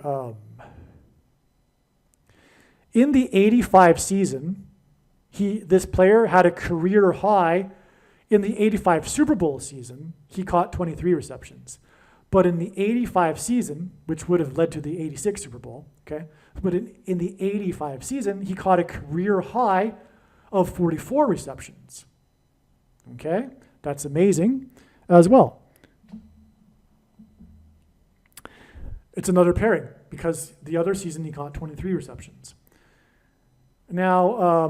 In the 85 season, this player had a career high. In the 85 Super Bowl season, he caught 23 receptions. But in the 85 season, which would have led to the 86 Super Bowl, okay? But in the 85 season, he caught a career high of 44 receptions. Okay? That's amazing as well. It's another pairing because the other season he caught 23 receptions. Now,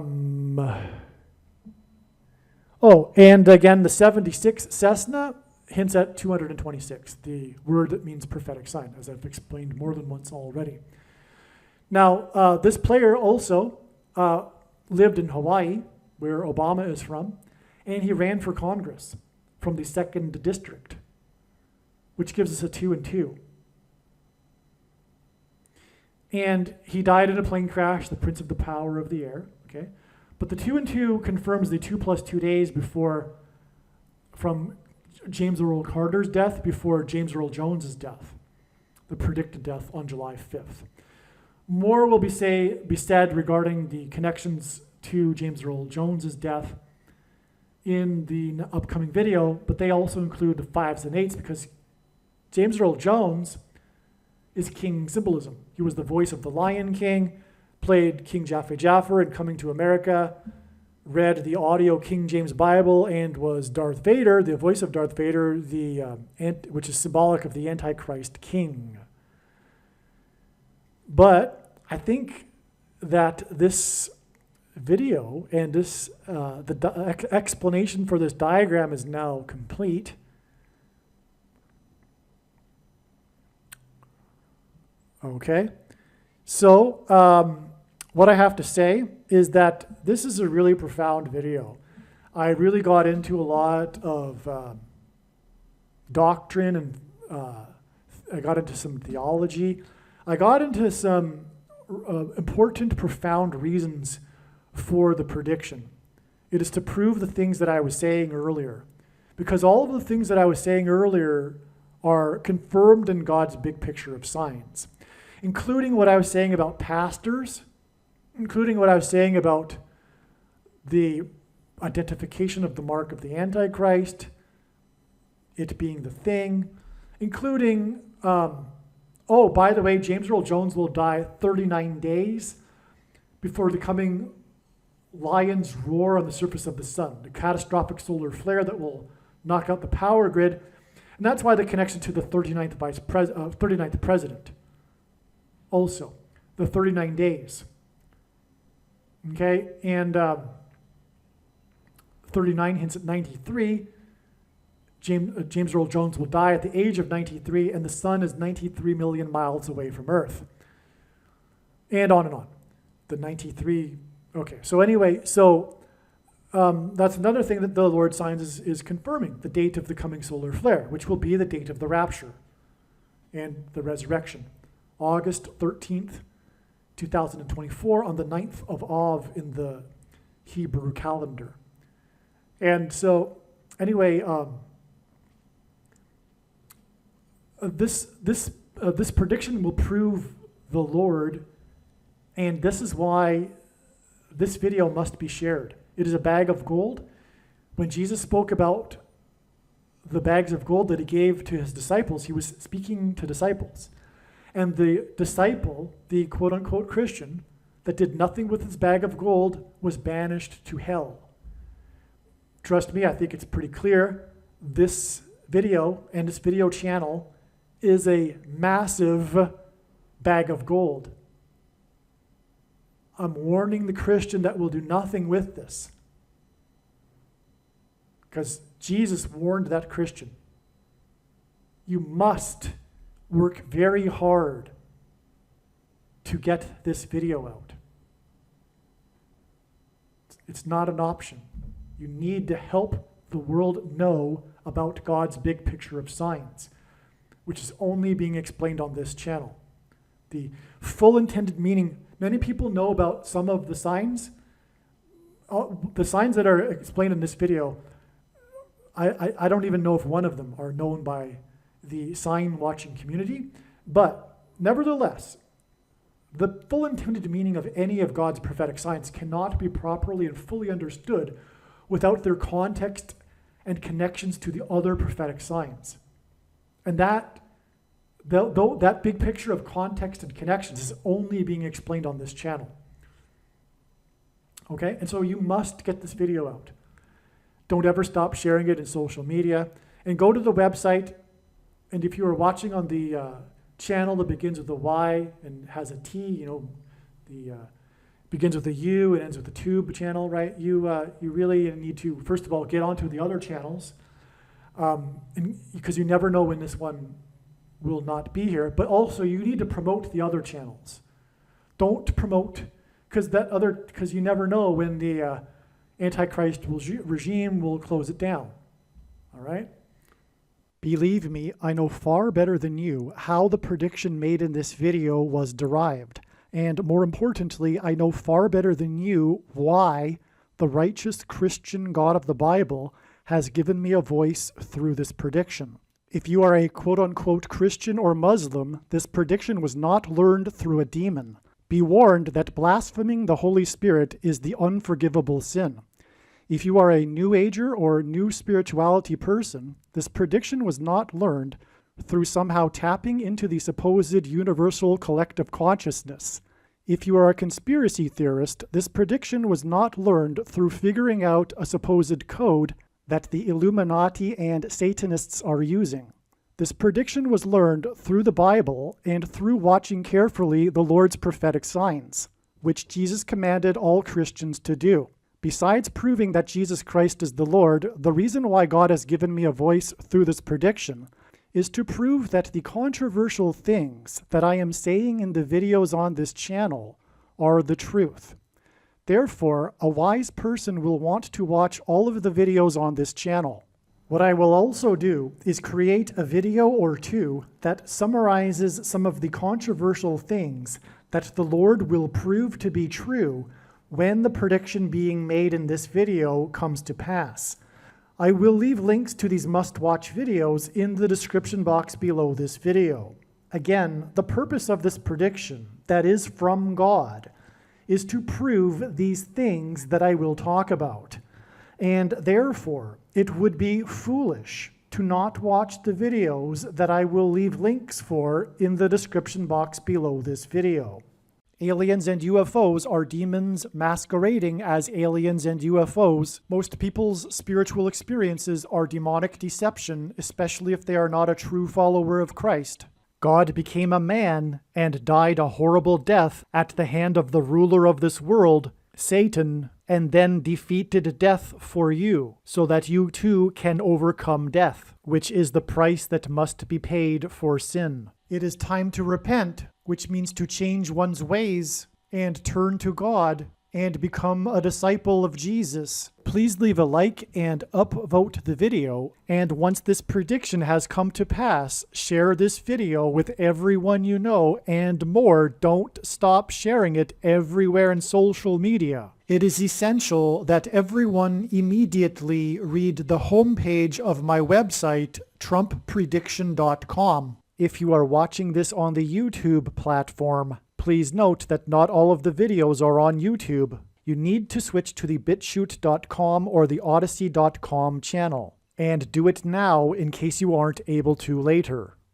and again, the 76 Cessna hints at 226, the word that means prophetic sign, as I've explained more than once already. Now, this player also lived in Hawaii, where Obama is from, and he ran for Congress from the 2nd District, which gives us a 2 and 2. And he died in a plane crash, the prince of the power of the air, okay? But the 2 and 2 confirms the 2 plus 2 days before, from James Earl Carter's death before James Earl Jones's death, the predicted death on July 5th. More will be said regarding the connections to James Earl Jones's death in the upcoming video, but they also include the 5s and 8s because James Earl Jones is king symbolism. He was the voice of the Lion King, played King Jaffe in Coming to America, read the audio King James Bible, and was Darth Vader, the voice of Darth Vader, which is symbolic of the Antichrist king. But I think that this video and this explanation for this diagram is now complete. Okay, so what I have to say is that this is a really profound video. I really got into a lot of doctrine, and I got into some theology. I got into some important, profound reasons for the prediction. It is to prove the things that I was saying earlier. Because all of the things that I was saying earlier are confirmed in God's big picture of signs, including what I was saying about pastors, including what I was saying about the identification of the mark of the Antichrist, it being the thing, including, by the way, James Earl Jones will die 39 days before the coming lion's roar on the surface of the sun, the catastrophic solar flare that will knock out the power grid. And that's why the connection to the 39th president. Also, the 39 days. Okay, and 39 hints at 93. James Earl Jones will die at the age of 93, and the sun is 93 million miles away from Earth. And on and on. The 93, okay. So anyway, that's another thing that the Lord signs is confirming, the date of the coming solar flare, which will be the date of the rapture and the resurrection. August 13th, 2024, on the 9th of Av in the Hebrew calendar. And so, anyway, this prediction will prove the Lord, and this is why this video must be shared. It is a bag of gold. When Jesus spoke about the bags of gold that he gave to his disciples, he was speaking to disciples. And the disciple, the quote-unquote Christian, that did nothing with his bag of gold was banished to hell. Trust me, I think it's pretty clear. This video and this video channel is a massive bag of gold. I'm warning the Christian that will do nothing with this. Because Jesus warned that Christian. You must work very hard to get this video out. It's not an option. You need to help the world know about God's big picture of signs, which is only being explained on this channel. The full intended meaning, many people know about some of the signs. The signs that are explained in this video, I don't even know if one of them are known by the sign watching community, but nevertheless, the full intended meaning of any of God's prophetic signs cannot be properly and fully understood without their context and connections to the other prophetic signs. And that big picture of context and connections is only being explained on this channel. Okay, and so you must get this video out. Don't ever stop sharing it in social media. And go to the website, and if you are watching on the channel that begins with a Y and has a T, begins with a U and ends with a tube channel, right? You really need to, first of all, get onto the other channels, because you never know when this one will not be here, but also you need to promote the other channels. Don't promote, because you never know when the Antichrist regime will close it down, all right? Believe me, I know far better than you how the prediction made in this video was derived. And more importantly, I know far better than you why the righteous Christian God of the Bible has given me a voice through this prediction. If you are a quote-unquote Christian or Muslim, this prediction was not learned through a demon. Be warned that blaspheming the Holy Spirit is the unforgivable sin. If you are a New Ager or New Spirituality person, this prediction was not learned through somehow tapping into the supposed universal collective consciousness. If you are a conspiracy theorist, this prediction was not learned through figuring out a supposed code that the Illuminati and Satanists are using. This prediction was learned through the Bible and through watching carefully the Lord's prophetic signs, which Jesus commanded all Christians to do. Besides proving that Jesus Christ is the Lord, the reason why God has given me a voice through this prediction is to prove that the controversial things that I am saying in the videos on this channel are the truth. Therefore, a wise person will want to watch all of the videos on this channel. What I will also do is create a video or two that summarizes some of the controversial things that the Lord will prove to be true when the prediction being made in this video comes to pass. I will leave links to these must-watch videos in the description box below this video. Again, the purpose of this prediction, that is from God, is to prove these things that I will talk about. And therefore, it would be foolish to not watch the videos that I will leave links for in the description box below this video. Aliens and UFOs are demons masquerading as aliens and UFOs. Most people's spiritual experiences are demonic deception, especially if they are not a true follower of Christ. God became a man and died a horrible death at the hand of the ruler of this world, Satan, and then defeated death for you, so that you too can overcome death, which is the price that must be paid for sin. It is time to repent, which means to change one's ways and turn to God and become a disciple of Jesus. Please leave a like and upvote the video, and once this prediction has come to pass, share this video with everyone you know, and more, don't stop sharing it everywhere in social media. It is essential that everyone immediately read the homepage of my website, TrumpPrediction.com. If you are watching this on the YouTube platform, please note that not all of the videos are on YouTube. You need to switch to the BitChute.com or the Odyssey.com channel. And do it now in case you aren't able to later.